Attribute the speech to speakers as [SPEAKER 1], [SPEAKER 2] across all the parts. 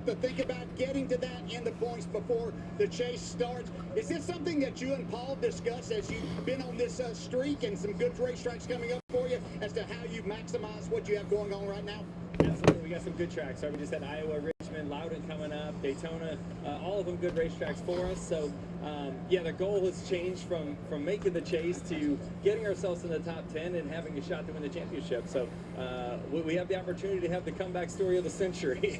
[SPEAKER 1] have to think about getting to that end of points before the chase starts. Is this something that you and Paul discussed as you've been on this streak and some good racetracks coming up for you as to how you maximize what you have going on right now?
[SPEAKER 2] Absolutely. We got some good tracks. Right? We just had Iowa, Richmond, Loudon coming up, Daytona, all of them good racetracks for us. So, yeah, the goal has changed from making the chase to getting ourselves in the top 10 and having a shot to win the championship. So we have the opportunity to have the comeback story of the century.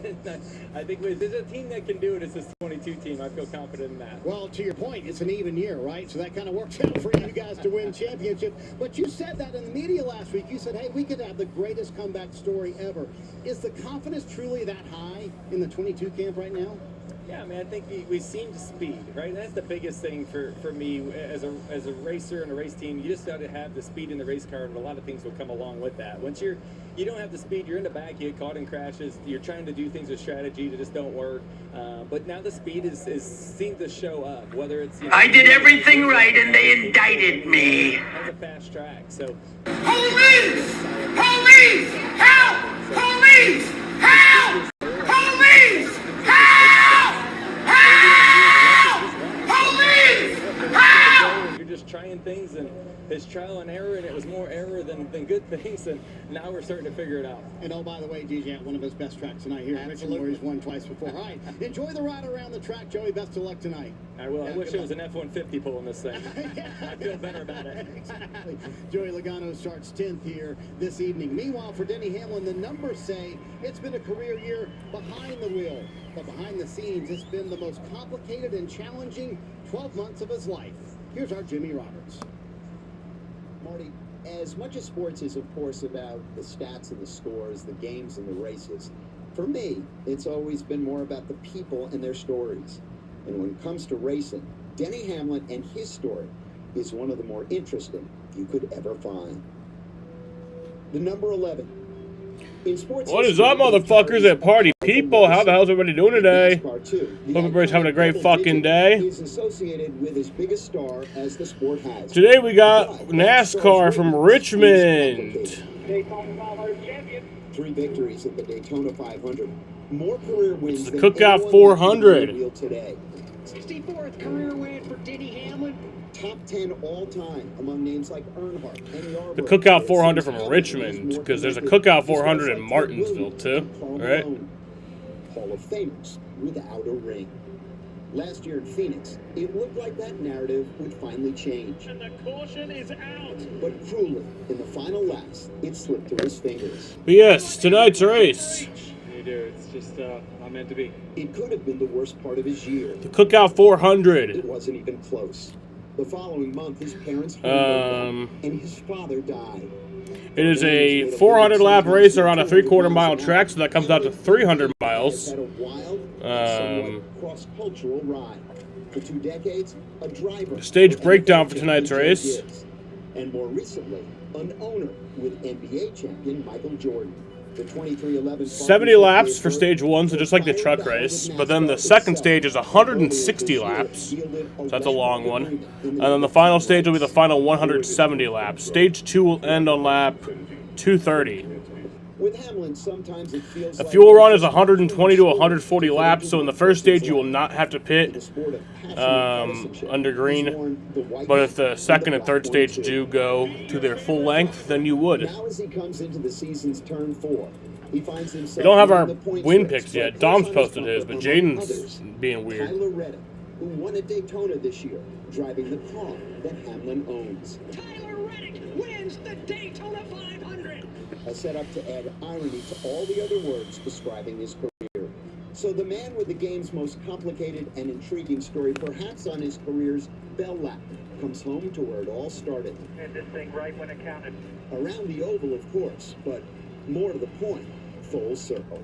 [SPEAKER 2] I think if there's a team that can do it, it's this 22 team. I feel confident in that.
[SPEAKER 1] Well, to your point, it's an even year, right? So that kind of works out for you guys to win championship. But you said that in the media last week. You said, hey, we could have the greatest comeback story ever. Is the confidence truly that high in the 22 camp right now?
[SPEAKER 2] Yeah, I mean, I think we seem to speed, right? That's the biggest thing for me as a racer and a race team. You just got to have the speed in the race car, and a lot of things will come along with that. Once you don't have the speed, you're in the back, you get caught in crashes, you're trying to do things with strategy that just don't work. But now the speed seems to show up, whether it's...
[SPEAKER 3] I did everything right, and they indicted me.
[SPEAKER 2] That's a fast track, so...
[SPEAKER 3] Police! Police! Help! Police! Help! Police! Help! Help! Police! Help!
[SPEAKER 2] You're just trying things, and it's trial and error, and it was more error than good things, and now we're starting to figure it out.
[SPEAKER 1] And oh, by the way, DJ, one of his best tracks tonight here in Richmond, where he's won twice before. All right, enjoy the ride around the track, Joey. Best of luck tonight.
[SPEAKER 2] I will. I wish it was an F-150 pulling this thing. I feel better about it.
[SPEAKER 1] Exactly. Joey Logano starts 10th here this evening. Meanwhile, for Denny Hamlin, the numbers say it's been a career year behind the wheel. But behind the scenes, it's been the most complicated and challenging 12 months of his life. Here's our Jimmy Roberts.
[SPEAKER 4] Marty, as much as sports is, of course, about the stats and the scores, the games and the races, for me, it's always been more about the people and their stories. And when it comes to racing, Denny Hamlin and his story is one of the more interesting you could ever find. The number 11. In sports
[SPEAKER 5] what is up, motherfuckers at Party People? How the hell's everybody doing today? Hope everybody's having a great fucking day.
[SPEAKER 4] Is associated with as big a star as the sport has.
[SPEAKER 5] Today we got NASCAR from Richmond.
[SPEAKER 4] 3 victories at the Daytona 500. More career wins
[SPEAKER 5] than the Cookout 400.
[SPEAKER 4] Today.
[SPEAKER 1] 64th career win for Denny Hamlin.
[SPEAKER 4] Top 10 all time among names like Earnhardt and Yarborough.
[SPEAKER 5] The Cookout 400 from Richmond, because there's a Cookout 400 in Martinsville too, right?
[SPEAKER 4] Hall of Famers without a ring. Last year in Phoenix, it looked like that narrative would finally change.
[SPEAKER 6] And the caution is out.
[SPEAKER 4] But cruelly, in the final laps, it slipped through his fingers.
[SPEAKER 5] But yes, tonight's race.
[SPEAKER 6] You do. It's just not meant to be.
[SPEAKER 4] It could have been the worst part of his year.
[SPEAKER 5] The Cookout 400.
[SPEAKER 4] It wasn't even close. The following month, his parents and his father died.
[SPEAKER 5] It is a 400-lap race around a 3/4 mile track, so that comes out to 300 miles.
[SPEAKER 4] Had a wild, cross-cultural ride. For 2 decades, a driver.
[SPEAKER 5] Stage breakdown for tonight's race.
[SPEAKER 4] And more recently, an owner with NBA champion Michael Jordan. The 2311
[SPEAKER 5] 70 laps for stage 1, so just like the truck race. But then the second stage is 160 laps, so that's a long one. And then the final stage will be the final 170 laps. Stage 2 will end on lap 230.
[SPEAKER 4] With Hamlin, sometimes it feels
[SPEAKER 5] the fuel run is 120 to 140 laps, so in the first stage you will not have to pit under green. But if the second and third stage do go to their full length, then you would.
[SPEAKER 4] Now as he comes into the season's turn 4, he finds himself.
[SPEAKER 5] We don't have our win picks yet. Dom's posted his, but Jaden's being weird.
[SPEAKER 4] Tyler Reddick, who won at Daytona this year, driving the car that Hamlin owns.
[SPEAKER 6] Tyler Reddick wins the Daytona 500.
[SPEAKER 4] A setup to add irony to all the other words describing his career. So the man with the game's most complicated and intriguing story, perhaps on his career's bell lap, comes home to where it all started.
[SPEAKER 6] And this thing right when it counted.
[SPEAKER 4] Around the oval, of course, but more to the point, full circle.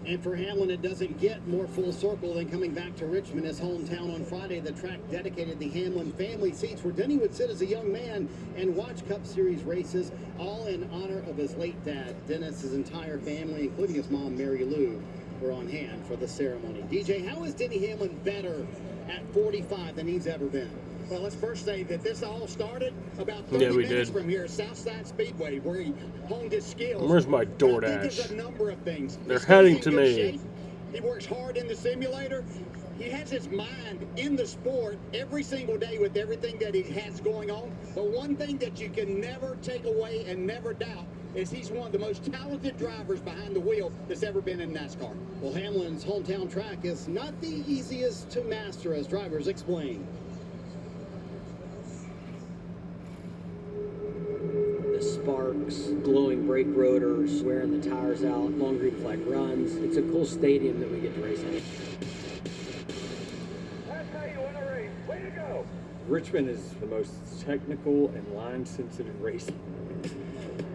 [SPEAKER 1] And for Hamlin, it doesn't get more full circle than coming back to Richmond, his hometown, on Friday. The track dedicated the Hamlin family seats where Denny would sit as a young man and watch Cup Series races, all in honor of his late dad. Dennis, his entire family, including his mom, Mary Lou, were on hand for the ceremony. DJ, how is Denny Hamlin better at 45 than he's ever been? Well, let's first say that this all started about
[SPEAKER 5] Yeah,
[SPEAKER 1] 30
[SPEAKER 5] we
[SPEAKER 1] minutes
[SPEAKER 5] did.
[SPEAKER 1] from here, Southside Speedway, where he honed his skills.
[SPEAKER 5] Where's my
[SPEAKER 1] I think
[SPEAKER 5] DoorDash?
[SPEAKER 1] there's a number of things.
[SPEAKER 5] They're
[SPEAKER 1] He stays
[SPEAKER 5] heading
[SPEAKER 1] in
[SPEAKER 5] to
[SPEAKER 1] good
[SPEAKER 5] me.
[SPEAKER 1] shape. He works hard in the simulator. He has his mind in the sport every single day with everything that he has going on. But one thing that you can never take away and never doubt is he's one of the most talented drivers behind the wheel that's ever been in NASCAR. Well, Hamlin's hometown track is not the easiest to master, as drivers explain.
[SPEAKER 7] The sparks, glowing brake rotors, wearing the tires out, long green flag runs. It's a cool stadium that we get to race in.
[SPEAKER 6] That's how you win a race. Way to go.
[SPEAKER 2] Richmond is the most technical and line-sensitive racing.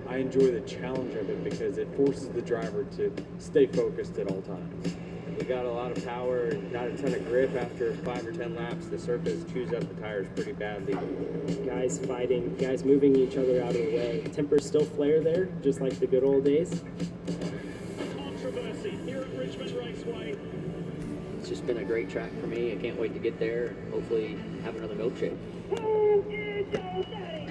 [SPEAKER 2] I enjoy the challenge of it because it forces the driver to stay focused at all times.
[SPEAKER 8] We got a lot of power, not a ton of grip after 5 or 10 laps. The surface chews up the tires pretty badly.
[SPEAKER 7] Guys fighting, guys moving each other out of the way. Tempers still flare there, just like the good old days.
[SPEAKER 6] Controversy here at Richmond Raceway.
[SPEAKER 7] It's just been a great track for me. I can't wait to get there and hopefully have another milkshake.
[SPEAKER 6] Who is your daddy?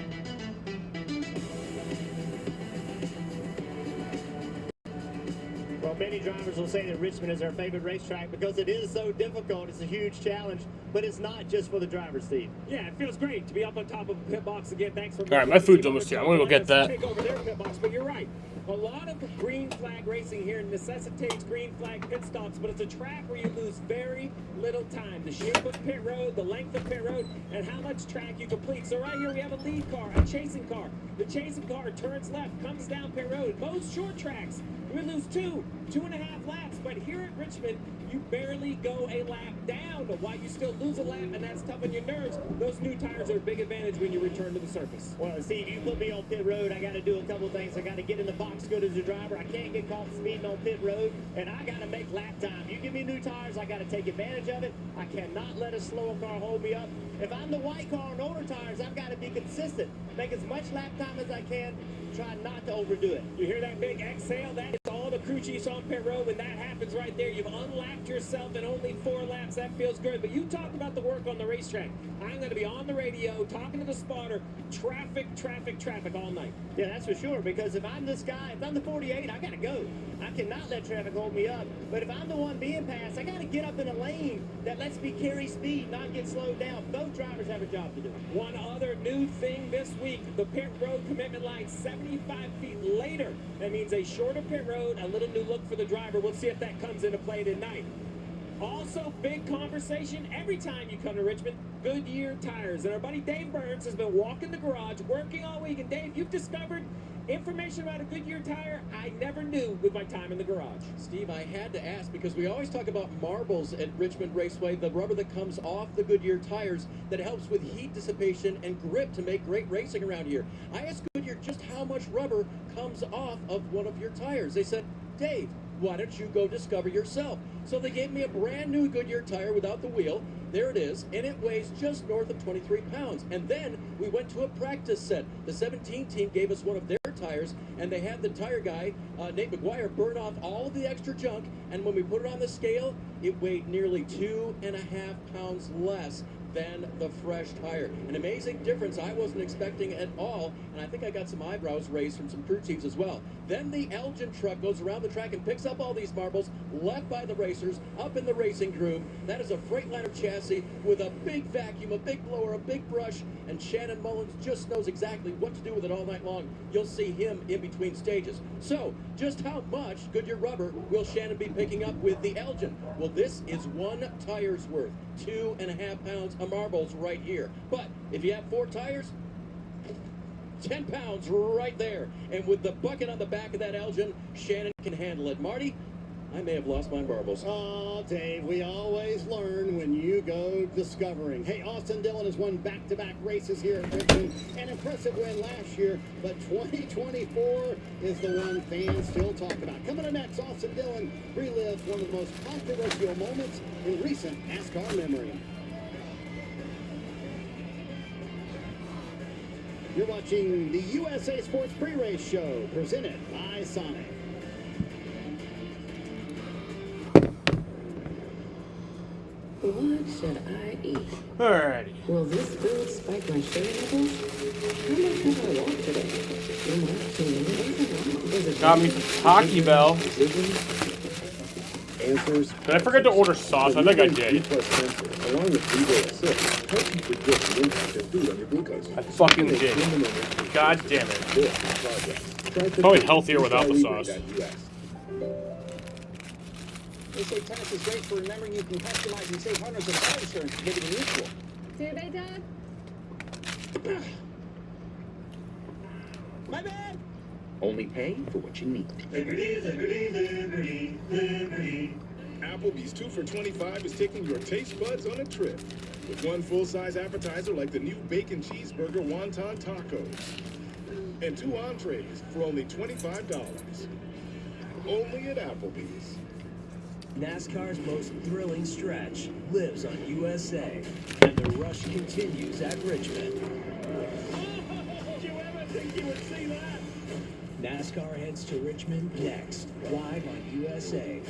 [SPEAKER 1] Well, many drivers will say that Richmond is their favorite racetrack because it is so difficult. It's a huge challenge, but it's not just for the driver's seat.
[SPEAKER 2] Yeah, it feels great to be up on top of a pit box again. Thanks for.
[SPEAKER 5] All right, my food's almost here. I'm gonna go get that.
[SPEAKER 2] Take over their pit box, but you're right. A lot of green flag racing here necessitates green flag pit stops, but it's a track where you lose very little time. The shape of pit road, the length of pit road, and how much track you complete. So right here we have a lead car, a chasing car. The chasing car turns left, comes down pit road. Most short tracks, we lose 2.5 laps, but here at Richmond, you barely go a lap down while you still lose a lap, and that's tough on your nerves. Those new tires are a big advantage when you return to the surface.
[SPEAKER 1] Well, Steve, you put me on pit road, I got to do a couple things. I got to get in the box good as a driver. I can't get caught speeding on pit road, and I got to make lap time. You give me new tires, I got to take advantage of it. I cannot let a slower car hold me up. If I'm the white car on older tires, I've got to be consistent. Make as much lap time as I can. Try not to overdo it.
[SPEAKER 2] You hear that big exhale? That is all the crew chiefs on pit road. When that happens right there, you've unlapped yourself in only 4 laps. That feels good. But you talked about the work on the racetrack. I'm going to be on the radio talking to the spotter. Traffic all night.
[SPEAKER 1] Yeah, that's for sure, because if I'm this guy, if I'm the 48, I got to go. I cannot let traffic hold me up. But if I'm the one being passed, I got to get up in a lane that lets me carry speed, not get slowed down. Both drivers have a job to do.
[SPEAKER 2] One other new thing this week, the pit road commitment line 75 feet later. That means a shorter pit road, a little new look for the driver. We'll see if that comes into play tonight. Also, big conversation every time you come to Richmond, Goodyear tires. And our buddy Dave Burns has been walking the garage, working all week. And Dave, you've discovered information about a Goodyear tire I never knew with my time in the garage.
[SPEAKER 9] Steve, I had to ask because we always talk about marbles at Richmond Raceway, the rubber that comes off the Goodyear tires that helps with heat dissipation and grip to make great racing around here. I asked Goodyear just how much rubber comes off of one of your tires. They said, Dave, why don't you go discover yourself? So they gave me a brand new Goodyear tire without the wheel. There it is, and it weighs just north of 23 pounds. And then we went to a practice set. The 17 team gave us one of their tires, and they had the tire guy, Nate McGuire, burn off all of the extra junk, and when we put it on the scale, it weighed nearly 2.5 pounds less than the fresh tire. An amazing difference I wasn't expecting at all, and I think I got some eyebrows raised from some crew chiefs as well. Then the Elgin truck goes around the track and picks up all these marbles left by the racers up in the racing groove. That is a Freightliner chassis with a big vacuum, a big blower, a big brush, and Shannon Mullins just knows exactly what to do with it all night long. You'll see him in between stages. So, just how much Goodyear rubber will Shannon be picking up with the Elgin? Well, this is 1 tire's worth, 2.5 pounds of marbles right here. But if you have 4 tires, 10 pounds right there. And with the bucket on the back of that Elgin, Shannon can handle it. Marty, I may have lost my marbles.
[SPEAKER 1] Oh, Dave, we always learn when you go discovering. Hey, Austin Dillon has won back-to-back races here at Richmond. An impressive win last year, but 2024 is the one fans still talk about. Coming up next, Austin Dillon relives one of the most controversial moments in recent NASCAR memory. You're watching the USA Sports Pre-Race Show, presented by Sonic.
[SPEAKER 10] What should I eat?
[SPEAKER 5] Alrighty.
[SPEAKER 10] Will this food spike my sugar levels? How much have I walked today? Am I 2 minutes? Is it
[SPEAKER 5] Got me some Taco Bell.
[SPEAKER 4] Answers.
[SPEAKER 5] Did I forget to order sauce? I think I did.
[SPEAKER 4] Along with Vivo Assist, helps you predict the impact of food on your glucose.
[SPEAKER 5] I fucking did. God damn it. Probably healthier without the sauce.
[SPEAKER 1] They say tennis is great for remembering you can customize and save hundreds of car insurance living in mutual.
[SPEAKER 11] Do they, Dad?
[SPEAKER 1] My bad!
[SPEAKER 4] Only pay for what you need.
[SPEAKER 6] Liberty, liberty, liberty, liberty.
[SPEAKER 12] Applebee's 2 for $25 is taking your taste buds on a trip. With one full-size appetizer like the new bacon cheeseburger wonton tacos. And 2 entrees for only $25. Only at Applebee's.
[SPEAKER 13] NASCAR's most thrilling stretch lives on USA, and the rush continues at Richmond.
[SPEAKER 6] Did you ever think you would see that?
[SPEAKER 13] NASCAR heads to Richmond next, live on USA.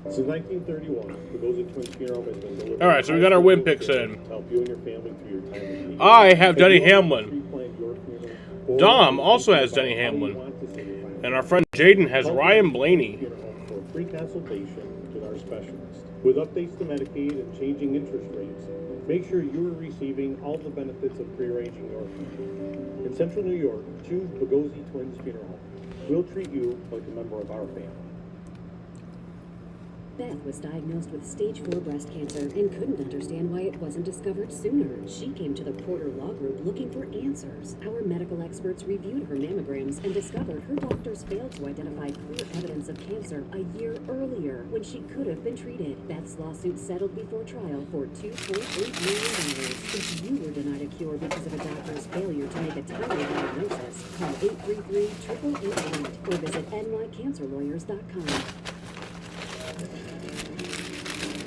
[SPEAKER 14] Since 1931, the Bogosian Twins Funeral has been delivered.
[SPEAKER 5] Alright, so we got our win picks in.
[SPEAKER 14] To help you and your family through your time of need.
[SPEAKER 5] I have Denny Hamlin. Dom also has Denny Hamlin. And our friend Jaden has Ryan Blaney.
[SPEAKER 14] For a free consultation with our specialist. With updates to Medicaid and changing interest rates, make sure you are receiving all the benefits of prearranging your funeral. In Central New York, choose Bogosian Twins Funeral Home. We'll treat you like a member of our family.
[SPEAKER 15] Beth was diagnosed with stage 4 breast cancer and couldn't understand why it wasn't discovered sooner. She came to the Porter Law Group looking for answers. Our medical experts reviewed her mammograms and discovered her doctors failed to identify clear evidence of cancer a year earlier when she could have been treated. Beth's lawsuit settled before trial for $2.8 million. If you were denied a cure because of a doctor's failure to make a timely diagnosis, call 833-8888 or visit nycancerlawyers.com.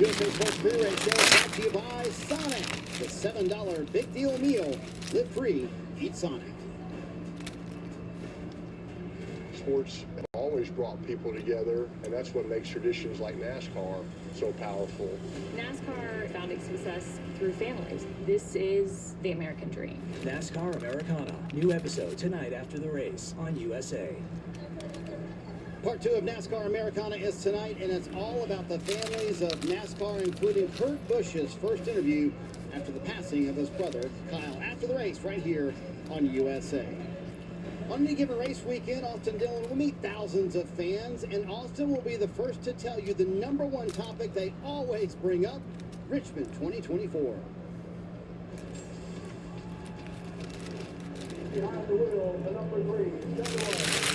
[SPEAKER 1] USA Sports Career Race Show brought to you by Sonic. The $7 Big Deal Meal. Live free, eat Sonic.
[SPEAKER 16] Sports have always brought people together, and that's what makes traditions like NASCAR so powerful.
[SPEAKER 11] NASCAR found its success through families. This is the American dream.
[SPEAKER 13] NASCAR Americana, new episode tonight after the race on USA.
[SPEAKER 1] Part 2 of NASCAR Americana is tonight, and it's all about the families of NASCAR, including Kurt Busch's first interview after the passing of his brother, Kyle, after the race right here on USA. On any given race weekend, Austin Dillon will meet thousands of fans, and Austin will be the first to tell you the #1 topic they always bring up, Richmond 2024.
[SPEAKER 6] Behind the wheel, the number 3,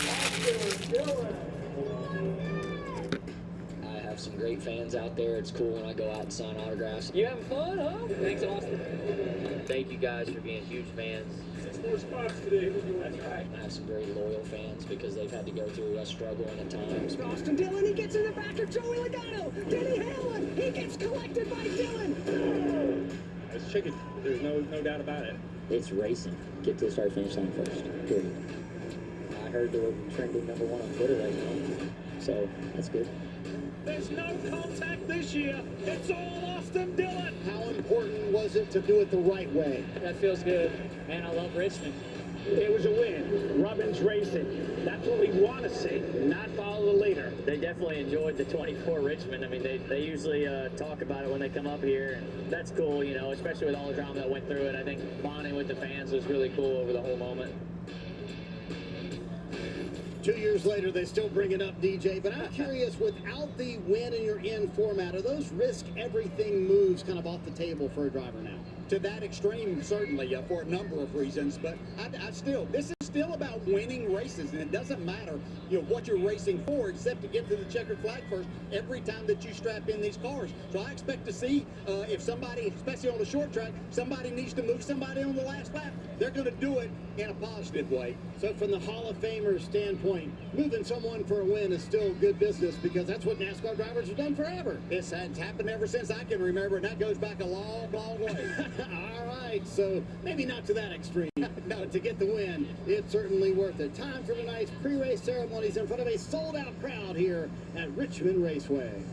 [SPEAKER 6] Austin Dillon.
[SPEAKER 7] I have some great fans out there. It's cool when I go out and sign autographs. You having fun, huh? Thanks, Austin. Thank you guys for being huge fans.
[SPEAKER 6] 6 more spots today.
[SPEAKER 7] That's right. I have some very loyal fans because they've had to go through us struggling at times.
[SPEAKER 6] Austin Dillon, he gets in the back of Joey Logano. Denny Hamlin, he gets collected by Dillon.
[SPEAKER 2] It's chicken. There's no doubt about it.
[SPEAKER 7] It's racing. Get to the start finish line first. Period. I heard they were trending #1 on Twitter right now, so that's good.
[SPEAKER 6] There's no contact this year. It's all Austin Dillon.
[SPEAKER 1] How important was it to do it the right way?
[SPEAKER 7] That feels good. Man, I love Richmond.
[SPEAKER 6] It was a win. Robbins racing. That's what we want to see, not follow the leader.
[SPEAKER 7] They definitely enjoyed the 24 Richmond. I mean, they usually talk about it when they come up here, and that's cool, you know, especially with all the drama that went through it. I think bonding with the fans was really cool over the whole moment.
[SPEAKER 1] 2 years later, they still bring it up, DJ, but I'm curious, without the win and you're in format, are those risk everything moves kind of off the table for a driver now?
[SPEAKER 17] To that extreme, certainly, for a number of reasons, but I still, this is still about winning races, and it doesn't matter, what you're racing for, except to get to the checkered flag first every time that you strap in these cars. So I expect to see if somebody, especially on the short track, somebody needs to move somebody on the last lap, they're going to do it in a positive way.
[SPEAKER 1] So from the Hall of Famer's standpoint, moving someone for a win is still good business because that's what NASCAR drivers have done forever.
[SPEAKER 17] This has happened ever since I can remember, and that goes back a long, long way.
[SPEAKER 1] All right, so maybe not to that extreme. No, to get the win, it's certainly worth it. Time for tonight's pre-race ceremonies in front of a sold-out crowd here at Richmond Raceway.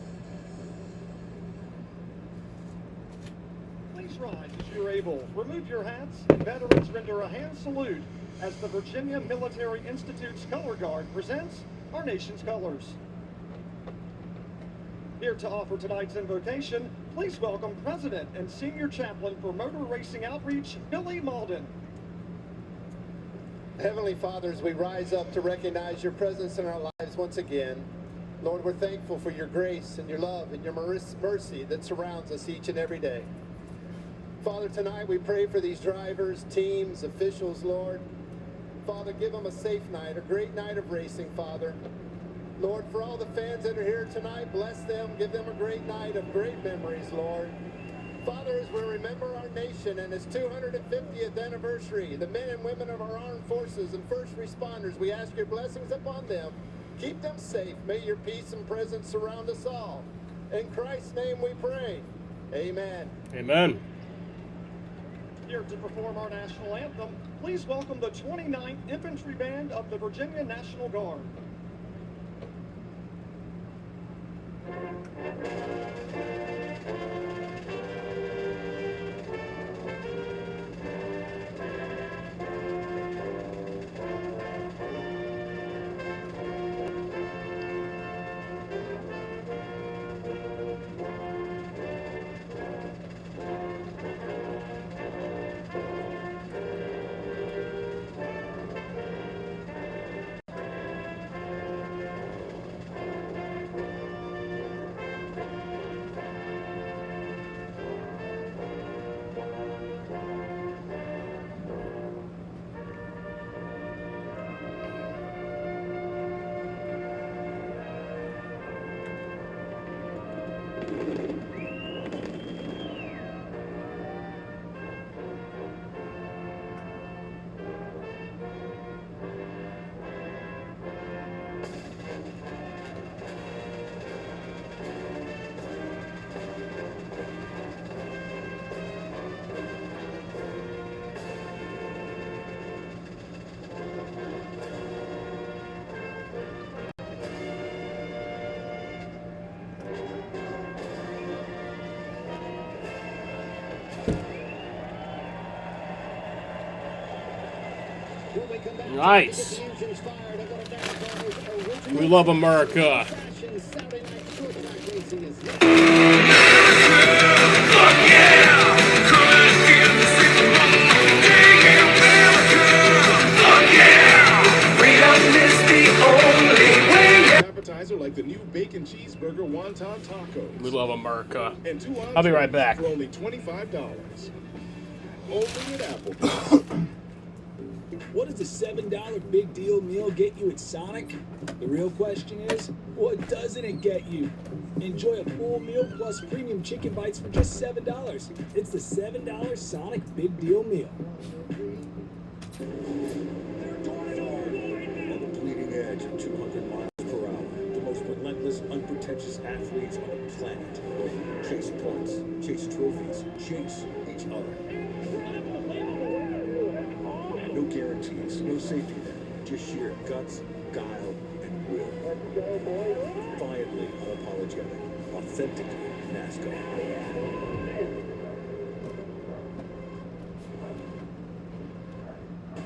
[SPEAKER 18] Please rise as you're able. Remove your hats, and veterans render a hand salute as the Virginia Military Institute's Color Guard presents our nation's colors. Here to offer tonight's invocation, please welcome President and Senior Chaplain for Motor Racing Outreach, Billy Malden.
[SPEAKER 19] Heavenly Father, as we rise up to recognize your presence in our lives once again, Lord, we're thankful for your grace and your love and your mercy that surrounds us each and every day. Father, tonight we pray for these drivers, teams, officials, Lord. Father, give them a safe night, a great night of racing, Father. Lord, for all the fans that are here tonight, bless them, give them a great night of great memories, Lord. Father, as we remember our nation and its 250th anniversary, the men and women of our armed forces and first responders, we ask your blessings upon them. Keep them safe. May your peace and presence surround us all. In Christ's name we pray. Amen.
[SPEAKER 5] Amen.
[SPEAKER 18] Here to perform our national anthem, please welcome the 29th Infantry Band of the Virginia National Guard.
[SPEAKER 5] Nice. We love America.
[SPEAKER 12] Appetizer like the new bacon cheeseburger wonton tacos.
[SPEAKER 5] We love America.
[SPEAKER 12] And 2
[SPEAKER 5] I'll be right back.
[SPEAKER 12] For only $25. Only at Applebee's.
[SPEAKER 20] What does the $7 big deal meal get you at Sonic? The real question is, what doesn't it get you? Enjoy a full meal plus premium chicken bites for just $7. It's the $7 Sonic Big Deal Meal.
[SPEAKER 21] On the bleeding edge of 200 miles per hour, the most relentless, unpretentious athletes on the planet. Chase points, chase trophies, chase each other. No guarantees, no safety net, just sheer guts, guile, and will. Defiantly unapologetic, authentically NASCAR.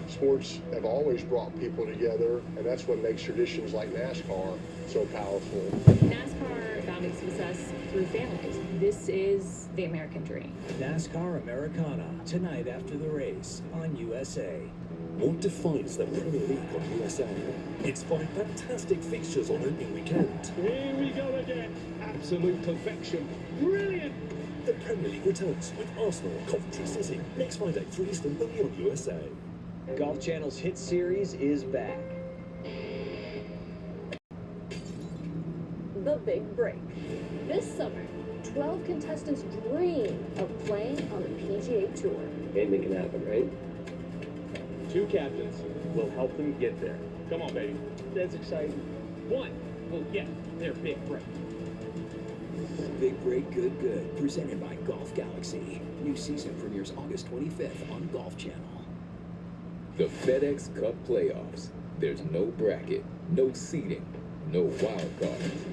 [SPEAKER 16] Sports have always brought people together, and that's what makes traditions like NASCAR so powerful.
[SPEAKER 11] NASCAR found its success through families. This is the American dream.
[SPEAKER 13] NASCAR Americana, tonight after the race on USA.
[SPEAKER 21] What defines the Premier League on USA? It's by fantastic fixtures on opening weekend.
[SPEAKER 6] Here we go again. Absolute perfection. Brilliant.
[SPEAKER 21] The Premier League returns with Arsenal, Coventry City, next Friday, 3 Eastern, only on USA.
[SPEAKER 13] Golf Channel's hit series is back.
[SPEAKER 22] The Big Break. This summer, 12 contestants dream of playing on the PGA Tour.
[SPEAKER 8] Anything can happen, right?
[SPEAKER 2] 2 captains will help them get there. Come on, baby.
[SPEAKER 6] That's exciting. 1 will get their big break.
[SPEAKER 13] Big Break Good, presented by Golf Galaxy. New season premieres August 25th on Golf Channel.
[SPEAKER 23] The FedEx Cup Playoffs. There's no bracket, no seeding, no wild cards.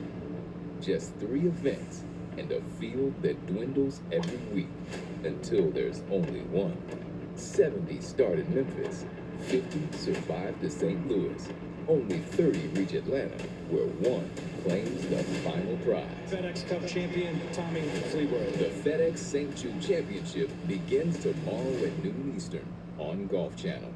[SPEAKER 23] Just 3 events, and a field that dwindles every week until there's only one. 70 start in Memphis, 50 survive to St. Louis, only 30 reach Atlanta, where one claims the final prize.
[SPEAKER 3] FedEx Cup champion Tommy Fleetwood.
[SPEAKER 23] The FedEx St. Jude Championship begins tomorrow at noon Eastern on Golf Channel.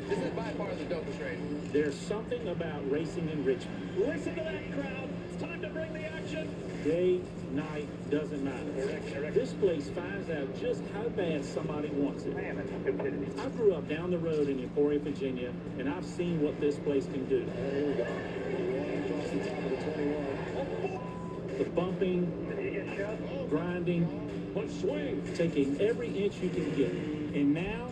[SPEAKER 9] This is by far the dopest race.
[SPEAKER 6] There's something about racing in Richmond. Listen to that crowd. It's time to bring the action. Day, night, doesn't matter. This place finds out just how bad somebody wants it. I grew up down the road in Emporia, Virginia, and I've seen what this place can do. Here we go. Across the top of the 21. The bumping, grinding, but swing, taking every inch you can get. And now,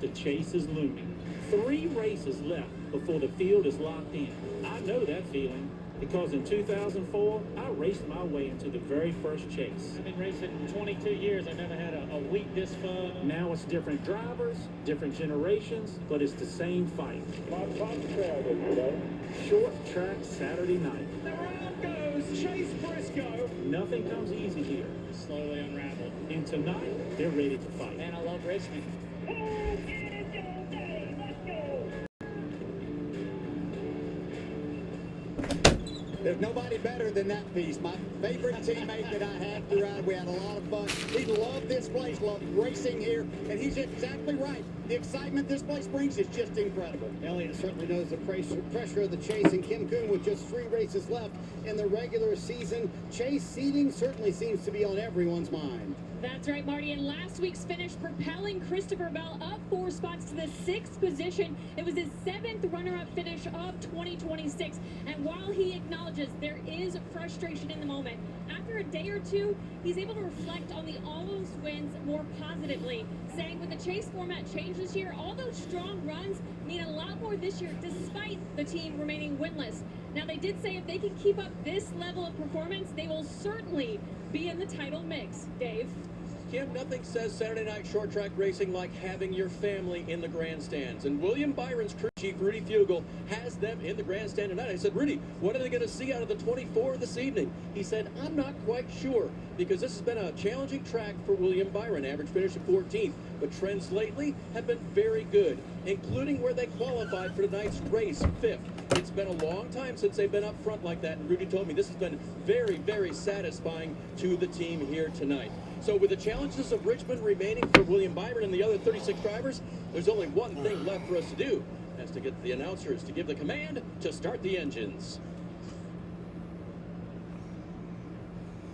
[SPEAKER 6] the chase is looming. 3 races left before the field is locked in. I know that feeling because in 2004, I raced my way into the very first chase. I've been racing 22 years. I've never had a week this fun. Now it's different drivers, different generations, but it's the same fight. Short track Saturday night. The round goes Chase Briscoe. Nothing comes easy here. Slowly unraveled. And tonight, they're ready to fight. Man, I love Richmond.
[SPEAKER 17] There's nobody better than that piece. My favorite teammate that I had throughout. We had a lot of fun. He loved this place, loved racing here, and he's exactly right. The excitement this place brings is just incredible.
[SPEAKER 1] Elliott certainly knows the pressure of the chase, and Kim Kuhn with just 3 races left in the regular season. Chase seeding certainly seems to be on everyone's mind.
[SPEAKER 11] That's right, Marty. And last week's finish propelling Christopher Bell up 4 spots to the 6th position. It was his 7th runner-up finish of 2026. And while he acknowledges there is frustration in the moment, after a day or two, he's able to reflect on the almost wins more positively, saying with the chase format change this year, all those strong runs mean a lot more this year despite the team remaining winless. Now, they did say if they can keep up this level of performance, they will certainly be in the title mix. Dave?
[SPEAKER 3] Kim, nothing says Saturday night short track racing like having your family in the grandstands. And William Byron's crew chief, Rudy Fugel, has them in the grandstand tonight. I said, Rudy, what are they going to see out of the 24 this evening? He said, I'm not quite sure, because this has been a challenging track for William Byron. Average finish of 14th. But trends lately have been very good, including where they qualified for tonight's race, 5th. It's been a long time since they've been up front like that, and Rudy told me this has been very, very satisfying to the team here tonight. So with the challenges of Richmond remaining for William Byron and the other 36 drivers, there's only one thing left for us to do. That's to get the announcers to give the command to start the engines.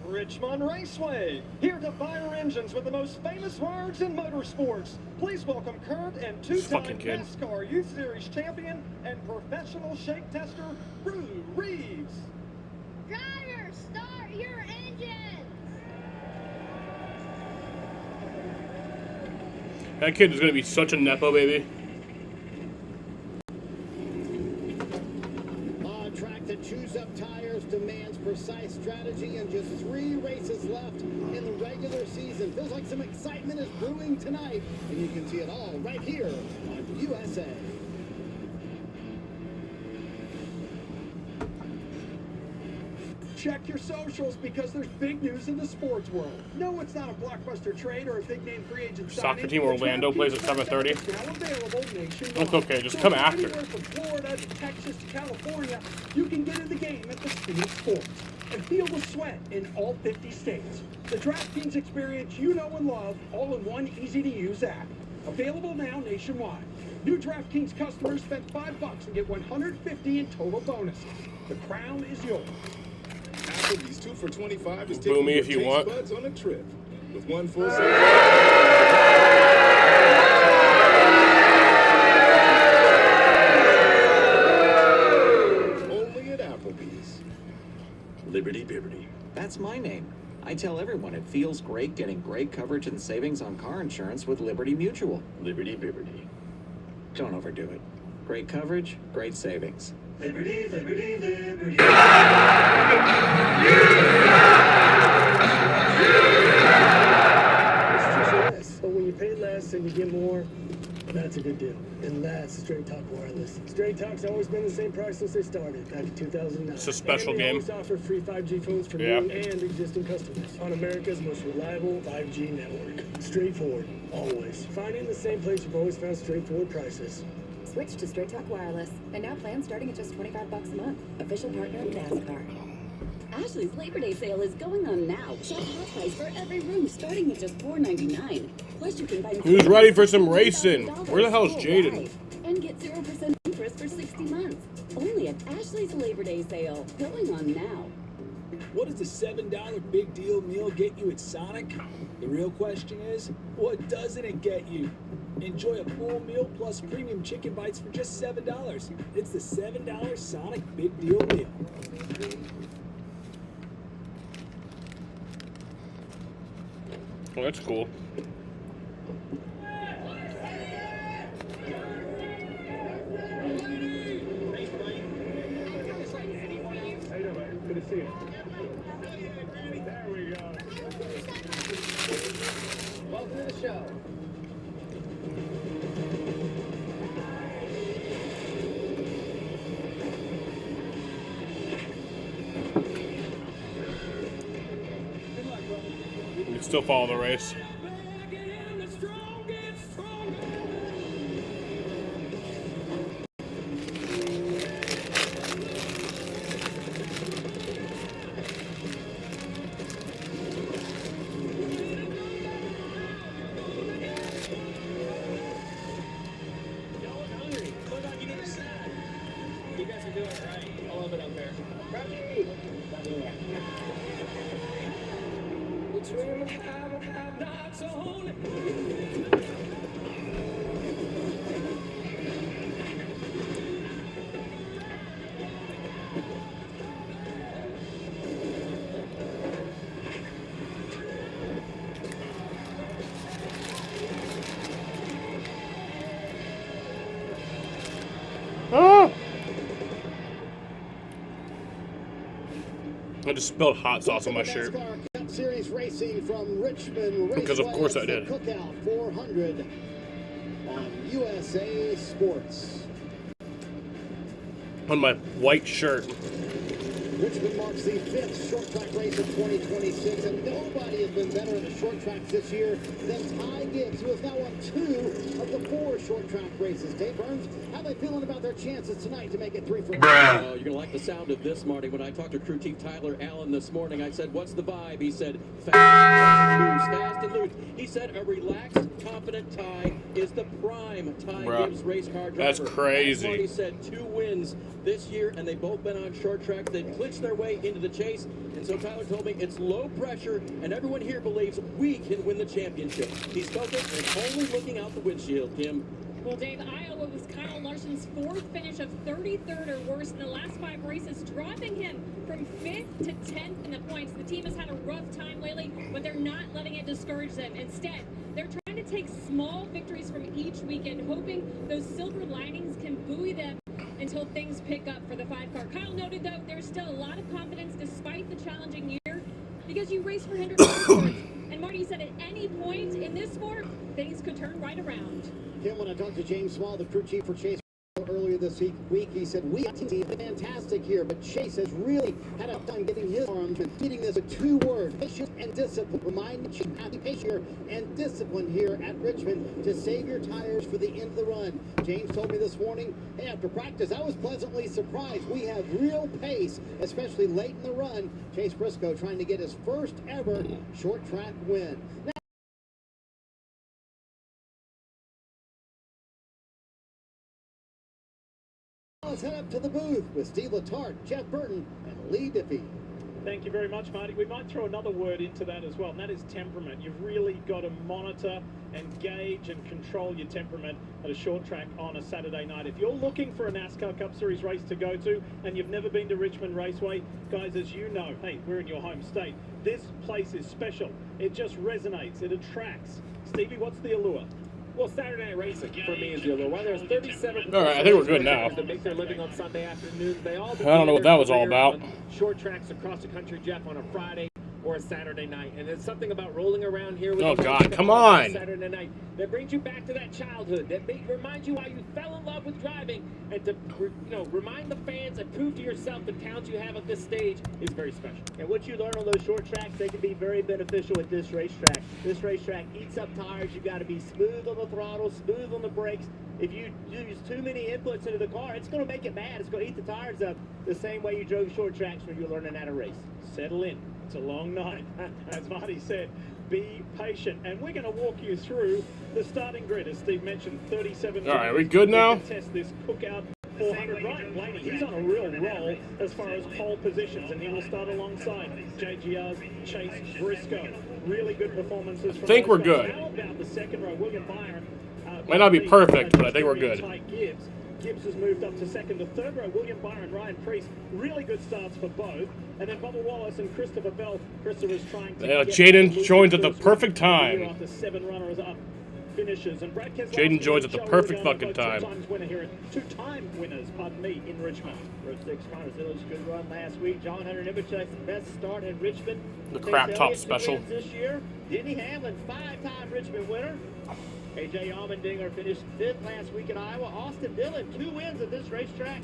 [SPEAKER 18] Richmond Raceway, here to fire engines with the most famous words in motorsports. Please welcome current and 2-time Nascar Youth Series champion and professional shake tester, Brew Reeves.
[SPEAKER 22] Drivers, start your engine!
[SPEAKER 5] That kid is going to be such a Nepo baby.
[SPEAKER 1] A track that chews up tires demands precise strategy, and just 3 races left in the regular season. Feels like some excitement is brewing tonight, and you can see it all right here on USA.
[SPEAKER 10] Check your socials because there's big news in the sports world. No, it's not a blockbuster trade or a big name free agent
[SPEAKER 5] Soccer
[SPEAKER 10] signing.
[SPEAKER 5] team Orlando plays at 7:30.
[SPEAKER 10] Now available nationwide.
[SPEAKER 5] Look, okay, just
[SPEAKER 10] So
[SPEAKER 5] come
[SPEAKER 10] from
[SPEAKER 5] after.
[SPEAKER 10] Anywhere from Florida to Texas to California, you can get in the game at the speed of sports and feel the sweat in all 50 states. The DraftKings experience you know and love, all in one easy-to-use app. Available now nationwide. New DraftKings customers spend $5 and get $150 in total bonuses. The crown is yours.
[SPEAKER 12] Applebee's 2 for $25 is
[SPEAKER 5] Boo
[SPEAKER 12] taking
[SPEAKER 5] me
[SPEAKER 12] your
[SPEAKER 5] if you
[SPEAKER 12] taste
[SPEAKER 5] want.
[SPEAKER 12] buds on a trip with 1 full size. Only at Applebee's.
[SPEAKER 24] Liberty Bibberty. That's my name. I tell everyone it feels great getting great coverage and savings on car insurance with Liberty Mutual. Liberty Bibberty. Don't overdo it. Great coverage, great savings. Liberty, liberty, liberty.
[SPEAKER 6] It's just less, but when you pay less and you get more,
[SPEAKER 4] That's a good deal. And that's Straight Talk Wireless. Straight Talk's always been the same price since they started, back in 2009.
[SPEAKER 5] It's a special
[SPEAKER 4] and they
[SPEAKER 5] game.
[SPEAKER 4] always offer free 5G phones for new and existing customers on America's most reliable 5G network. Straightforward, always. Finding the same place you've always found straightforward prices.
[SPEAKER 7] Switch to Straight Talk Wireless. And now plans starting at just $25 a month. Official partner of NASCAR.
[SPEAKER 14] Ashley's Labor Day sale is going on now. Shop hot price for every room starting at just $4.99. Plus you can buy
[SPEAKER 5] Who's ready for some racing? Where the hell is Jaden?
[SPEAKER 14] And get 0% interest for 60 months. Only at Ashley's Labor Day sale. Going on now.
[SPEAKER 20] What does the $7 big deal meal get you at Sonic? The real question is, what doesn't it get you? Enjoy a full meal plus premium chicken bites for just $7. It's the $7 Sonic Big Deal Meal.
[SPEAKER 5] Oh, that's cool.
[SPEAKER 6] Good to see you. There we go.
[SPEAKER 9] Welcome to the show.
[SPEAKER 5] You can still follow the race.
[SPEAKER 2] You guys are doing it right. I love it up there.
[SPEAKER 5] Ah! I just spilled hot sauce on my shirt.
[SPEAKER 1] Cup Series racing from Richmond.
[SPEAKER 5] Because of course I did.
[SPEAKER 1] Cookout 400 on USA Sports.
[SPEAKER 5] On my white shirt.
[SPEAKER 1] Richmond marks the 5th short track race of 2026, and nobody has been better at the short tracks this year than Ty Gibbs, who has now won 2 of the 4 short track races. Dave Burns, how are they feeling about their chances tonight to make it 3 for 1?
[SPEAKER 24] Oh, you're going to like the sound of this, Marty. When I talked to crew chief Tyler Allen this morning, I said, what's the vibe? He said, fast and loose. He said, a relaxed, confident Ty is the prime Ty Gibbs race car driver.
[SPEAKER 5] That's crazy.
[SPEAKER 24] Marty said 2 wins this year, and they've both been on short tracks. They've clinched their way into the chase, and so Tyler told me it's low pressure, and everyone here believes we can win the championship. He's focused and only looking out the windshield, Kim.
[SPEAKER 11] Well, Dave, Iowa was Kyle Larson's 4th finish of 33rd or worse in the last 5 races, dropping him from 5th to 10th in the points. The team has had a rough time lately, but they're not letting it discourage them. Instead, they're trying to take small victories from each weekend, hoping those silver linings can buoy them until things pick up for the 5-car. Kyle noted, though, there's still a lot of confidence despite the challenging year because you race for Hendrick Motorsports. And Marty said at any point in this sport, things could turn right around.
[SPEAKER 1] Kim, when I talked to James Small, the crew chief for Chase earlier this week, he said, we have been fantastic here, but Chase has really had a time getting his arms and getting this a 2-word, patience and discipline. Remind you, have the patience and discipline here at Richmond to save your tires for the end of the run. James told me this morning, hey, after practice, I was pleasantly surprised. We have real pace, especially late in the run. Chase Briscoe trying to get his first ever short track win. Now, let's head up to the booth with Steve Letarte, Jeff Burton, and Lee Diffie.
[SPEAKER 6] Thank you very much, Marty. We might throw another word into that as well, and that is temperament. You've really got to monitor and gauge and control your temperament at a short track on a Saturday night. If you're looking for a NASCAR Cup Series race to go to and you've never been to Richmond Raceway, guys, as you know, hey, we're in your home state. This place is special. It just resonates. It attracts. Stevie, what's the allure?
[SPEAKER 2] Well, Saturday night racing for me is the allure. While there's 37
[SPEAKER 5] All right, I think we're good now.
[SPEAKER 2] that make their living on Sunday afternoons, they all
[SPEAKER 5] I don't know what that was all about.
[SPEAKER 2] short tracks across the country, Jeff, on a Friday or a Saturday night. And there's something about rolling around here with
[SPEAKER 5] Oh, God, come on.
[SPEAKER 2] Saturday night that brings you back to that childhood, that reminds you why you fell in love with driving, and to remind the fans and prove to yourself the talent you have at this stage is very special.
[SPEAKER 6] And what you learn on those short tracks, they can be very beneficial at this racetrack. This racetrack eats up tires. You've got to be smooth on the throttle, smooth on the brakes. If you use too many inputs into the car, it's going to make it mad. It's going to eat the tires up the same way you drove short tracks when you were learning how to race.
[SPEAKER 18] Settle in. It's a long night. As Marty said, be patient. And we're going to walk you through the starting grid. As Steve mentioned, 37
[SPEAKER 5] All right, are we good now?
[SPEAKER 18] Test this Cookout 400. Ryan Blaney, he's on a real roll as far as pole positions, and he will start alongside JGR's Chase Briscoe. Really good performances from
[SPEAKER 5] I think we're
[SPEAKER 18] guys.
[SPEAKER 5] good.
[SPEAKER 18] How about the second row? William Byron.
[SPEAKER 5] Might not be perfect, but I think we're good.
[SPEAKER 18] Gibbs has moved up to second. The third row, William Byron, Ryan Priest, really good starts for both. And then Bubba Wallace and Christopher Bell. Christopher's trying to
[SPEAKER 5] Jaden joins at the perfect time.
[SPEAKER 18] After 7 runners up finishes. And Brad Keselowski,
[SPEAKER 5] Jaden joins at the perfect fucking time.
[SPEAKER 18] Two-time winners, pardon me, in Richmond.
[SPEAKER 6] Row 6, Carnazillo's good run last week. John Hunter Nemechek's best start in Richmond.
[SPEAKER 5] The crap top special.
[SPEAKER 6] This year. Denny Hamlin, 5-time Richmond winner. AJ Allmendinger finished 5th last week in Iowa. Austin Dillon, 2 wins at this racetrack.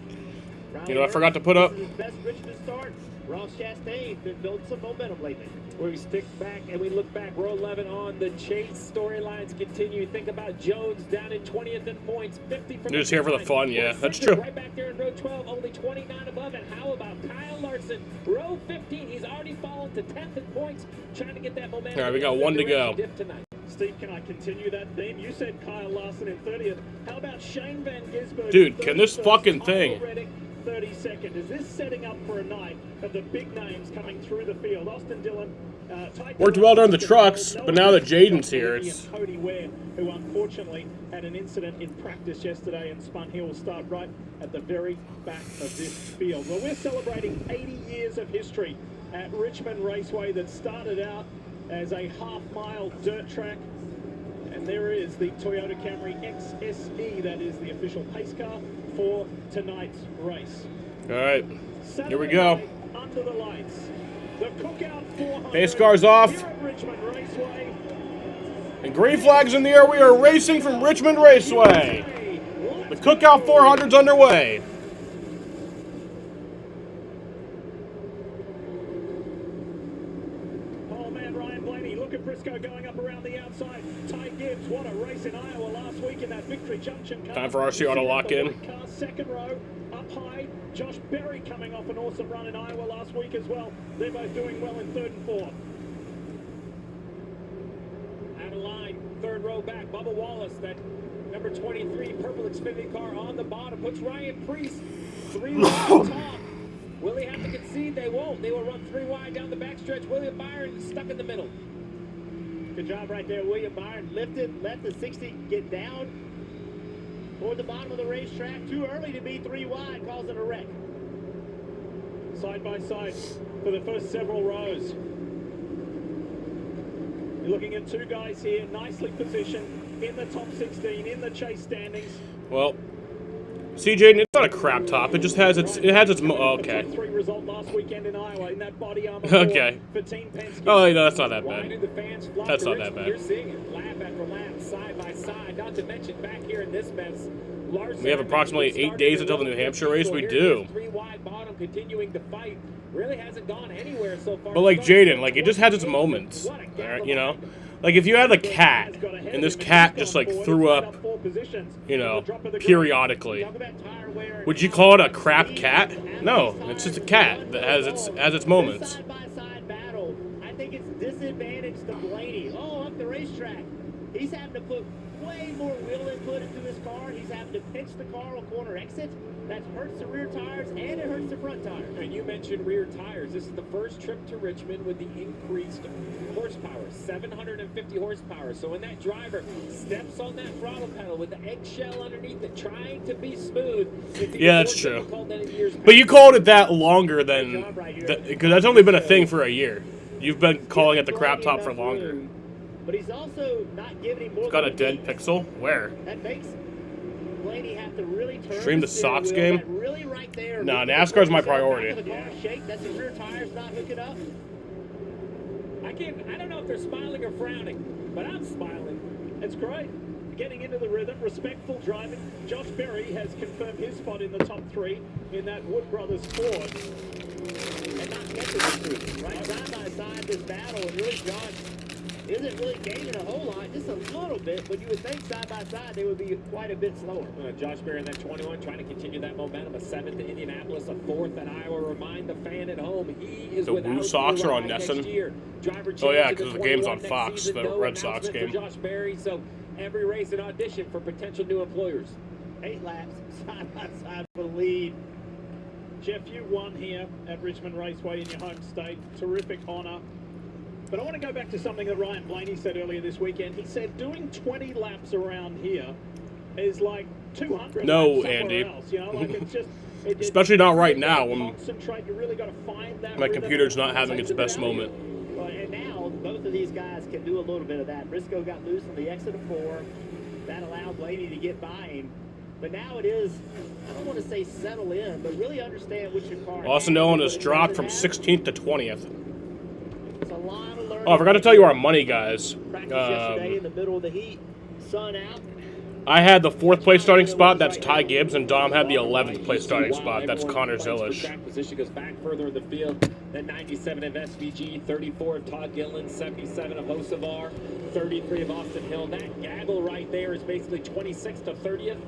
[SPEAKER 5] You know, I forgot to put up.
[SPEAKER 6] This is his best Richmond start. Ross Chastain's been building some momentum lately.
[SPEAKER 2] We stick back and we look back. Row 11 on the chase. Storylines continue. Think about Jones down in 20th in points. 50 from
[SPEAKER 5] Just here for the fun, yeah. That's true.
[SPEAKER 2] Right back there in row 12, only 29 above. And how about Kyle Larson? Row 15, he's already fallen to 10th in points, trying to get that momentum.
[SPEAKER 5] All right, we got 1 to go.
[SPEAKER 18] Steve, can I continue that theme? You said Kyle Larson in 30th. How about Shane Van Gisbergen?
[SPEAKER 5] Dude, can this fucking thing...
[SPEAKER 18] 32nd. Is this setting up for a night of the big names coming through the field? Austin Dillon
[SPEAKER 5] worked well during the trucks, but now that Jaden's here, it's...
[SPEAKER 18] Cody Ware, who unfortunately had an incident in practice yesterday and spun. He will start right at the very back of this field. Well, we're celebrating 80 years of history at Richmond Raceway that started out as a half-mile dirt track. And there is the Toyota Camry XSE, that is the official pace car for tonight's race.
[SPEAKER 5] All right, here we go.
[SPEAKER 18] Under the lights, the Cookout 400.
[SPEAKER 5] Base car's off.
[SPEAKER 18] Here at Richmond Raceway.
[SPEAKER 5] And green flags in the air. We are racing from Richmond Raceway. The Cookout 400's underway.
[SPEAKER 18] Oh man, Ryan Blaney, look at Briscoe going up around the outside. Ty Gibbs, what a race in Iowa last week in that Victory Junction car.
[SPEAKER 5] Time for RCR to lock in.
[SPEAKER 18] Second row, up high. Josh Berry coming off an awesome run in Iowa last week as well. They're both doing well in 3rd and 4th.
[SPEAKER 2] Out of line, 3rd row back, Bubba Wallace, that number 23 purple Xfinity car on the bottom, puts Ryan Priest 3 wide on top. Will he have to concede? They won't. They will run 3 wide down the backstretch. William Byron stuck in the middle.
[SPEAKER 6] Good job right there. William Byron lifted, let the 60 get down toward the bottom of the racetrack. Too early to be 3 wide, causing a wreck.
[SPEAKER 18] Side by side for the first several rows. You're looking at 2 guys here, nicely positioned in the top 16, in the chase standings.
[SPEAKER 5] Well, see, Jaden, it's not a crap top. It just has its. Okay.
[SPEAKER 18] Result last weekend in Iowa in that body armor.
[SPEAKER 5] Okay. Oh, no, that's not that bad. That's not that
[SPEAKER 2] You're
[SPEAKER 5] bad.
[SPEAKER 2] seeing it lap after lap, side by side. Not to mention back here in this mess, Larson.
[SPEAKER 5] We have approximately 8 days until the New Hampshire race. We do.
[SPEAKER 2] 3 wide bottom, continuing to fight. Really hasn't gone anywhere so far.
[SPEAKER 5] But like Jaden, like it just has its moments. All right, you know, like if you had a cat and this cat just like threw up, you know, periodically, would you call it a crap cat? No, it's just a cat that has its moments.
[SPEAKER 6] Side-by-side battle. I think it's disadvantage to Blaney. Oh, up the racetrack. He's having to put way more wheel input into his car. He's having to pinch the car on corner exit. That hurts the rear tires and it hurts the front tires.
[SPEAKER 2] And you mentioned rear tires. This is the first trip to Richmond with the increased horsepower, 750 horsepower. So when that driver steps on that throttle pedal with the eggshell underneath it, trying to be smooth,
[SPEAKER 5] Yeah, that's true. But you called it that longer than, because that's only been a thing for a year. You've been calling it the crap top for longer.
[SPEAKER 6] But he's also not giving him more.
[SPEAKER 5] It's got a dead pixel. Where?
[SPEAKER 6] That makes Blaney have to really turn
[SPEAKER 5] Stream the Sox game?
[SPEAKER 6] really right there.
[SPEAKER 5] Nah, NASCAR's my priority.
[SPEAKER 6] Shake. That's the rear tires not hooking up. I don't know if they're smiling or frowning, but I'm smiling.
[SPEAKER 18] It's great. Getting into the rhythm, respectful driving. Josh Berry has confirmed his spot in the top 3 in that Wood Brothers Ford.
[SPEAKER 15] And not catching the two, right? Side by side, this battle, and really Josh isn't really gaining a whole lot, just a little bit, but you would think side by side they would be quite a bit slower.
[SPEAKER 2] Josh Berry in that 21 trying to continue that momentum. A 7th at Indianapolis, a 4th at Iowa. Remind the fan at home, he is
[SPEAKER 5] The
[SPEAKER 2] without
[SPEAKER 5] Woo Sox are on
[SPEAKER 2] next
[SPEAKER 5] Nesson.
[SPEAKER 2] year. Driver
[SPEAKER 5] Oh yeah,
[SPEAKER 2] change in
[SPEAKER 5] because the game's on
[SPEAKER 2] 21
[SPEAKER 5] Fox,
[SPEAKER 2] next season.
[SPEAKER 5] the
[SPEAKER 2] No
[SPEAKER 5] Red Sox
[SPEAKER 2] announcement
[SPEAKER 5] game.
[SPEAKER 2] for Josh Berry, so every race an audition for potential new employers.
[SPEAKER 15] 8 laps, side by side for the lead.
[SPEAKER 18] Jeff, you won here at Richmond Raceway in your home state. Terrific honour. But I want to go back to something that Ryan Blaney said earlier this weekend. He said doing 20 laps around here is like 200
[SPEAKER 5] No,
[SPEAKER 18] laps somewhere
[SPEAKER 5] Andy.
[SPEAKER 18] else. You know, like it's just,
[SPEAKER 5] Especially not right now when
[SPEAKER 18] concentrate. You really got to find that
[SPEAKER 5] my
[SPEAKER 18] rhythm.
[SPEAKER 5] computer's not having its best moment.
[SPEAKER 15] Well, and now both of these guys can do a little bit of that. Briscoe got loose on the exit of 4. That allowed Blaney to get by him. But now it is, I don't want to say settle in, but really understand what your car
[SPEAKER 5] Austin
[SPEAKER 15] has,
[SPEAKER 5] Dillon
[SPEAKER 15] what
[SPEAKER 5] has
[SPEAKER 15] it
[SPEAKER 5] dropped
[SPEAKER 15] doesn't
[SPEAKER 5] from
[SPEAKER 15] have.
[SPEAKER 5] 16th to 20th.
[SPEAKER 15] It's a lot of learning.
[SPEAKER 5] Oh, I forgot to tell you our money, guys.
[SPEAKER 15] Practice yesterday in the middle of the heat, sun out.
[SPEAKER 5] I had the 4th place starting spot. That's Ty Gibbs, and Dom had the 11th place starting spot. That's Connor Zilish.
[SPEAKER 2] Track position goes back further in the field. Then 97 of SVG, 34 of Todd Gillen, 77 of Osavar, 33 of Austin Hill. That gaggle right there is basically 26th to 30th.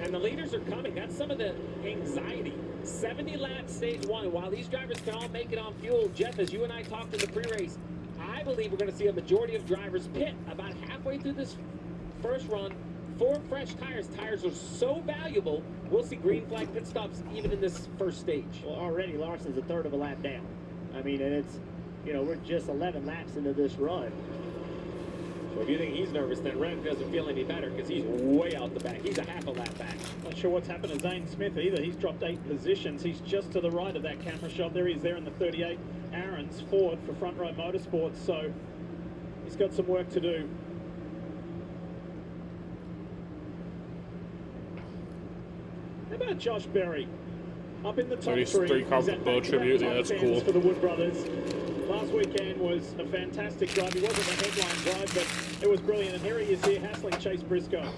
[SPEAKER 2] And the leaders are coming. That's some of the anxiety. 70 laps stage 1. While these drivers can all make it on fuel, Jeff, as you and I talked in the pre-race, I believe we're going to see a majority of drivers pit about halfway through this first run for fresh tires. Tires are so valuable, we'll see green flag pit stops even in this first stage.
[SPEAKER 15] Well, already Larson's a third of a lap down. I mean, and it's, you know, we're just 11 laps into this run.
[SPEAKER 2] So if you think he's nervous, then Red doesn't feel any better because he's way out the back. He's a half a lap back.
[SPEAKER 18] Not sure what's happened to Zane Smith either. He's dropped 8 positions. He's just to the right of that camera shot. There he is there in the 38. Aaron's Ford for Front Row Motorsports. So he's got some work to do. How about Josh Berry? Up in the top 3.
[SPEAKER 5] 33 car boat tribute. Yeah, that's cool.
[SPEAKER 18] For the Wood Brothers. Last weekend was a fantastic drive. He wasn't the headline drive, but it was brilliant. And here he is here hassling Chase Briscoe.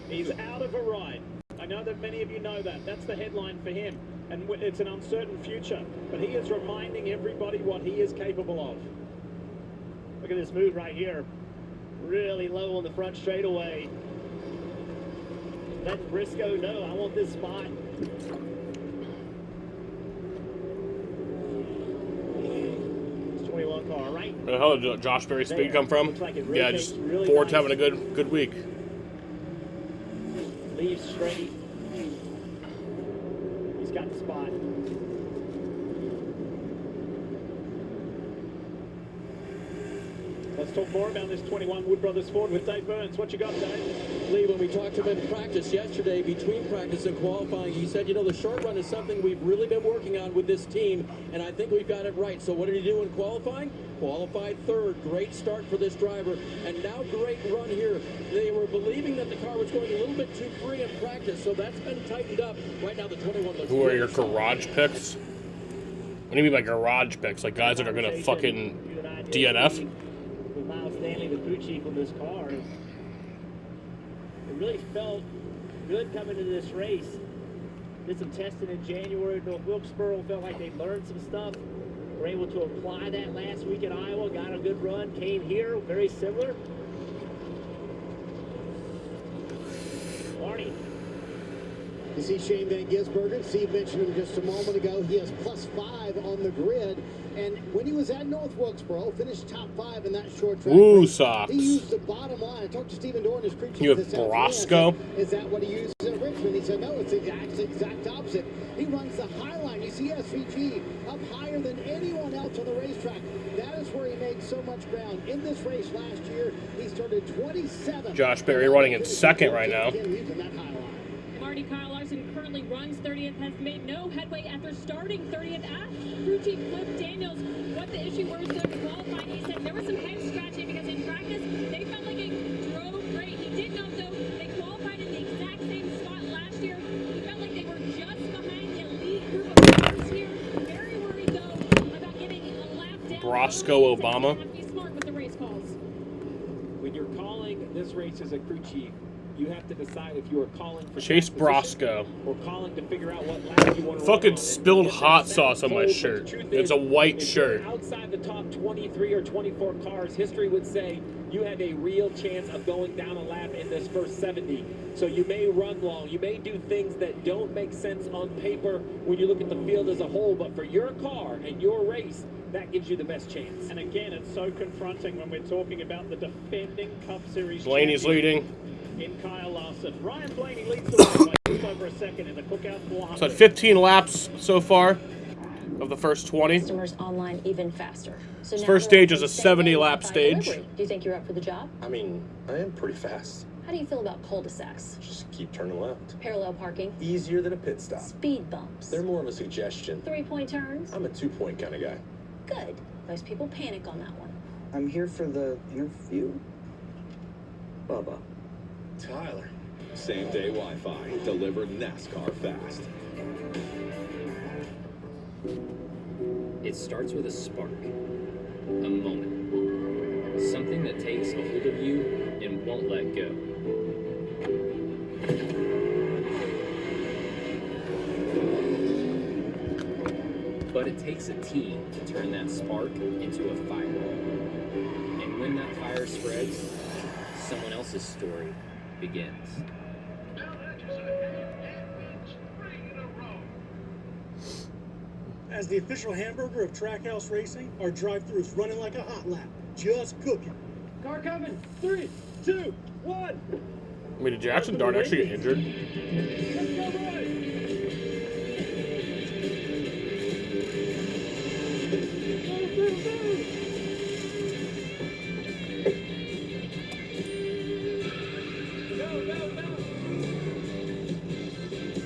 [SPEAKER 18] He's out of a ride. I know that many of you know that. That's the headline for him. And it's an uncertain future. But he is reminding everybody what he is capable of.
[SPEAKER 15] Look at this move right here. Really low on the front straightaway. Letting Briscoe know, I want this spot. It's 21 car, right?
[SPEAKER 5] Where the hell did Josh Berry's speed come from?
[SPEAKER 15] Looks like it really
[SPEAKER 5] Yeah,
[SPEAKER 15] takes
[SPEAKER 5] just
[SPEAKER 15] really
[SPEAKER 5] Ford's
[SPEAKER 15] nice.
[SPEAKER 5] having a good week.
[SPEAKER 15] Leaves straight. He's got the spot.
[SPEAKER 18] Let's talk more about this 21 Wood Brothers Ford with Dave Burns. What you got, Dave?
[SPEAKER 3] Lee, when we talked to him in practice yesterday, between practice and qualifying, he said, you know, the short run is something we've really been working on with this team, and I think we've got it right. So what did he do in qualifying? Qualified 3rd. Great start for this driver, and now great run here. They were believing that the car was going a little bit too free in practice, so that's been tightened up. Right now, the 21 looks
[SPEAKER 5] Who are
[SPEAKER 3] great.
[SPEAKER 5] your garage picks? What do you mean by garage picks? Like guys that are gonna fucking DNF?
[SPEAKER 15] With Miles Stanley, the crew chief of this car. It really felt good coming to this race. Did some testing in January at North Wilkesboro. Felt like they learned some stuff. Were able to apply that last week in Iowa. Got a good run. Came here, very similar. Marty.
[SPEAKER 1] You see Shane Van Gisbergen. Steve mentioned him just a moment ago. He has +5 on the grid. And when he was at North Wilkesboro, finished top 5 in that short track.
[SPEAKER 5] Woo
[SPEAKER 1] race.
[SPEAKER 5] socks.
[SPEAKER 1] He used the bottom line. I talked to Stephen Dorn, his crew chief.
[SPEAKER 5] You have
[SPEAKER 1] this afternoon.
[SPEAKER 5] Brosco?
[SPEAKER 1] I said, is that what he uses in Richmond? He said, no, it's the exact opposite. He runs the high line. You see SVG up higher than anyone else on the racetrack. That is where he made so much ground. In this race last year, he started 27th.
[SPEAKER 5] Josh Berry running in 2nd right now.
[SPEAKER 1] Using that high line.
[SPEAKER 11] Marty Kyle Larson currently runs 30th, has made no headway after starting 30th. Asked crew chief Cliff Daniels what the issue was in qualifying. He said there was some head scratching because in practice they felt like it drove great. He did note though they qualified in the exact same spot last year. He felt like they were just behind the elite group of cars here. Very worried though about getting a lap
[SPEAKER 5] Brosco Obama.
[SPEAKER 11] Be smart with the race calls.
[SPEAKER 2] When you're calling this race as a crew chief, you have to decide if you are calling for
[SPEAKER 5] Chase
[SPEAKER 2] track position
[SPEAKER 5] Brosco.
[SPEAKER 2] or calling to figure out what lap you want to
[SPEAKER 5] Fucking
[SPEAKER 2] run on.
[SPEAKER 5] spilled
[SPEAKER 2] It's
[SPEAKER 5] hot
[SPEAKER 2] that
[SPEAKER 5] sauce on my
[SPEAKER 2] cold, but
[SPEAKER 5] shirt.
[SPEAKER 2] the truth
[SPEAKER 5] It's
[SPEAKER 2] is,
[SPEAKER 5] a white
[SPEAKER 2] if you're
[SPEAKER 5] shirt.
[SPEAKER 2] outside the top 23 or 24 cars, history would say you have a real chance of going down a lap in this first 70. So you may run long. You may do things that don't make sense on paper when you look at the field as a whole. But for your car and your race, that gives you the best chance.
[SPEAKER 6] And again, it's so confronting when we're talking about the defending Cup Series
[SPEAKER 5] Blaney's
[SPEAKER 6] champion
[SPEAKER 5] leading.
[SPEAKER 6] in Kyle Larson. Ryan Blaney leads the way by just over a second in the Cookout 400.
[SPEAKER 5] So at 15 laps so far of the first 20.
[SPEAKER 8] Customers online even faster. So
[SPEAKER 5] This
[SPEAKER 8] now
[SPEAKER 5] first
[SPEAKER 8] they're
[SPEAKER 5] stage is a
[SPEAKER 8] offering same-day
[SPEAKER 5] 70-lap
[SPEAKER 8] by
[SPEAKER 5] stage.
[SPEAKER 8] delivery. Do you think you're up for the job?
[SPEAKER 16] I mean, I am pretty fast.
[SPEAKER 8] How do you feel about cul-de-sacs?
[SPEAKER 16] Just keep turning left.
[SPEAKER 8] Parallel parking?
[SPEAKER 16] Easier than a pit stop.
[SPEAKER 8] Speed bumps?
[SPEAKER 16] They're more of a suggestion.
[SPEAKER 8] 3-point turns?
[SPEAKER 16] I'm a 2-point kind of guy.
[SPEAKER 8] Good. Most people panic on that one.
[SPEAKER 19] I'm here for the interview.
[SPEAKER 16] Bubba.
[SPEAKER 21] Tyler. Same-day Wi-Fi. Delivered NASCAR fast.
[SPEAKER 25] It starts with a spark, a moment, something that takes a hold of you and won't let go. But it takes a team to turn that spark into a fire. And when that fire spreads, someone else's story begins.
[SPEAKER 4] As the official hamburger of Trackhouse Racing, our drive-thru is running like a hot lap. Just cooking.
[SPEAKER 6] Car coming. 3, 2, 1.
[SPEAKER 5] I mean, did Jackson Dart actually get injured?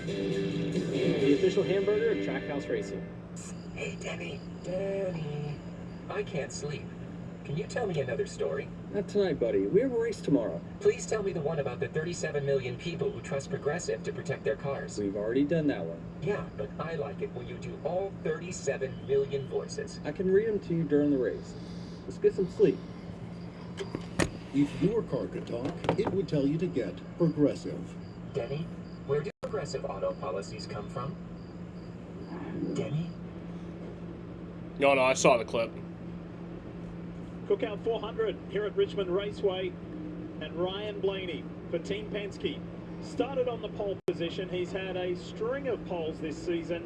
[SPEAKER 2] The official hamburger of Trackhouse Racing.
[SPEAKER 26] Hey, Danny. I can't sleep. Can you tell me another story?
[SPEAKER 3] Not tonight, buddy. We have a race tomorrow.
[SPEAKER 26] Please tell me the one about the 37 million people who trust Progressive to protect their cars.
[SPEAKER 3] We've already done that one.
[SPEAKER 26] Yeah, but I like it when you do all 37 million voices.
[SPEAKER 3] I can read them to you during the race. Let's get some sleep.
[SPEAKER 27] If your car could talk, it would tell you to get Progressive.
[SPEAKER 26] Denny, where do Progressive auto policies come from? Denny?
[SPEAKER 5] No, I saw the clip.
[SPEAKER 6] Cookout 400 here at Richmond Raceway, and Ryan Blaney for Team Penske started on the pole position. He's had a string of poles this season,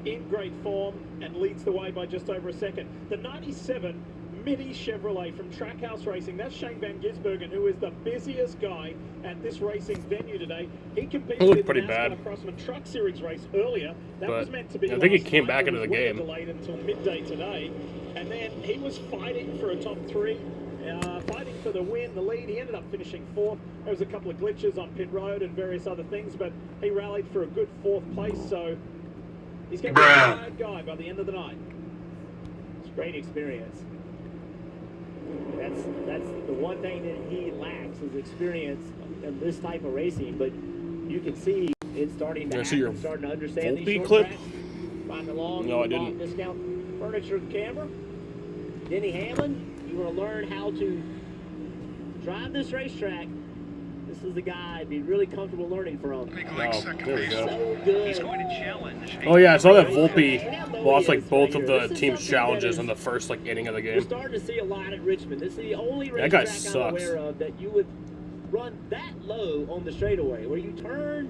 [SPEAKER 6] in great form, and leads the way by just over a second. The 97 Midi Chevrolet from Trackhouse Racing, that's Shane Van Gisbergen, who is the busiest guy at this racing venue today. He competed in the NASCAR Crossman Truck Series race earlier. That was meant to be
[SPEAKER 5] I think he
[SPEAKER 6] last
[SPEAKER 5] came
[SPEAKER 6] night.
[SPEAKER 5] back
[SPEAKER 6] It
[SPEAKER 5] into
[SPEAKER 6] was
[SPEAKER 5] the
[SPEAKER 6] weather
[SPEAKER 5] game.
[SPEAKER 6] delayed until midday today, and then he was fighting for a top 3, fighting for the win, the lead. He ended up finishing 4th. There was a couple of glitches on pit road and various other things, but he rallied for a good 4th place, so he's going to be a bad guy by the end of the night.
[SPEAKER 15] It's a great experience. That's the one thing that he lacks is experience in this type of racing, but you can see it's starting to
[SPEAKER 5] Did I see your
[SPEAKER 15] happen, starting to understand
[SPEAKER 5] Volpe
[SPEAKER 15] these short
[SPEAKER 5] clip?
[SPEAKER 15] tracks. Find along,
[SPEAKER 5] No, I didn't.
[SPEAKER 15] Discount furniture camera. Denny Hamlin, you want to learn how to drive this racetrack. This is the guy I'd be really comfortable learning from.
[SPEAKER 5] Oh, there we go.
[SPEAKER 15] So good.
[SPEAKER 10] He's going to challenge.
[SPEAKER 5] Oh yeah, I saw that Volpe lost like both of the team's challenges in the first like inning of the
[SPEAKER 15] We're
[SPEAKER 5] game.
[SPEAKER 15] starting to see a lot at Richmond. This is the only
[SPEAKER 5] That guy
[SPEAKER 15] racetrack I'm
[SPEAKER 5] sucks.
[SPEAKER 15] aware of that you would run that low on the straightaway, where you turn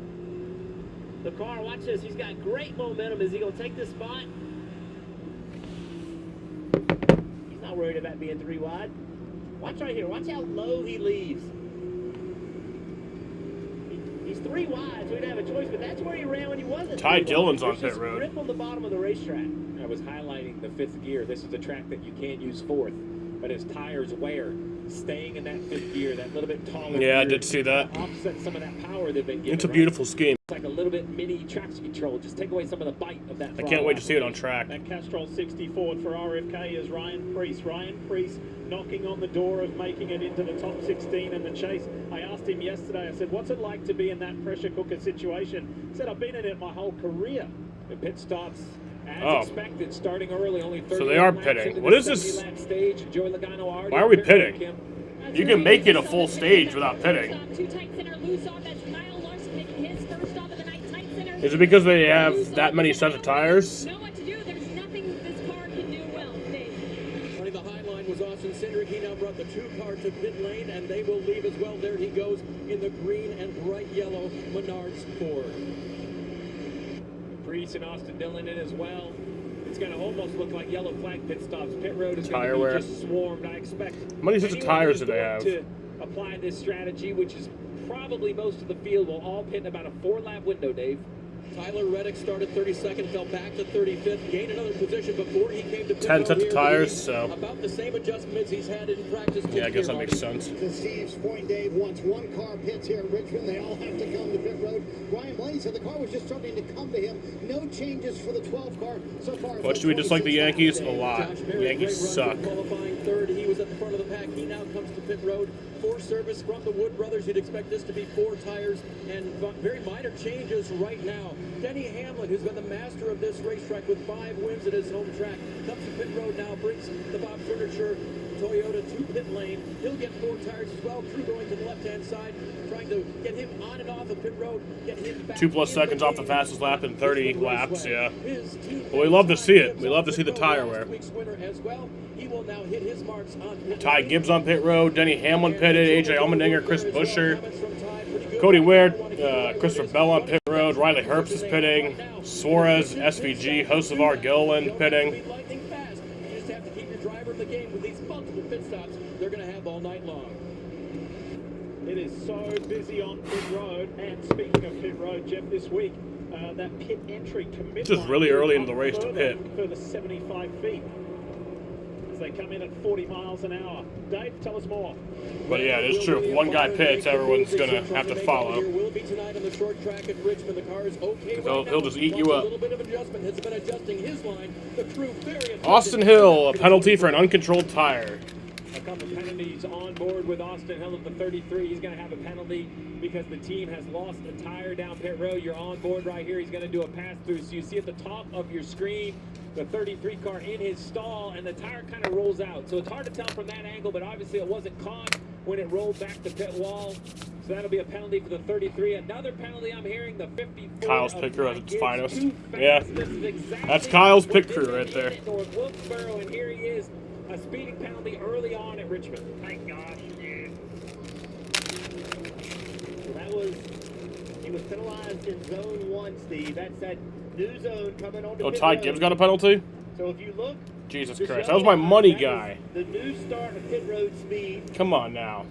[SPEAKER 15] the car. Watch this. He's got great momentum. Is he going to take this spot? He's not worried about being 3 wide. Watch right here. Watch how low he leaves. He's 3 wide, so he didn't have a choice, but that's where he ran when he wasn't.
[SPEAKER 5] Ty
[SPEAKER 15] 3 wide.
[SPEAKER 5] Dillon's on
[SPEAKER 15] There's
[SPEAKER 5] pit
[SPEAKER 15] just
[SPEAKER 5] road.
[SPEAKER 15] grip on the bottom of the racetrack.
[SPEAKER 2] I was highlighting the 5th gear. This is a track that you can't use 4th, but as tires wear, staying in that 5th gear, that little bit taller.
[SPEAKER 5] Yeah, I
[SPEAKER 2] gear,
[SPEAKER 5] did see that.
[SPEAKER 2] Offset some of that power they've been getting.
[SPEAKER 5] It's a
[SPEAKER 2] right?
[SPEAKER 5] beautiful scheme.
[SPEAKER 2] It's like a little bit mini traction control. Just take away some of the bite of that.
[SPEAKER 5] I can't wait to see it on track.
[SPEAKER 6] That Castrol 60 Ford for RFK is Ryan Preece. Ryan Preece knocking on the door of making it into the top 16 in the chase. I asked him yesterday, I said, what's it like to be in that pressure cooker situation? He said, I've been in it my whole career. The pit stops
[SPEAKER 2] As expected, starting early, only 30
[SPEAKER 5] so they are
[SPEAKER 2] laps
[SPEAKER 5] pitting.
[SPEAKER 2] into
[SPEAKER 5] What
[SPEAKER 2] the
[SPEAKER 5] is this?
[SPEAKER 2] 70-lap stage. Joey Logano already
[SPEAKER 5] Why are we
[SPEAKER 2] pit road,
[SPEAKER 5] pitting?
[SPEAKER 2] Kim.
[SPEAKER 5] You can make it a full stage without pitting. Is it because they have that many sets of tires?
[SPEAKER 3] Running the high line was Austin Cindric. He now brought the 2-car to pit lane, and they will leave as well. There he goes in the green and bright yellow Menards Ford.
[SPEAKER 2] Priest and Austin Dillon in as well. It's going to almost look like yellow flag pit stops. Pit road is going to be just swarmed. I expect.
[SPEAKER 5] How many sets of tires do they have?
[SPEAKER 2] To apply this strategy, which is probably most of the field, will all pit in about a 4-lap window, Dave.
[SPEAKER 3] Tyler Reddick started 32nd, fell back to 35th, gained another position before he came to pit
[SPEAKER 5] 10
[SPEAKER 3] road
[SPEAKER 5] sets of
[SPEAKER 3] here.
[SPEAKER 5] tires, so
[SPEAKER 3] About the same adjustments he's had in practice.
[SPEAKER 5] yeah, I guess that makes sense.
[SPEAKER 1] To Steve's point, Dave, once one car pits here at Richmond, they all have to come to pit road. Ryan Blaney said the car was just starting to come to him. No changes for the 12 car so far.
[SPEAKER 5] What should we dislike the Yankees? A lot.
[SPEAKER 3] Josh Berry,
[SPEAKER 5] Yankees
[SPEAKER 3] great
[SPEAKER 5] suck.
[SPEAKER 3] run for qualifying third. He was at the front of the pack. He now comes to pit road. 4 service from the Wood brothers. You'd expect this to be 4 tires and very minor changes right now. Denny Hamlin, who's been the master of this racetrack with 5 wins at his home track, comes to pit road now, brings the Bob Furniture Toyota to pit lane. He'll get 4 tires as well. Crew going to the left-hand side, trying to get him on and off of pit road, get him back
[SPEAKER 5] 2+ seconds off the fastest lap in 30 laps, yeah. Well, we love to see it. We love to see the tire wear. Ty Gibbs on pit road, Denny Hamlin pitted, AJ Allmendinger, Chris Buescher, Cody Ware, Christopher Bell on pit road, Riley Herbst is pitting, Suarez, SVG, Hocevar, Gilliland pitting.
[SPEAKER 3] Just have to keep your driver in the game with these multiple pit stops they're going to have all night long.
[SPEAKER 6] It is so busy on pit road. And speaking of pit road, Jeff, this week, that pit entry commit
[SPEAKER 5] Just really early into the race to pit.
[SPEAKER 6] Further 75 feet. As they come in at 40 miles an hour. Dave, tell us more.
[SPEAKER 5] But yeah, it is true. If one guy pits, everyone's going to have to follow.
[SPEAKER 3] Will be tonight on the short track at Richmond. The car is okay.
[SPEAKER 5] He'll just eat you up.
[SPEAKER 3] A little bit of adjustment has been adjusting his line. The crew very
[SPEAKER 5] Austin Hill, a penalty for an uncontrolled tire.
[SPEAKER 2] A couple penalties on board with Austin Hill at the 33. He's going to have a penalty because the team has lost a tire down pit road. You're on board right here. He's going to do a pass through. So you see at the top of your screen the 33 car in his stall, and the tire kind of rolls out. So it's hard to tell from that angle, but obviously it wasn't caught when it rolled back to pit wall. So that'll be a penalty for the 33. Another penalty I'm hearing, the 54.
[SPEAKER 5] Kyle's pit crew at its finest. Yeah, that's Kyle's pit crew right there.
[SPEAKER 2] North Wilkesboro, and here he is. A speeding penalty early on at Richmond. Thank gosh, yeah.
[SPEAKER 15] So that was, he was penalized in zone 1, Steve. That's that new zone coming on to
[SPEAKER 5] Oh,
[SPEAKER 15] pit
[SPEAKER 5] Ty
[SPEAKER 15] road.
[SPEAKER 5] Gibbs got a penalty?
[SPEAKER 15] So if you look,
[SPEAKER 5] Jesus Christ, that was my money guy.
[SPEAKER 15] the new start of pit road speed.
[SPEAKER 5] Come on now.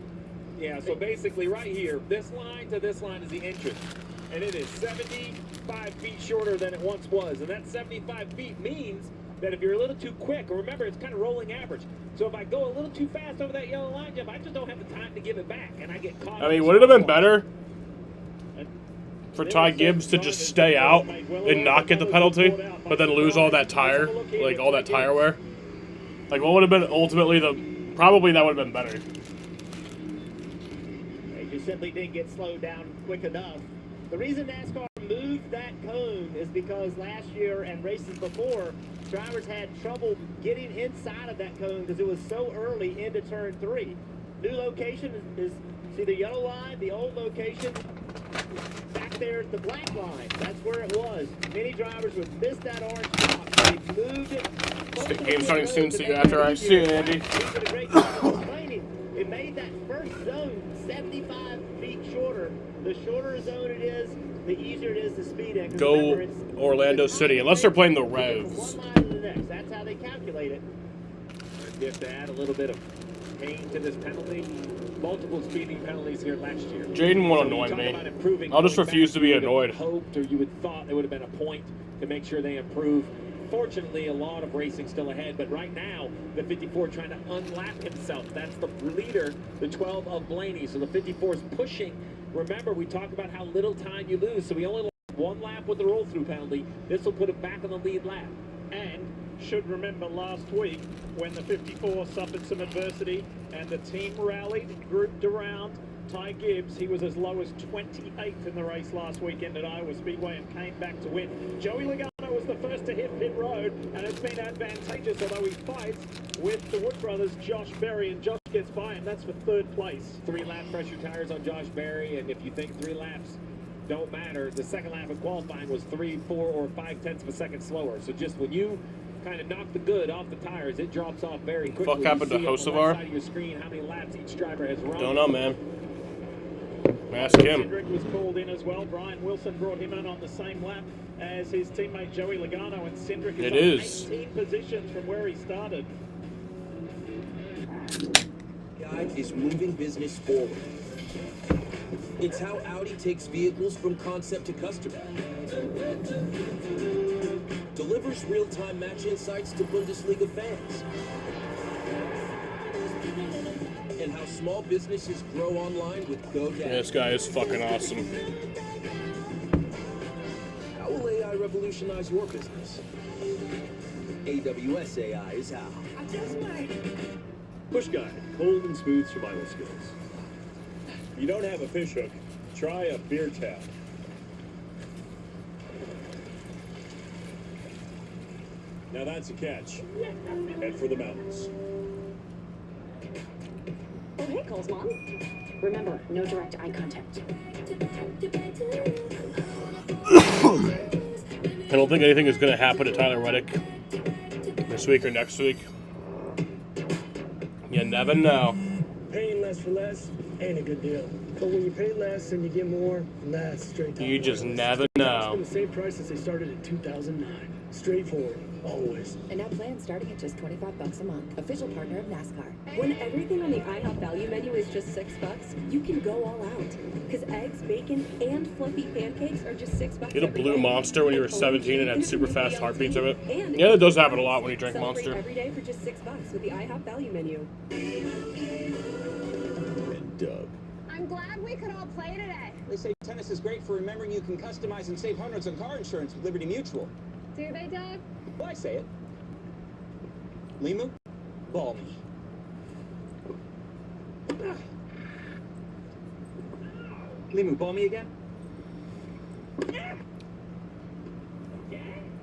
[SPEAKER 2] Yeah, so basically right here, this line to this line is the entrance. And it is 75 feet shorter than it once was. And that 75 feet means that if you're a little too quick, remember it's kind of rolling average. So if I go a little too fast over that yellow line, Jeff, I just don't have the time to give it back, and I get caught.
[SPEAKER 5] I mean, would it have been better for Ty Gibbs to just stay out and not get the penalty, but then lose all that tire, like all that tire wear? Like, what would have been ultimately probably that would have been better.
[SPEAKER 15] They just simply didn't get slowed down quick enough. The reason NASCAR moved that cone is because last year and races before, drivers had trouble getting inside of that cone because it was so early into turn 3. New location is see the yellow line, the old location. Back there at the black line, that's where it was. Many drivers would miss that orange top. They moved it.
[SPEAKER 5] State game starting soon, see you after I see it, Andy.
[SPEAKER 15] It made that first zone 75 feet shorter. The shorter zone it is, the easier it is to speed in.
[SPEAKER 5] Go Orlando City, unless they're playing the Revs.
[SPEAKER 15] One line to the next. That's how they calculate it.
[SPEAKER 2] You have to add a little bit of pain to this penalty. Multiple speeding penalties here last year.
[SPEAKER 5] Jaden won't annoy me. I'll just refuse to be annoyed.
[SPEAKER 2] Hoped, or you would thought there would have been a point to make sure they improve. Fortunately, a lot of racing still ahead, but right now, the 54 trying to unlap himself. That's the leader, the 12 of Blaney. So the 54 is pushing. Remember, we talk about how little time you lose. So we only lost 1 lap with the roll-through penalty. This will put him back on the lead lap.
[SPEAKER 6] And should remember last week when the 54 suffered some adversity and the team rallied, grouped around Ty Gibbs. He was as low as 28th in the race last weekend at Iowa Speedway and came back to win. Joey Logano Logano was the first to hit pit road, and it's been advantageous, although he fights with the Wood brothers, Josh Berry, and Josh gets by him. That's for third place.
[SPEAKER 2] 3 lap pressure tires on Josh Berry, and if you think 3 laps don't matter, the second lap of qualifying was 3, 4, or 5/10 of a second slower. So just when you kind of knock the good off the tires, it drops off very quickly.
[SPEAKER 5] Fuck happened to Hocevar?
[SPEAKER 2] Side of your screen, how many laps each driver has run.
[SPEAKER 5] Don't know, man. Ask him.
[SPEAKER 6] Cindric was called in as well. Brian Wilson brought him in on the same lap as his teammate Joey Logano, and Cindric is on 18 positions from where he started.
[SPEAKER 7] Guide is moving business forward. It's how Audi takes vehicles from concept to customer. Delivers real-time match insights to Bundesliga fans. And how small businesses grow online with GoDaddy.
[SPEAKER 5] This guy is fucking awesome.
[SPEAKER 7] How will AI revolutionize your business? AWS AI is how.
[SPEAKER 6] Push guide, cold and smooth survival skills. If you don't have a fish hook, try a beer tap. Now that's a catch. Head for the mountains.
[SPEAKER 8] Oh, hey, Cole's mom. Remember, no direct eye contact.
[SPEAKER 5] I don't think anything is going to happen to Tyler Reddick this week or next week. You never know.
[SPEAKER 4] Paying less for less ain't a good deal. But when you pay less and you get more, that's straight
[SPEAKER 5] You just never know.
[SPEAKER 4] It's the same price as they started in 2009. Straightforward, always.
[SPEAKER 12] And now plans starting at just $25 a month. Official partner of Nascar. When everything on the IHOP value menu is just $6, you can go all out. Because eggs, bacon, and fluffy pancakes are just $6.
[SPEAKER 5] You had a blue Monster when you were 17 and had super fast heartbeats of it. Yeah, that does happen a lot when you drink Monster.
[SPEAKER 12] Every day for just $6 with the IHOP value menu.
[SPEAKER 27] And Doug.
[SPEAKER 13] I'm glad we could all play today.
[SPEAKER 14] They say tennis is great for remembering you can customize and save hundreds on car insurance with Liberty Mutual.
[SPEAKER 13] Do they, Doug?
[SPEAKER 14] Well, I say it. Limu, ball me. Limu, ball me again?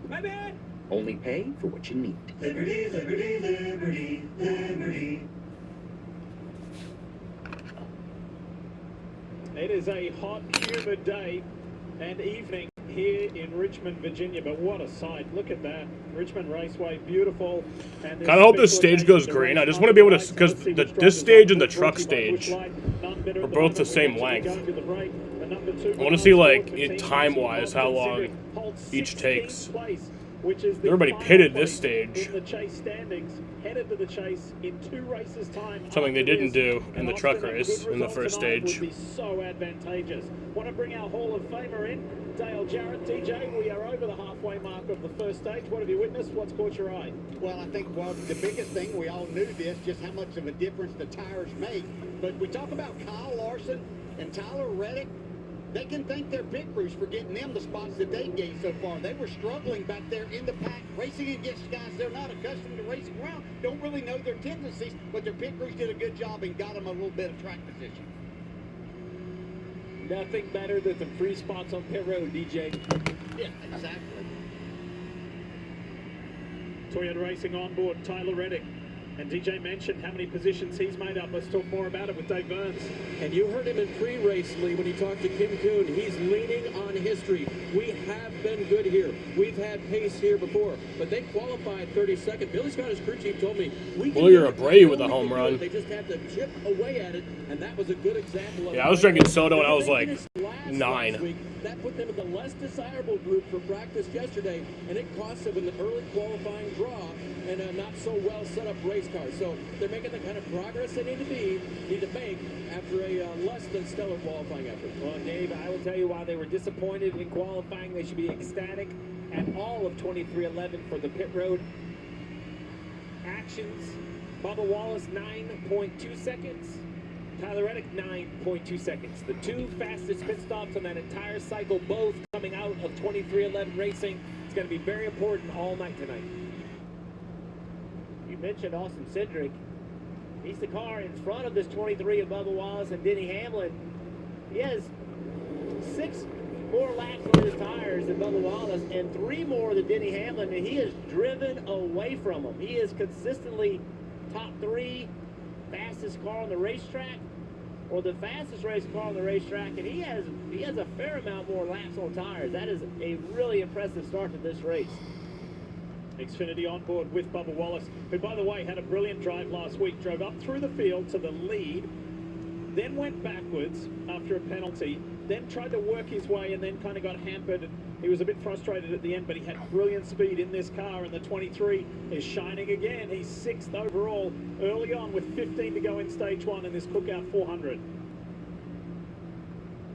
[SPEAKER 14] My bad.
[SPEAKER 7] Only pay for what you need.
[SPEAKER 6] Liberty, liberty, liberty, liberty. It is a hot, humid day and evening here in Richmond, Virginia, but what a sight. Look at that. Richmond Raceway, beautiful. And
[SPEAKER 5] Kind of hope this stage goes green. I just want to be able to, because this stage and the truck stage are both the same length. I want to see, like, time-wise, how long each takes. Everybody pitted this stage.
[SPEAKER 6] In the chase standings, headed to the chase in 2 races' time.
[SPEAKER 5] Something they didn't do in the truck race in the first stage.
[SPEAKER 6] Would be so advantageous. Want to bring our Hall of Famer in, Dale Jarrett. DJ, we are over the halfway mark of the first stage. What have you witnessed? What's caught your eye?
[SPEAKER 1] Well, I think the biggest thing, we all knew this, just how much of a difference the tires make. But we talk about Kyle Larson and Tyler Reddick. They can thank their pit crews for getting them the spots that they gave so far. They were struggling back there in the pack, racing against guys they're not accustomed to racing around, don't really know their tendencies, but their pit crews did a good job and got them a little bit of track position.
[SPEAKER 2] Nothing better than the free spots on pit road, DJ.
[SPEAKER 1] Yeah, exactly.
[SPEAKER 6] Toyota Racing on board, Tyler Reddick. And DJ mentioned how many positions he's made up. Let's talk more about it with Dave Burns.
[SPEAKER 3] And you heard him in pre-race, Lee, when he talked to Kim Kuhn. He's leaning on history. We have been good here. We've had pace here before, but they qualified 32nd. Billy Scott, his crew chief, told me,
[SPEAKER 5] Well, you're a Bray with a home run.
[SPEAKER 3] They just had to chip away at it, and that was a good example of
[SPEAKER 5] Yeah, I was drinking soda when I was like 9.
[SPEAKER 3] That put them in the less desirable group for practice yesterday, and it cost them in the early qualifying draw and a not so well set up race car. So they're making the kind of progress they need to make after a less than stellar qualifying effort.
[SPEAKER 2] Well, Dave, I will tell you why they were disappointed in qualifying. They should be ecstatic at all of 23:11 for the pit road actions. Bubba Wallace 9.2 seconds. Tyler Reddick 9.2 seconds. The 2 fastest pit stops on that entire cycle, both coming out of 23:11 racing. It's going to be very important all night tonight.
[SPEAKER 15] You mentioned Austin Cindric. He's the car in front of this 23 of Bubba Wallace and Denny Hamlin. He has 6 more laps on his tires than Bubba Wallace and 3 more than Denny Hamlin, and he is driven away from him. He is consistently top 3 fastest car on the racetrack, or the fastest race car on the racetrack, and he has a fair amount more laps on tires. That is a really impressive start to this race.
[SPEAKER 6] Xfinity on board with Bubba Wallace, who, by the way, had a brilliant drive last week. Drove up through the field to the lead, then went backwards after a penalty, then tried to work his way and then kind of got hampered. And he was a bit frustrated at the end, but he had brilliant speed in this car, and the 23 is shining again. He's 6th overall early on with 15 to go in stage 1 in this Cookout 400.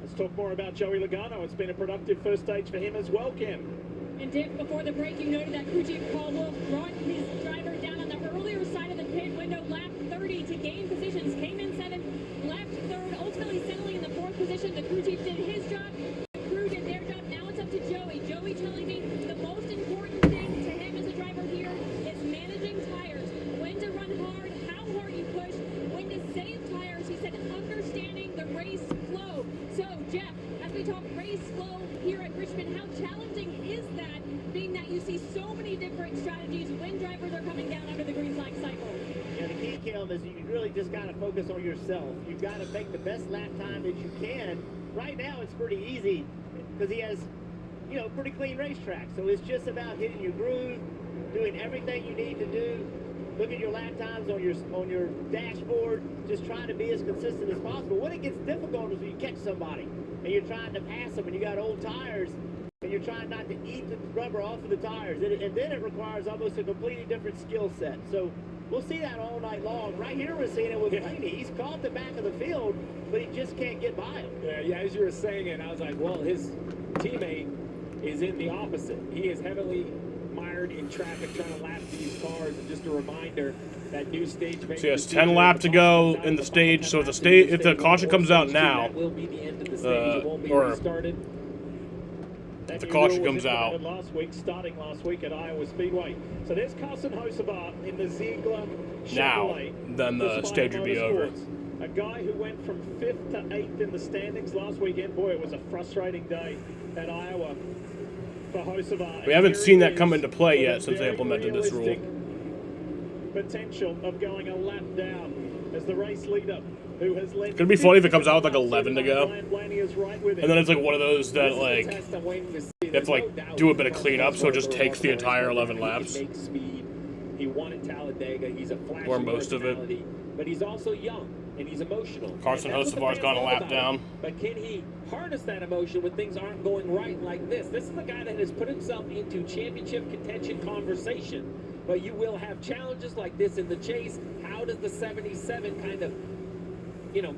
[SPEAKER 6] Let's talk more about Joey Logano. It's been a productive first stage for him as well, Kim.
[SPEAKER 11] And Dick, before the break, you noted that crew chief Paul Wolf brought his driver down on the earlier side of the pit window, lap 30, to gain positions. Came in 7th, left 3rd, ultimately settling in the 4th position. The crew chief did his job, the crew did their job. Now it's up to Joey. Joey telling me the most important thing to him as a driver here is managing tires. When to run hard, how hard you push, when to save tires. He said understanding the race flow. So, Jeff, as we talk race flow here at Richmond, how challenging is that, being that you see so many different strategies when drivers are coming down under the green flag cycle?
[SPEAKER 15] Yeah, the key, Kim, is you really just got to focus on yourself. You've got to make the best lap time that you can. Right now, it's pretty easy because he has, pretty clean racetrack. So it's just about hitting your groove, doing everything you need to do. Look at your lap times on your dashboard. Just trying to be as consistent as possible. When it gets difficult is when you catch somebody and you're trying to pass them and you got old tires and you're trying not to eat the rubber off of the tires. And then it requires almost a completely different skill set. So we'll see that all night long. Right here we're seeing it with Blaney. He's caught the back of the field, but he just can't get by him.
[SPEAKER 2] Yeah, as you were saying it, I was like, well, his teammate is in the opposite. He is heavily mired in traffic trying to lap these cars, and just a reminder that new stage.
[SPEAKER 5] So he has 10 laps to go in the stage. So if the caution comes out now, or if the caution comes out
[SPEAKER 6] starting last week at Iowa Speedway. So there's Carson Hocevar in the Ziegler
[SPEAKER 5] now,
[SPEAKER 6] Chevrolet,
[SPEAKER 5] then the stage would be over.
[SPEAKER 6] A guy who went from 5th to 8th in the standings last weekend. Boy, it was a frustrating day at Iowa for Hocevar.
[SPEAKER 5] We haven't seen that come into play yet since they implemented this rule.
[SPEAKER 6] Potential of going a lap down as the race leader, who has led.
[SPEAKER 5] It's gonna be funny if it comes out with like 11 to go, and then it's like one of those that like you have to like do a bit of cleanup, so it just takes the entire 11 laps.
[SPEAKER 2] He won at Talladega. He's a flashy
[SPEAKER 5] or most of it.
[SPEAKER 2] But he's also young and he's emotional.
[SPEAKER 5] Carson Hocevar's gone a lap down.
[SPEAKER 2] But can he harness that emotion when things aren't going right like this? This is the guy that has put himself into championship contention conversation. But you will have challenges like this in the chase. How does the 77 kind of,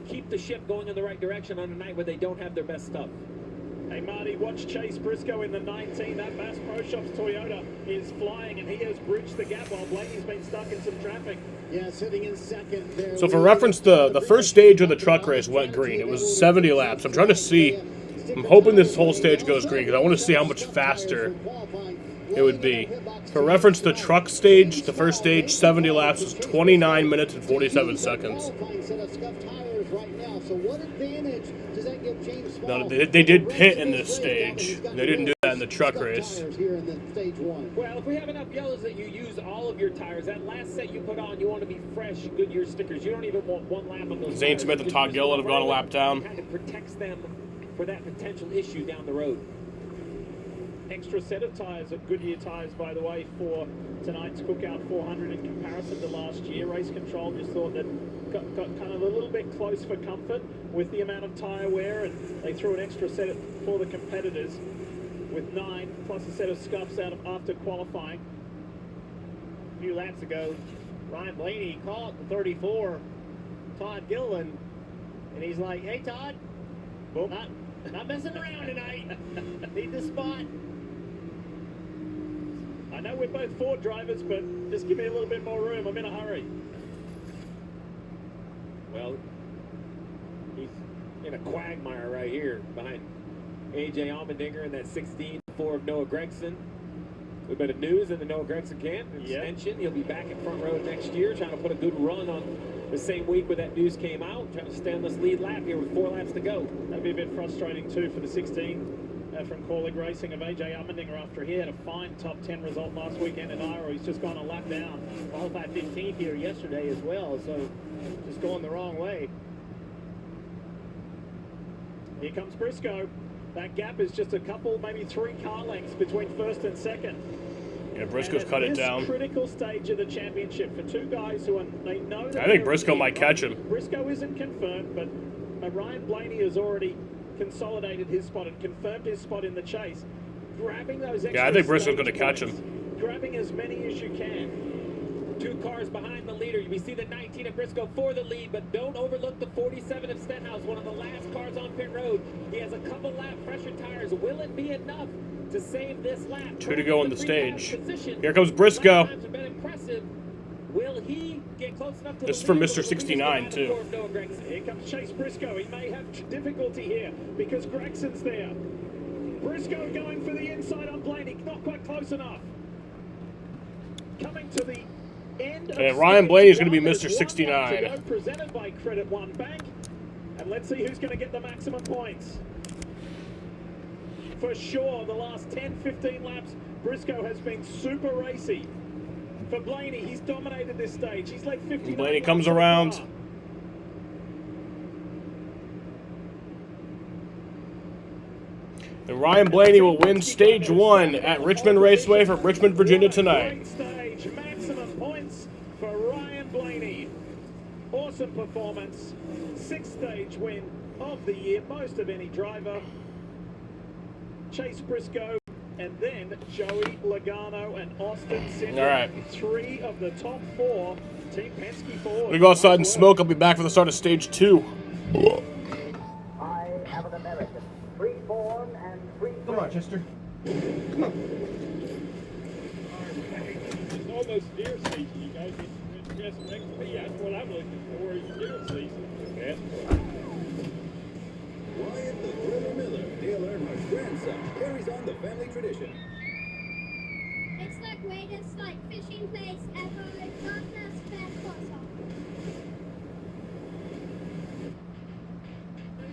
[SPEAKER 2] keep the ship going in the right direction on a night where they don't have their best stuff?
[SPEAKER 6] Hey, Marty, watch Chase Briscoe in the 19. That Bass Pro Shops Toyota is flying, and he has bridged the gap while Blaney's been stuck in some traffic.
[SPEAKER 1] Yeah, sitting in second there.
[SPEAKER 5] So for reference, the first stage of the truck race went green. It was 70 laps. I'm trying to see. I'm hoping this whole stage goes green because I want to see how much faster it would be. For reference, the truck stage, the first stage, 70 laps was 29 minutes and 47 seconds. No, they did pit in this stage. They didn't do that in the truck race.
[SPEAKER 2] Well, if we have enough yellows that you use all of your tires, that last set you put on, you want to be fresh Goodyear stickers. You don't even want one lap on those.
[SPEAKER 5] Zane Smith and Todd Gilliland have gone a lap down.
[SPEAKER 2] Kind of protects them for that potential issue down the road.
[SPEAKER 6] Extra set of tires of Goodyear tires, by the way, for tonight's Cookout 400 in comparison to last year. Race Control just thought that got kind of a little bit close for comfort with the amount of tire wear, and they threw an extra set for the competitors with 9 plus a set of scuffs out of after qualifying.
[SPEAKER 15] A few laps ago, Ryan Blaney caught the 34, Todd Gilliland, and he's like, "Hey, Todd, not messing around tonight. Need the spot."
[SPEAKER 6] I know we're both Ford drivers, but just give me a little bit more room. I'm in a hurry.
[SPEAKER 2] Well, he's in a quagmire right here behind A.J. Allmendinger in that 16-4 of Noah Gragson. A bit of news in the Noah Gragson camp. Extension. He'll be back in front row next year, trying to put a good run on the same week where that news came out. Trying to stay on this lead lap here with 4 laps to go.
[SPEAKER 6] That'd be a bit frustrating too for the 16 from Core League Racing of AJ Ummendinger after he had a fine top 10 result last weekend in Iowa. He's just gone a lap down.
[SPEAKER 15] Qualified 15th here yesterday as well, so just going the wrong way.
[SPEAKER 6] Here comes Briscoe. That gap is just a couple, maybe 3 car lengths between first and second.
[SPEAKER 5] Yeah, Briscoe's cut it down.
[SPEAKER 6] Critical stage of the championship for 2 guys who they know.
[SPEAKER 5] I think Briscoe might catch him.
[SPEAKER 6] Briscoe isn't confirmed, but Ryan Blaney has already consolidated his spot and confirmed his spot in the chase. Grabbing those extra
[SPEAKER 5] I think Briscoe's going to
[SPEAKER 6] stage
[SPEAKER 5] catch him.
[SPEAKER 6] points, grabbing as many as you can.
[SPEAKER 2] 2 cars behind the leader. We see the 19 of Briscoe for the lead, but don't overlook the 47 of Stenhouse, one of the last cars on pit road. He has a couple lap fresher tires. Will it be enough to save this lap?
[SPEAKER 5] 2 to go on the stage. Here comes Briscoe.
[SPEAKER 2] Will he get close enough to
[SPEAKER 5] This is from Mr. 69 too.
[SPEAKER 6] Here comes Chase Briscoe. He may have difficulty here because Gregson's there. Briscoe going for the inside on Blaney. Not quite close enough. Coming to the end.
[SPEAKER 5] And Ryan Blaney is going to be Mr. 69.
[SPEAKER 6] Presented by Credit One Bank. And let's see who's going to get the maximum points. For sure, the last 10-15 laps, Briscoe has been super racy. For Blaney, he's dominated this stage. He's led 59.
[SPEAKER 5] Blaney comes around. And Ryan Blaney will win stage 1 at Richmond Raceway from Richmond, Virginia tonight.
[SPEAKER 6] Great stage, maximum points for Ryan Blaney. Awesome performance. 6th stage win of the year, most of any driver. Chase Briscoe. And then Joey Logano and Austin Cindric.
[SPEAKER 5] All right. 3
[SPEAKER 6] of the top 4. Team Penske Ford.
[SPEAKER 5] We go outside and smoke. I'll be back for the start of stage 2.
[SPEAKER 9] I have an American. 3-4 and 3.
[SPEAKER 17] Come on, Chester. Come on.
[SPEAKER 6] It's almost deer season. You guys get dressed next to me. That's what I'm looking for. Is deer season. Yeah.
[SPEAKER 21] Ryan the Thriller Miller, Dale Earnhardt's grandson, carries on the family tradition.
[SPEAKER 18] It's the greatest fishing place ever. It's not just fast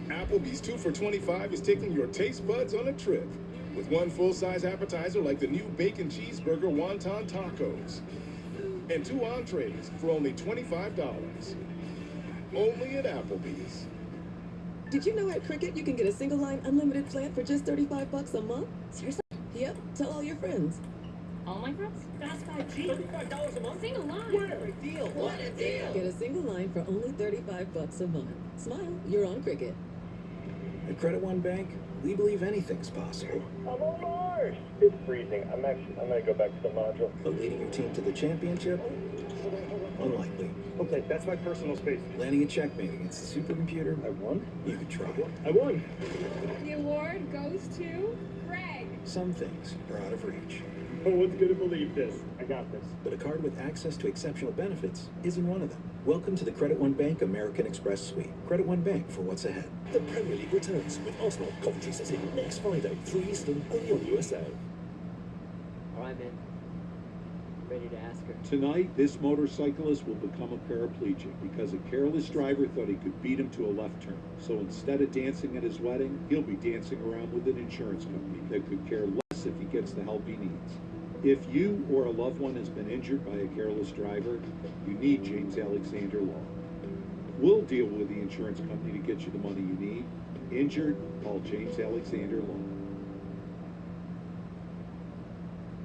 [SPEAKER 20] Applebee's 2 for $25 is taking your taste buds on a trip. With 1 full-size appetizer like the new bacon cheeseburger wonton tacos. And 2 entrees for only $25. Only at Applebee's.
[SPEAKER 12] Did you know at Cricket you can get a single line unlimited plan for just $35 a month? Seriously? Yep, tell all your friends.
[SPEAKER 11] All my friends? That's 5G.
[SPEAKER 12] $35 a month?
[SPEAKER 11] Single line.
[SPEAKER 12] What a deal! What a deal! Get a single line for only $35 a month. Smile, you're on Cricket.
[SPEAKER 22] At Credit One Bank, we believe anything's possible.
[SPEAKER 23] I'm on Mars. It's freezing. I'm gonna go back to the module.
[SPEAKER 22] But leading your team to the championship? Unlikely.
[SPEAKER 23] Okay, that's my personal space.
[SPEAKER 22] Landing a checkmate against the supercomputer?
[SPEAKER 23] I won?
[SPEAKER 22] You could try.
[SPEAKER 23] I won.
[SPEAKER 13] The award goes to Greg.
[SPEAKER 22] Some things are out of reach.
[SPEAKER 23] No one's gonna believe this. I got this.
[SPEAKER 22] But a card with access to exceptional benefits isn't one of them. Welcome to the Credit One Bank American Express Suite. Credit One Bank for what's ahead.
[SPEAKER 24] The Premier League returns with Arsenal Coventry City next Friday, 3 Eastern, only on USA.
[SPEAKER 15] All right, man. Ready to ask her.
[SPEAKER 28] Tonight, this motorcyclist will become a paraplegic because a careless driver thought he could beat him to a left turn. So instead of dancing at his wedding, he'll be dancing around with an insurance company that could care less if he gets the help he needs. If you or a loved one has been injured by a careless driver, you need James Alexander Law. We'll deal with the insurance company to get you the money you need. Injured, call James Alexander Law.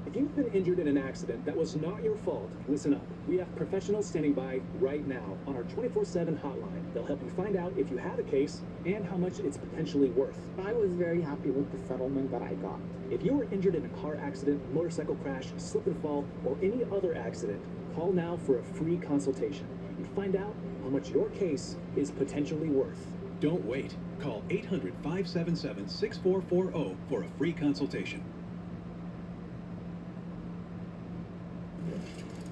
[SPEAKER 29] If you've been injured in an accident that was not your fault, listen up. We have professionals standing by right now on our 24/7 hotline. They'll help you find out if you have a case and how much it's potentially worth.
[SPEAKER 30] I was very happy with the settlement that I got.
[SPEAKER 29] If you were injured in a car accident, motorcycle crash, slip and fall, or any other accident, call now for a free consultation and find out how much your case is potentially worth.
[SPEAKER 31] Don't wait. Call 800-577-6440 for a free consultation.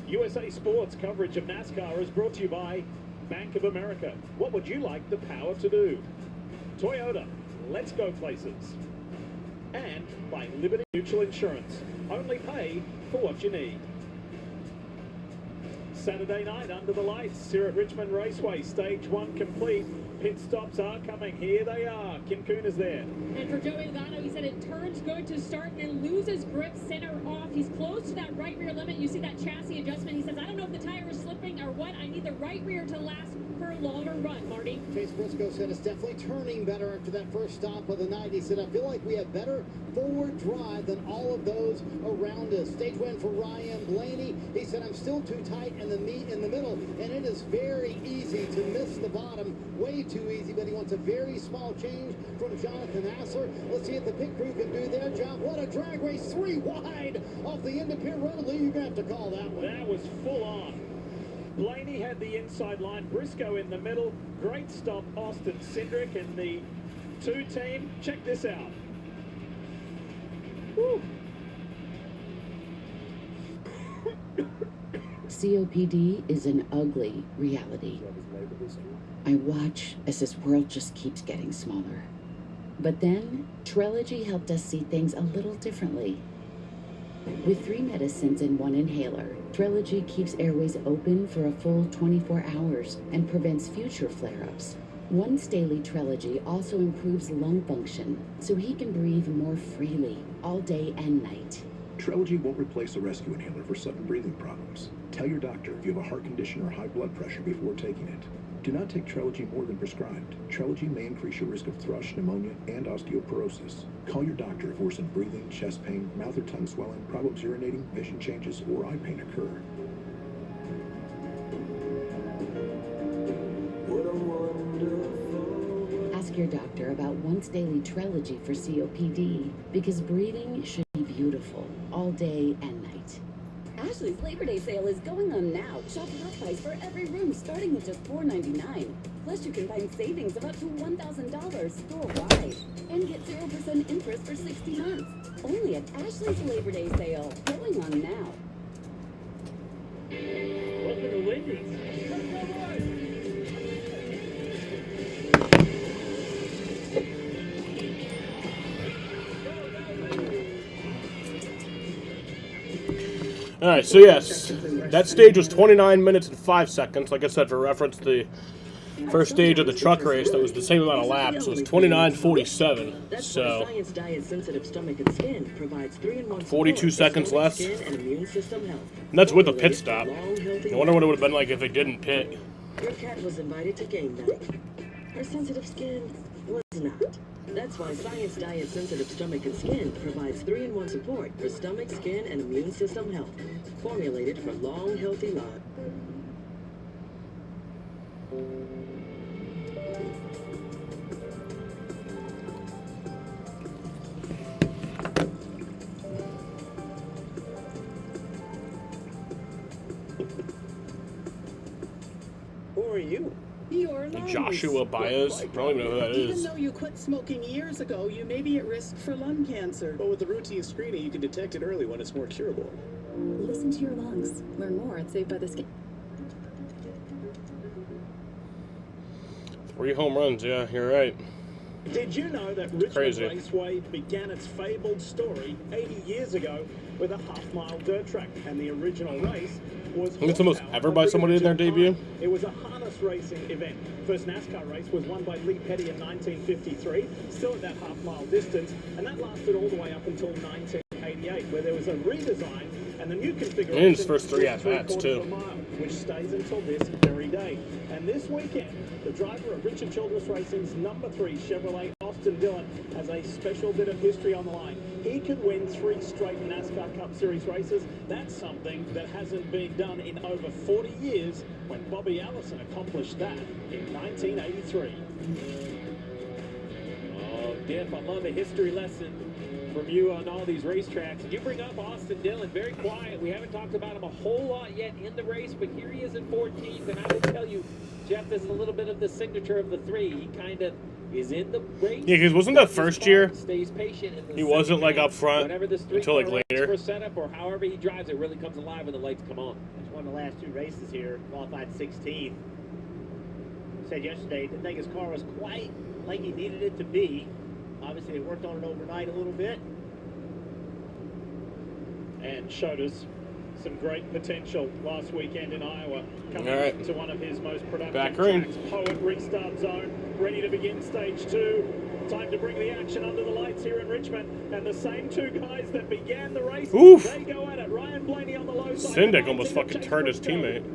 [SPEAKER 6] USA Sports coverage of NASCAR is brought to you by Bank of America. What would you like the power to do? Toyota, let's go places. And by Liberty Mutual Insurance. Only pay for what you need. Saturday night under the lights here at Richmond Raceway. Stage 1 complete. pit stops are coming. Here they are. Kim Kuhn is there.
[SPEAKER 11] And for Joey Logano, he said it turns good to start and then loses grip center off. He's close to that right rear limit. You see that chassis adjustment. He says, I don't know if the tire is slipping or what. I need the right rear to last for a longer run, Marty.
[SPEAKER 1] Chase Briscoe said it's definitely turning better after that first stop of the night. He said, I feel like we have better forward drive than all of those around us. Stage win for Ryan Blaney. He said, I'm still too tight in the meat in the middle, and it is very easy to miss the bottom. Way too easy, but he wants a very small change from Jonathan Asser. Let's see if the pit crew can do their job. What a drag race, 3 wide off the end of pit road. Lee, you're going to have to call that one.
[SPEAKER 6] That was full on. Blaney had the inside line, Briscoe in the middle. Great stop, Austin Cindric and the 2 team. Check this out. Woo.
[SPEAKER 3] COPD is an ugly reality. I watch as this world just keeps getting smaller. But then, Trelegy helped us see things a little differently. With 3 medicines and 1 inhaler, Trelegy keeps airways open for a full 24 hours and prevents future flare-ups. Once daily Trelegy also improves lung function, so he can breathe more freely all day and night.
[SPEAKER 4] Trelegy won't replace a rescue inhaler for sudden breathing problems. Tell your doctor if you have a heart condition or high blood pressure before taking it. Do not take Trelegy more than prescribed. Trelegy may increase your risk of thrush, pneumonia, and osteoporosis. Call your doctor if worsened breathing, chest pain, mouth or tongue swelling, problems urinating, vision changes, or eye pain occur.
[SPEAKER 3] Ask your doctor about once daily Trelegy for COPD, because breathing should be beautiful all day and night.
[SPEAKER 12] Ashley's Labor Day sale is going on now. Shop hot buys for every room starting with just $4.99. Plus, you can find savings of up to $1,000 store-wide. And get 0% interest for 60 months. Only at Ashley's Labor Day sale. Going on now.
[SPEAKER 6] Welcome to Wendy's.
[SPEAKER 5] All right, so yes, that stage was 29 minutes and 5 seconds. Like I said, for reference, the first stage of the truck race that was the same amount of laps was 29:47. So 42 seconds less. And that's with a pit stop. I wonder what it would have been like if they didn't pit.
[SPEAKER 7] Your cat was invited to game night. Her sensitive skin was not. That's why Science Diet Sensitive Stomach and Skin provides 3-in-1 support for stomach, skin, and immune system health. Formulated for long, healthy lives.
[SPEAKER 6] Who are you?
[SPEAKER 8] You're
[SPEAKER 5] Joshua Baez. I don't even know who that
[SPEAKER 8] Even
[SPEAKER 5] is.
[SPEAKER 8] though you quit smoking years ago, you may be at risk for lung cancer.
[SPEAKER 10] But with the routine screening, you can detect it early when it's more curable.
[SPEAKER 8] Listen to your lungs. Learn more at Saved by the Skin.
[SPEAKER 5] 3 home runs, yeah, you're right.
[SPEAKER 6] Did you know that Richmond
[SPEAKER 5] Crazy.
[SPEAKER 6] Raceway began its fabled story 80 years ago with a half-mile dirt track, and the original race was...
[SPEAKER 5] I think it's almost ever by somebody in their debut.
[SPEAKER 6] It was a harness racing event. First NASCAR race was won by Lee Petty in 1953, still at that half-mile distance, and that lasted all the way up until 1988, where there was a redesign and the new configuration.
[SPEAKER 5] And his first 3 at-bats,
[SPEAKER 6] was 3/4
[SPEAKER 5] too.
[SPEAKER 6] of a mile, which stays until this very day. And this weekend, the driver of Richard Childress Racing's number 3 Chevrolet, Austin Dillon, has a special bit of history on the line. He could win 3 straight NASCAR Cup Series races. That's something that hasn't been done in over 40 years, when Bobby Allison accomplished that in 1983. Oh, Diff, I love a history lesson from you on all these racetracks. You bring up Austin Dillon, very quiet. We haven't talked about him a whole lot yet in the race, but here he is in 14th, and I will tell you, Jeff, this is a little bit of the signature of the 3. He kind of is in the race.
[SPEAKER 5] Yeah, because wasn't that first year?
[SPEAKER 6] Stays patient. In the
[SPEAKER 5] He wasn't like up front until like later.
[SPEAKER 6] For setup or however he drives, it really comes alive when the lights come on.
[SPEAKER 15] He's won the last 2 races here, qualified 16th. Said yesterday, didn't think his car was quite like he needed it to be. Obviously, they worked on it overnight a little bit.
[SPEAKER 6] And showed us Some great potential last weekend in Iowa. Coming
[SPEAKER 5] All right.
[SPEAKER 6] to one of his most productive
[SPEAKER 5] Back green.
[SPEAKER 6] tracks. Poet restart zone, ready to begin stage 2. Time to bring the action under the lights here in Richmond. And the same two guys that began the race,
[SPEAKER 5] Oof.
[SPEAKER 6] they go at it. Ryan Blaney on the low side.
[SPEAKER 5] Syndic almost fucking turned his teammate.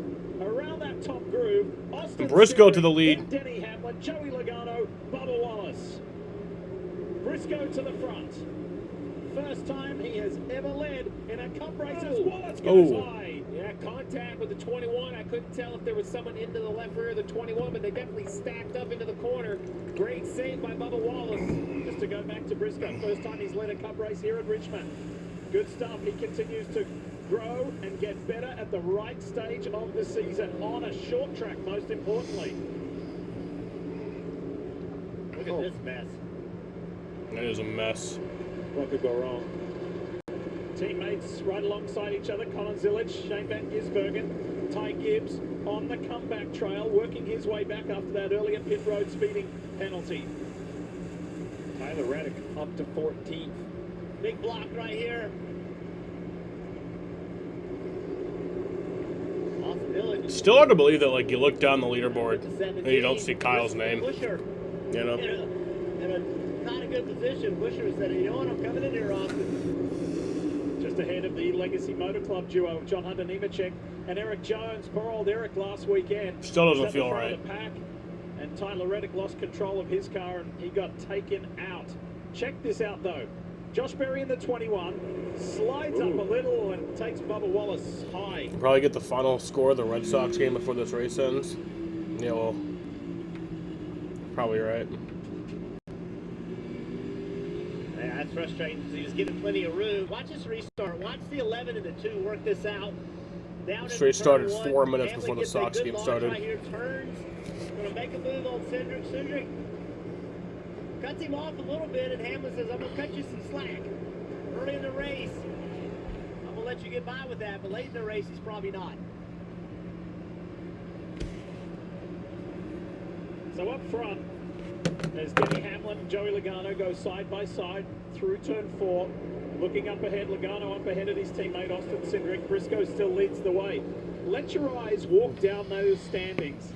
[SPEAKER 6] Around that top groove, Austin
[SPEAKER 5] Briscoe to the
[SPEAKER 6] Cindric,
[SPEAKER 5] lead.
[SPEAKER 6] Denny Hamlin, Joey Logano, Bubba Wallace. Briscoe to the front. First time he has ever led in a cup race as Wallace goes high.
[SPEAKER 2] Yeah, contact with the 21. I couldn't tell if there was someone into the left rear of the 21, but they definitely stacked up into the corner. Great save by Bubba Wallace.
[SPEAKER 6] Just to go back to Briscoe, first time he's led a cup race here at Richmond. Good stuff. He continues to grow and get better at the right stage of the season on a short track, most importantly.
[SPEAKER 15] Look at this mess.
[SPEAKER 5] That is a mess.
[SPEAKER 6] What could go wrong? Teammates right alongside each other. Colin Zillage, Shane Van Gisbergen, Ty Gibbs on the comeback trail, working his way back after that earlier pit road speeding penalty.
[SPEAKER 2] Tyler Reddick up to 14th.
[SPEAKER 15] Big block right here.
[SPEAKER 5] Still hard to believe that, like, you look down the leaderboard and you don't see Kyle's name.
[SPEAKER 15] Busher.
[SPEAKER 5] You know?
[SPEAKER 15] In a not a good position. Busher said, you know what, I'm coming in here, Austin.
[SPEAKER 6] Just ahead of the Legacy Motor Club duo of John Hunter Nemechek and Eric Jones. Poor old Eric last weekend.
[SPEAKER 5] Still doesn't
[SPEAKER 6] Set the
[SPEAKER 5] feel
[SPEAKER 6] front
[SPEAKER 5] right.
[SPEAKER 6] of the pack, and Tyler Reddick lost control of his car and he got taken out. Check this out though. Josh Berry in the 21 slides up a little and takes Bubba Wallace high.
[SPEAKER 5] We'll probably get the final score of the Red Sox game before this race ends. Yeah, well, probably right.
[SPEAKER 15] Yeah, that's frustrating because he was getting plenty of room. Watch this restart. Watch the 11 and the 2 work this out. Down
[SPEAKER 5] This race started 4 minutes
[SPEAKER 15] Hamlin
[SPEAKER 5] before the
[SPEAKER 15] gets a
[SPEAKER 5] Sox
[SPEAKER 15] good
[SPEAKER 5] game
[SPEAKER 15] launch
[SPEAKER 5] started.
[SPEAKER 15] Right here, turns. Going to make a move on Cindric. Cindric cuts him off a little bit, and Hamlin says, I'm going to cut you some slack. Early in the race, I'm going to let you get by with that, but late in the race, he's probably not.
[SPEAKER 6] So up front, as Denny Hamlin and Joey Logano go side by side through turn 4. Looking up ahead, Logano up ahead of his teammate Austin Cindric. Briscoe still leads the way. Let your eyes walk down those standings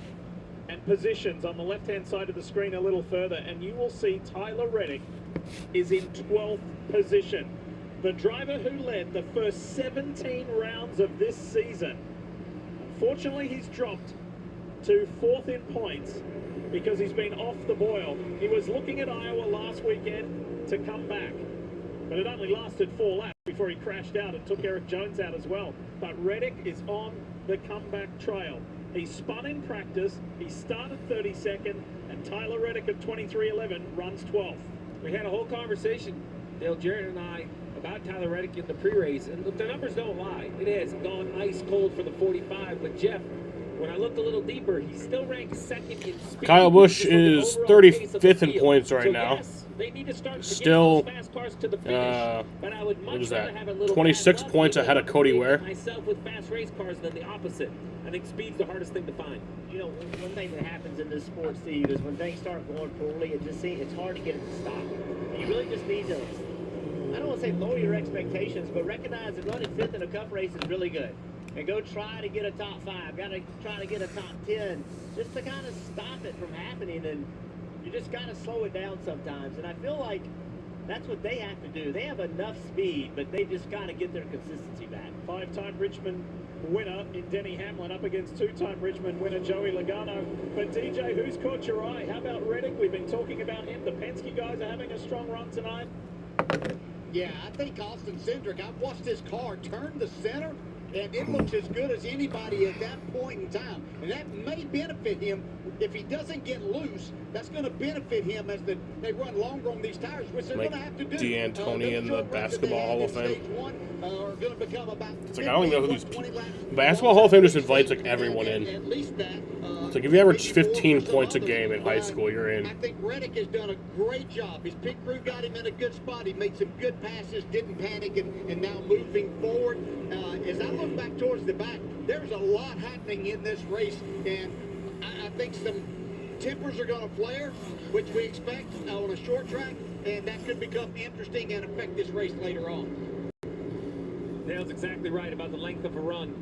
[SPEAKER 6] and positions on the left-hand side of the screen a little further, and you will see Tyler Reddick is in 12th position. The driver who led the first 17 rounds of this season. Unfortunately, he's dropped to 4th in points because he's been off the boil. He was looking at Iowa last weekend to come back, but it only lasted 4 laps before he crashed out and took Eric Jones out as well. But Reddick is on the comeback trail. He spun in practice, he started 32nd, and Tyler Reddick of 23.11 runs 12th.
[SPEAKER 2] We had a whole conversation, Dale Jarrett and I, about Tyler Reddick in the pre-race, and look, the numbers don't lie. It has gone ice cold for the 45, but Jeff, when I looked a little deeper, he still ranks 2nd in speed.
[SPEAKER 5] Kyle Busch is 35th in points right now.
[SPEAKER 2] Yes, they need to start
[SPEAKER 5] Still,
[SPEAKER 2] fast cars to the finish, but I would
[SPEAKER 5] what
[SPEAKER 2] much
[SPEAKER 5] is
[SPEAKER 2] rather
[SPEAKER 5] that?
[SPEAKER 2] have a little
[SPEAKER 5] 26
[SPEAKER 2] bad luck
[SPEAKER 5] points ahead of Cody Ware.
[SPEAKER 2] myself with fast race cars than the opposite. I think speed's the hardest thing to find.
[SPEAKER 15] You know, one thing that happens in this sport, Steve, is when things start going poorly, it's hard to get it to stop. You really just need to, I don't want to say lower your expectations, but recognize that running 5th in a cup race is really good. And go try to get a top 5, got to try to get a top 10, just to kind of stop it from happening. And you just got to slow it down sometimes. And I feel like that's what they have to do. They have enough speed, but they just got to get their consistency back.
[SPEAKER 6] 5-time Richmond winner in Denny Hamlin up against 2-time Richmond winner Joey Logano. But DJ, who's caught your eye? How about Reddick? We've been talking about him. The Penske guys are having a strong run tonight.
[SPEAKER 1] Yeah, I think Austin Cindric, I've watched his car turn the center, and it looks as good as anybody at that point in time. And that may benefit him if he doesn't get loose. That's going to benefit him as they run longer on these tires, which they're going to have to do.
[SPEAKER 5] D'Antoni in the Basketball Hall of Fame.
[SPEAKER 1] Are going to become about
[SPEAKER 5] It's like, I don't even know who these people... Basketball Hall of Fame just invites, like, everyone in.
[SPEAKER 1] At least that.
[SPEAKER 5] It's like, if you average 15 points a game in high school, you're in.
[SPEAKER 1] I think Reddick has done a great job. His pit crew got him in a good spot. He made some good passes, didn't panic, and now moving forward. As I look back towards the back, there's a lot happening in this race, and I think some tempers are going to flare, which we expect on a short track, and that could become interesting and affect this race later on.
[SPEAKER 6] Now
[SPEAKER 2] sounds exactly right about the length of a run.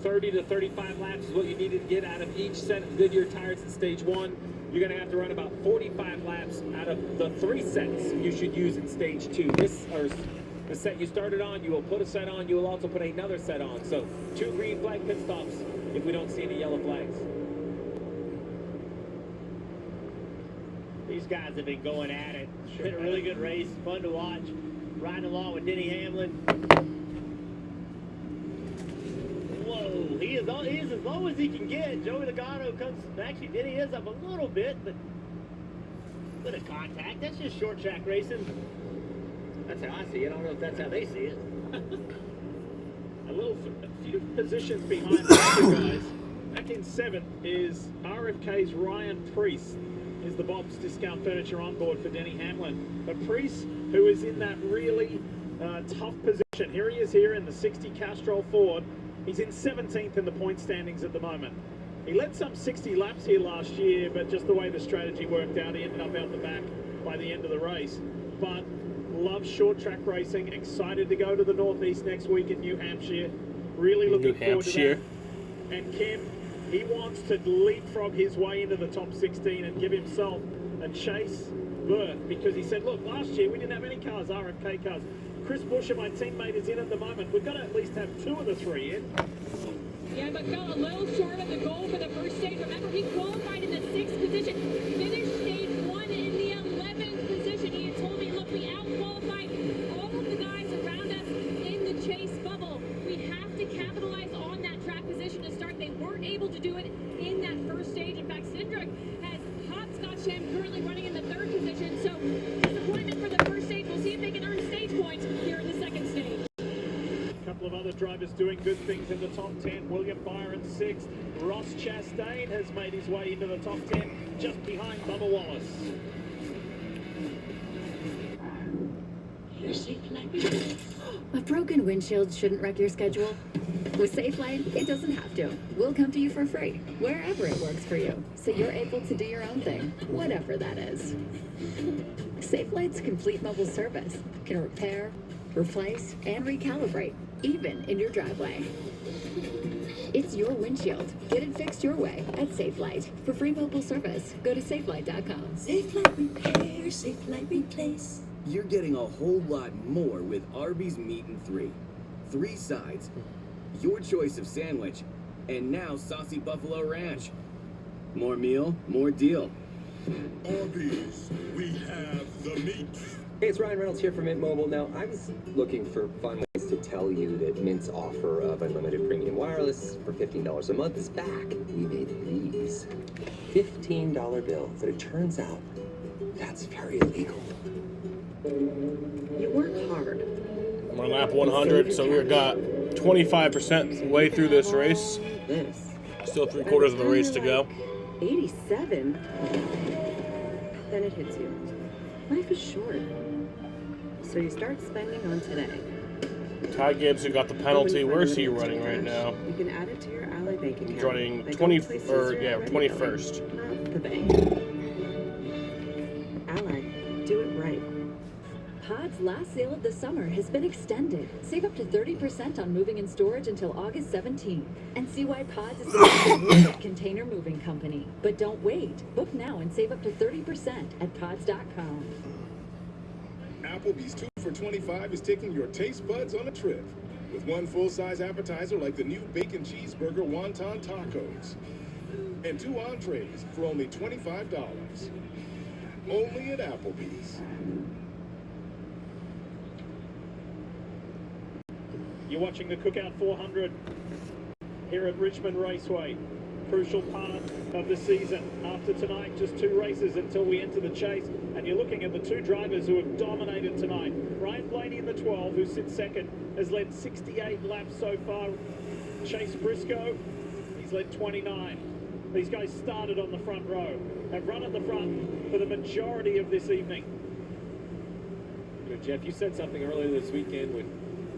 [SPEAKER 2] 30 to 35 laps is what you needed to get out of each set of Goodyear tires in stage 1. You're going to have to run about 45 laps out of the 3 sets you should use in stage 2. The set you started on, you will put a set on, you will also put another set on. So 2 green flag pit stops if we don't see any yellow flags.
[SPEAKER 15] These guys have been going at it. It's been a really good race, fun to watch. Riding along with Denny Hamlin. Whoa, he is as low as he can get. Joey Logano comes, actually Denny is up a little bit, but a bit of contact. That's just short track racing. That's how I see it. I don't know if that's how they see it.
[SPEAKER 6] A few positions behind the other guys. Back in 7th is RFK's Ryan Priest. Is the Bob's Discount Furniture on board for Denny Hamlin. But Priest, who is in that really tough position. Here he is here in the 60 Castrol Ford. He's in 17th in the point standings at the moment. He led some 60 laps here last year, but just the way the strategy worked out, he ended up out the back by the end of the race. But loves short track racing, excited to go to the Northeast next week in New Hampshire. Really looking forward to that. And Kim, he wants to leapfrog his way into the top 16 and give himself a chase berth, because he said, look, last year we didn't have any cars, RFK cars. Chris Buescher, my teammate, is in at the moment. We've got to at least have 2 of the 3 in.
[SPEAKER 11] Yeah, but fell a little short of the goal for the first stage. Remember, he qualified in the 6th position, finished stage 1 in the 11th position. He had told me, look, we out-qualified all of the guys around us in the chase bubble. We have to capitalize on that track position to start. They weren't able to do it in that first stage. In fact, Cindric has Hopscotch currently running in the 3rd position. So disappointment for the first stage. We'll see if they can earn stage points here in the 2nd stage.
[SPEAKER 6] A couple of other drivers doing good things in the top 10. William Byron 6th. Ross Chastain has made his way into the top 10 just behind Bubba Wallace.
[SPEAKER 9] A broken windshield shouldn't wreck your schedule. With SafeLight, it doesn't have to. We'll come to you for free, wherever it works for you, so you're able to do your own thing, whatever that is. SafeLight's complete mobile service can repair, replace, and recalibrate, even in your driveway. It's your windshield. Get it fixed your way at SafeLight. For free mobile service, go to safelight.com.
[SPEAKER 14] SafeLight Repair, SafeLight Replace. You're getting a whole lot more with Arby's Meat and 3. 3 sides, your choice of sandwich, and now Saucy Buffalo Ranch. More meal, more deal.
[SPEAKER 16] Arby's, we have the meat.
[SPEAKER 17] Hey, it's Ryan Reynolds here from Mint Mobile. Now, I was looking for fun ways to tell you that Mint's offer of unlimited premium wireless for $15 a month is back. We made these $15 bills, but it turns out that's very illegal.
[SPEAKER 7] You work hard.
[SPEAKER 5] We're on lap 100, so we got 25% way through this race. Still 3/4 of the race to go.
[SPEAKER 7] 87? Then it hits you. Life is short. So you start spending on today.
[SPEAKER 5] Ty Gibbs, who got the penalty, where's he running right now?
[SPEAKER 7] You can add it to your Ally bank account.
[SPEAKER 5] He's running 21st.
[SPEAKER 7] Not the bank. Ally, do it right.
[SPEAKER 9] Pod's last sale of the summer has been extended. Save up to 30% on moving and storage until August 17th. And see why Pods is the most awarded container moving company. But don't wait. Book now and save up to 30% at pods.com.
[SPEAKER 16] Applebee's 2 for $25 is taking your taste buds on a trip. With 1 full-size appetizer like the new bacon cheeseburger wonton tacos. And 2 entrees for only $25. Only at Applebee's.
[SPEAKER 6] You're watching the Cookout 400 here at Richmond Raceway. Crucial part of the season. After tonight, just 2 races until we enter the chase. And you're looking at the 2 drivers who have dominated tonight. Ryan Blaney in the 12, who sits second, has led 68 laps so far. Chase Briscoe, he's led 29. These guys started on the front row, have run at the front for the majority of this evening.
[SPEAKER 2] Good, Jeff, you said something earlier this weekend when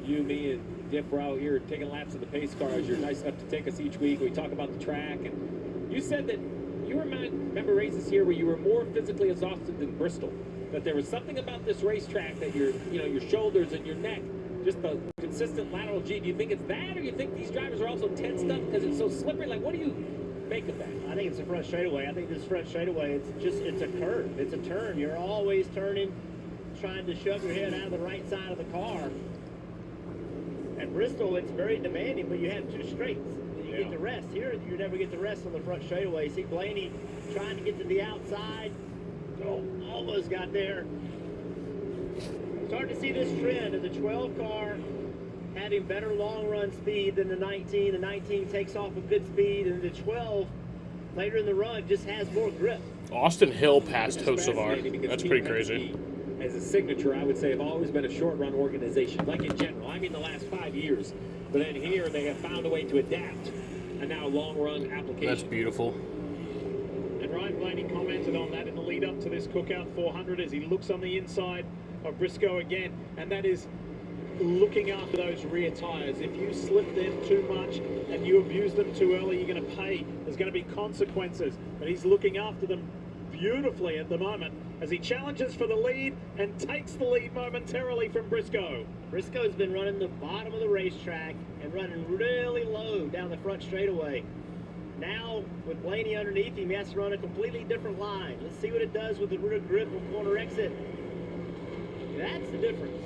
[SPEAKER 2] you, me, and Diff were out here taking laps of the pace cars. You're nice enough to take us each week. We talk about the track, and you said that you remember races here where you were more physically exhausted than Bristol. That there was something about this racetrack that your shoulders and your neck, just the consistent lateral G. Do you think it's that, or you think these drivers are also tensed up because it's so slippery? Like, what do you make of that?
[SPEAKER 15] I think it's a front straightaway. I think this front straightaway, it's a curve. It's a turn. You're always turning, trying to shove your head out of the right side of the car. At Bristol, it's very demanding, but you have two straights. You get the rest. Here, you never get the rest on the front straightaway. See Blaney trying to get to the outside. Oh, almost got there. Starting to see this trend of the 12 car having better long run speed than the 19. The 19 takes off with good speed, and the 12 later in the run just has more grip.
[SPEAKER 5] Austin Hill passed Hocevar. That's pretty crazy.
[SPEAKER 2] As a signature, I would say, have always been a short run organization, like in general. I mean, the last 5 years. But then here, they have found a way to adapt, and now long run application.
[SPEAKER 5] That's beautiful.
[SPEAKER 6] And Ryan Blaney commented on that in the lead up to this Cookout 400 as he looks on the inside of Briscoe again, and that is looking after those rear tires. If you slip them too much and you abuse them too early, you're going to pay. There's going to be consequences, but he's looking after them beautifully at the moment as he challenges for the lead and takes the lead momentarily from Briscoe.
[SPEAKER 15] Briscoe's been running the bottom of the racetrack and running really low down the front straightaway. Now, with Blaney underneath him, he has to run a completely different line. Let's see what it does with the rear grip and corner exit. That's the difference.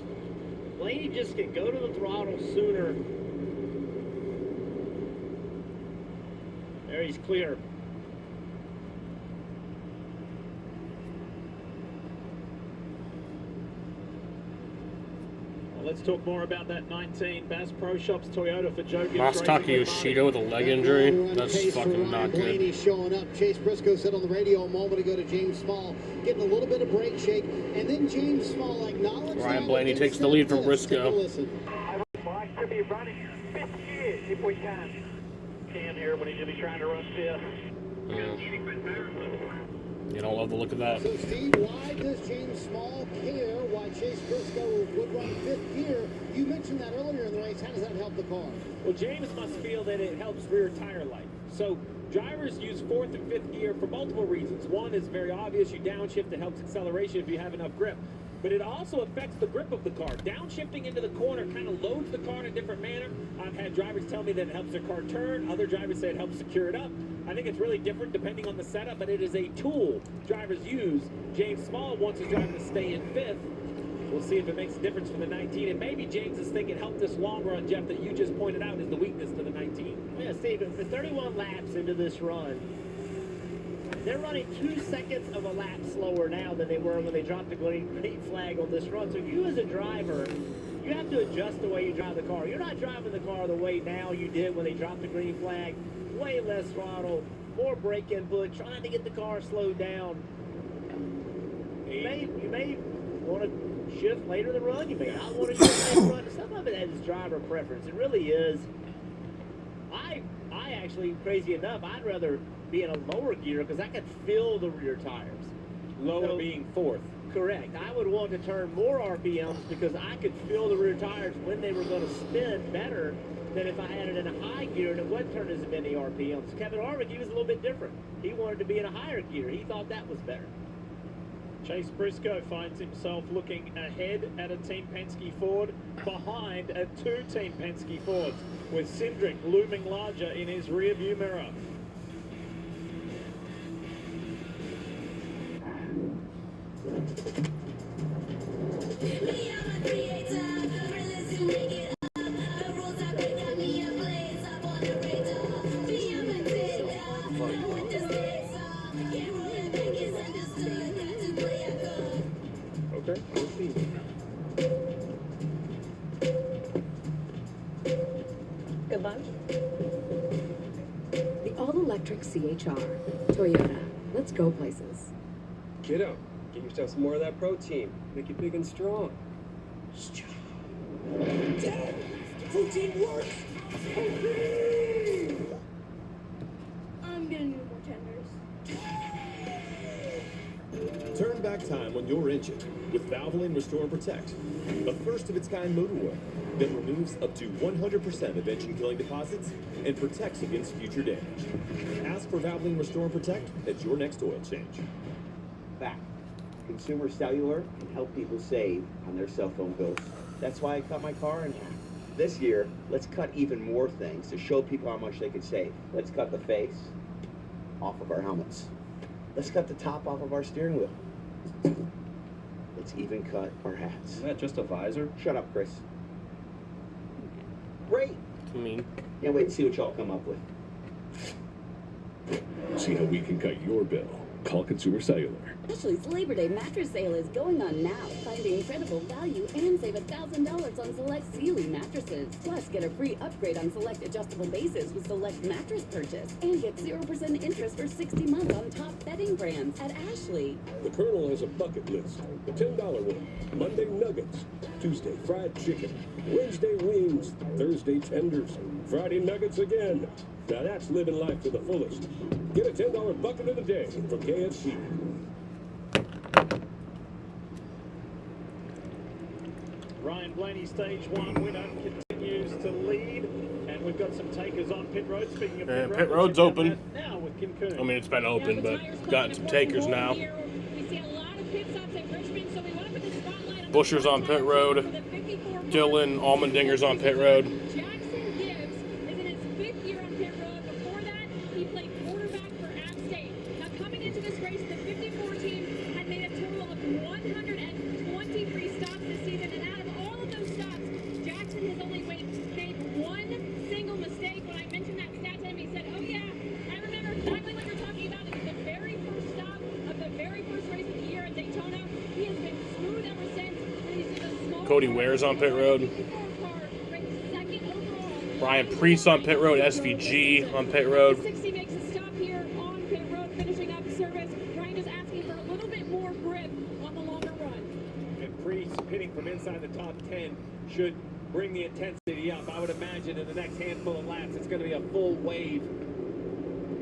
[SPEAKER 15] Blaney just can go to the throttle sooner. There, he's clear.
[SPEAKER 6] Well, let's talk more about that 19 Bass Pro Shops Toyota for Joe Gibbs.
[SPEAKER 5] Masataka Yoshida with a leg injury. That's fucking not good.
[SPEAKER 1] Blaney showing up. Chase Briscoe said on the radio a moment ago to James Small, getting a little bit of brake shake, and then James Small acknowledged
[SPEAKER 5] Ryan Blaney takes the lead from Briscoe.
[SPEAKER 13] I should be running fifth gear if we can. Cam here when he should be trying to run fifth.
[SPEAKER 5] Yeah. You don't love the look of that.
[SPEAKER 1] So, Steve, why does James Small care why Chase Briscoe would run fifth gear? You mentioned that earlier in the race. How does that help the car?
[SPEAKER 2] Well, James must feel that it helps rear tire life. So drivers use fourth and fifth gear for multiple reasons. One is very obvious. You downshift, it helps acceleration if you have enough grip. But it also affects the grip of the car. Downshifting into the corner kind of loads the car in a different manner. I've had drivers tell me that it helps their car turn. Other drivers say it helps secure it up. I think it's really different depending on the setup, but it is a tool drivers use. James Small wants his driver to stay in fifth. We'll see if it makes a difference for the 19. And maybe James is thinking help this long run, Jeff, that you just pointed out is the weakness to the 19.
[SPEAKER 15] Yeah, Steve, for 31 laps into this run, they're running 2 seconds of a lap slower now than they were when they dropped the green flag on this run. So you as a driver, you have to adjust the way you drive the car. You're not driving the car the way now you did when they dropped the green flag. Way less throttle, more brake input, trying to get the car slowed down. You may want to shift later in the run. You may not want to shift later in the run. Some of it is driver preference. It really is. I actually, crazy enough, I'd rather be in a lower gear because I could feel the rear tires.
[SPEAKER 2] Lower being fourth.
[SPEAKER 15] Correct. I would want to turn more RPMs because I could feel the rear tires when they were going to spin better than if I had it in a high gear and it wasn't turning as many RPMs. Kevin Harvick, he was a little bit different. He wanted to be in a higher gear. He thought that was better.
[SPEAKER 6] Chase Briscoe finds himself looking ahead at a Team Penske Ford, behind at 2 Team Penske Fords, with Cindric looming larger in his rear view mirror.
[SPEAKER 2] Okay.
[SPEAKER 7] Good luck.
[SPEAKER 18] The all-electric CHR. Toyota. Let's go places.
[SPEAKER 17] Kiddo, get yourself some more of that protein. Make you big and strong.
[SPEAKER 13] Dad, protein works!
[SPEAKER 19] I'm gonna need more tenders.
[SPEAKER 20] Turn back time on your engine with Valvoline Restore and Protect, a first-of-its-kind motor oil that removes up to 100% of engine-killing deposits and protects against future damage. Ask for Valvoline Restore and Protect at your next oil change.
[SPEAKER 21] Fact. Consumer Cellular can help people save on their cell phone bills. That's why I cut my car in half. This year, let's cut even more things to show people how much they could save. Let's cut the face off of our helmets. Let's cut the top off of our steering wheel. Let's even cut our hats.
[SPEAKER 22] Isn't that just a visor?
[SPEAKER 21] Shut up, Chris. Great.
[SPEAKER 5] I mean,
[SPEAKER 21] Can't wait to see what y'all come up with.
[SPEAKER 20] See how we can cut your bill. Call Consumer Cellular.
[SPEAKER 12] Ashley's Labor Day mattress sale is going on now. Find incredible value and save $1,000 on select Sealy mattresses. Plus, get a free upgrade on select adjustable bases with select mattress purchase. And get 0% interest for 60 months on top bedding brands at Ashley.
[SPEAKER 23] The Colonel has a bucket list. The $10 one. Monday nuggets. Tuesday fried chicken. Wednesday wings. Thursday tenders. Friday nuggets again. Now that's living life to the fullest. Get a $10 bucket of the day from KFC.
[SPEAKER 6] Ryan Blaney, stage 1 winner, continues to lead, and we've got some takers on pit road. Speaking of
[SPEAKER 5] pit road's open.
[SPEAKER 6] now with Kim Coon.
[SPEAKER 5] I mean, it's been open, but got some takers now.
[SPEAKER 11] We see a lot of pit stops at Richmond, so we want to put the spotlight on
[SPEAKER 5] Busher's on pit road. Dylan Allmendinger's on pit road.
[SPEAKER 11] Jackson Gibbs is in his 5th year on pit road. Before that, he played quarterback for App State. Now, coming into this race, the 54 team had made a total of 123 stops this season, and out of all of those stops, Jackson has only made one single mistake. When I mentioned that stat to him, he said, "Oh yeah, I remember exactly what you're talking about. It was the very first stop of the very first race of the year at Daytona. He has been smooth ever since, and he's in a small
[SPEAKER 5] Cody Ware's on pit road. Ryan Priest on pit road. SVG on pit road.
[SPEAKER 11] 60 makes a stop here on pit road, finishing up service. Ryan just asking for a little bit more grip on the longer run.
[SPEAKER 2] And Priest pitting from inside the top 10 should bring the intensity up. I would imagine in the next handful of laps, it's going to be a full wave.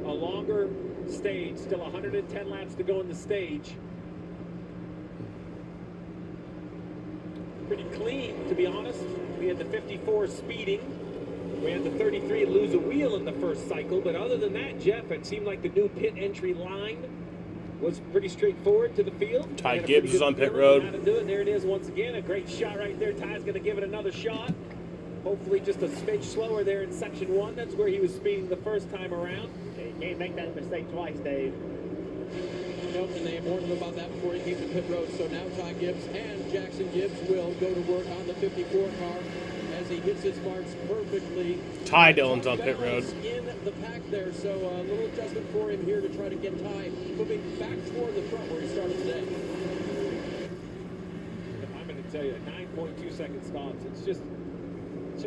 [SPEAKER 2] A longer stage, still 110 laps to go in the stage. Pretty clean, to be honest. We had the 54 speeding. We had the 33 lose a wheel in the first cycle. But other than that, Jeff, it seemed like the new pit entry line was pretty straightforward to the field.
[SPEAKER 5] Ty Gibbs is on pit road.
[SPEAKER 2] How to do it. There it is once again. A great shot right there. Ty's going to give it another shot. Hopefully just a smidge slower there in section 1. That's where he was speeding the first time around.
[SPEAKER 15] You can't make that mistake twice, Dave.
[SPEAKER 24] Nope, and they warned him about that before he came to pit road. So now Ty Gibbs and Jackson Gibbs will go to work on the 54 car as he hits his marks perfectly.
[SPEAKER 5] Ty Dillon's on pit road.
[SPEAKER 24] In the pack there, so a little adjustment for him here to try to get Ty moving back toward the front where he started today.
[SPEAKER 2] I'm going to tell you, 9.2 second stops. It's just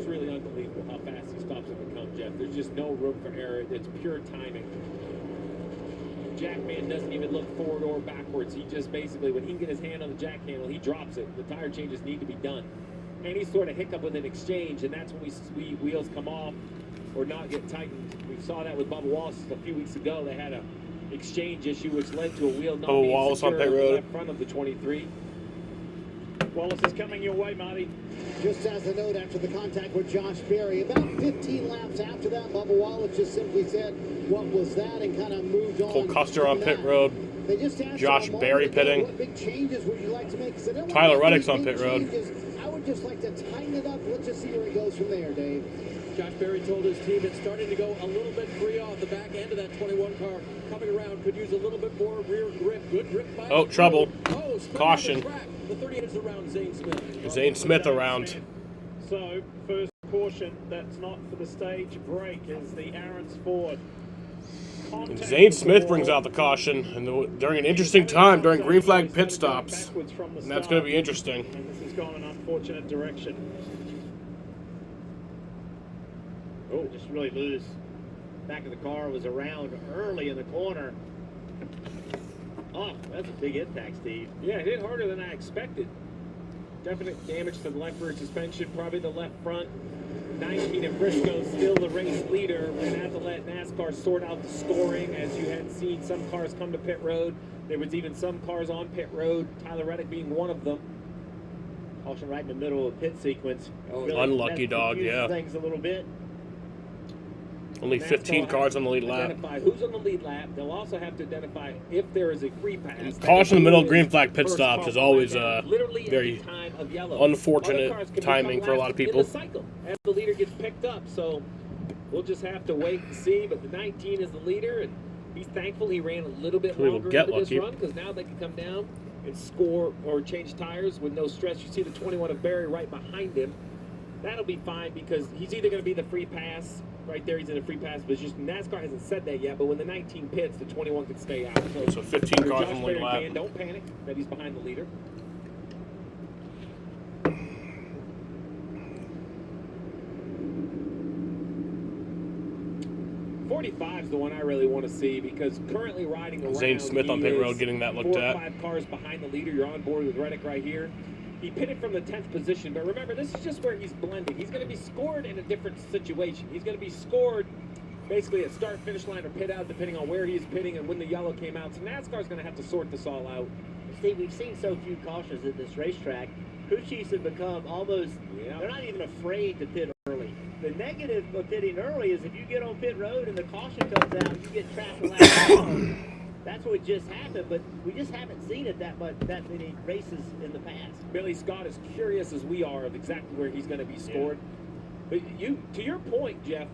[SPEAKER 2] really unbelievable how fast these stops have become, Jeff. There's just no room for error. It's pure timing. Jackman doesn't even look forward or backwards. He just basically, when he can get his hand on the jack handle, he drops it. The tire changes need to be done. Any sort of hiccup with an exchange, and that's when we wheels come off or not get tightened. We saw that with Bubba Wallace a few weeks ago. They had a exchange issue which led to a wheel not
[SPEAKER 5] Bubba
[SPEAKER 2] being
[SPEAKER 5] Wallace
[SPEAKER 2] secure
[SPEAKER 5] on pit
[SPEAKER 2] on the
[SPEAKER 5] road.
[SPEAKER 2] left front of the 23.
[SPEAKER 6] Wallace is coming your way, Marty.
[SPEAKER 1] Just as a note, after the contact with Josh Berry, about 15 laps after that, Bubba Wallace just simply said, "What was that?" and kind of moved on.
[SPEAKER 5] Cole Custer on pit road.
[SPEAKER 1] They just asked
[SPEAKER 5] Josh
[SPEAKER 1] him a
[SPEAKER 5] Berry
[SPEAKER 1] moment ago,
[SPEAKER 5] pitting.
[SPEAKER 1] What big changes would you like to make? He said, "I don't
[SPEAKER 5] Tyler
[SPEAKER 1] want to make
[SPEAKER 5] Reddick's
[SPEAKER 1] any
[SPEAKER 5] on
[SPEAKER 1] big
[SPEAKER 5] pit road.
[SPEAKER 1] changes. I would just like to tighten it up. Let's just see where it goes from there, Dave."
[SPEAKER 24] Josh Berry told his team it's starting to go a little bit free off the back end of that 21 car. Coming around, could use a little bit more rear grip. Good grip by
[SPEAKER 5] Oh, trouble.
[SPEAKER 24] Oh,
[SPEAKER 5] Caution.
[SPEAKER 24] The 38 is around Zane Smith.
[SPEAKER 5] Zane Smith around.
[SPEAKER 6] So, first caution, that's not for the stage break, is the Aaron's Ford.
[SPEAKER 5] And Zane Smith brings out the caution and during an interesting time during green flag pit stops. And that's going to be interesting.
[SPEAKER 6] And this has gone an unfortunate direction.
[SPEAKER 15] Oh, just really loose. Back of the car was around early in the corner. Oh, that's a big impact, Steve.
[SPEAKER 2] Yeah, it hit harder than I expected. Definite damage to the left rear suspension, probably the left front. 19 at Briscoe, still the race leader. We're going to have to let NASCAR sort out the scoring. As you had seen some cars come to pit road, there was even some cars on pit road, Tyler Reddick being one of them.
[SPEAKER 15] Caution right in the middle of the pit sequence.
[SPEAKER 5] Unlucky dog, yeah.
[SPEAKER 15] Things a little bit.
[SPEAKER 5] Only 15 cars on the lead lap.
[SPEAKER 2] Identify who's on the lead lap. They'll also have to identify if there is a free pass.
[SPEAKER 5] Caution in the middle of green flag pit stops is always
[SPEAKER 2] Literally
[SPEAKER 5] very
[SPEAKER 2] at the time of yellow.
[SPEAKER 5] unfortunate
[SPEAKER 2] Other cars can
[SPEAKER 5] timing
[SPEAKER 2] become
[SPEAKER 5] for a lot
[SPEAKER 2] last
[SPEAKER 5] of people.
[SPEAKER 2] in the cycle as the leader gets picked up. So we'll just have to wait and see. But the 19 is the leader, and he's thankful he ran a little bit
[SPEAKER 5] Hopefully
[SPEAKER 2] longer
[SPEAKER 5] we'll get
[SPEAKER 2] into this
[SPEAKER 5] lucky.
[SPEAKER 2] run, because now they can come down and score or change tires with no stress. You see the 21 of Barry right behind him. That'll be fine, because he's either going to be the free pass. Right there, he's in a free pass position. NASCAR hasn't said that yet, but when the 19 pits, the 21 can stay out.
[SPEAKER 5] So 15 cars
[SPEAKER 2] Josh
[SPEAKER 5] on the lead
[SPEAKER 2] Berry
[SPEAKER 5] lap.
[SPEAKER 2] fan, don't panic that he's behind the leader. '45 is the one I really want to see, because currently riding around,
[SPEAKER 5] Zane Smith on
[SPEAKER 2] he
[SPEAKER 5] pit
[SPEAKER 2] is
[SPEAKER 5] road getting that looked
[SPEAKER 2] 4 or
[SPEAKER 5] at.
[SPEAKER 2] 5 cars behind the leader. You're on board with Reddick right here. He pitted from the 10th position, but remember, this is just where he's blending. He's going to be scored in a different situation. He's going to be scored basically at start, finish line, or pit out, depending on where he's pitting and when the yellow came out. So NASCAR's going to have to sort this all out.
[SPEAKER 15] See, we've seen so few cautions at this racetrack. Crew chiefs have become almost, they're not even afraid to pit early. The negative of pitting early is if you get on pit road and the caution comes out, you get trapped last. That's what just happened, but we just haven't seen it that many races in the past.
[SPEAKER 2] Billy Scott is curious as we are of exactly where he's going to be scored. But to your point, Jeff,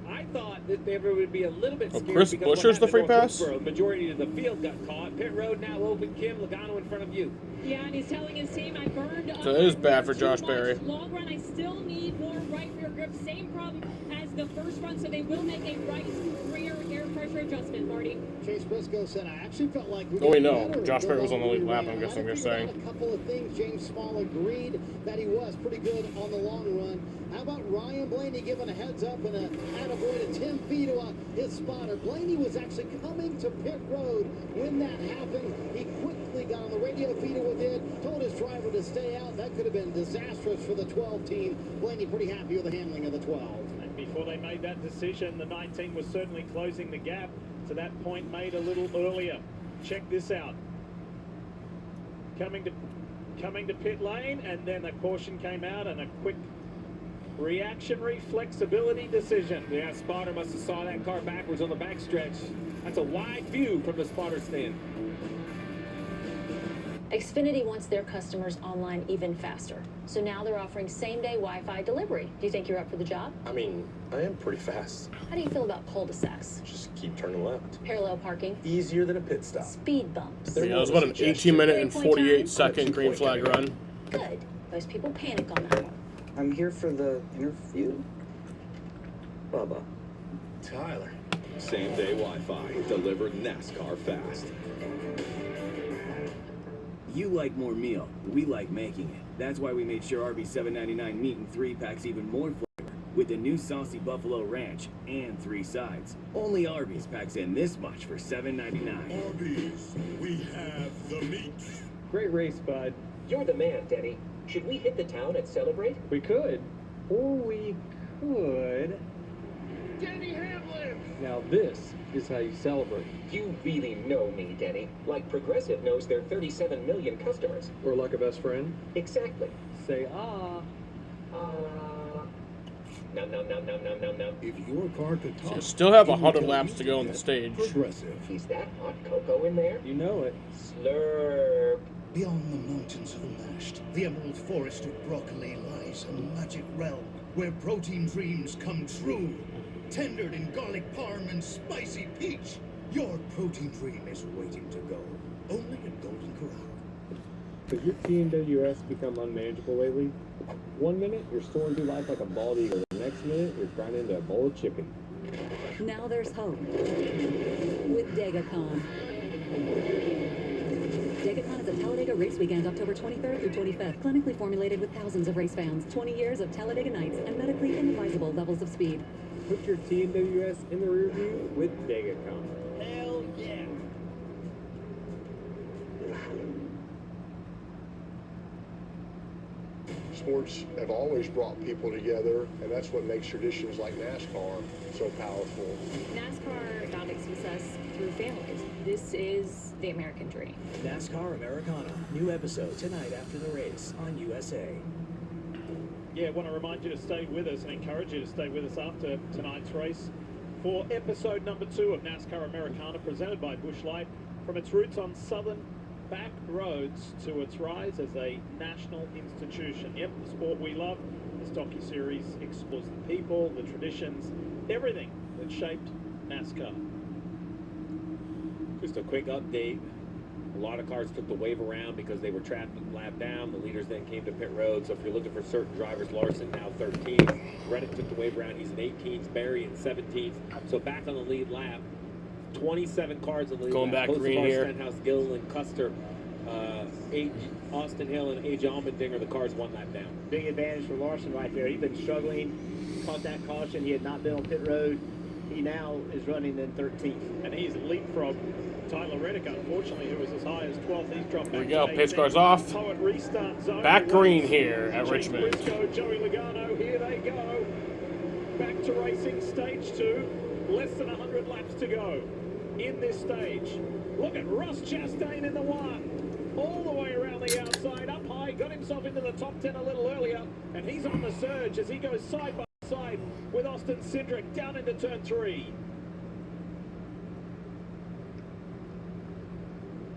[SPEAKER 2] I thought that there would be a little bit scared.
[SPEAKER 5] Chris
[SPEAKER 2] because
[SPEAKER 5] Buescher's the free
[SPEAKER 2] what happened
[SPEAKER 5] pass?
[SPEAKER 2] at North Wilkesboro. Majority of the field got caught. Pit road now open. Kim Logano in front of you.
[SPEAKER 11] Yeah, and he's telling his team, I burned up.
[SPEAKER 5] So it is bad for
[SPEAKER 11] too
[SPEAKER 5] Josh
[SPEAKER 11] much.
[SPEAKER 5] Berry.
[SPEAKER 11] Long run, I still need more right rear grip. Same problem as the first run, so they will make a right rear air pressure adjustment, Marty.
[SPEAKER 1] Chase Briscoe said, I actually felt like we
[SPEAKER 5] Oh, wait,
[SPEAKER 1] got
[SPEAKER 5] no.
[SPEAKER 1] better
[SPEAKER 5] Josh Berry was on the lead lap,
[SPEAKER 1] ran.
[SPEAKER 5] I'm guessing
[SPEAKER 1] I
[SPEAKER 5] you're
[SPEAKER 1] figured
[SPEAKER 5] saying.
[SPEAKER 1] out a couple of things. James Small agreed that he was pretty good on the long run. How about Ryan Blaney giving a heads up and a attaboy to Tim Fee to his spotter. Blaney was actually coming to pit road when that happened. He quickly got on the radio feed with it, told his driver to stay out. That could have been disastrous for the 12 team. Blaney pretty happy with the handling of the 12.
[SPEAKER 6] And before they made that decision, the 19 was certainly closing the gap to that point made a little earlier. Check this out. Coming to pit lane, and then a caution came out and a quick reactionary flexibility decision.
[SPEAKER 2] Yeah, spotter must have saw that car backwards on the backstretch. That's a wide view from the spotter stand.
[SPEAKER 3] Xfinity wants their customers online even faster. So now they're offering same-day Wi-Fi delivery. Do you think you're up for the job?
[SPEAKER 4] I mean, I am pretty fast.
[SPEAKER 3] How do you feel about cul-de-sacs?
[SPEAKER 4] Just keep turning left.
[SPEAKER 3] Parallel parking?
[SPEAKER 4] Easier than a pit stop.
[SPEAKER 3] Speed bumps?
[SPEAKER 5] Yeah, it was about an 18-minute and 48-second green flag run.
[SPEAKER 3] Good. Most people panic on that one.
[SPEAKER 10] I'm here for the interview.
[SPEAKER 4] Bubba.
[SPEAKER 20] Tyler. Same-day Wi-Fi. Delivered NASCAR fast.
[SPEAKER 14] You like more meal. We like making it. That's why we made sure RB $7.99 meat and 3-pack's even more flavor with the new saucy buffalo ranch and 3 sides. Only Arby's packs in this much for $7.99.
[SPEAKER 16] Arby's, we have the meat.
[SPEAKER 22] Great race, bud.
[SPEAKER 25] You're the man, Denny. Should we hit the town and celebrate?
[SPEAKER 22] We could. Or we could.
[SPEAKER 25] Denny Hamlin!
[SPEAKER 22] Now this is how you celebrate.
[SPEAKER 25] You really know me, Denny. Like Progressive knows their 37 million customers.
[SPEAKER 22] Or like a best friend.
[SPEAKER 25] Exactly.
[SPEAKER 22] Say ah.
[SPEAKER 25] Nom nom nom nom nom nom nom.
[SPEAKER 16] If your car could talk,
[SPEAKER 5] So still have 100 laps to go on the stage.
[SPEAKER 16] Progressive.
[SPEAKER 25] Is that hot cocoa in there?
[SPEAKER 22] You know it.
[SPEAKER 25] Slurp.
[SPEAKER 26] Beyond the mountains of Mashed, the emerald forest of broccoli lies a magic realm where protein dreams come true. Tendered in garlic parm and spicy peach, your protein dream is waiting to go. Only at Golden Corral.
[SPEAKER 22] Has your TNWS become unmanageable lately? 1 minute, you're soaring through life like a bald eagle. The next minute, you're grinding into a bowl of chicken.
[SPEAKER 12] Now there's hope with DegaCon. DegaCon is a Talladega race weekend, October 23rd through 25th. Clinically formulated with thousands of race fans, 20 years of Talladega nights, and medically inadvisable levels of speed.
[SPEAKER 22] Put your TNWS in the rear view with DegaCon.
[SPEAKER 15] Hell yeah.
[SPEAKER 27] Sports have always brought people together, and that's what makes traditions like NASCAR so powerful.
[SPEAKER 9] NASCAR found its success through families. This is the American dream.
[SPEAKER 28] NASCAR Americana, new episode tonight after the race on USA.
[SPEAKER 6] Yeah, I want to remind you to stay with us and encourage you to stay with us after tonight's race. for episode number 2 of NASCAR Americana, presented by Busch Light. From its roots on southern back roads to its rise as a national institution. Yep, the sport we love. This docu-series explores the people, the traditions, everything that shaped NASCAR.
[SPEAKER 2] Just a quick update. A lot of cars took the wave around because they were trapped and lap down. The leaders then came to pit road. So if you're looking for certain drivers, Larson now 13th. Reddick took the wave around. He's in 18th. Barry in 17th. So back on the lead lap. 27 cars on the lead
[SPEAKER 5] Going
[SPEAKER 2] lap.
[SPEAKER 5] back green here.
[SPEAKER 2] Stenhouse, Gilliland, Custer, Austin Hill, and A.J. Allmendinger. The cars one lap down.
[SPEAKER 15] Big advantage for Larson right there. He'd been struggling, caught that caution. He had not been on pit road. He now is running in 13th.
[SPEAKER 6] And he's leapfrogged Tyler Reddick, unfortunately, who was as high as 12th. He's dropped
[SPEAKER 5] There
[SPEAKER 6] back
[SPEAKER 5] we go.
[SPEAKER 6] to
[SPEAKER 5] Pace
[SPEAKER 6] 18th.
[SPEAKER 5] cars off.
[SPEAKER 6] Poet restart zone.
[SPEAKER 5] Back green here at Richmond.
[SPEAKER 6] Briscoe, Joey Logano, here they go. Back to racing stage 2. Less than 100 laps to go in this stage. Look at Ross Chastain in the 1. All the way around the outside, up high, got himself into the top 10 a little earlier, and he's on the surge as he goes side by side with Austin Cindric down into turn 3.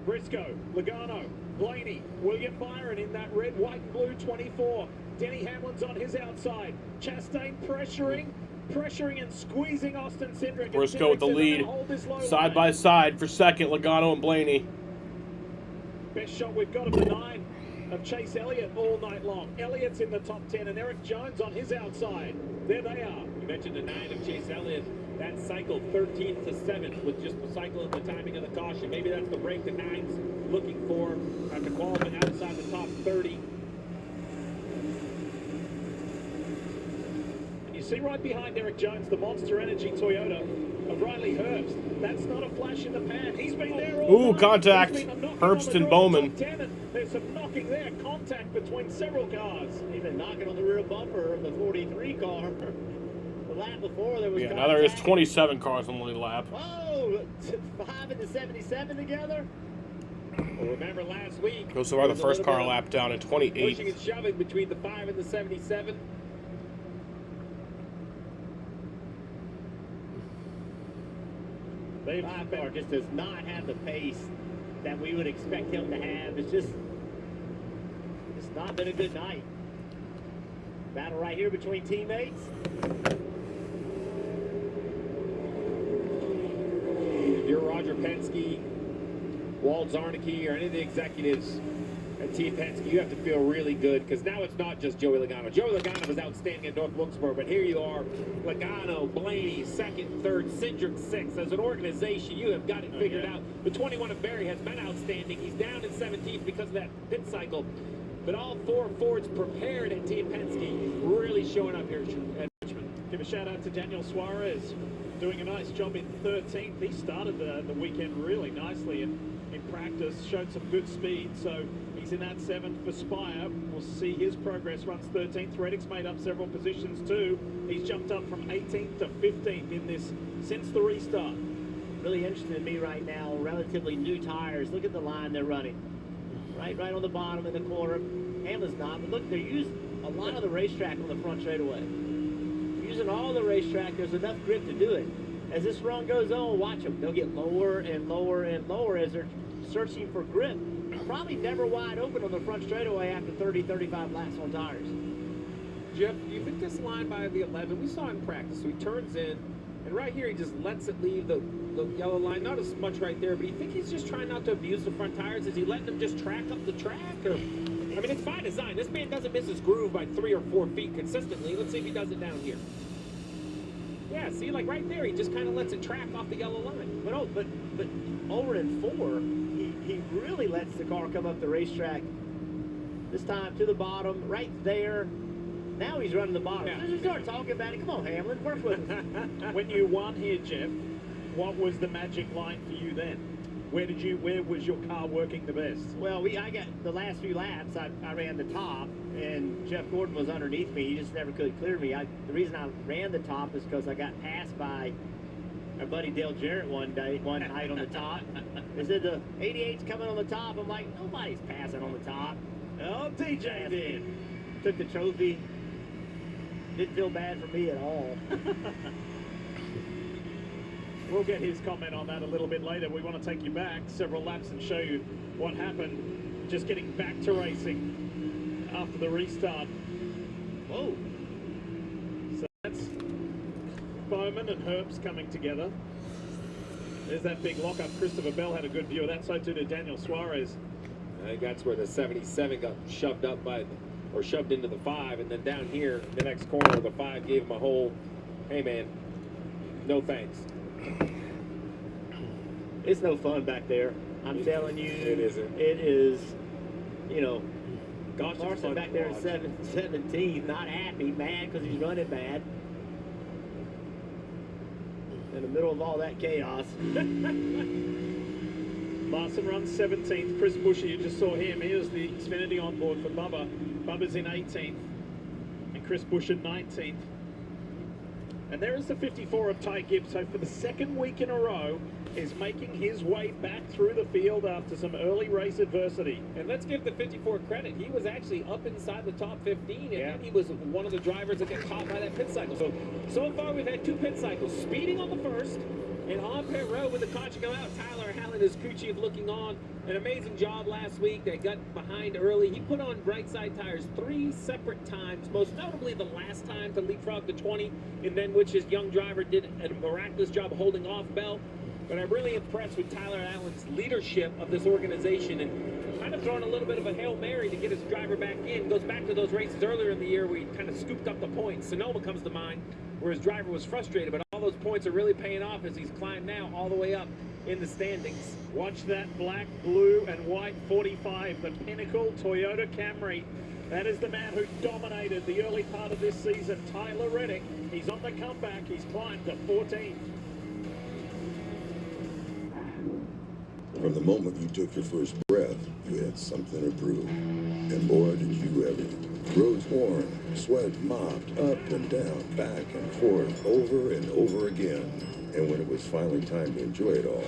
[SPEAKER 6] Briscoe, Logano, Blaney, William Byron in that red, white, and blue 24. Denny Hamlin's on his outside. Chastain pressuring and squeezing Austin Cindric.
[SPEAKER 5] Briscoe with the lead, side by side for second, Logano and Blaney.
[SPEAKER 6] Best shot we've got of the 9 of Chase Elliott all night long. Elliott's in the top 10 and Eric Jones on his outside. There they are.
[SPEAKER 2] You mentioned the 9 of Chase Elliott. That cycle 13th to 7th with just the cycle and the timing of the caution. Maybe that's the break the 9's looking for after qualifying outside the top 30.
[SPEAKER 6] And you see right behind Eric Jones, the Monster Energy Toyota of Riley Herbst. That's not a flash in the pan. He's been there all
[SPEAKER 5] Ooh,
[SPEAKER 6] night.
[SPEAKER 5] contact.
[SPEAKER 6] He's been knocking
[SPEAKER 5] Herbst
[SPEAKER 6] on the
[SPEAKER 5] and
[SPEAKER 6] door of the
[SPEAKER 5] Bowman.
[SPEAKER 6] top 10, and there's some knocking there. Contact between several cars.
[SPEAKER 15] He's been knocking on the rear bumper of the 43 car. The lap before there was
[SPEAKER 5] Yeah, now there is 27 cars on the lead lap.
[SPEAKER 15] Oh, 5 and the 77 together.
[SPEAKER 2] Well, remember last week.
[SPEAKER 5] So far, the first car lap down at 28.
[SPEAKER 2] Pushing and shoving between the 5 and the 77.
[SPEAKER 15] My car just does not have the pace that we would expect him to have. It's not been a good night. Battle right here between teammates.
[SPEAKER 2] If you're Roger Penske, Walt Zarnicki, or any of the executives at Team Penske, you have to feel really good because now it's not just Joey Logano. Joey Logano was outstanding at North Wilkesboro, but here you are, Logano, Blaney, 2nd, 3rd, Cindric 6th. As an organization, you have got it figured out. The 21 of Barry has been outstanding. He's down in 17th because of that pit cycle. But all 4 Fords prepared at Team Penske, really showing up here at Richmond.
[SPEAKER 6] Give a shout out to Daniel Suarez, doing a nice job in 13th. He started the weekend really nicely in practice, showed some good speed, so he's in that 7th for Spire. We'll see his progress, runs 13th. Reddick's made up several positions too. He's jumped up from 18th to 15th in this since the restart.
[SPEAKER 15] Really interesting to me right now, relatively new tires. Look at the line they're running. Right on the bottom in the corner. Hamlin's not, but look, they're using a lot of the racetrack on the front straightaway. Using all the racetrack, there's enough grip to do it. As this run goes on, watch them. They'll get lower and lower and lower as they're searching for grip. Probably never wide open on the front straightaway after 30, 35 laps on tires.
[SPEAKER 2] Jeff, you think this line by the 11, we saw him practice, so he turns in, and right here he just lets it leave the yellow line, not as much right there, but you think he's just trying not to abuse the front tires? Is he letting them just track up the track? Or, I mean, it's by design. This man doesn't miss his groove by 3 or 4 feet consistently. Let's see if he does it down here. Yeah, see, like right there, he just kind of lets it track off the yellow line.
[SPEAKER 15] But over in 4, he really lets the car come up the racetrack. This time to the bottom, right there. Now he's running the bottom.
[SPEAKER 6] Yeah.
[SPEAKER 15] Let's start talking about it. Come on, Hamlin, work with us.
[SPEAKER 6] When you won here, Jeff, what was the magic line for you then? Where was your car working the best?
[SPEAKER 15] Well, I got the last few laps. I ran the top, and Jeff Gordon was underneath me. He just never could clear me. The reason I ran the top is because I got passed by our buddy Dale Jarrett one night on the top. They said the 88's coming on the top. I'm like, nobody's passing on the top.
[SPEAKER 6] Oh, DJ did.
[SPEAKER 15] Took the trophy. Didn't feel bad for me at all.
[SPEAKER 6] We'll get his comment on that a little bit later. We want to take you back several laps and show you what happened just getting back to racing after the restart. Whoa. So that's Bowman and Herbst coming together. There's that big lockup. Christopher Bell had a good view of that. So too did Daniel Suarez.
[SPEAKER 2] I think that's where the 77 got shoved up by, or shoved into the 5, and then down here, the next corner, the 5 gave him a whole, hey man, no thanks.
[SPEAKER 15] It's no fun back there. I'm telling you.
[SPEAKER 2] It isn't.
[SPEAKER 15] It is, you know,
[SPEAKER 2] Gosh,
[SPEAKER 15] Larson back there at 17th, not happy, mad because he's running bad. In the middle of all that chaos.
[SPEAKER 6] Larson runs 17th. Chris Buescher, you just saw him. Here's the Xfinity on board for Bubba. Bubba's in 18th. And Chris Buescher 19th. And there is the 54 of Ty Gibbs. So for the second week in a row, is making his way back through the field after some early race adversity.
[SPEAKER 2] And let's give the 54 credit. He was actually up inside the top 15, and then he was one of the drivers that got caught by that pit cycle. So far we've had 2 pit cycles. Speeding on the first, and on pit road with the caution go out. Tyler Hallen is Kuchiv looking on. An amazing job last week. They got behind early. He put on bright side tires 3 separate times, most notably the last time to leapfrog the 20, and then which his young driver did a miraculous job holding off Bell. But I'm really impressed with Tyler Allen's leadership of this organization and kind of throwing a little bit of a Hail Mary to get his driver back in. Goes back to those races earlier in the year where he kind of scooped up the points. Sonoma comes to mind where his driver was frustrated, but all those points are really paying off as he's climbed now all the way up in the standings.
[SPEAKER 6] Watch that black, blue, and white 45, the pinnacle Toyota Camry. That is the man who dominated the early part of this season, Tyler Reddick. He's on the comeback. He's climbed to 14th.
[SPEAKER 7] From the moment you took your first breath, you had something to prove. And boy, did you ever. Roads worn, sweat mopped, up and down, back and forth, over and over again. And when it was finally time to enjoy it all,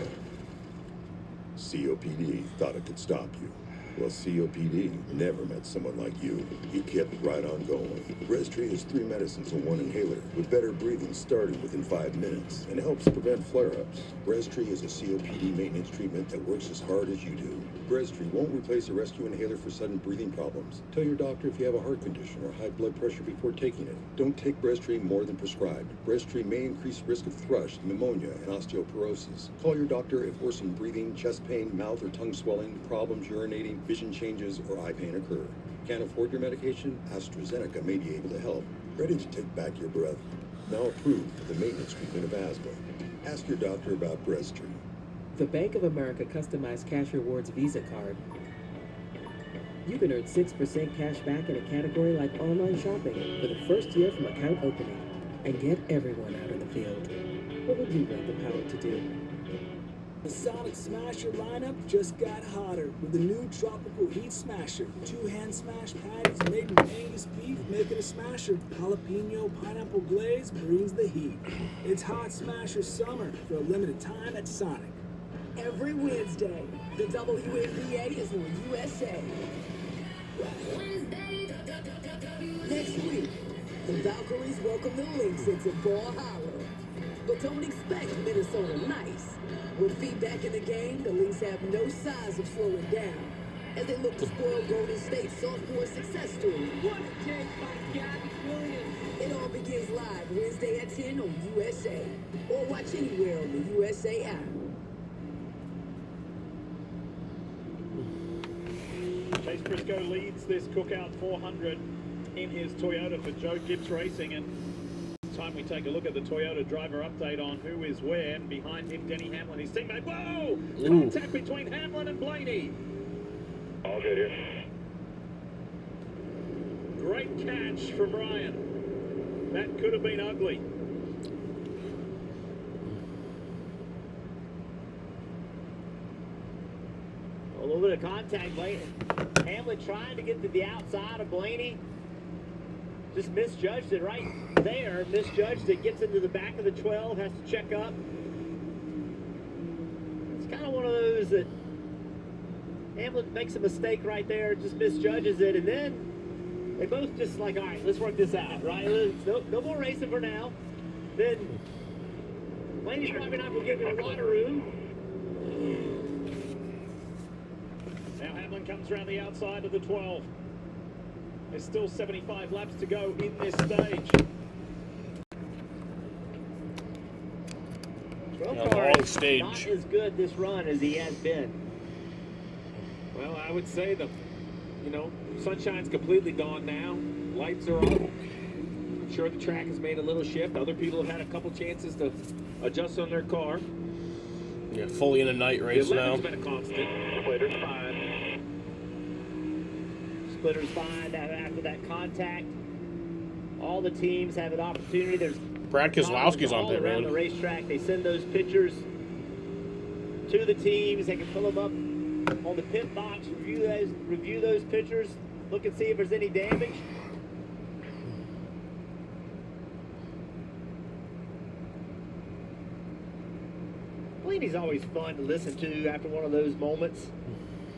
[SPEAKER 7] COPD thought it could stop you. Well, COPD never met someone like you. You kept right on going. Breztri is 3 medicines in 1 inhaler with better breathing starting within 5 minutes and helps prevent flare-ups. Breztri is a COPD maintenance treatment that works as hard as you do. Breztri won't replace a rescue inhaler for sudden breathing problems. Tell your doctor if you have a heart condition or high blood pressure before taking it. Don't take Breztri more than prescribed. Breztri may increase risk of thrush, pneumonia, and osteoporosis. Call your doctor if worsened breathing, chest pain, mouth or tongue swelling, problems urinating, vision changes, or eye pain occur. Can't afford your medication? AstraZeneca may be able to help. Ready to take back your breath? Now approved for the maintenance treatment of asthma. Ask your doctor about Breztri.
[SPEAKER 8] The Bank of America customized Cash Rewards Visa card. You can earn 6% cash back in a category like online shopping for the first year from account opening and get everyone out in the field. What would you want the power to do?
[SPEAKER 13] The Sonic Smasher lineup just got hotter with the new Tropical Heat Smasher. 2 hand smash patties made with Angus beef, make it a smasher. Jalapeno pineapple glaze brings the heat. It's Hot Smasher Summer for a limited time at Sonic.
[SPEAKER 17] Every Wednesday, the WNBA is on USA. Next week, the Valkyries welcome the Lynx into Ball Hollow. But don't expect Minnesota nice. With feedback in the game, the Lynx have no signs of slowing down as they look to spoil Golden State's sophomore success story. What a take by Gabby Williams! It all begins live Wednesday at 10 on USA, or watch anywhere on the USA app.
[SPEAKER 6] Chase Briscoe leads this Cookout 400 in his Toyota for Joe Gibbs Racing, and it's time we take a look at the Toyota driver update on who is where. And behind him, Denny Hamlin, his teammate. Whoa! Contact between Hamlin and Blaney.
[SPEAKER 4] All good here.
[SPEAKER 6] Great catch from Ryan. That could have been ugly.
[SPEAKER 15] A little bit of contact, Blaney. Hamlin trying to get to the outside of Blaney. Just misjudged it right there. Misjudged it. Gets into the back of the 12. Has to check up. It's kind of one of those that Hamlin makes a mistake right there. Just misjudges it. And then they both just like, all right, let's work this out, right? No more racing for now. Then Blaney's probably not going to give you a lot of room. Now Hamlin comes around the outside of the 12. There's still 75 laps to go in this stage.
[SPEAKER 5] Long stage.
[SPEAKER 15] Not as good this run as he has been.
[SPEAKER 2] Well, I would say sunshine's completely gone now. Lights are off. I'm sure the track has made a little shift. Other people have had a couple chances to adjust on their car.
[SPEAKER 5] Yeah, fully in a night race
[SPEAKER 2] the
[SPEAKER 5] now.
[SPEAKER 2] 11's been a constant.
[SPEAKER 15] Splitter's fine. Splitter's fine after that contact. All the teams have an opportunity. There's
[SPEAKER 5] Brad Keselowski's on pit
[SPEAKER 15] around
[SPEAKER 5] road.
[SPEAKER 15] the racetrack. They send those pictures to the teams. They can fill them up on the pit box, review those pictures, look and see if there's any damage. Blaney's always fun to listen to after one of those moments.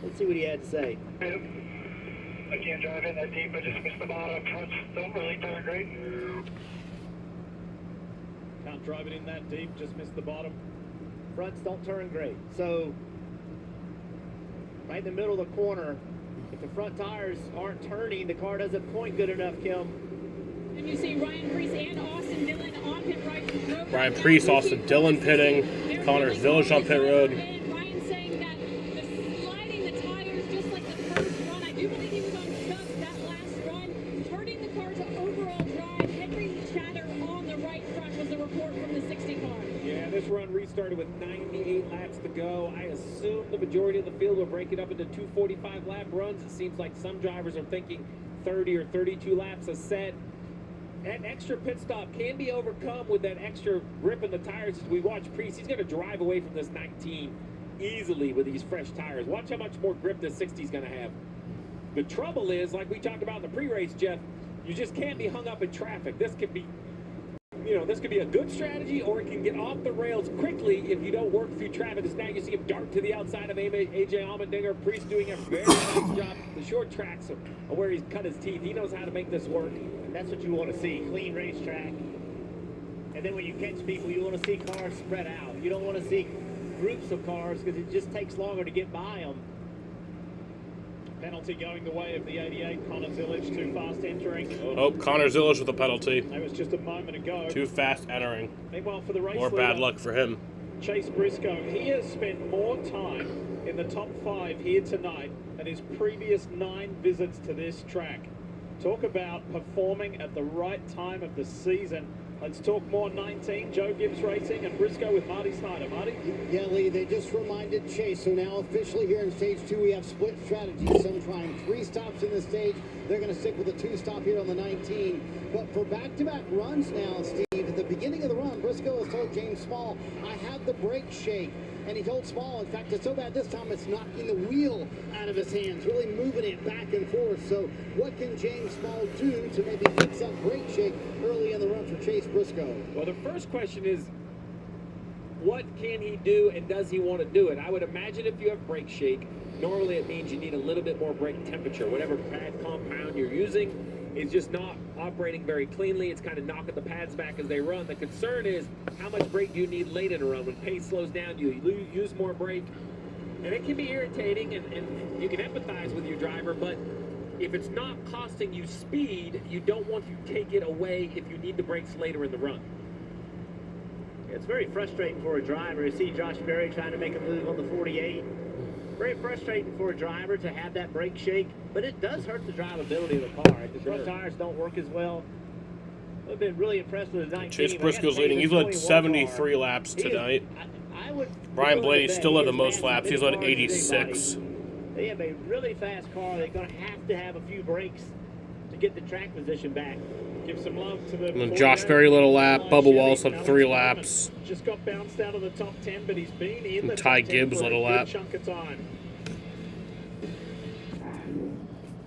[SPEAKER 15] Let's see what he had to say.
[SPEAKER 26] I can't drive in that deep. I just missed the bottom. Fronts don't really turn great.
[SPEAKER 15] Can't drive it in that deep, just missed the bottom. Fronts don't turn great. So, right in the middle of the corner, if the front tires aren't turning, the car doesn't point good enough, Kim.
[SPEAKER 1] And you see Ryan Preece and Austin Dillon on pit right.
[SPEAKER 5] Ryan Preece, Austin Dillon pitting. Connor Zilish on pit road.
[SPEAKER 1] Ryan saying that the sliding the tires, just like the first run, I do believe he was on stuff that last run, turning the car to overall drive, hindering the chatter on the right front was the report from the 60 car.
[SPEAKER 2] Yeah, this run restarted with 98 laps to go. I assume the majority of the field will break it up into 245 lap runs. It seems like some drivers are thinking 30 or 32 laps a set. That extra pit stop can be overcome with that extra grip in the tires. As we watch Preece, he's going to drive away from this 19 easily with these fresh tires. Watch how much more grip this 60 is going to have. The trouble is, like we talked about in the pre-race, Jeff, you just can't be hung up in traffic. This could be, this could be a good strategy, or it can get off the rails quickly if you don't work through traffic. As now you see him dart to the outside of AJ Allmendinger. Preece doing a very nice job. The short tracks are where he's cut his teeth. He knows how to make this work.
[SPEAKER 15] That's what you want to see, clean racetrack. And then when you catch people, you want to see cars spread out. You don't want to see groups of cars because it just takes longer to get by them.
[SPEAKER 6] Penalty going the way of the 88. Connor Zilish too fast entering.
[SPEAKER 5] Oh, Connor Zilish with a penalty.
[SPEAKER 6] That was just a moment ago.
[SPEAKER 5] Too fast entering.
[SPEAKER 6] Meanwhile, for the race
[SPEAKER 5] More bad luck for him.
[SPEAKER 6] Chase Briscoe, he has spent more time in the top 5 here tonight than his previous 9 visits to this track. Talk about performing at the right time of the season. Let's talk more 19, Joe Gibbs Racing and Briscoe with Marty Snyder. Marty?
[SPEAKER 3] Yeah, Lee, they just reminded Chase. So now officially here in stage 2, we have split strategies. Some trying 3 stops in the stage. They're going to stick with a 2-stop here on the 19. But for back-to-back runs now, Steve, at the beginning of the run, Briscoe has told James Small, I have the brake shake. And he told Small, in fact, it's so bad this time it's knocking the wheel out of his hands, really moving it back and forth. So what can James Small do to maybe fix that brake shake early in the run for Chase Briscoe?
[SPEAKER 2] Well, the first question is, what can he do and does he want to do it? I would imagine if you have brake shake, normally it means you need a little bit more brake temperature. Whatever pad compound you're using is just not operating very cleanly. It's kind of knocking the pads back as they run. The concern is, how much brake do you need late in a run? When pace slows down, you use more brake. And it can be irritating, and you can empathize with your driver, but if it's not costing you speed, you don't want to take it away if you need the brakes later in the run.
[SPEAKER 15] It's very frustrating for a driver to see Josh Berry trying to make a move on the 48. Very frustrating for a driver to have that brake shake, but it does hurt the drivability of the car. If the front tires don't work as well, I've been really impressed with the 19.
[SPEAKER 5] Chase Briscoe's leading. He's led 73 laps tonight. Brian Blaney still led the most laps. He's led 86.
[SPEAKER 15] They have a really fast car. They're going to have a few breaks to get the track position back.
[SPEAKER 6] Give some love to the.
[SPEAKER 5] And then Josh Berry led a lap. Bubba Wallace led 3 laps.
[SPEAKER 6] Just got bounced out of the top 10, but he's been in the
[SPEAKER 5] Ty
[SPEAKER 6] top 10
[SPEAKER 5] Gibbs
[SPEAKER 6] for
[SPEAKER 5] led a
[SPEAKER 6] good
[SPEAKER 5] lap.
[SPEAKER 6] chunk of time.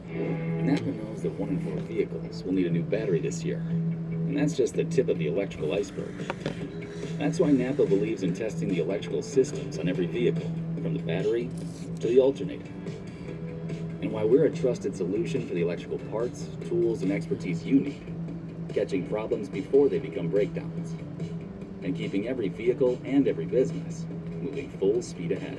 [SPEAKER 11] Napa knows that 1 in 4 vehicles will need a new battery this year, and that's just the tip of the electrical iceberg. That's why Napa believes in testing the electrical systems on every vehicle, from the battery to the alternator. And why we're a trusted solution for the electrical parts, tools, and expertise you need, catching problems before they become breakdowns. and keeping every vehicle and every business moving full speed ahead.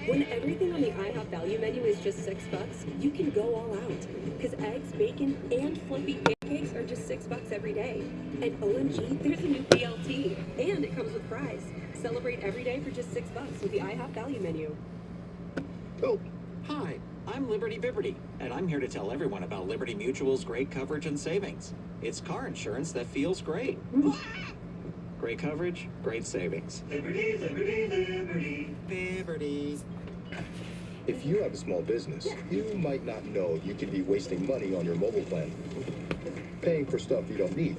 [SPEAKER 10] When everything on the IHOP value menu is just $6, you can go all out. Because eggs, bacon, and fluffy pancakes are just $6 every day. And OMG, there's a new BLT. And it comes with fries. Celebrate every day for just $6 with the IHOP value menu.
[SPEAKER 14] Oh, hi, I'm Liberty Biberty, and I'm here to tell everyone about Liberty Mutual's great coverage and savings. It's car insurance that feels great. Great coverage, great savings.
[SPEAKER 18] Liberty, liberty, liberty.
[SPEAKER 14] Liberty.
[SPEAKER 7] If you have a small business, you might not know you could be wasting money on your mobile plan, paying for stuff you don't need.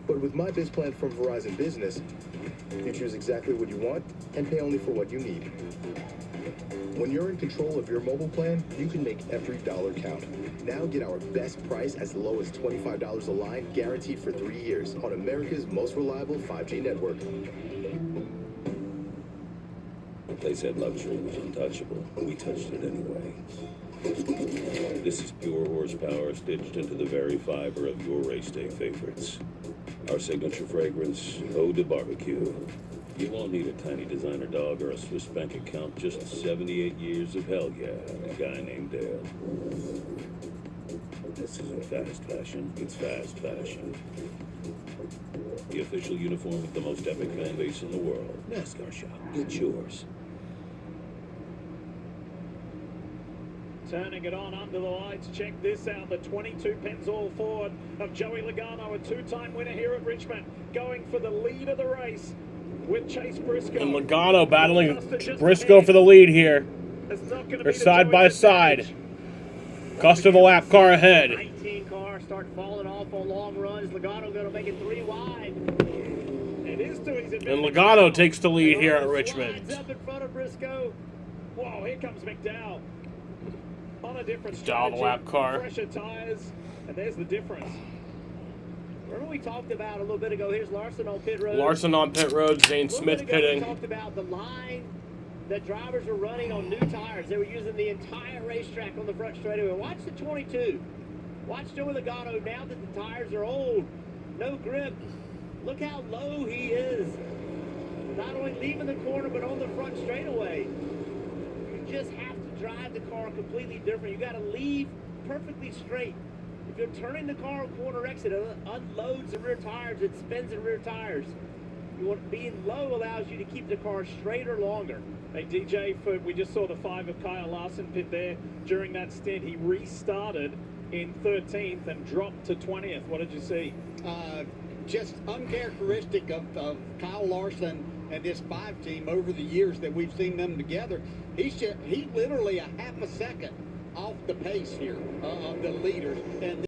[SPEAKER 7] But with My Biz Plan from Verizon Business, you choose exactly what you want and pay only for what you need. When you're in control of your mobile plan, you can make every dollar count. Now get our best price as low as $25 a line, guaranteed for 3 years on America's most reliable 5G network.
[SPEAKER 19] They said luxury was untouchable, but we touched it anyway. This is pure horsepower stitched into the very fiber of your race day favorites. Our signature fragrance, Eau de Barbecue. You won't need a tiny designer dog or a Swiss bank account, just 78 years of hell yeah, and a guy named Dale. This isn't fast fashion, it's fast fashion. The official uniform of the most epic fan base in the world. Nascar shop, get yours.
[SPEAKER 6] Turning it on under the lights. Check this out. The 22 Pennzoil Ford of Joey Logano, a two-time winner here at Richmond, going for the lead of the race with Chase Briscoe.
[SPEAKER 5] And Logano battling Briscoe for the lead here. They're side by side. Custer the lap car ahead.
[SPEAKER 15] 19 car start falling off on long runs. Logano going to make it 3 wide. It is to his advantage.
[SPEAKER 5] And Logano takes the lead here at Richmond.
[SPEAKER 15] Up in front of Briscoe.
[SPEAKER 6] Whoa, here comes McDowell. On a different
[SPEAKER 5] McDowell, the lap car.
[SPEAKER 6] Fresher tires, and there's the difference.
[SPEAKER 15] Remember we talked about a little bit ago, here's Larson on pit road.
[SPEAKER 5] Larson on pit road, Zane Smith pitting.
[SPEAKER 15] We talked about the line that drivers were running on new tires. They were using the entire racetrack on the front straightaway. Watch the 22. Watch Joey Logano now that the tires are old. No grip. Look how low he is. Not only leaving the corner, but on the front straightaway. You just have to drive the car completely different. You got to leave perfectly straight. If you're turning the car on corner exit, it unloads the rear tires, it spins the rear tires. You want being low allows you to keep the car straighter longer.
[SPEAKER 6] Hey DJ, we just saw the 5 of Kyle Larson pit there during that stint. He restarted in 13th and dropped to 20th. What did you see?
[SPEAKER 20] Just uncharacteristic of Kyle Larson and this 5 team over the years that we've seen them together. He's literally a half a second off the pace here of the leaders, and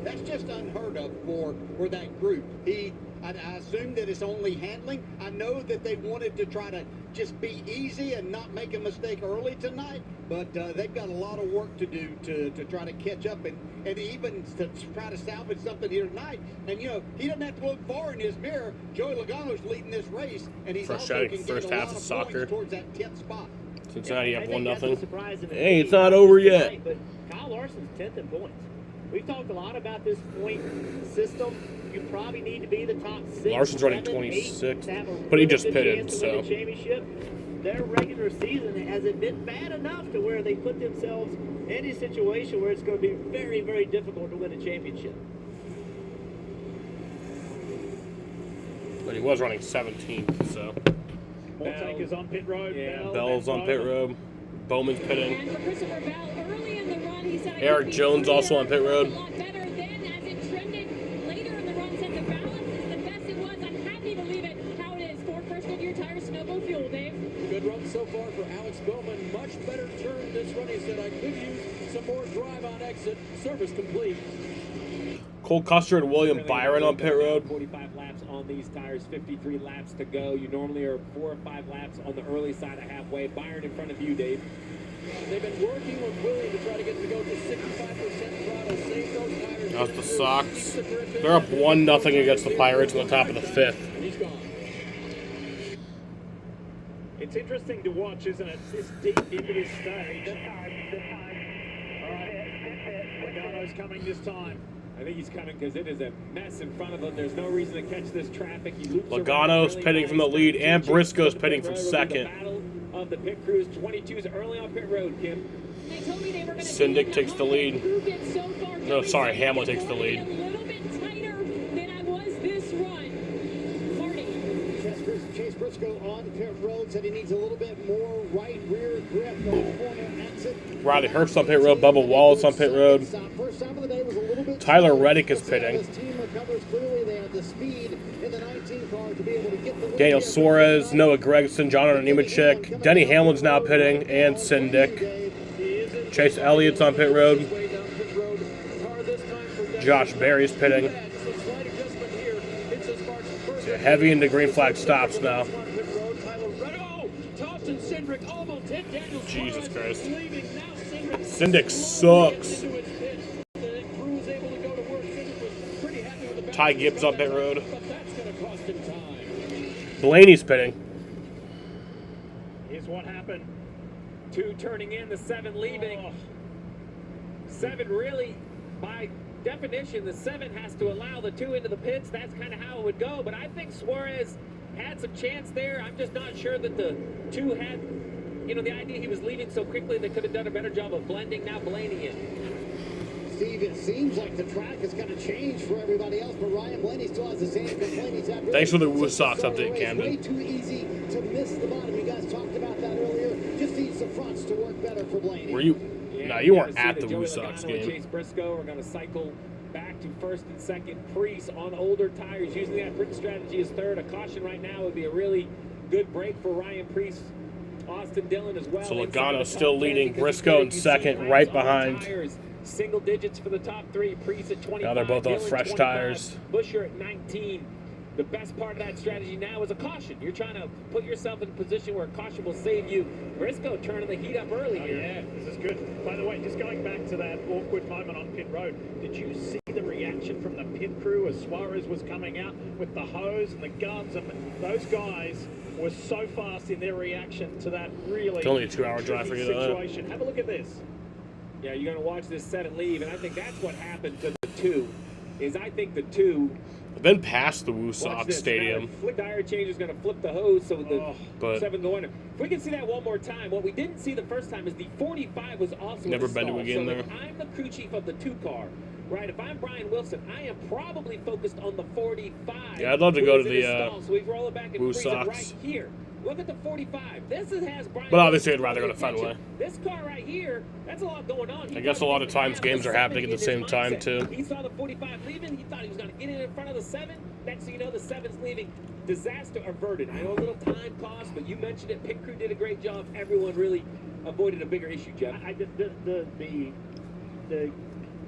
[SPEAKER 20] that's just unheard of for that group. I assume that it's only handling. I know that they wanted to try to just be easy and not make a mistake early tonight, but they've got a lot of work to do to try to catch up and even to try to salvage something here tonight. And, you know, he doesn't have to look far in his mirror. Joey Logano's leading this race, and he's also can get a lot of points towards that 10th spot.
[SPEAKER 5] Cincinnati up 1-0. Hey, it's not over yet.
[SPEAKER 15] But Kyle Larson's 10th in points. We've talked a lot about this point system. You probably need to be the top 6.
[SPEAKER 5] Larson's running 26th, but he just pitted, so.
[SPEAKER 15] Championship. Their regular season hasn't been bad enough to where they put themselves in a situation where it's going to be very, very difficult to win a championship.
[SPEAKER 5] But he was running 17th, so.
[SPEAKER 6] Takers on pit road.
[SPEAKER 5] Yeah, Bell's on pit road. Bowman's pitting.
[SPEAKER 1] And for Christopher Bell, early in the run, he said,
[SPEAKER 5] Eric Jones also on pit road.
[SPEAKER 1] A lot better then as it trended later in the run, said the balance is the best it was. I can't even believe it, how it is. Ford First Goodyear Tires, Snowball Fuel, Dave.
[SPEAKER 21] Good run so far for Alex Bowman. Much better turn this run. He said, I could use some more drive on exit. Service complete.
[SPEAKER 5] Cole Custer and William Byron on pit road.
[SPEAKER 2] 45 laps on these tires, 53 laps to go. You normally are 4 or 5 laps on the early side of halfway. Byron in front of you, Dave.
[SPEAKER 21] They've been working with William to try to get to go to 65% throttle, save those tires.
[SPEAKER 5] How's the Sox? They're up 1-0 against the Pirates in the top of the 5th.
[SPEAKER 21] And he's gone.
[SPEAKER 6] It's interesting to watch, isn't it? This deep into this stage. All right, Logano's coming this time.
[SPEAKER 2] I think he's coming because it is a mess in front of him. There's no reason to catch this traffic. He loops
[SPEAKER 5] Logano's
[SPEAKER 2] around
[SPEAKER 5] pitting from the lead, and Briscoe's pitting from second.
[SPEAKER 2] Battle of the pit crews. 22's early on pit road, Kim.
[SPEAKER 1] They told me they were going to
[SPEAKER 5] Syndic takes the lead.
[SPEAKER 1] so far.
[SPEAKER 5] No, sorry, Hamlin takes the lead.
[SPEAKER 1] A little bit tighter than I was this run. Marty.
[SPEAKER 3] Chase Briscoe on pit road said he needs a little bit more right rear grip on the corner exit.
[SPEAKER 5] Riley Hurst on pit road. Bubba Wallace on pit road.
[SPEAKER 3] First time of the day was a little bit
[SPEAKER 5] Tyler Reddick is pitting.
[SPEAKER 3] His team recovers clearly. They have the speed in the 19 car to be able to get the
[SPEAKER 5] Daniel Suarez, Noah Gregson, John Nemechek, Denny Hamlin's now pitting, and Syndic. Chase Elliott's on pit road. Josh Berry's pitting. So Heavy into green flag stops now. Jesus Christ. Syndic sucks. Ty Gibbs on pit road. Blaney's pitting.
[SPEAKER 2] Here's what happened. 2 turning in, the 7 leaving. 7 really, by definition, the 7 has to allow the 2 into the pits. That's kind of how it would go. But I think Suarez had some chance there. I'm just not sure that the 2 had, the idea he was leaving so quickly, they could have done a better job of blending. Now Blaney in.
[SPEAKER 3] Steve, it seems like the track is going to change for everybody else, but Ryan Blaney still has the same complaint. He's had
[SPEAKER 5] Thanks for the Woo Sox update, Camden.
[SPEAKER 3] Way too easy to miss the bottom. You guys talked about that earlier. Just needs the fronts to work better for Blaney.
[SPEAKER 5] Were you? No, you weren't at the Woo Sox game.
[SPEAKER 2] Chase Briscoe are going to cycle back to first and second. Priest on older tires, using that sprint strategy as third. A caution right now would be a really good break for Ryan Priest. Austin Dillon as well.
[SPEAKER 5] So Logano's still leading. Briscoe in second, right behind.
[SPEAKER 2] Single digits for the top 3. Priest at 25.
[SPEAKER 5] Now they're both on fresh tires.
[SPEAKER 2] Busher at 19. The best part of that strategy now is a caution. You're trying to put yourself in a position where a caution will save you. Briscoe turning the heat up early here.
[SPEAKER 6] Yeah, this is good. By the way, just going back to that awkward moment on pit road, did you see the reaction from the pit crew as Suarez was coming out with the hose and the guns? And those guys were so fast in their reaction to that really
[SPEAKER 5] It's only a 2-hour drive for you,
[SPEAKER 6] situation. Have a look at this.
[SPEAKER 2] Yeah, you're going to watch this 7 leave, and I think that's what happened to the 2. Is I think the 2.
[SPEAKER 5] I've been past the Woo Sox Stadium.
[SPEAKER 2] Flick tire change is going to flip the hose, so the 7 go under. If we can see that one more time, what we didn't see the first time is the 45 was also
[SPEAKER 5] never
[SPEAKER 2] in the
[SPEAKER 5] been
[SPEAKER 2] stall.
[SPEAKER 5] to again
[SPEAKER 2] so
[SPEAKER 5] there.
[SPEAKER 2] If I'm the crew chief of the 2 car, right? If I'm Brian Wilson, I am probably focused on the 45.
[SPEAKER 5] Yeah, I'd love to go to the
[SPEAKER 2] so we roll it back and
[SPEAKER 5] Woo
[SPEAKER 2] freeze
[SPEAKER 5] Sox.
[SPEAKER 2] it right here. Look at the 45. This has Brian.
[SPEAKER 5] But obviously, I'd rather go to Fenway.
[SPEAKER 2] This car right here, that's a lot going on.
[SPEAKER 5] I guess a lot of times games are happening at the same time too.
[SPEAKER 2] He saw the 45 leaving. He thought he was going to get in front of the 7. Next thing you know, the 7's leaving. Disaster averted. I know a little time cost, but you mentioned it. Pit crew did a great job. Everyone really avoided a bigger issue, Jeff.
[SPEAKER 15] The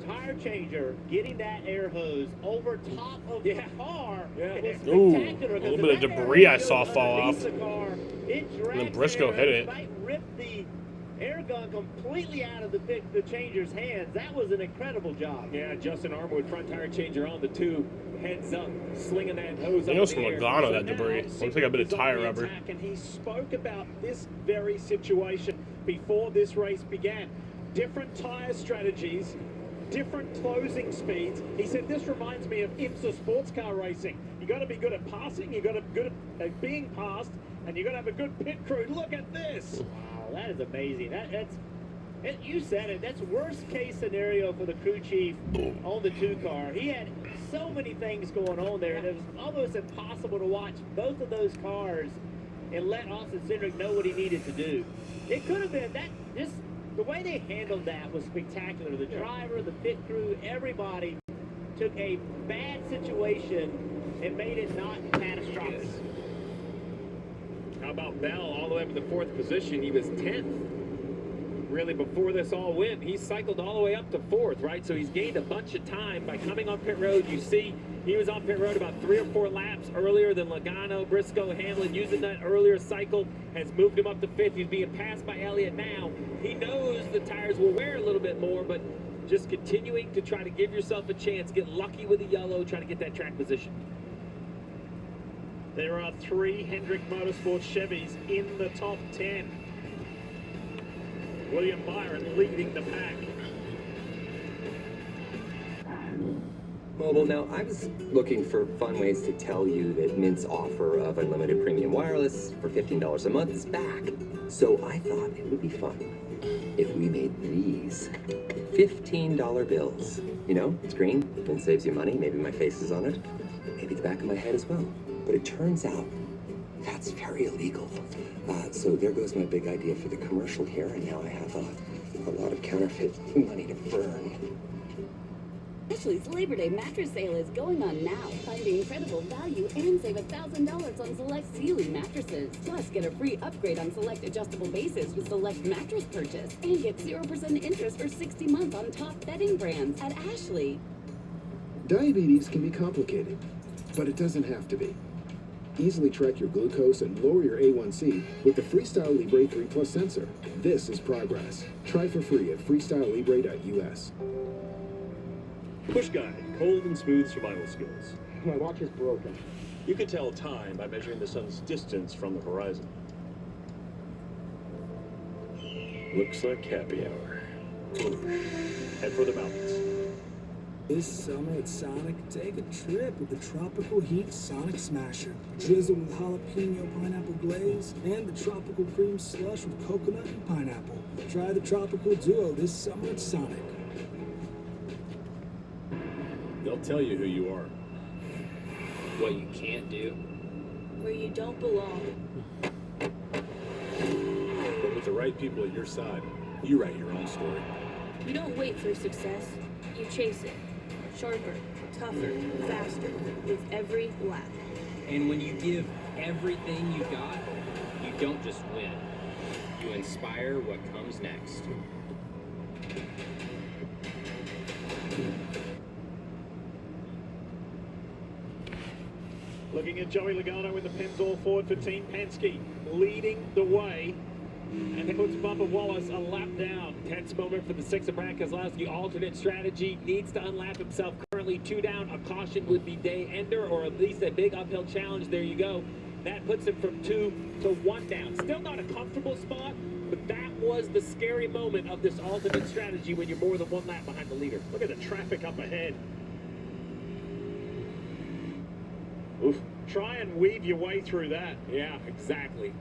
[SPEAKER 15] tire changer getting that air hose over top of the car was spectacular.
[SPEAKER 5] Ooh, a little bit of debris I saw fall off. And then Briscoe hit it.
[SPEAKER 15] Ripped the air gun completely out of the changer's hands. That was an incredible job.
[SPEAKER 2] Yeah, Justin Armwood, front tire changer on the 2. Heads up, slinging that hose up.
[SPEAKER 5] It was from Logano, that debris. Looks like a bit of tire rubber.
[SPEAKER 6] And he spoke about this very situation before this race began. Different tire strategies, different closing speeds. He said this reminds me of IMSA sports car racing. You got to be good at passing, you got to be good at being passed, and you got to have a good pit crew. Look at this.
[SPEAKER 15] Wow, that is amazing. You said it. That's worst case scenario for the crew chief on the 2 car. He had so many things going on there, and it was almost impossible to watch both of those cars and let Austin Cindric know what he needed to do. It could have been that. Just the way they handled that was spectacular. The driver, the pit crew, everybody took a bad situation and made it not catastrophic.
[SPEAKER 2] How about Bell all the way up to the 4th position? He was 10th. Really, before this all went, he cycled all the way up to 4th, right? So he's gained a bunch of time by coming on pit road. You see, he was on pit road about 3 or 4 laps earlier than Logano, Briscoe, Hamlin, using that earlier cycle, has moved him up to 5th. He's being passed by Elliott now. He knows the tires will wear a little bit more, but just continuing to try to give yourself a chance, get lucky with the yellow, try to get that track position.
[SPEAKER 6] There are 3 Hendrick Motorsports Chevys in the top 10. William Byron leading the pack.
[SPEAKER 9] Mobile. Now, I was looking for fun ways to tell you that Mint's offer of unlimited premium wireless for $15 a month is back. So I thought it would be fun if we made these $15 bills. You know, it's green, Mint saves you money, maybe my face is on it, maybe the back of my head as well. But it turns out that's very illegal. So there goes my big idea for the commercial here, and now I have a lot of counterfeit money to burn.
[SPEAKER 12] Ashley's Labor Day mattress sale is going on now. Find the incredible value and save $1,000 on select Sealy mattresses. Plus, get a free upgrade on select adjustable bases with select mattress purchase. And get 0% interest for 60 months on top bedding brands at Ashley.
[SPEAKER 16] Diabetes can be complicated, but it doesn't have to be. Easily track your glucose and lower your A1C with the Freestyle Libre 3 Plus sensor. This is progress. Try for free at freestylelibre.us.
[SPEAKER 22] Push guide, cold and smooth survival skills.
[SPEAKER 23] My watch is broken.
[SPEAKER 22] You can tell time by measuring the sun's distance from the horizon. Looks like happy hour. Head for the mountains.
[SPEAKER 13] This summer at Sonic, take a trip with the Tropical Heat Sonic Smasher. Drizzle with jalapeno pineapple glaze and the Tropical Cream Slush with coconut and pineapple. Try the Tropical Duo this summer at Sonic.
[SPEAKER 22] They'll tell you who you are.
[SPEAKER 24] What you can't do.
[SPEAKER 12] Where you don't belong.
[SPEAKER 22] But with the right people at your side, you write your own story.
[SPEAKER 12] You don't wait for success, you chase it. Sharper, tougher, faster, with every lap.
[SPEAKER 24] And when you give everything you got, you don't just win. You inspire what comes next.
[SPEAKER 6] Looking at Joey Logano in the Pennzoil Ford for Team Penske, leading the way. And it puts Bubba Wallace a lap down. Tense moment for the six of Brad Keselowski. Alternate strategy, needs to unlap himself. Currently 2 down. A caution would be day ender, or at least a big uphill challenge. There you go. That puts him from 2 to 1 down. Still not a comfortable spot, but that was the scary moment of this alternate strategy when you're more than 1 lap behind the leader. Look at the traffic up ahead. Oof. Try and weave your way through that.
[SPEAKER 2] Yeah, exactly.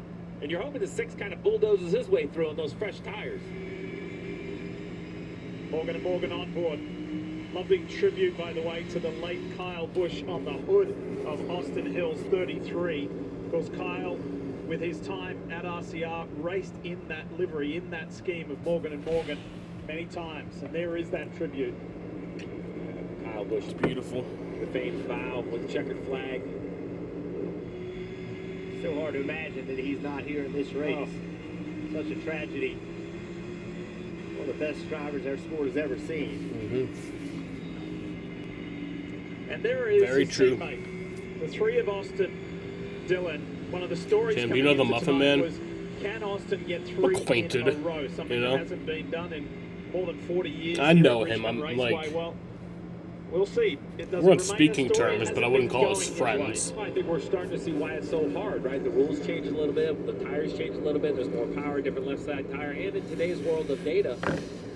[SPEAKER 2] And you're hoping the 6 kind of bulldozes his way through on those fresh tires.
[SPEAKER 6] Morgan and Morgan on board. Lovely tribute, by the way, to the late Kyle Busch on the hood of Austin Hills 33. Of course, Kyle, with his time at RCR, raced in that livery, in that scheme of Morgan and Morgan many times. And there is that tribute.
[SPEAKER 2] Kyle Busch,
[SPEAKER 5] beautiful.
[SPEAKER 2] The famed bow with the checkered flag.
[SPEAKER 15] So hard to imagine that he's not here in this race. Oh. Such a tragedy. One of the best drivers our sport has ever seen.
[SPEAKER 6] And there is
[SPEAKER 5] very
[SPEAKER 6] his
[SPEAKER 5] true.
[SPEAKER 6] teammate. The 3 of Austin, Dylan. One of the stories
[SPEAKER 5] Jim,
[SPEAKER 6] coming
[SPEAKER 5] you know the
[SPEAKER 6] into
[SPEAKER 5] Muffin
[SPEAKER 6] tonight
[SPEAKER 5] Man?
[SPEAKER 6] was, can Austin get 3
[SPEAKER 5] Acquainted,
[SPEAKER 6] in a row? Something
[SPEAKER 5] you know?
[SPEAKER 6] that hasn't been done in more than 40 years.
[SPEAKER 5] I
[SPEAKER 6] here
[SPEAKER 5] know
[SPEAKER 6] at
[SPEAKER 5] him.
[SPEAKER 6] Richmond
[SPEAKER 5] I'm
[SPEAKER 6] Raceway.
[SPEAKER 5] like,
[SPEAKER 6] Well, we'll see. It doesn't
[SPEAKER 5] we're on
[SPEAKER 6] remain a
[SPEAKER 5] speaking
[SPEAKER 6] story.
[SPEAKER 5] terms,
[SPEAKER 6] It
[SPEAKER 5] but I
[SPEAKER 6] hasn't
[SPEAKER 5] wouldn't
[SPEAKER 6] been
[SPEAKER 5] call us
[SPEAKER 6] going his
[SPEAKER 5] friends.
[SPEAKER 6] way.
[SPEAKER 2] I think we're starting to see why it's so hard, right? The rules change a little bit, the tires change a little bit, there's more power, different left side tire, and in today's world of data,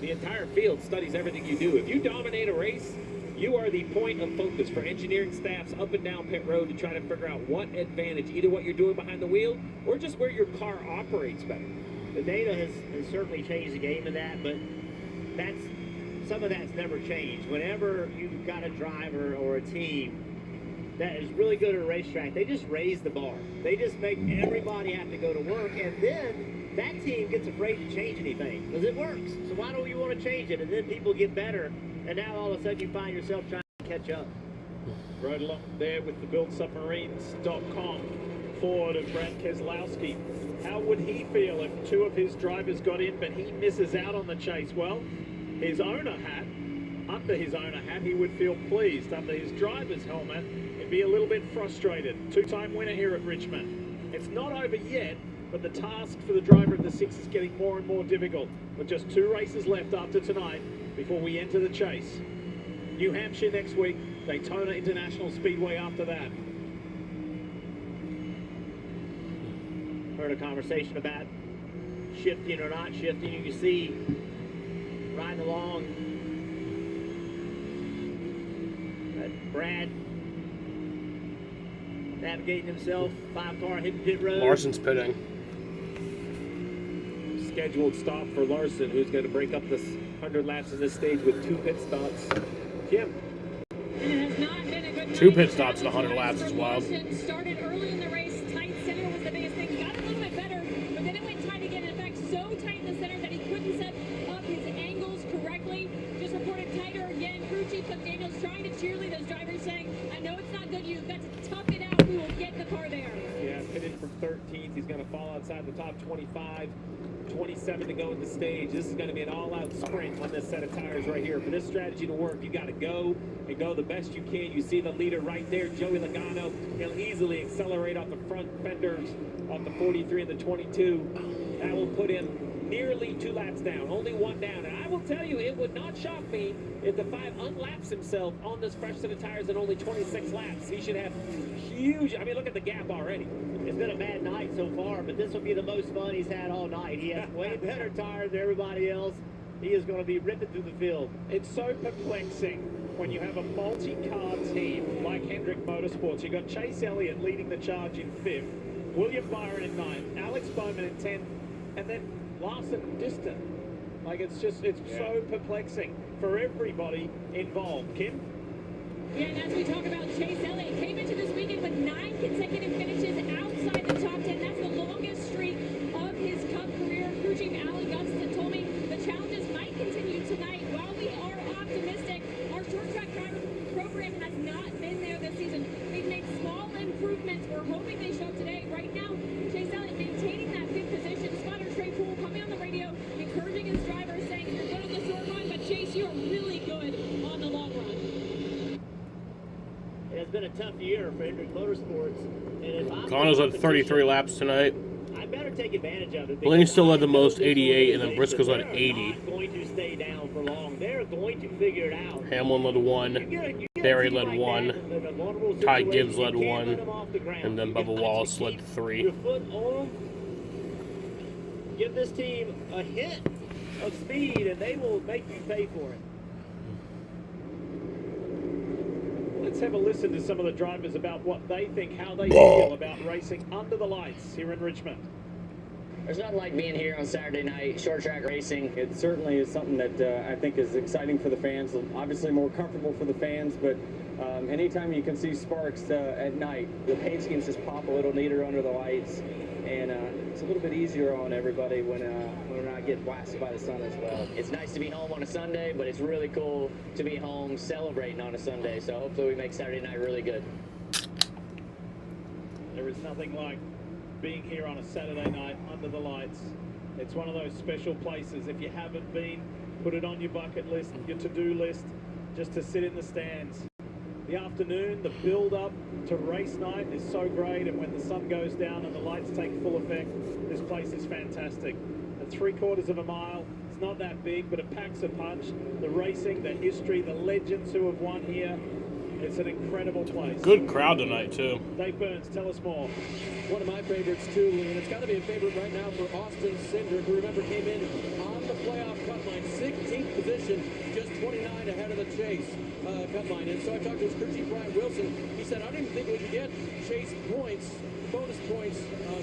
[SPEAKER 2] the entire field studies everything you do. If you dominate a race, you are the point of focus for engineering staffs up and down pit road to try to figure out what advantage, either what you're doing behind the wheel or just where your car operates better.
[SPEAKER 15] The data has certainly changed the game in that, but some of that's never changed. Whenever you've got a driver or a team that is really good at a racetrack, they just raise the bar. They just make everybody have to go to work, and then that team gets afraid to change anything because it works. So why don't you want to change it? And then people get better, and now all of a sudden you find yourself trying to catch up.
[SPEAKER 6] Right along there with the BuildSubmarines.com Ford of Brad Keselowski. How would he feel if 2 of his drivers got in, but he misses out on the chase? Well, his owner hat, under his owner hat, he would feel pleased. Under his driver's helmet, he'd be a little bit frustrated. 2-time winner here at Richmond. It's not over yet, but the task for the driver of the 6 is getting more and more difficult. With just 2 races left after tonight before we enter the chase. New Hampshire next week, Daytona International Speedway after that.
[SPEAKER 15] Heard a conversation about shifting or not shifting. You can see riding along Brad navigating himself, 5-car hitting pit road.
[SPEAKER 5] Larson's pitting.
[SPEAKER 2] Scheduled stop for Larson, who's going to break up this 100 laps in this stage with 2 pit stops. Kim.
[SPEAKER 1] And it has not been a good
[SPEAKER 5] 2 pit stops in 100 laps is wild.
[SPEAKER 1] Started early in the race, tight center was the biggest thing. Got a little bit better, but then it went tight again. In fact, so tight in the center that he couldn't set up his angles correctly. Just reported tighter again. Crew chief Cliff Daniels trying to cheerlead those drivers, saying, "I know it's not good. You've got to tough it out. We will get the car there."
[SPEAKER 2] Yeah, pitted from 13th. He's going to fall outside the top 25. 27 to go in the stage. This is going to be an all-out sprint on this set of tires right here. For this strategy to work, you got to go and go the best you can. You see the leader right there, Joey Logano. He'll easily accelerate off the front fenders off the 43 and the 22. That will put him nearly 2 laps down, only 1 down. And I will tell you, it would not shock me if the 5 unlaps himself on this fresh set of tires in only 26 laps. He should have huge, I mean, look at the gap already.
[SPEAKER 15] It's been a bad night so far, but this will be the most fun he's had all night. He has way better tires than everybody else. He is going to be ripping through the field.
[SPEAKER 2] It's so perplexing when you have a multi-car team like Hendrick Motorsports. You've got Chase Elliott leading the charge in 5th, William Byron in 9th, Alex Bowman in 10th, and then Larson distant. Like, it's so perplexing for everybody involved. Kim?
[SPEAKER 1] Yeah, and as we talk about Chase Elliott, came into this weekend with 9 consecutive finishes outside the top 10. That's the longest streak of his Cup career. Crew chief Alan Gustin told me the challenges might continue tonight. While we are optimistic, our short track driver program has not been there this season. They've made small improvements. We're hoping they show up today. Right now, Chase Elliott maintaining that 5th position. Spotter Trey Poole coming on the radio, encouraging his drivers, saying, "You're good on the short run, but Chase, you're really good on the long run."
[SPEAKER 15] It's been a tough year for Hendrick Motorsports. And if I'm
[SPEAKER 5] Connors led 33 laps tonight.
[SPEAKER 15] I better take advantage of it.
[SPEAKER 5] Blaney still led the most, 88, and then Briscoe's led 80.
[SPEAKER 15] They're not going to stay down for long. They're going to figure it out.
[SPEAKER 5] Hamlin led 1. Barry led 1. Ty Gibbs led 1. And then Bubba Wallace led 3.
[SPEAKER 15] Your foot on. Give this team a hit of speed, and they will make you pay for it.
[SPEAKER 2] Let's have a listen to some of the drivers about what they think, how they feel about racing under the lights here in Richmond.
[SPEAKER 4] There's nothing like being here on Saturday night, short track racing. It certainly is something that I think is exciting for the fans, obviously more comfortable for the fans, but anytime you can see sparks at night, the paint schemes just pop a little neater under the lights, and it's a little bit easier on everybody when we're not getting blasted by the sun as well.
[SPEAKER 24] It's nice to be home on a Sunday, but it's really cool to be home celebrating on a Sunday, so hopefully we make Saturday night really good.
[SPEAKER 2] There is nothing like being here on a Saturday night under the lights. It's one of those special places. If you haven't been, put it on your bucket list, your to-do list, just to sit in the stands. The afternoon, the build-up to race night is so great, and when the sun goes down and the lights take full effect, this place is fantastic. At 3/4 of a mile, it's not that big, but it packs a punch. The racing, the history, the legends who have won here, it's an incredible place.
[SPEAKER 5] Good crowd tonight, too.
[SPEAKER 2] Dave Burns, tell us more.
[SPEAKER 21] One of my favorites, too, Lee, and it's got to be a favorite right now for Austin Cindric, who, remember, came in on the playoff cut line, 16th position, just 29 ahead of the Chase cut line. And so I talked to his crew chief, Brian Wilson. He said, I don't even think we could get Chase points, bonus points,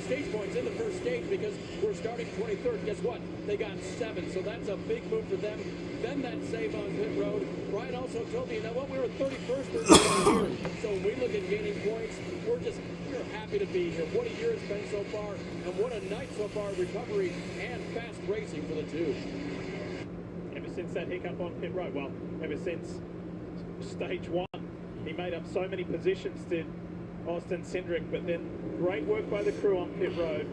[SPEAKER 21] stage points in the first stage because we're starting 23rd. Guess what? They got 7, so that's a big move for them. Then that save on pit road. Brian also told me, you know what, we were 31st or here. So when we look at gaining points, we're happy to be here. What a year it's been so far, and what a night so far, recovery and fast racing for the two.
[SPEAKER 2] Ever since that hiccup on pit road, well, ever since stage 1, he made up so many positions, did Austin Cindric, but then great work by the crew on pit road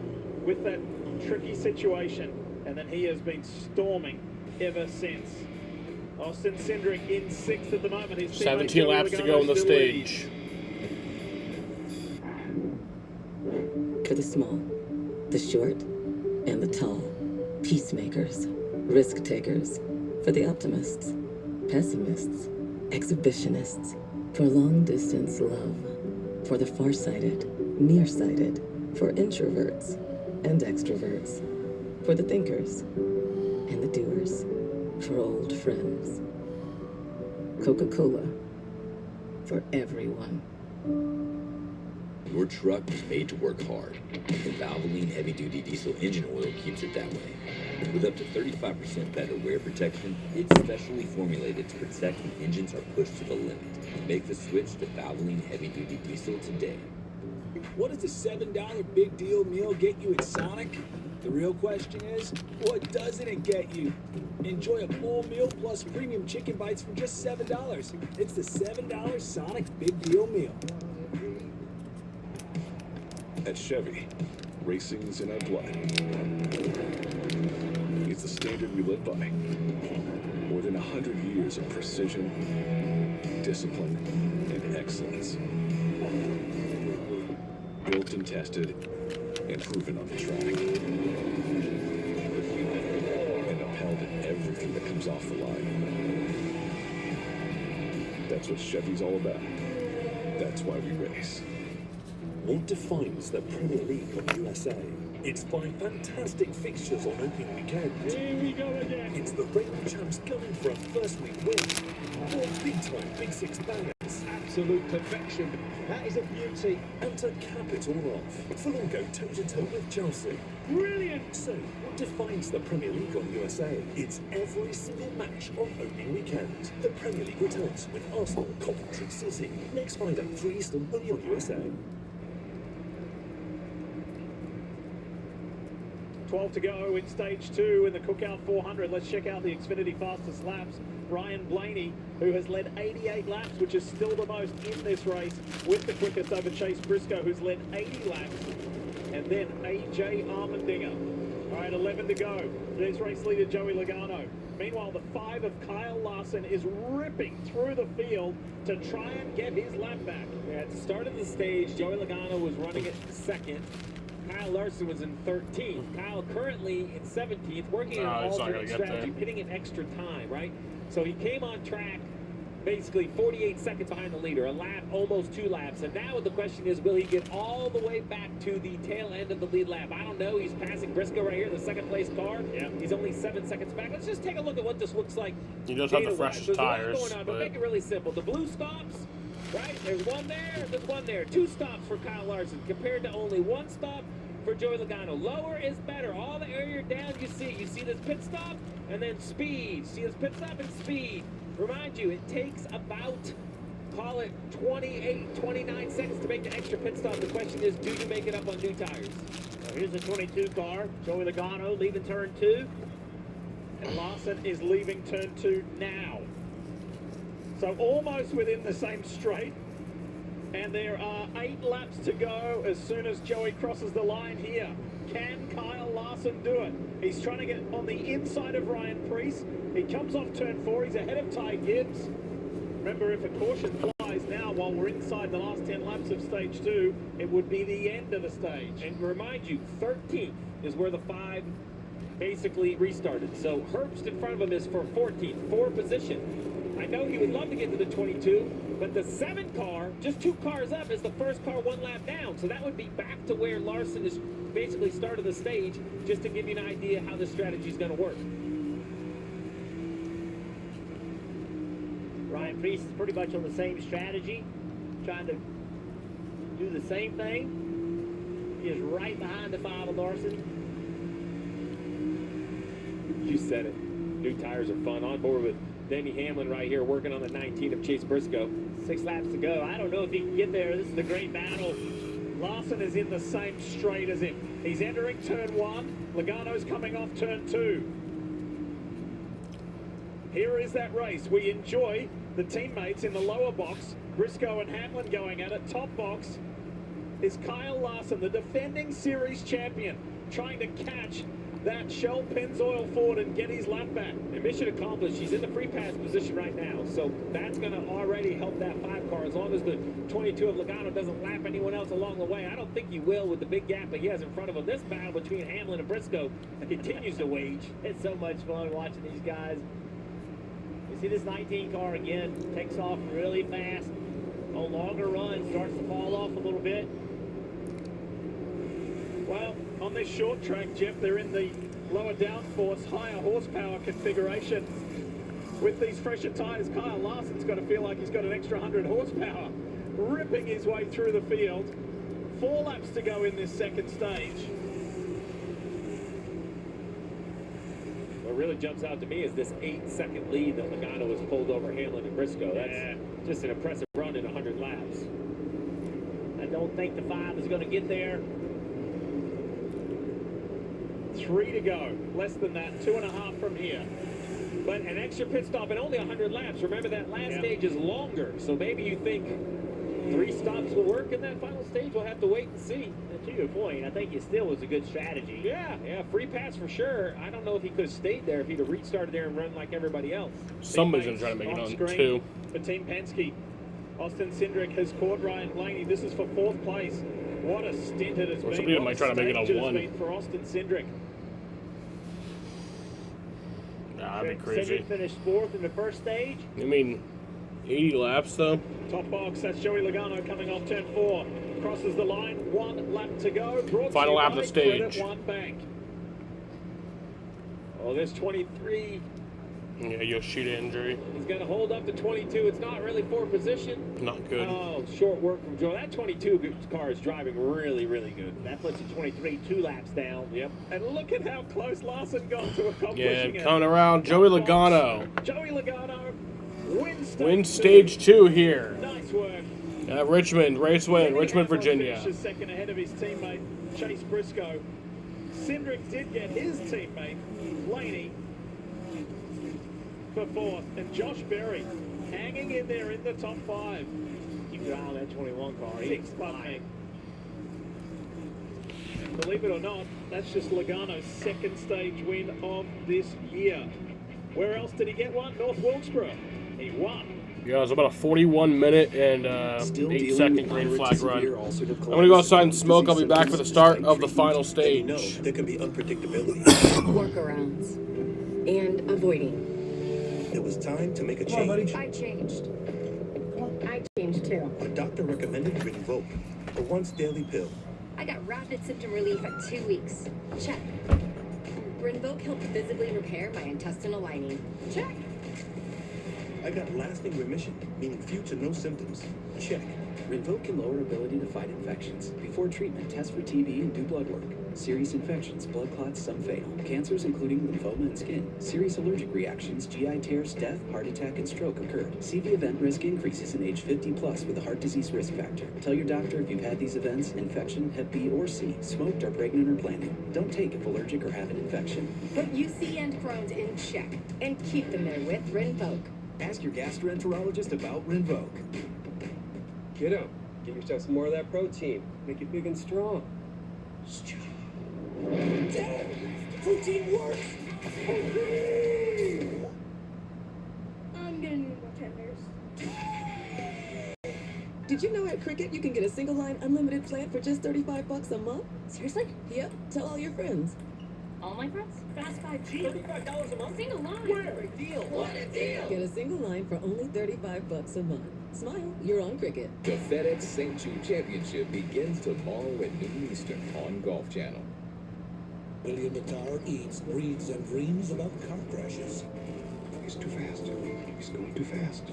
[SPEAKER 2] with that tricky situation, and then he has been storming ever since. Austin Cindric in 6th at the moment. His
[SPEAKER 5] 17 laps to go on the stage.
[SPEAKER 8] For the small, the short, and the tall. Peacemakers, risk takers. For the optimists, pessimists, exhibitionists. For long distance love. For the farsighted, nearsighted. For introverts and extroverts. For the thinkers and the doers. For old friends. Coca-Cola. for everyone.
[SPEAKER 10] Your truck was made to work hard, and Valvoline heavy-duty diesel engine oil keeps it that way. With up to 35% better wear protection, it's specially formulated to protect when engines are pushed to the limit. Make the switch to Valvoline heavy-duty diesel today.
[SPEAKER 13] What does the $7 big deal meal get you at Sonic? The real question is, what doesn't it get you? Enjoy a full meal plus premium chicken bites for just $7. It's the $7 Sonic Big Deal Meal.
[SPEAKER 11] At Chevy, racing's in our blood. It's the standard we live by. More than 100 years of precision, discipline, and excellence. Built and tested and proven on the track. And upheld in everything that comes off the line. That's what Chevy's all about. That's why we race.
[SPEAKER 17] What defines the Premier League on USA? It's by fantastic fixtures on opening weekend.
[SPEAKER 6] Here we go again.
[SPEAKER 17] It's the reigning champs going for a first week win. 4 big-time Big Six bangers.
[SPEAKER 6] Absolute perfection. That is a beauty.
[SPEAKER 17] And to cap it all off, Fulham go toe-to-toe with Chelsea.
[SPEAKER 6] Brilliant.
[SPEAKER 17] So, what defines the Premier League on USA? It's every single match on opening weekend. The Premier League returns with Arsenal, Coventry City. Next Friday, 3 Eastern, only on USA.
[SPEAKER 6] 12 to go in stage 2 in the Cookout 400. Let's check out the Xfinity fastest laps. Ryan Blaney, who has led 88 laps, which is still the most in this race, with the quickest over Chase Briscoe, who's led 80 laps. And then AJ Armendinger. All right, 11 to go. There's race leader Joey Logano. Meanwhile, the 5 of Kyle Larson is ripping through the field to try and get his lap back.
[SPEAKER 2] Yeah, at the start of the stage, Joey Logano was running it second. Kyle Larson was in 13th. Kyle currently in 17th, working on an alternate strategy, pitting an extra time, right? So he came on track basically 48 seconds behind the leader, a lap, almost 2 laps. And now the question is, will he get all the way back to the tail end of the lead lap? I don't know. He's passing Briscoe right here, the second place car. Yeah. He's only 7 seconds back. Let's just take a look at what this looks like.
[SPEAKER 5] He does have the freshest tires.
[SPEAKER 2] There's a lot going on, but make it really simple. The blue stops, right? There's one there, there's one there. 2 stops for Kyle Larson compared to only 1 stop for Joey Logano. Lower is better. All the area down you see this pit stop and then speed. See this pit stop and speed. Remind you, it takes about, call it 28, 29 seconds to make the extra pit stop. The question is, do you make it up on new tires?
[SPEAKER 15] Well, here's the 22 car. Joey Logano leaving turn 2.
[SPEAKER 6] And Larson is leaving turn 2 now. So almost within the same straight. And there are 8 laps to go as soon as Joey crosses the line here. Can Kyle Larson do it? He's trying to get on the inside of Ryan Preece. He comes off turn 4. He's ahead of Ty Gibbs. Remember, if a caution flies now while we're inside the last 10 laps of stage 2, it would be the end of the stage.
[SPEAKER 2] And remind you, 13th is where the 5 basically restarted. So Herbst in front of him is for 14th, 4 position. I know he would love to get to the 22, but the 7 car, just 2 cars up, is the first car 1 lap down. So that would be back to where Larson is basically started the stage, just to give you an idea how this strategy is going to work.
[SPEAKER 15] Ryan Preece is pretty much on the same strategy, trying to do the same thing. He is right behind the 5 of Larson.
[SPEAKER 2] You said it. New tires are fun. On board with Denny Hamlin right here, working on the 19 of Chase Briscoe.
[SPEAKER 15] 6 laps to go. I don't know if he can get there. This is the great battle.
[SPEAKER 6] Larson is in the same straight as him. He's entering turn 1. Logano's coming off turn 2. Here is that race. We enjoy the teammates in the lower box. Briscoe and Hamlin going at it. Top box is Kyle Larson, the defending series champion, trying to catch that Shell Pennzoil Ford and get his lap back.
[SPEAKER 2] And mission accomplished. He's in the free pass position right now. So that's going to already help that 5 car as long as the 22 of Logano doesn't lap anyone else along the way. I don't think he will with the big gap that he has in front of him. This battle between Hamlin and Briscoe continues to wage.
[SPEAKER 15] It's so much fun watching these guys. You see this 19 car again, takes off really fast. On longer runs, starts to fall off a little bit.
[SPEAKER 6] Well, on this short track, Jeff, they're in the lower downforce, higher horsepower configuration. With these fresher tyres, Kyle Larson's got to feel like he's got an extra 100 horsepower, ripping his way through the field. 4 laps to go in this second stage.
[SPEAKER 2] What really jumps out to me is this 8-second lead that Logano has pulled over Hamlin and Briscoe. That's just an impressive run in 100 laps.
[SPEAKER 6] I don't think the 5 is going to get there. 3 to go. Less than that. 2.5 from here.
[SPEAKER 2] But an extra pit stop and only 100 laps. Remember, that last stage is longer. So maybe you think 3 stops will work in that final stage. We'll have to wait and see.
[SPEAKER 15] And to your point, I think it still was a good strategy.
[SPEAKER 2] Yeah, free pass for sure. I don't know if he could have stayed there if he'd have restarted there and run like everybody else.
[SPEAKER 5] Somebody's going to try to make it on 2.
[SPEAKER 6] For Team Penske. Austin Cindric has caught Ryan Blaney. This is for 4th place. What a stint it has been.
[SPEAKER 5] Somebody might try to make it on 1.
[SPEAKER 6] Been for Austin Cindric.
[SPEAKER 5] That'd be crazy.
[SPEAKER 15] Cindric finished 4th in the first stage.
[SPEAKER 5] I mean, 80 laps though.
[SPEAKER 6] Top box, that's Joey Logano coming off turn 4. Crosses the line, 1 lap to go.
[SPEAKER 5] Final lap of the stage.
[SPEAKER 6] Credit One Bank. Oh, there's 23.
[SPEAKER 5] Yeah, Yoshida injury.
[SPEAKER 2] He's going to hold up to 22. It's not really for position.
[SPEAKER 5] Not good.
[SPEAKER 2] Oh, short work from Joe. That 22 car is driving really, really good.
[SPEAKER 15] That puts you 23, 2 laps down.
[SPEAKER 2] Yep.
[SPEAKER 6] And look at how close Larson got to accomplishing
[SPEAKER 5] Yeah, coming around. Joey Logano.
[SPEAKER 6] Joey Logano
[SPEAKER 5] wins stage 2 here.
[SPEAKER 6] Nice work.
[SPEAKER 5] Richmond, race win, Richmond, Virginia.
[SPEAKER 6] Finishes second ahead of his teammate, Chase Briscoe. Cindric did get his teammate, Blaney, for 4th. And Josh Berry hanging in there in the top 5.
[SPEAKER 15] Keep your eye on that 21 car.
[SPEAKER 6] 6th place. Believe it or not, that's just Logano's 2nd stage win of this year. Where else did he get one? North Wilkesboro. He won.
[SPEAKER 5] Yeah, it was about a 41-minute and 8-second green flag run. I'm going to go outside and smoke. I'll be back for the start of the final stage.
[SPEAKER 17] There can be unpredictability.
[SPEAKER 7] Workarounds. And avoiding.
[SPEAKER 17] It was time to make a change.
[SPEAKER 7] I changed. I changed too.
[SPEAKER 17] A doctor recommended Rinvoq, a once-daily pill.
[SPEAKER 7] I got rapid symptom relief at 2 weeks. Check. Rinvoq helped visibly repair my intestinal lining. Check.
[SPEAKER 17] I got lasting remission, meaning few to no symptoms. Check.
[SPEAKER 14] Rinvoq can lower ability to fight infections. Before treatment, test for TB and do blood work. Serious infections, blood clots, some fatal. Cancers including lymphoma and skin. Serious allergic reactions, GI tears, death, heart attack, and stroke occurred. CV event risk increases in age 50 plus with a heart disease risk factor. Tell your doctor if you've had these events, infection, Hep B or C, smoked, are pregnant or planning. Don't take if allergic or have an infection.
[SPEAKER 7] Put UC and Crohn's in check and keep them there with Rinvoq.
[SPEAKER 18] Ask your gastroenterologist about Rinvoq.
[SPEAKER 23] Kiddo, get yourself some more of that protein. Make it big and strong.
[SPEAKER 18] Dad, protein works!
[SPEAKER 7] I'm gonna need more tenders.
[SPEAKER 8] Did you know at Cricket you can get a single line unlimited plan for just $35 a month?
[SPEAKER 7] Seriously?
[SPEAKER 8] Yep, tell all your friends.
[SPEAKER 7] All my friends? Fast 5G.
[SPEAKER 23] $35 a month?
[SPEAKER 7] Single line.
[SPEAKER 23] Where? Big deal.
[SPEAKER 7] What a deal.
[SPEAKER 8] Get a single line for only $35 a month. Smile, you're on Cricket.
[SPEAKER 25] The FedEx St. Jude Championship begins tomorrow at noon Eastern on Golf Channel.
[SPEAKER 26] William Matar eats, breathes, and dreams about car crashes.
[SPEAKER 11] He's too fast. He's going too fast.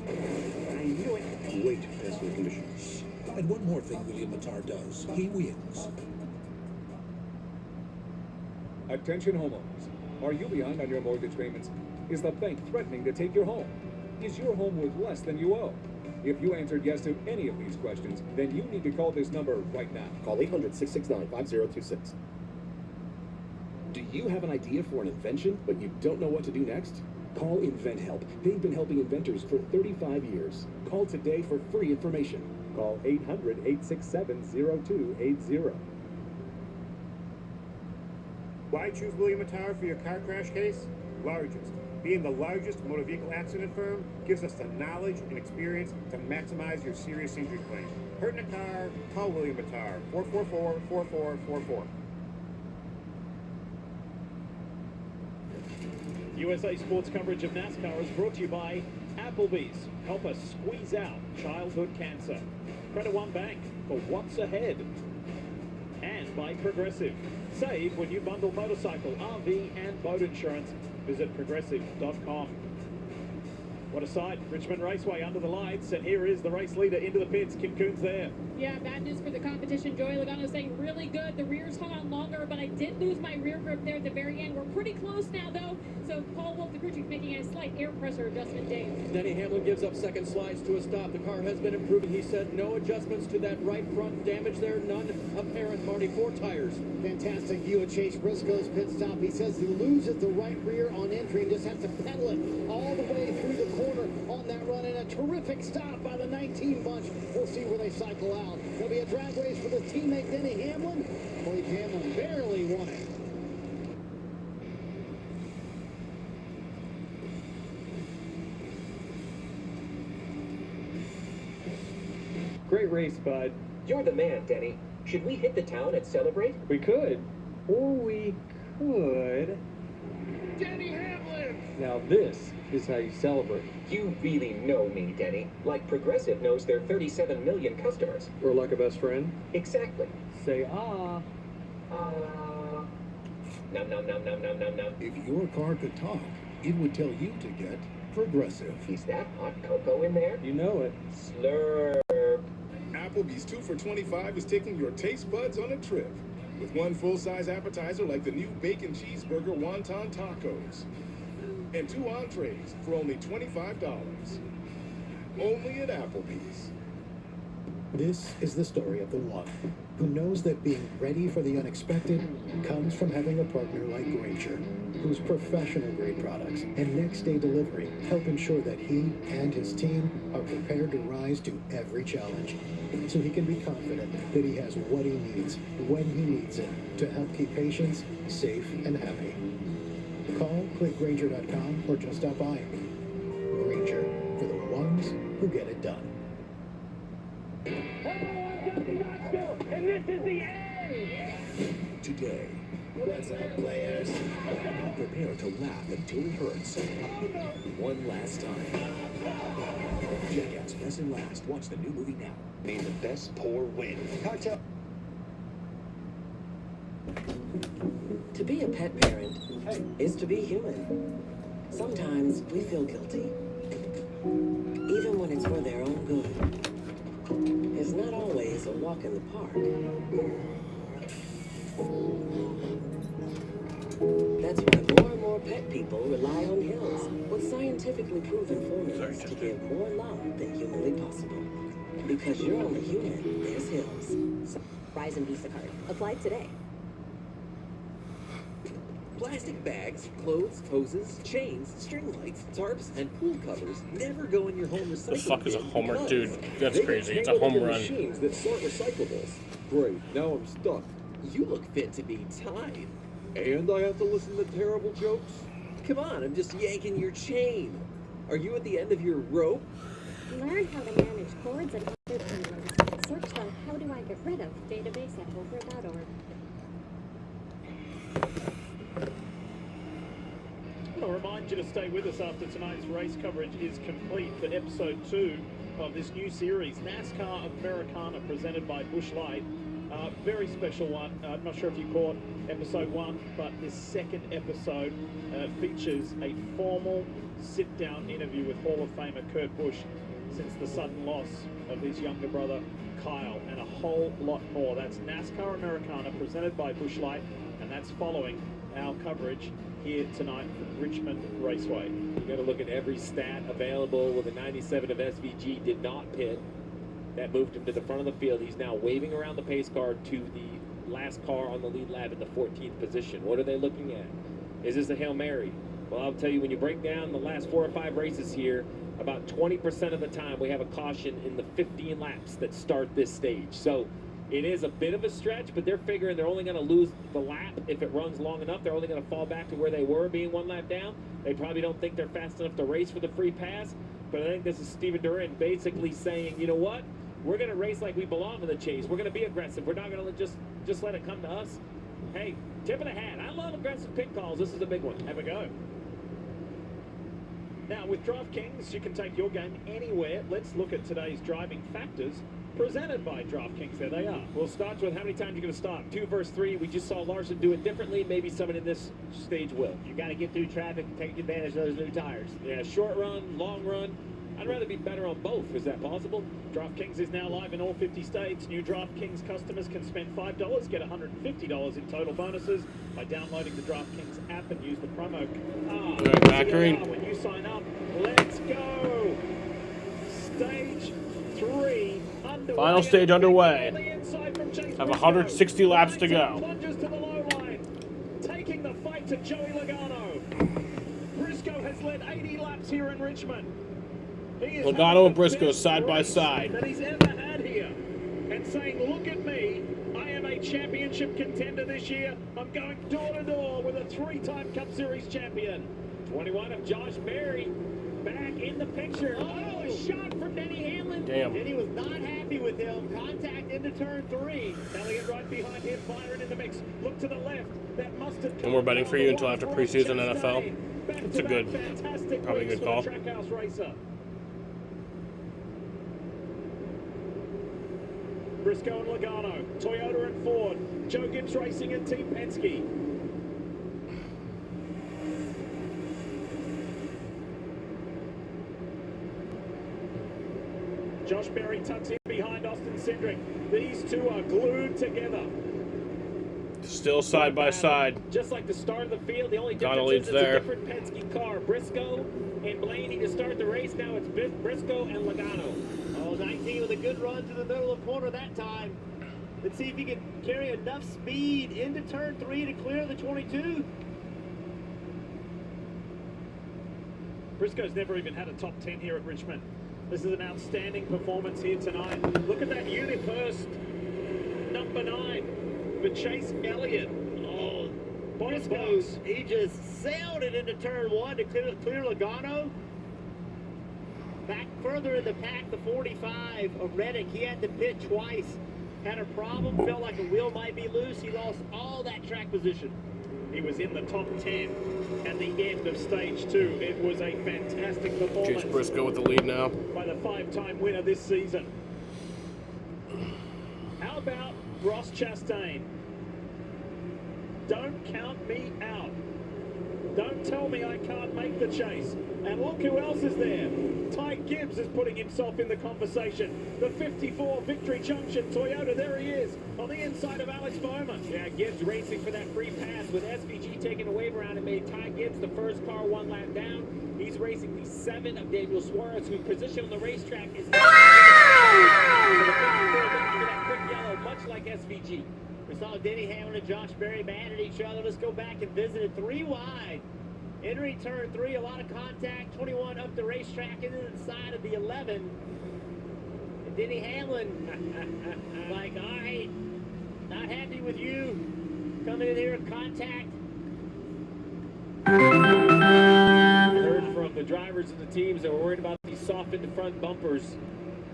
[SPEAKER 26] I knew it.
[SPEAKER 11] Wait, that's the conditions.
[SPEAKER 26] And one more thing William Matar does. He wins.
[SPEAKER 27] Attention homeowners. Are you behind on your mortgage payments? Is the bank threatening to take your home? Is your home worth less than you owe? If you answered yes to any of these questions, then you need to call this number right now.
[SPEAKER 28] Call 800-669-5026.
[SPEAKER 29] Do you have an idea for an invention, but you don't know what to do next? Call InventHelp. They've been helping inventors for 35 years. Call today for free information.
[SPEAKER 30] Call 800-867-0280.
[SPEAKER 31] Why choose William Matar for your car crash case? Largest. Being the largest motor vehicle accident firm gives us the knowledge and experience to maximize your serious injury claim. Hurt in a car? Call William Matar. 444-4444.
[SPEAKER 6] USA Sports coverage of NASCAR is brought to you by Applebee's. Help us squeeze out childhood cancer. Credit One Bank for what's ahead. And by Progressive. Save when you bundle motorcycle, RV, and boat insurance. Visit progressive.com. What a sight. Richmond Raceway under the lights, and here is the race leader into the pits. Kim Coon's there.
[SPEAKER 1] Yeah, bad news for the competition. Joey Logano saying really good. The rears hung on longer, but I did lose my rear grip there at the very end. We're pretty close now, though. So Paul Wolf, the crew chief, making a slight air pressure adjustment, Dave.
[SPEAKER 21] Denny Hamlin gives up second slides to a stop. The car has been improving. He said no adjustments to that right front. Damage there, none apparent. Marty, 4 tires.
[SPEAKER 3] Fantastic view of Chase Briscoe's pit stop. He says he loses the right rear on entry and just has to pedal it all the way through the corner on that run. And a terrific stop by the 19 bunch. We'll see where they cycle out. There'll be a drag race for the teammate Denny Hamlin. Blake Hamlin barely won it.
[SPEAKER 4] Great race, bud.
[SPEAKER 9] You're the man, Denny. Should we hit the town and celebrate?
[SPEAKER 4] We could. Or we could...
[SPEAKER 9] Denny Hamlin!
[SPEAKER 4] Now this is how you celebrate.
[SPEAKER 9] You really know me, Denny. Like Progressive knows their 37 million customers.
[SPEAKER 4] Or like a best friend.
[SPEAKER 9] Exactly.
[SPEAKER 4] Say ah.
[SPEAKER 9] Nom nom nom nom nom nom nom.
[SPEAKER 26] If your car could talk, it would tell you to get Progressive.
[SPEAKER 9] Is that hot cocoa in there?
[SPEAKER 4] You know it.
[SPEAKER 9] Slurp.
[SPEAKER 11] Applebee's 2 for $25 is taking your taste buds on a trip. With one full-size appetizer like the new bacon cheeseburger wonton tacos. And 2 entrees for only $25. Only at Applebee's.
[SPEAKER 26] This is the story of the one who knows that being ready for the unexpected comes from having a partner like Granger, whose professional-grade products and next-day delivery help ensure that he and his team are prepared to rise to every challenge, so he can be confident that he has what he needs when he needs it to help keep patients safe and happy. Call, click Granger.com, or just stop by. Granger, for the ones who get it done.
[SPEAKER 9] And this is the end!
[SPEAKER 17] Today,
[SPEAKER 9] What's up, players?
[SPEAKER 17] prepare to laugh until it hurts. One last time. Jackass Best and Last. Watch the new movie now. May the best pour win.
[SPEAKER 9] Cartel.
[SPEAKER 8] To be a pet parent is to be human. Sometimes we feel guilty, even when it's for their own good. It's not always a walk in the park. That's why more and more pet people rely on hills with scientifically proven formulas to give more love than humanly possible. Because you're only human, there's hills.
[SPEAKER 7] Rise and Visa card. Apply today.
[SPEAKER 10] Plastic bags, clothes, hoses, chains, string lights, tarps, and pool covers never go in your home recycling.
[SPEAKER 5] The fuck is a homer?
[SPEAKER 10] because
[SPEAKER 5] Dude, that's
[SPEAKER 10] they
[SPEAKER 5] crazy.
[SPEAKER 10] get
[SPEAKER 5] It's a home
[SPEAKER 10] tangled in
[SPEAKER 5] run.
[SPEAKER 10] machines that sort recyclables.
[SPEAKER 4] Great, now I'm stuck.
[SPEAKER 10] You look fit to be tied.
[SPEAKER 4] And I have to listen to terrible jokes?
[SPEAKER 10] Come on, I'm just yanking your chain. Are you at the end of your rope?
[SPEAKER 12] Learn how to manage cords and other terminals. Search the How Do I Get Rid Of database at Hoover.org.
[SPEAKER 6] I'll remind you to stay with us after tonight's race coverage is complete for episode 2 of this new series, NASCAR Americana, presented by Busch Light. Very special one. I'm not sure if you caught episode 1, but this second episode features a formal sit-down interview with Hall of Famer Kurt Busch since the sudden loss of his younger brother Kyle, and a whole lot more. That's NASCAR Americana, presented by Busch Light, and that's following our coverage here tonight from Richmond Raceway.
[SPEAKER 2] You got to look at every stat available. With the 97 of SVG did not pit. That moved him to the front of the field. He's now waving around the pace car to the last car on the lead lap in the 14th position. What are they looking at? Is this a Hail Mary? Well, I'll tell you, when you break down the last 4 or 5 races here, about 20% of the time we have a caution in the 15 laps that start this stage. So it is a bit of a stretch, but they're figuring they're only going to lose the lap if it runs long enough. They're only going to fall back to where they were, being 1 lap down. They probably don't think they're fast enough to race for the free pass, but I think this is Steven Duran basically saying, you know what? We're going to race like we belong in the chase. We're going to be aggressive. We're not going to just let it come to us. Hey, tip of the hat. I love aggressive pit calls. This is a big one. Have a go. Now, with DraftKings, you can take your game anywhere. Let's look at today's driving factors
[SPEAKER 6] presented by DraftKings. There they are.
[SPEAKER 2] Well, starts with how many times you're going to stop. 2 versus 3. We just saw Larson do it differently. Maybe someone in this stage will.
[SPEAKER 13] You got to get through traffic and take advantage of those new tires.
[SPEAKER 2] Yeah, short run, long run. I'd rather be better on both. Is that possible?
[SPEAKER 6] DraftKings is now live in all 50 states. New DraftKings customers can spend $5, get $150 in total bonuses by downloading the DraftKings app and use the promo code. When you sign up, let's go. Stage 3 underway.
[SPEAKER 5] Final stage underway. Have 160 laps to go.
[SPEAKER 6] Plunges to the low line, taking the fight to Joey Logano. Briscoe has led 80 laps here in Richmond.
[SPEAKER 5] Logano and Briscoe side by side.
[SPEAKER 6] That he's ever had here, and saying, "Look at me! I am a championship contender this year. I'm going door to door with a 3-time Cup Series champion."
[SPEAKER 2] 21 of Josh Berry back in the picture. Oh, a shot from Denny Hamlin.
[SPEAKER 5] Damn.
[SPEAKER 13] Denny was not happy with him. Contact into turn 3.
[SPEAKER 6] Elliott right behind him, Byron in the mix. Look to the left. That must have
[SPEAKER 5] And we're betting for you until after preseason NFL. It's a good, probably a good call.
[SPEAKER 6] Trackhouse racer. Briscoe and Logano, Toyota and Ford, Joe Gibbs Racing and Team Penske. Josh Berry tucks in behind Austin Cindric. These two are glued together.
[SPEAKER 5] Still side by side.
[SPEAKER 2] Just like the start of the field, the only difference is it's a different Penske car. Briscoe and Blaney to start the race. Now it's Briscoe and Logano.
[SPEAKER 13] Oh, 19 with a good run to the middle of the corner that time. Let's see if he can carry enough speed into turn 3 to clear the 22.
[SPEAKER 6] Briscoe's never even had a top 10 here at Richmond. This is an outstanding performance here tonight. Look at that Unihurst number 9 for Chase Elliott.
[SPEAKER 13] Oh, Briscoe, he just sailed it into turn 1 to clear Logano. Back further in the pack, the 45 of Reddick. He had to pit twice. Had a problem, felt like a wheel might be loose. He lost all that track position.
[SPEAKER 6] He was in the top 10 at the end of stage 2. It was a fantastic performance.
[SPEAKER 5] Chase Briscoe with the lead now.
[SPEAKER 6] By the 5-time winner this season. How about Ross Chastain? Don't count me out. Don't tell me I can't make the chase. And look who else is there. Ty Gibbs is putting himself in the conversation. The 54 Victory Junction Toyota, there he is, on the inside of Alex Bowman.
[SPEAKER 2] Yeah, Gibbs racing for that free pass with SVG taking a wave around and made Ty Gibbs the first car 1 lap down. He's racing the 7 of Daniel Suarez, whose position on the racetrack is so the 54 looking for that quick yellow, much like SVG.
[SPEAKER 13] We saw Denny Hamlin and Josh Berry bad at each other. Let's go back and visit it 3 wide. Entering turn 3, a lot of contact. 21 up the racetrack into the side of the 11. And Denny Hamlin, like, all right, not happy with you. Coming in here in contact.
[SPEAKER 2] I heard from the drivers and the teams that were worried about these soft in the front bumpers.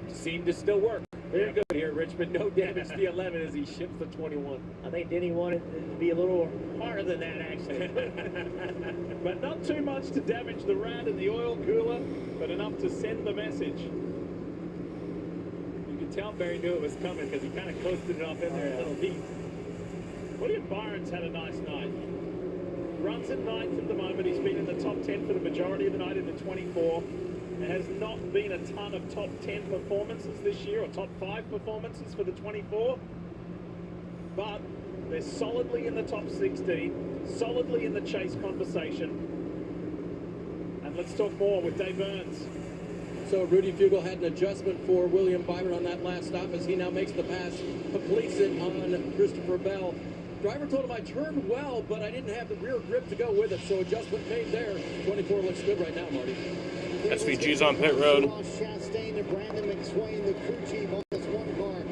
[SPEAKER 2] Seem to still work. Very good here at Richmond. No damage to the 11 as he ships the 21.
[SPEAKER 13] I think Denny wanted it to be a little harder than that, actually.
[SPEAKER 6] But not too much to damage the rad and the oil cooler, but enough to send the message.
[SPEAKER 2] You could tell Barry knew it was coming because he kind of coasted it off in there a little deep.
[SPEAKER 6] William Byron's had a nice night. Runs at 9th at the moment. He's been in the top 10 for the majority of the night in the 24. There has not been a ton of top 10 performances this year, or top 5 performances for the 24. But they're solidly in the top 16, solidly in the chase conversation. And let's talk more with Dave Burns.
[SPEAKER 21] So Rudy Fugle had an adjustment for William Byron on that last stop as he now makes the pass, completes it on Christopher Bell. Driver told him I turned well, but I didn't have the rear grip to go with it, so adjustment made there. 24 looks good right now, Marty.
[SPEAKER 5] SVG's on pit road.
[SPEAKER 3] Ross Chastain and Brandon McSwain, the crew chief on this one car.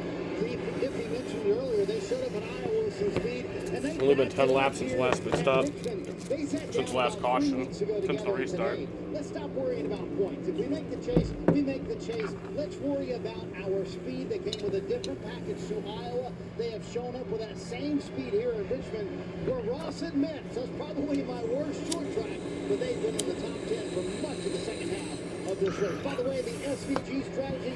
[SPEAKER 3] If he mentioned earlier, they showed up in Iowa with some speed. And they
[SPEAKER 5] only been 10 laps since the last pit stop. Since the last caution. Since the restart.
[SPEAKER 3] Let's stop worrying about points. If we make the chase, we make the chase. Let's worry about our speed. They came with a different package to Iowa. They have shown up with that same speed here in Richmond, where Ross admits that's probably my worst short track, but they've been in the top 10 for much of the second half of this race. By the way, the SVG strategy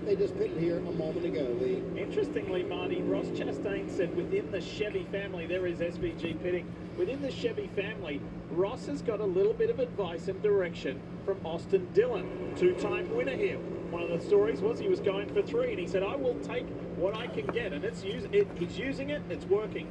[SPEAKER 3] They just pitted here a moment ago, Lee.
[SPEAKER 6] Interestingly, Marty, Ross Chastain said within the Chevy family, there is SVG pitting. Within the Chevy family, Ross has got a little bit of advice and direction from Austin Dillon, two-time winner here. One of the stories was he was going for 3, and he said, I will take what I can get, and he's using it, it's working.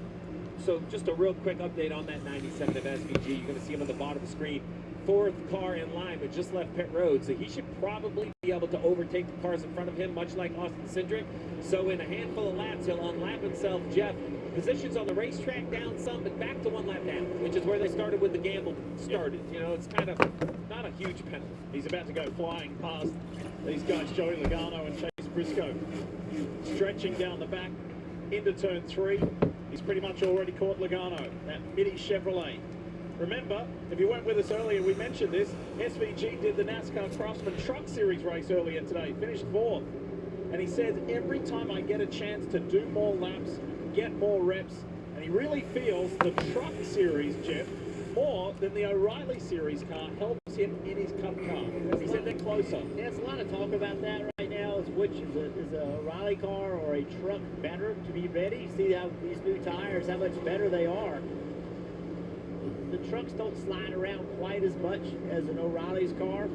[SPEAKER 2] So just a real quick update on that 97 of SVG. You're going to see him on the bottom of the screen. 4th car in line, but just left pit road, so he should probably be able to overtake the cars in front of him, much like Austin Cindric. So in a handful of laps, he'll unlap himself. Jeff, positions on the racetrack down some, but back to 1 lap down, which is where they started with the gamble started. You know, it's kind of not a huge penalty.
[SPEAKER 6] He's about to go flying past these guys, Joey Logano and Chase Briscoe. Stretching down the back into turn 3. He's pretty much already caught Logano, that Mini Chevrolet. Remember, if you weren't with us earlier, we mentioned this. SVG did the NASCAR Craftsman Truck Series race earlier today, finished 4th. And he says, every time I get a chance to do more laps, get more reps, and he really feels the Truck Series, Jeff, more than the O'Reilly Series car helps him in his Cup car. He said they're closer.
[SPEAKER 13] Yeah, there's a lot of talk about that right now, is which is a O'Reilly car or a truck better to be ready. See how these new tires, how much better they are. The trucks don't slide around quite as much as an O'Reilly's car.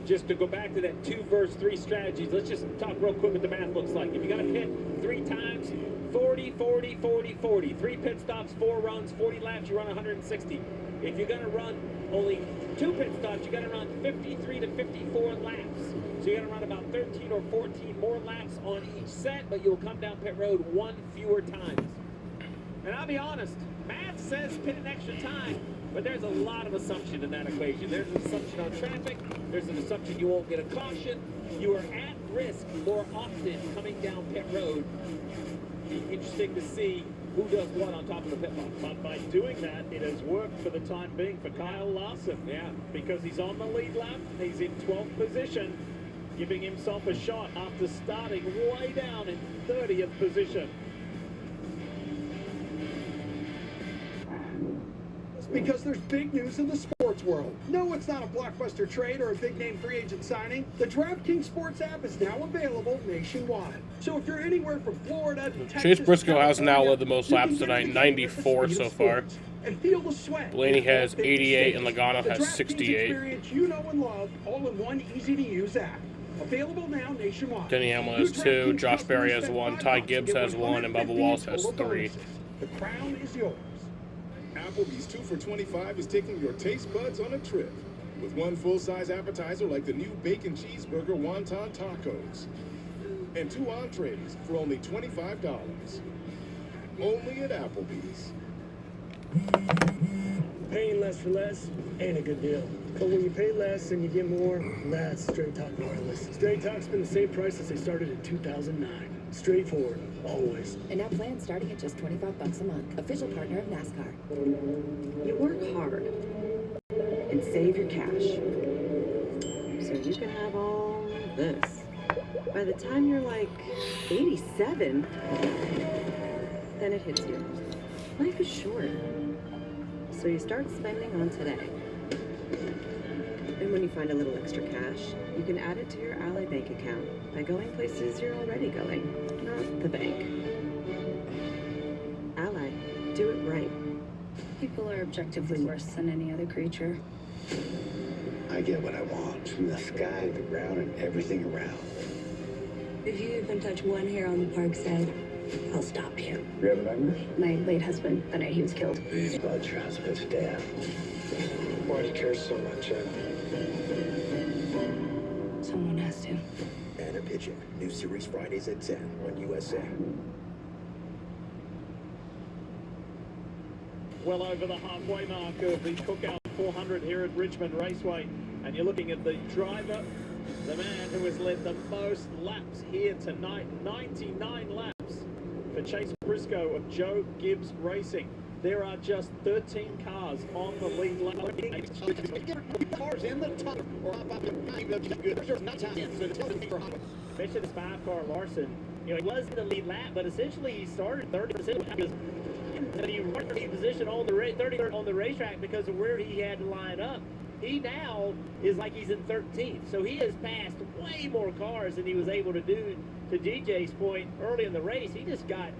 [SPEAKER 2] Just to go back to that 2 versus 3 strategies, let's just talk real quick what the math looks like. If you got to pit 3 times, 40, 40, 40, 40. 3 pit stops, 4 runs, 40 laps, you run 160. If you're going to run only 2 pit stops, you got to run 53 to 54 laps. So you're going to run about 13 or 14 more laps on each set, but you'll come down pit road 1 fewer times. And I'll be honest, math says pit an extra time, but there's a lot of assumption in that equation. There's an assumption on traffic. There's an assumption you won't get a caution. You are at risk more often coming down pit road. Be interesting to see who does what on top of the pit box.
[SPEAKER 6] But by doing that, it has worked for the time being for Kyle Larson.
[SPEAKER 2] Yeah.
[SPEAKER 6] Because he's on the lead lap. He's in 12th position, giving himself a shot after starting way down in 30th position.
[SPEAKER 14] Because there's big news in the sports world. No, it's not a blockbuster trade or a big-name free agent signing. The DraftKings Sports app is now available nationwide. So if you're anywhere from Florida to Texas,
[SPEAKER 5] Chase Briscoe has now led the most laps tonight, 94 so far.
[SPEAKER 14] And feel the sweat.
[SPEAKER 5] Blaney has 88 and Logano has 68.
[SPEAKER 14] Experience you know and love, all in one easy-to-use app. Available now nationwide.
[SPEAKER 5] Denny Hamlin has 2, Josh Berry has 1, Ty Gibbs has 1, and Bubba Wallace has 3.
[SPEAKER 14] The crown is yours.
[SPEAKER 11] Applebee's 2 for $25 is taking your taste buds on a trip with 1 full-size appetizer like the new bacon cheeseburger wonton tacos and 2 entrees for only $25. Only at Applebee's.
[SPEAKER 15] Paying less for less ain't a good deal. But when you pay less and you get more, that's Straight Talk Wireless. Straight Talk's been the same price since they started in 2009. Straightforward, always.
[SPEAKER 16] And now plans starting at just $25 a month. Official partner of NASCAR.
[SPEAKER 18] You work hard and save your cash so you can have all this. By the time you're like 87, then it hits you. Life is short. So you start spending on today. And when you find a little extra cash, you can add it to your Ally Bank account by going places you're already going, not the bank. Ally, do it right.
[SPEAKER 19] People are objectively worse than any other creature.
[SPEAKER 20] I get what I want from the sky, the ground, and everything around.
[SPEAKER 19] If you even touch one hair on the park's head, I'll stop you.
[SPEAKER 20] You have members?
[SPEAKER 19] My late husband, the night he was killed.
[SPEAKER 20] Please about your husband's death. Why do you care so much,
[SPEAKER 19] Someone has to.
[SPEAKER 20] Anna Pigeon. New series Fridays at 10 on USA.
[SPEAKER 6] Well over the halfway mark of the Cookout 400 here at Richmond Raceway. And you're looking at the driver, the man who has led the most laps here tonight, 99 laps for Chase Briscoe of Joe Gibbs Racing. There are just 13 cars on the lead lap.
[SPEAKER 3] Cars in the top or hop up and there's not time.
[SPEAKER 13] Especially this 5-car Larson. You know, he was in the lead lap, but essentially he started 30% because he run in position on the 33rd on the racetrack because of where he had to line up. he now is like he's in 13th. So he has passed way more cars than he was able to do. To DJ's point early in the race, he just got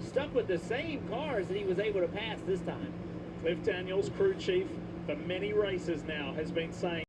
[SPEAKER 13] stuck with the same cars that he was able to pass this time.
[SPEAKER 6] Cliff Daniels, crew chief for many races now, has been saying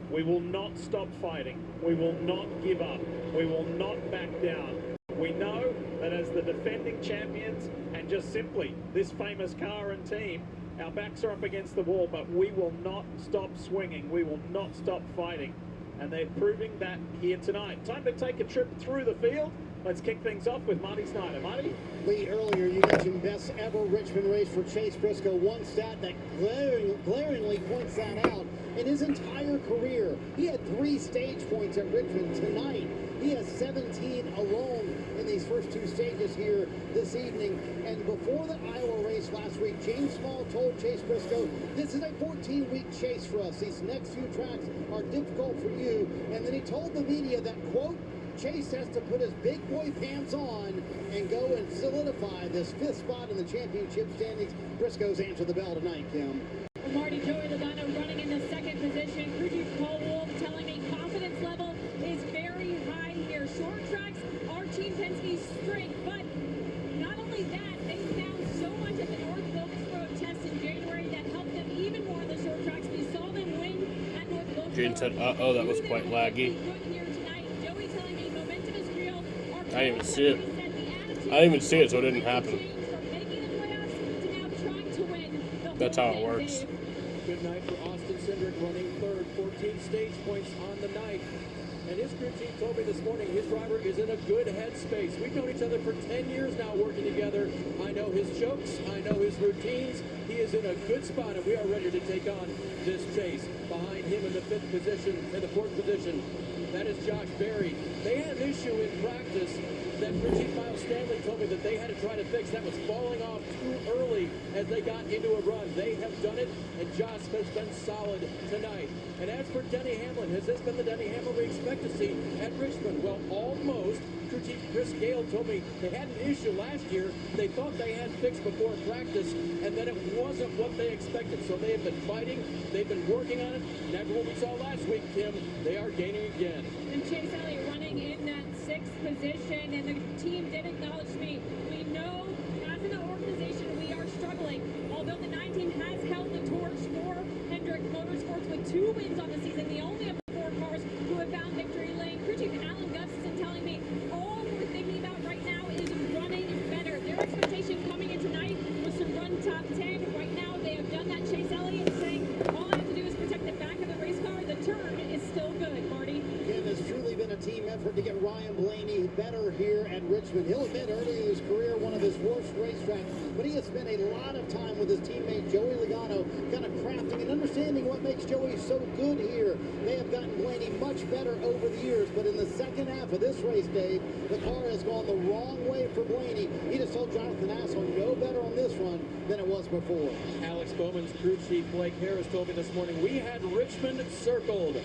[SPEAKER 6] we will not stop fighting. We will not give up. We will not back down. We know that as the defending champions and just simply this famous car and team, our backs are up against the wall, but we will not stop swinging. We will not stop fighting. And they're proving that here tonight. Time to take a trip through the field. Let's kick things off with Marty Snyder. Marty?
[SPEAKER 3] Lee, earlier you mentioned best ever Richmond race for Chase Briscoe. One stat that glaringly points that out. In his entire career, he had 3 stage points at Richmond. Tonight, he has 17 alone in these first 2 stages here this evening. And before the Iowa race last week, James Small told Chase Briscoe, this is a 14-week chase for us. These next few tracks are difficult for you. And then he told the media that, quote, Chase has to put his big boy pants on and go and solidify this 5th spot in the championship standings. Briscoe's answered the bell tonight, Kim.
[SPEAKER 1] Marty, Joey Logano running in the 2nd position. Crew chief Paul Wolf telling me confidence level is very high here. Short tracks are Team Penske's strength, but not only that, they found so much at the North Wilkesboro test in January that helped them even more on the short tracks. We saw them win at North Wilkesboro.
[SPEAKER 5] Jane said, uh-oh, that was quite laggy. I didn't even see it. I didn't even see it, so it didn't happen. That's how it works.
[SPEAKER 21] Good night for Austin Cindric, running 3rd, 14 stage points on the night. And his crew chief told me this morning his driver is in a good headspace. We've known each other for 10 years now working together. I know his jokes, I know his routines. He is in a good spot, and we are ready to take on this chase. Behind him in the 5th position, in the 4th position, that is Josh Berry. They had an issue in practice that crew chief Miles Stanley told me that they had to try to fix. That was falling off too early as they got into a run. They have done it, and Josh has been solid tonight. And as for Denny Hamlin, has this been the Denny Hamlin we expect to see at Richmond? Well, almost. Crew chief Chris Gale told me they had an issue last year they thought they had fixed before practice, and that it wasn't what they expected. So they have been fighting, they've been working on it, and after what we saw last week, Kim, they are gaining again.
[SPEAKER 1] And Chase Elliott running in that 6th position, and the team did acknowledge me. We know, as an organization, we are struggling. Although the 9 team has held the torch for Hendrick Motorsports with 2 wins on the season, the only of the 4 cars who have found victory lane. Crew chief Alan Gustafson telling me all we're thinking about right now is running better. Their expectation coming in tonight was to run top 10. Right now, they have done that. Chase Elliott saying all I have to do is protect the back of the race car. The turn is still good, Marty.
[SPEAKER 3] It has truly been a team effort to get Ryan Blaney better here at Richmond. He'll admit early in his career one of his worst racetracks, but he has spent a lot of time with his teammate Joey Logano, kind of crafting and understanding what makes Joey so good here. They have gotten Blaney much better over the years, but in the second half of this race, Dave, the car has gone the wrong way for Blaney. He just told Jonathan Assel no better on this run than it was before.
[SPEAKER 21] Alex Bowman's crew chief Blake Harris told me this morning we had Richmond circled.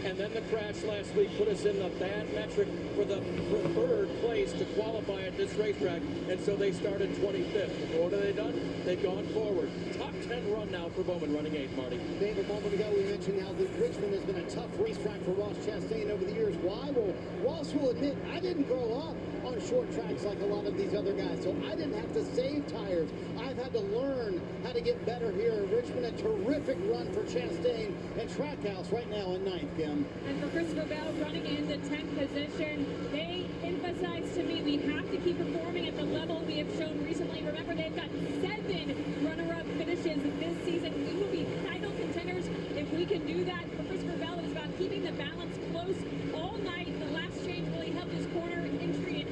[SPEAKER 21] And then the crash last week put us in the bad metric for the preferred place to qualify at this racetrack. And so they started 25th. What have they done? They've gone forward. Top 10 run now for Bowman, running 8th, Marty.
[SPEAKER 3] Dave, a moment ago we mentioned how Richmond has been a tough racetrack for Ross Chastain over the years. Why? Well, Ross will admit, I didn't grow up on short tracks like a lot of these other guys, so I didn't have to save tires. I've had to learn how to get better here in Richmond. A terrific run for Chastain and Trackhouse right now in 9th, Kim.
[SPEAKER 1] And for Christopher Bell running in the 10th position, they emphasized to me we have to keep performing at the level we have shown recently. Remember, they've got 7 runner-up finishes this season. We will be title contenders if we can do that. For Christopher Bell, it was about keeping the balance close all night. The last change really helped his corner entry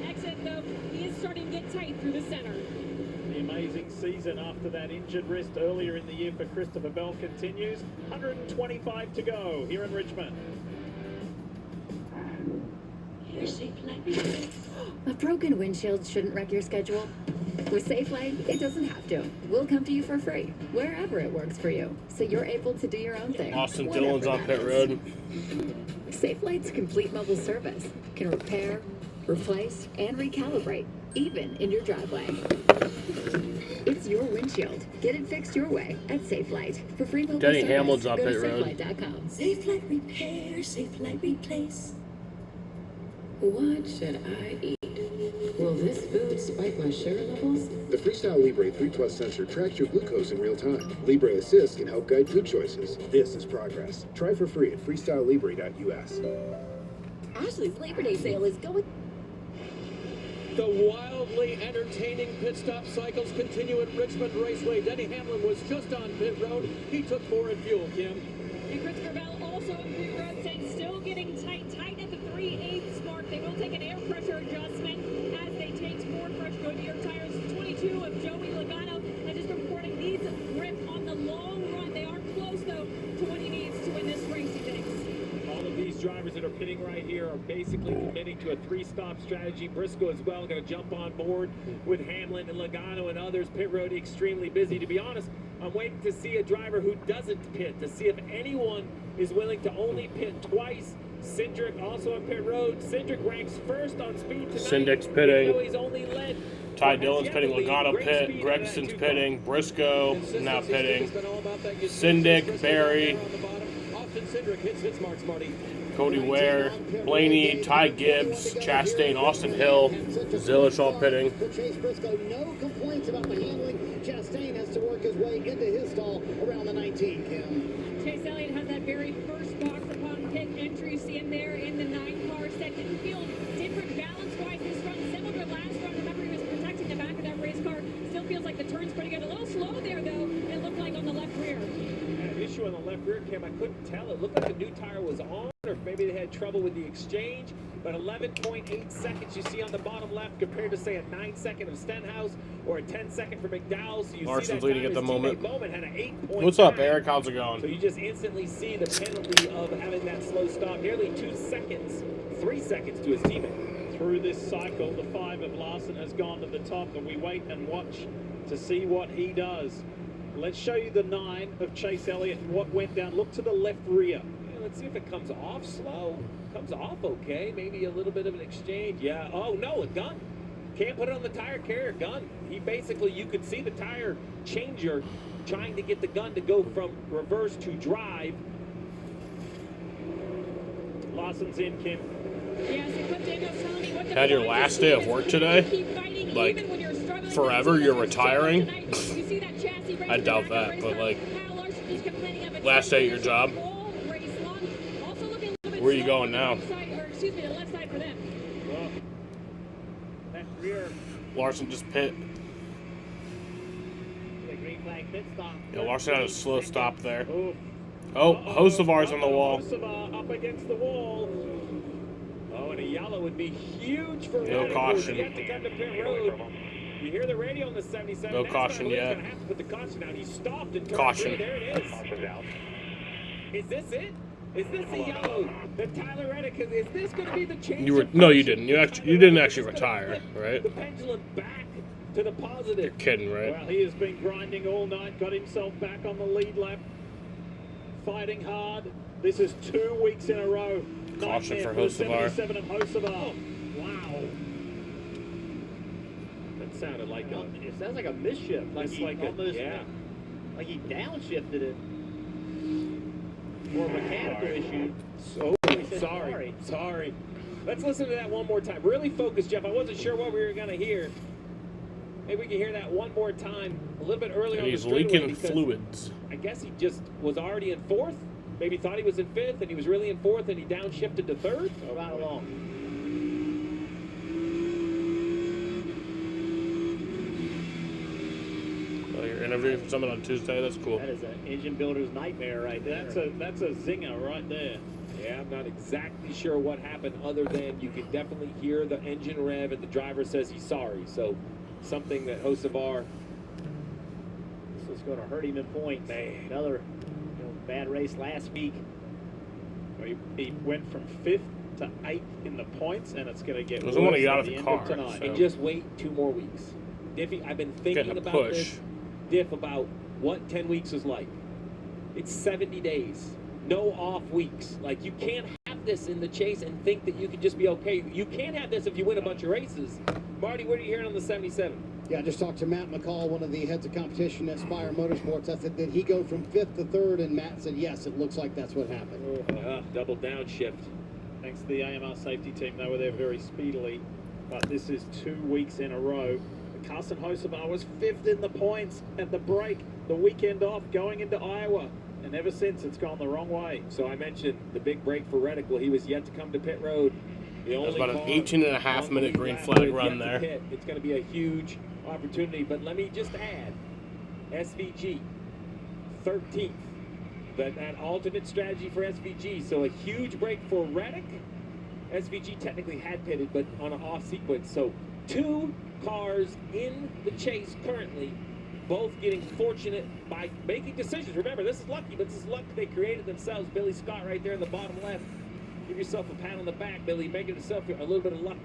[SPEAKER 1] tight through the center.
[SPEAKER 6] The amazing season after that injured wrist earlier in the year for Christopher Bell continues. 125 to go here in Richmond.
[SPEAKER 16] A broken windshield shouldn't wreck your schedule. With SafeLane, it doesn't have to. We'll come to you for free, wherever it works for you, so you're able to do your own thing.
[SPEAKER 5] Austin Dillon's on pit road.
[SPEAKER 16] SafeLane's complete mobile service can repair, replace, and recalibrate, even in your driveway. It's your windshield. Get it fixed your way at SafeLight. For free mobile
[SPEAKER 5] Denny
[SPEAKER 16] service,
[SPEAKER 5] Hamlin's on
[SPEAKER 16] go to
[SPEAKER 5] pit road.
[SPEAKER 16] SafeLight.com.
[SPEAKER 19] SafeLight repair, SafeLight replace.
[SPEAKER 8] What should I eat? Will this food spike my sugar levels?
[SPEAKER 17] The Freestyle Libre 3 Plus sensor tracks your glucose in real time. Libre Assist can help guide food choices. This is progress. Try for free at freestylelibre.us.
[SPEAKER 16] Ashley's Labor Day sale is going.
[SPEAKER 21] The wildly entertaining pit stop cycles continue at Richmond Raceway. Denny Hamlin was just on pit road. He took 4 in fuel, Kim.
[SPEAKER 1] And Christopher Bell also on pit road said still getting tight at the 3/8 mark. They will take an air pressure adjustment as they change Ford Fresh Goodyear tires. 22 of Joey Logano and just reporting needs grip on the long run. They are close though to what he needs to win this race, he thinks.
[SPEAKER 2] All of these drivers that are pitting right here are basically committing to a 3-stop strategy. Briscoe as well going to jump on board with Hamlin and Logano and others. Pit road extremely busy. To be honest, I'm waiting to see a driver who doesn't pit, to see if anyone is willing to only pit twice. Cindric also on pit road. Cindric ranks first on speed tonight.
[SPEAKER 5] Cindric's pitting.
[SPEAKER 2] Even though he's only led.
[SPEAKER 5] Ty Dillon's pitting. Logano pit. Gregson's pitting. Briscoe now pitting. Cindic, Barry,
[SPEAKER 21] Austin Cindric hits his marks, Marty.
[SPEAKER 5] Cody Ware, Blaney, Ty Gibbs, Chastain, Austin Hill, Zilish all pitting.
[SPEAKER 3] For Chase Briscoe, no complaints about the handling. Chastain has to work his way into his stall around the 19, Kim.
[SPEAKER 1] Chase Elliott has that very first box upon pit entry. You see him there in the 9-car set. Didn't feel different balance-wise this run, similar to last run. Remember, he was protecting the back of that race car. Still feels like the turn's pretty good. A little slow there, though. It looked like on the left rear.
[SPEAKER 2] An issue on the left rear, Kim. I couldn't tell. It looked like the new tire was on, or maybe they had trouble with the exchange. But 11.8 seconds you see on the bottom left compared to, say, a 9-second of Stenhouse or a 10-second for McDowell. So you
[SPEAKER 5] Larson's
[SPEAKER 2] see that
[SPEAKER 5] leading at the moment.
[SPEAKER 2] had an 8.9.
[SPEAKER 5] What's up, Eric? How's it going?
[SPEAKER 2] So you just instantly see the penalty of having that slow stop. Nearly 2 seconds, 3 seconds to his teammate.
[SPEAKER 6] Through this cycle, the 5 of Larson has gone to the top, and we wait and watch to see what he does. Let's show you the 9 of Chase Elliott and what went down. Look to the left rear.
[SPEAKER 2] Yeah, let's see if it comes off slow. Comes off okay. Maybe a little bit of an exchange. Yeah. Oh, no, a gun. Can't put it on the tire carrier. Gun. He basically, you could see the tire changer trying to get the gun to go from reverse to drive.
[SPEAKER 6] Larson's in, Kim.
[SPEAKER 1] Yes, and what Daniel's telling me, what the
[SPEAKER 5] Had your last day of work today? Like, forever you're retiring? I doubt that, but like, last day at your job? Where are you going now?
[SPEAKER 1] Excuse me, the left side for them.
[SPEAKER 6] Left rear.
[SPEAKER 5] Larson just pit.
[SPEAKER 13] The green flag pit stop.
[SPEAKER 5] Yeah, Larson had a slow stop there. Oh, Hocevar's on the wall.
[SPEAKER 2] Hocevar up against the wall. Oh, and a yellow would be huge for
[SPEAKER 5] No caution.
[SPEAKER 2] Yet to come to pit road. You hear the radio on the 77.
[SPEAKER 5] No caution yet.
[SPEAKER 2] He's going to have to put the caution out. He stopped and turned.
[SPEAKER 5] Caution.
[SPEAKER 2] There it is.
[SPEAKER 20] Caution's out.
[SPEAKER 2] Is this it? Is this a yellow that Tyler Reddick? Is this going to be the change?
[SPEAKER 5] No, you didn't. You didn't actually retire, right?
[SPEAKER 2] The pendulum back to the positive.
[SPEAKER 5] You're kidding, right?
[SPEAKER 6] Well, he has been grinding all night. Got himself back on the lead lap. Fighting hard. This is 2 weeks in a row.
[SPEAKER 5] Caution for
[SPEAKER 6] Hocevar.
[SPEAKER 5] Hocevar.
[SPEAKER 6] 77 of Hocevar.
[SPEAKER 2] Oh, wow. That sounded like a.
[SPEAKER 13] It sounds like a misshift. Like
[SPEAKER 2] It's
[SPEAKER 13] he
[SPEAKER 2] like a
[SPEAKER 13] almost, like he downshifted it. Or a mechanical issue.
[SPEAKER 2] Oh, sorry. Let's listen to that one more time. Really focus, Jeff. I wasn't sure what we were going to hear. Maybe we can hear that one more time a little bit earlier on the
[SPEAKER 5] He's
[SPEAKER 2] straightaway.
[SPEAKER 5] leaking fluids.
[SPEAKER 2] I guess he just was already in 4th. Maybe thought he was in 5th, and he was really in 4th, and he downshifted to 3rd.
[SPEAKER 13] Right along.
[SPEAKER 5] Well, you're interviewing for someone on Tuesday. That's cool.
[SPEAKER 13] That is an engine builder's nightmare right there.
[SPEAKER 6] That's a zinger right there.
[SPEAKER 2] Yeah, I'm not exactly sure what happened other than you can definitely hear the engine rev and the driver says he's sorry. So something that Hocevar.
[SPEAKER 13] This was going to hurt him in points. Another bad race last week.
[SPEAKER 6] He went from 5th to 8th in the points, and it's going to get worse
[SPEAKER 5] Doesn't want to get out
[SPEAKER 6] at
[SPEAKER 5] of
[SPEAKER 6] the
[SPEAKER 5] the
[SPEAKER 6] end
[SPEAKER 5] car.
[SPEAKER 6] of tonight.
[SPEAKER 2] And just wait 2 more weeks. Diffie, I've been thinking about this, Diff, about what 10 weeks is like. It's 70 days. No off weeks. Like, you can't have this in the chase and think that you can just be okay. You can't have this if you win a bunch of races. Marty, what are you hearing on the 77?
[SPEAKER 3] Yeah, I just talked to Matt McCall, one of the heads of competition at Spire Motorsports. I said, did he go from 5th to 3rd? And Matt said, yes, it looks like that's what happened.
[SPEAKER 2] Double downshift.
[SPEAKER 6] Thanks to the AMR safety team, they were there very speedily. But this is 2 weeks in a row. Carson Hocevar was 5th in the points at the break, the weekend off, going into Iowa. And ever since, it's gone the wrong way.
[SPEAKER 2] So I mentioned the big break for Reddick. Well, he was yet to come to pit road.
[SPEAKER 5] That was about an 18.5-minute green flag run there.
[SPEAKER 2] It's going to be a huge opportunity. But let me just add, SVG, 13th. That alternate strategy for SVG. So a huge break for Reddick. SVG technically had pitted, but on an off sequence. So 2 cars in the chase currently, both getting fortunate by making decisions. Remember, this is lucky, but this is luck they created themselves. Billy Scott right there in the bottom left. Give yourself a pat on the back, Billy. Making yourself a little bit of luck.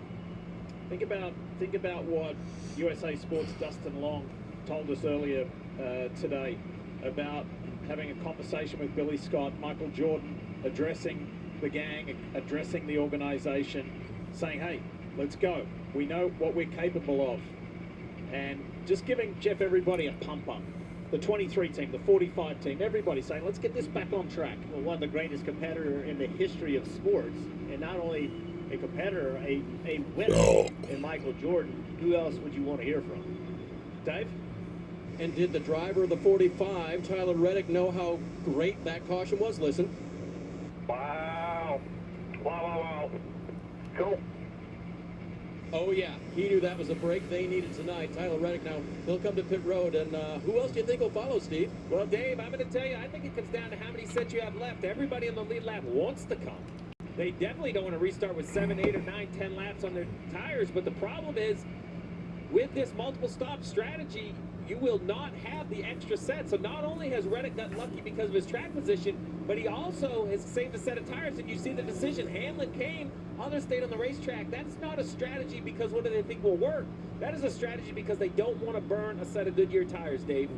[SPEAKER 6] Think about what USA Sports' Dustin Long told us earlier today about having a conversation with Billy Scott, Michael Jordan, addressing the gang, addressing the organization, saying, hey, let's go. We know what we're capable of. And just giving Jeff everybody a pump up. The 23 team, the 45 team, everybody saying, let's get this back on track.
[SPEAKER 13] Well, one of the greatest competitors in the history of sports, and not only a competitor, a winner in Michael Jordan. Who else would you want to hear from?
[SPEAKER 6] Dave?
[SPEAKER 21] And did the driver of the 45, Tyler Reddick, know how great that caution was? Listen.
[SPEAKER 9] Wow. Wow. Cool.
[SPEAKER 21] Oh, yeah. He knew that was a break they needed tonight. Tyler Reddick, now, he'll come to pit road. And who else do you think will follow, Steve?
[SPEAKER 2] Well, Dave, I'm going to tell you, I think it comes down to how many sets you have left. Everybody in the lead lap wants to come. They definitely don't want to restart with 7, 8, or 9, 10 laps on their tires. But the problem is, with this multiple stop strategy, you will not have the extra set. So not only has Reddick gotten lucky because of his track position, but he also has saved a set of tires. And you see the decision. Hamlin came, others stayed on the racetrack. That's not a strategy because what do they think will work? That is a strategy because they don't want to burn a set of Goodyear tires, Dave.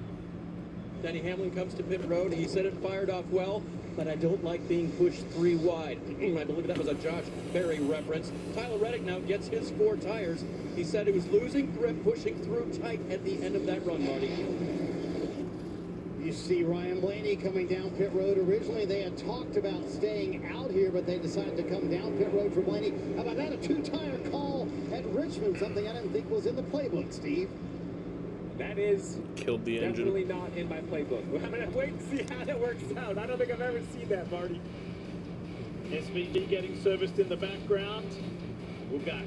[SPEAKER 21] Denny Hamlin comes to pit road. He said it fired off well, but I don't like being pushed 3 wide. I believe that was a Josh Berry reference. Tyler Reddick now gets his 4 tires. He said he was losing grip, pushing through tight at the end of that run, Marty.
[SPEAKER 3] You see Ryan Blaney coming down pit road. Originally, they had talked about staying out here, but they decided to come down pit road for Blaney. How about that? A 2-tire call at Richmond, something I didn't think was in the playbook, Steve.
[SPEAKER 2] That is
[SPEAKER 5] killed the
[SPEAKER 2] definitely
[SPEAKER 5] engine.
[SPEAKER 2] not in my playbook. I'm going to wait and see how that works out. I don't think I've ever seen that, Marty.
[SPEAKER 6] SVG getting serviced in the background. We're back.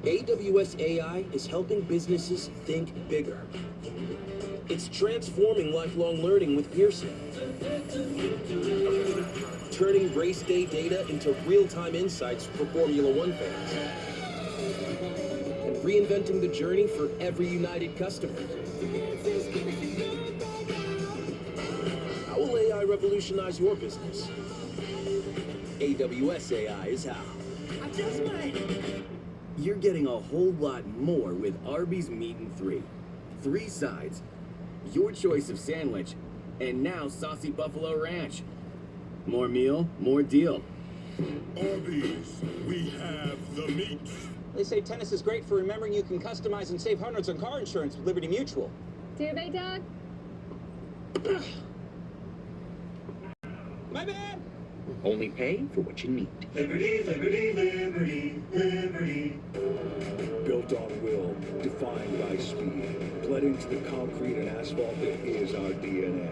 [SPEAKER 22] AWS AI is helping businesses think bigger. It's transforming lifelong learning with Pearson, turning race day data into real-time insights for Formula One fans, and reinventing the journey for every United customer. How will AI revolutionize your business? AWS AI is how. I just won! You're getting a whole lot more with Arby's Meat and 3. 3 sides, your choice of sandwich, and now saucy buffalo ranch. More meal, more deal.
[SPEAKER 23] Arby's, we have the meat.
[SPEAKER 24] They say tennis is great for remembering you can customize and save hundreds on car insurance with Liberty Mutual.
[SPEAKER 1] Do they, Doug?
[SPEAKER 24] My bad!
[SPEAKER 22] Only pay for what you need.
[SPEAKER 23] Liberty, liberty, liberty, liberty.
[SPEAKER 25] Built on will, defined by speed, bled into the concrete and asphalt that is our DNA.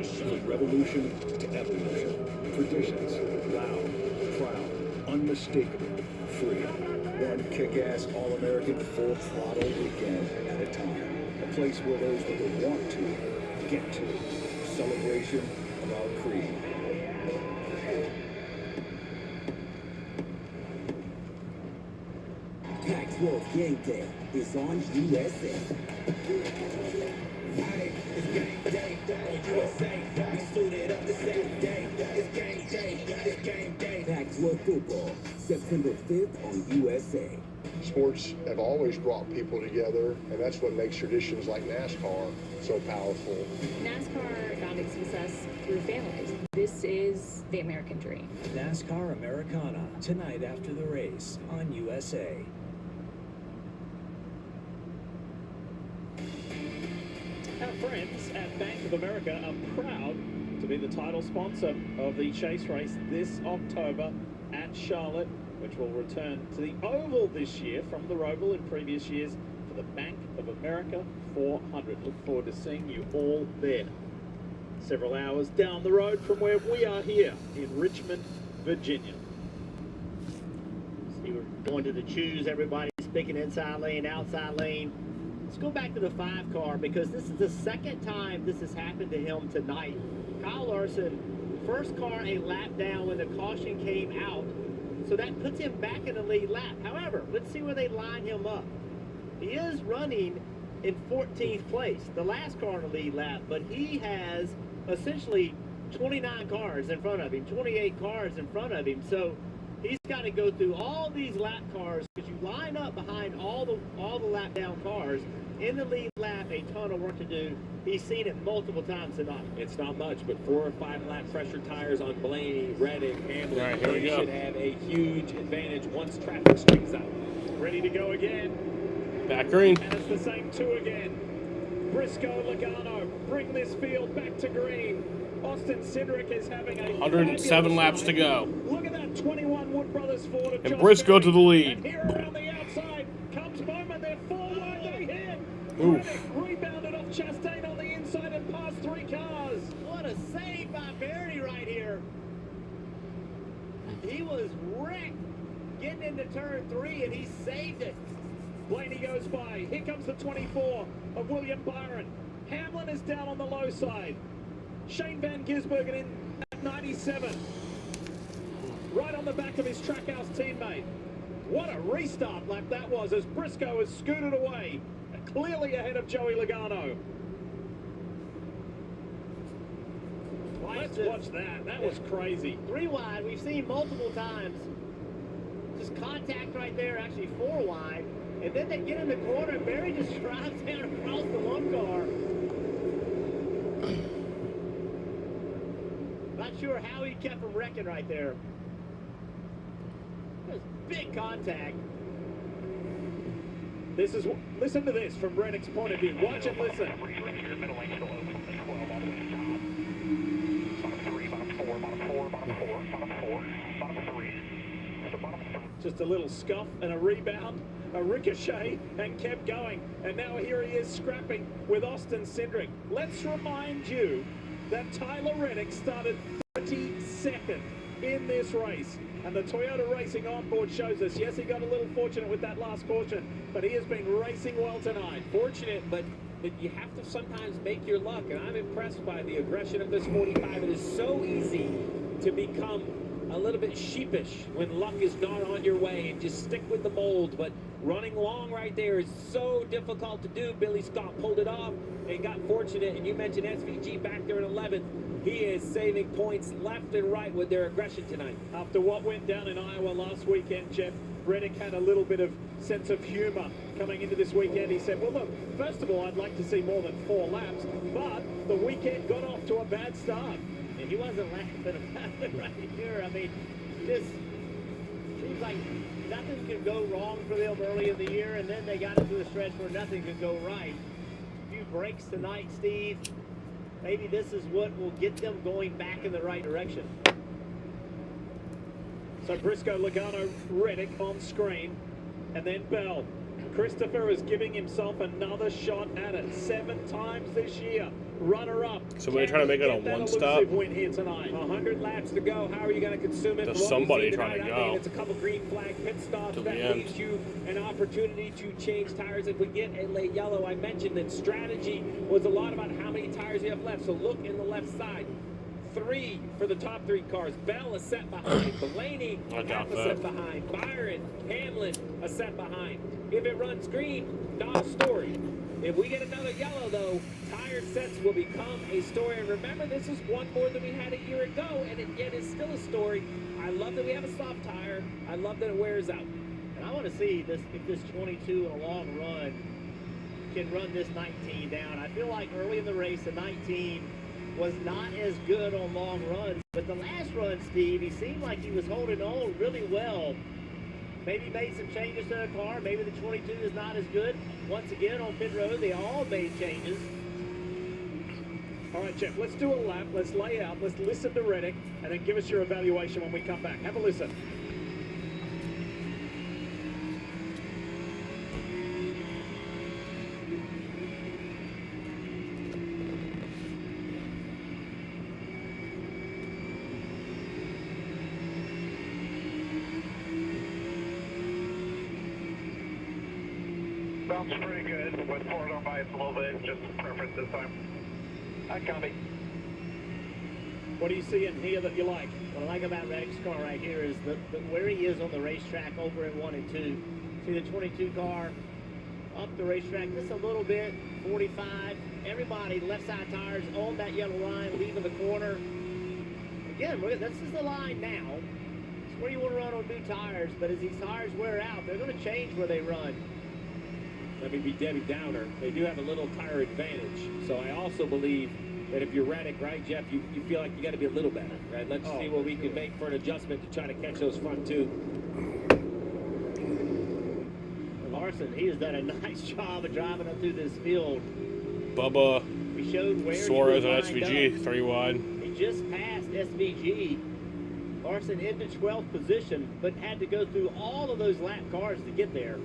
[SPEAKER 25] From revolution to evolution, traditions, loud, proud, unmistakable, free. One kick-ass all-American full throttle weekend at a time. A place where those that want to get to. Celebration of our creed.
[SPEAKER 4] Pac-12 game day is on USA. Hey, it's game day on USA. We suited up the same day. It's game day. It's game day. Pac-12 football, September 5th on USA.
[SPEAKER 7] Sports have always brought people together, and that's what makes traditions like NASCAR so powerful.
[SPEAKER 10] NASCAR found its success through families. This is the American dream.
[SPEAKER 12] NASCAR Americana, tonight after the race on USA.
[SPEAKER 6] Our friends at Bank of America are proud to be the title sponsor of the chase race this October at Charlotte, which will return to the Oval this year from the Roval in previous years for the Bank of America 400. Look forward to seeing you all there. Several hours down the road from where we are here in Richmond, Virginia.
[SPEAKER 13] See, we're going to the choose. Everybody's picking inside lane, outside lane. Let's go back to the 5 car because this is the second time this has happened to him tonight. Kyle Larson, first car a lap down when the caution came out. So that puts him back in the lead lap. However, let's see where they line him up. He is running in 14th place, the last car in the lead lap, but he has essentially 29 cars in front of him, 28 cars in front of him. So he's got to go through all these lap cars because you line up behind all the lap down cars in the lead lap. A ton of work to do. He's seen it multiple times tonight.
[SPEAKER 2] It's not much, but 4 or 5 lap pressure tires on Blaney, Reddick, Hamlin.
[SPEAKER 5] All right, here we
[SPEAKER 2] they
[SPEAKER 5] go.
[SPEAKER 2] should have a huge advantage once traffic strings out.
[SPEAKER 6] Ready to go again.
[SPEAKER 5] Back green.
[SPEAKER 6] And it's the same 2 again. Briscoe, Logano bring this field back to green. Austin Cindric is having a
[SPEAKER 5] 107 laps to go.
[SPEAKER 6] Look at that 21 Wood Brothers Ford of
[SPEAKER 5] And
[SPEAKER 6] Josh
[SPEAKER 5] Briscoe
[SPEAKER 6] Berry.
[SPEAKER 5] to the lead.
[SPEAKER 6] And here around the outside comes Bowman. They're forward. They hit.
[SPEAKER 5] Oof.
[SPEAKER 6] Reddick rebounded off Chastain on the inside and past 3 cars.
[SPEAKER 13] What a save by Berry right here. He was wrecked getting into turn 3 and he saved it.
[SPEAKER 6] Blaney goes by. Here comes the 24 of William Byron. Hamlin is down on the low side. Shane Van Gisbergen in at 97. Right on the back of his Trackhouse teammate. What a restart lap that was as Briscoe is scooted away. Clearly ahead of Joey Logano. Let's watch that. That was crazy.
[SPEAKER 13] 3 wide. We've seen multiple times. Just contact right there, actually 4 wide. And then they get in the corner and Berry just drives down across the 1 car. Not sure how he kept from wrecking right there. That was big contact.
[SPEAKER 6] Listen to this from Reddick's point of view. Watch and listen. Just a little scuff and a rebound, a ricochet, and kept going. And now here he is scrapping with Austin Cindric. Let's remind you that Tyler Reddick started 32nd in this race. And the Toyota Racing onboard shows us, yes, he got a little fortunate with that last caution, but he has been racing well tonight.
[SPEAKER 2] Fortunate, but you have to sometimes make your luck, and I'm impressed by the aggression of this 45. It is so easy to become a little bit sheepish when luck is not on your way and just stick with the mold, but running long right there is so difficult to do. Billy Scott pulled it off and got fortunate, and you mentioned SVG back there in 11th. He is saving points left and right with their aggression tonight.
[SPEAKER 6] After what went down in Iowa last weekend, Jeff, Reddick had a little bit of sense of humor coming into this weekend. He said, well, look, first of all, I'd like to see more than 4 laps, but the weekend got off to a bad start.
[SPEAKER 13] And he wasn't laughing about it right here. I mean, just seems like nothing could go wrong for them early in the year, and then they got into a stretch where nothing could go right. A few breaks tonight, Steve. Maybe this is what will get them going back in the right direction.
[SPEAKER 6] So Briscoe, Logano, Reddick on screen, and then Bell. Christopher is giving himself another shot at it. 7 times this year. Runner-up.
[SPEAKER 5] Somebody trying to make it a one-stop.
[SPEAKER 6] Win here tonight.
[SPEAKER 2] 100 laps to go. How are you going to consume it?
[SPEAKER 5] There's somebody trying to
[SPEAKER 2] I
[SPEAKER 5] go.
[SPEAKER 2] mean, it's a couple green flag pit stops.
[SPEAKER 5] To
[SPEAKER 2] That
[SPEAKER 5] the end.
[SPEAKER 2] leaves you an opportunity to change tires. If we get a late yellow, I mentioned that strategy was a lot about how many tires you have left. So look in the left side. 3 for the top 3 cars. Bell a set behind. Blaney half a set behind. Byron, Hamlin a set behind. If it runs green, not a story. If we get another yellow, though, tire sets will become a story. And remember, this is one more than we had a year ago, and it yet is still a story. I love that we have a soft tire. I love that it wears out.
[SPEAKER 13] And I want to see this if this 22 in a long run can run this 19 down. I feel like early in the race, the 19 was not as good on long runs. But the last run, Steve, he seemed like he was holding on really well. Maybe made some changes to the car. Maybe the 22 is not as good. Once again, on pit road, they all made changes.
[SPEAKER 6] All right, Jeff, let's do a lap. Let's lay out. Let's listen to Reddick, and then give us your evaluation when we come back. Have a listen.
[SPEAKER 9] Sounds pretty good. Went forward on bias a little bit, just preference this time. I copy.
[SPEAKER 6] What do you see in here that you like?
[SPEAKER 13] What I like about Reddick's car right here is where he is on the racetrack over at 1 and 2. See the 22 car up the racetrack just a little bit, 45. Everybody left side tires on that yellow line, leaving the corner. Again, this is the line now. It's where you want to run on new tires, but as these tires wear out, they're going to change where they run.
[SPEAKER 2] Let me be Debbie Downer. They do have a little tire advantage. So I also believe that if you're Reddick, right, Jeff, you feel like you got to be a little better, right? Let's see what we can make for an adjustment to try to catch those front two.
[SPEAKER 13] Larson, he has done a nice job of driving up through this field.
[SPEAKER 5] Bubba,
[SPEAKER 13] we showed where
[SPEAKER 5] Suarez at SVG, 3 wide.
[SPEAKER 13] He just passed SVG. Larson into 12th position, but had to go through all of those lap cars to get there.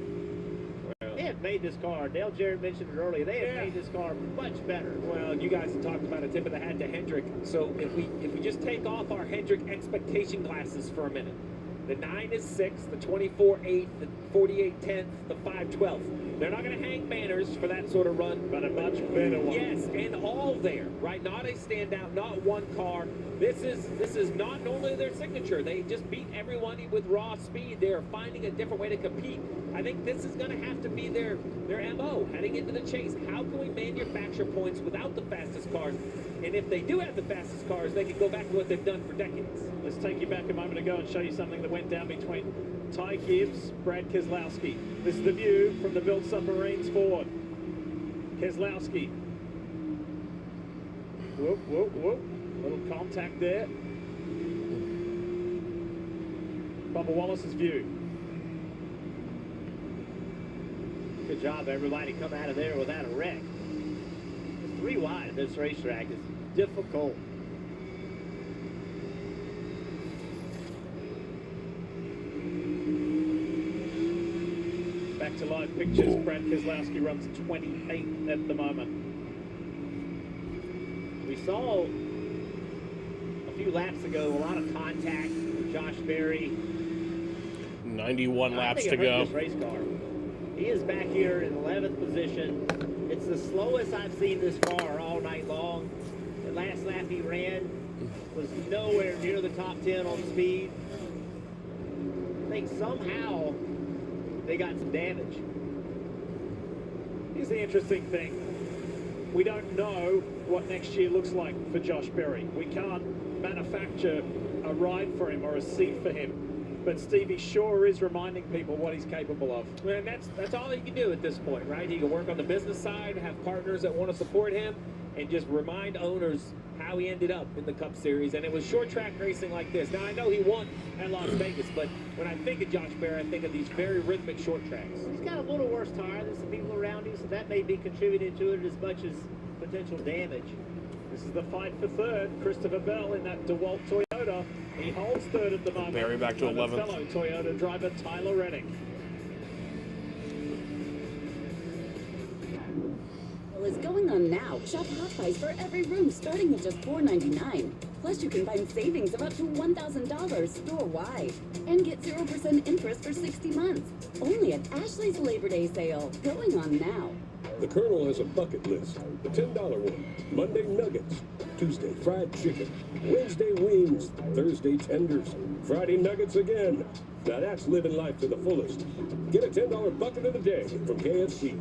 [SPEAKER 13] They have made this car, Dale Jarrett mentioned it earlier, they have made this car much better.
[SPEAKER 2] Well, you guys have talked about a tip of the hat to Hendrick. So if we just take off our Hendrick expectation glasses for a minute, the 9 is 6th, the 24 8th, the 48 10th, the 5 12th. They're not going to hang banners for that sort of run.
[SPEAKER 6] But a much better one.
[SPEAKER 2] Yes, and all there, right? Not a standout, not one car. This is not normally their signature. They just beat everyone with raw speed. They're finding a different way to compete. I think this is going to have to be their MO heading into the chase. How can we manufacture points without the fastest cars? And if they do have the fastest cars, they can go back to what they've done for decades.
[SPEAKER 6] Let's take you back a moment ago and show you something that went down between Ty Gibbs, Brad Keselowski. This is the view from the Built Submarines Ford. Keselowski. Whoop, whoop, whoop. Little contact there. Bubba Wallace's view.
[SPEAKER 13] Good job, everybody. Come out of there without a wreck. 3 wide at this racetrack is difficult.
[SPEAKER 6] Back to live pictures. Brad Keselowski runs 28th at the moment.
[SPEAKER 13] We saw a few laps ago a lot of contact with Josh Berry.
[SPEAKER 5] 91 laps to go.
[SPEAKER 13] This race car. He is back here in 11th position. It's the slowest I've seen this car all night long. The last lap he ran was nowhere near the top 10 on speed. I think somehow they got some damage.
[SPEAKER 6] Here's the interesting thing. We don't know what next year looks like for Josh Berry. We can't manufacture a ride for him or a seat for him. But Stevie sure is reminding people what he's capable of.
[SPEAKER 2] And that's all he can do at this point, right? He can work on the business side, have partners that want to support him, and just remind owners how he ended up in the Cup Series. And it was short track racing like this. Now, I know he won at Las Vegas, but when I think of Josh Berry, I think of these very rhythmic short tracks.
[SPEAKER 13] He's got a little worse tire than some people around him, so that may be contributing to it as much as potential damage.
[SPEAKER 6] This is the fight for third. Christopher Bell in that DeWalt Toyota. He holds third at the moment.
[SPEAKER 5] Berry back to 11th.
[SPEAKER 6] Fellow Toyota driver Tyler Reddick.
[SPEAKER 11] Is going on now. Shop Hot Buys for every room starting at just $4.99. Plus, you can find savings of up to $1,000 store-wide. And get 0% interest for 60 months. Only at Ashley's Labor Day sale. Going on now.
[SPEAKER 23] The Colonel has a bucket list. The $10 one. Monday nuggets. Tuesday fried chicken. Wednesday wings. Thursday tenders. Friday nuggets again. Now that's living life to the fullest. Get a $10 bucket of the day from KFC.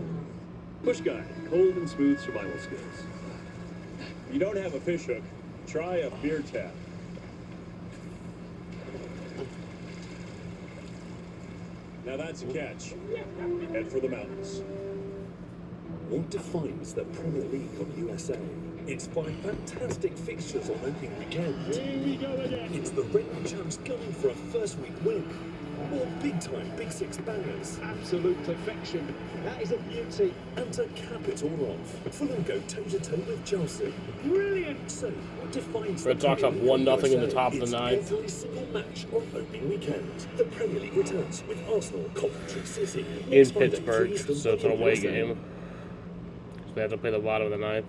[SPEAKER 6] Push guy, cold and smooth survival skills. If you don't have a fish hook, try a beer tap. Now that's a catch. Head for the mountains.
[SPEAKER 25] What defines the Premier League on USA? It's 5 fantastic fixtures on opening weekend.
[SPEAKER 6] Here we go again.
[SPEAKER 25] It's the reigning champs going for a first week win. More big-time Big Six bangers.
[SPEAKER 6] Absolute perfection. That is a beauty.
[SPEAKER 25] And to cap it all off, Fulham go toe-to-toe with Chelsea.
[SPEAKER 6] Brilliant.
[SPEAKER 25] So, what defines
[SPEAKER 5] Red
[SPEAKER 25] the
[SPEAKER 5] Sox
[SPEAKER 25] Premier
[SPEAKER 5] up 1-0
[SPEAKER 25] League
[SPEAKER 5] in the
[SPEAKER 25] USA?
[SPEAKER 5] top of the
[SPEAKER 25] It's
[SPEAKER 5] ninth.
[SPEAKER 25] every single match on opening weekend. The Premier League returns with Arsenal, Coventry City.
[SPEAKER 5] In
[SPEAKER 25] Next Monday,
[SPEAKER 5] Pittsburgh,
[SPEAKER 25] Tuesday,
[SPEAKER 5] so it's an away
[SPEAKER 25] USA.
[SPEAKER 5] game. So they have to play the bottom of the ninth.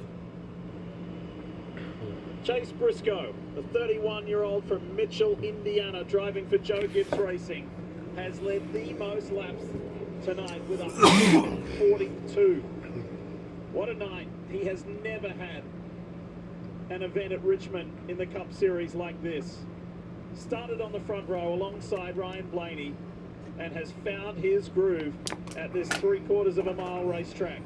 [SPEAKER 6] Chase Briscoe, the 31-year-old from Mitchell, Indiana, driving for Joe Gibbs Racing, has led the most laps tonight with 142. What a night. He has never had an event at Richmond in the Cup Series like this. Started on the front row alongside Ryan Blaney and has found his groove at this 3/4 of a mile racetrack.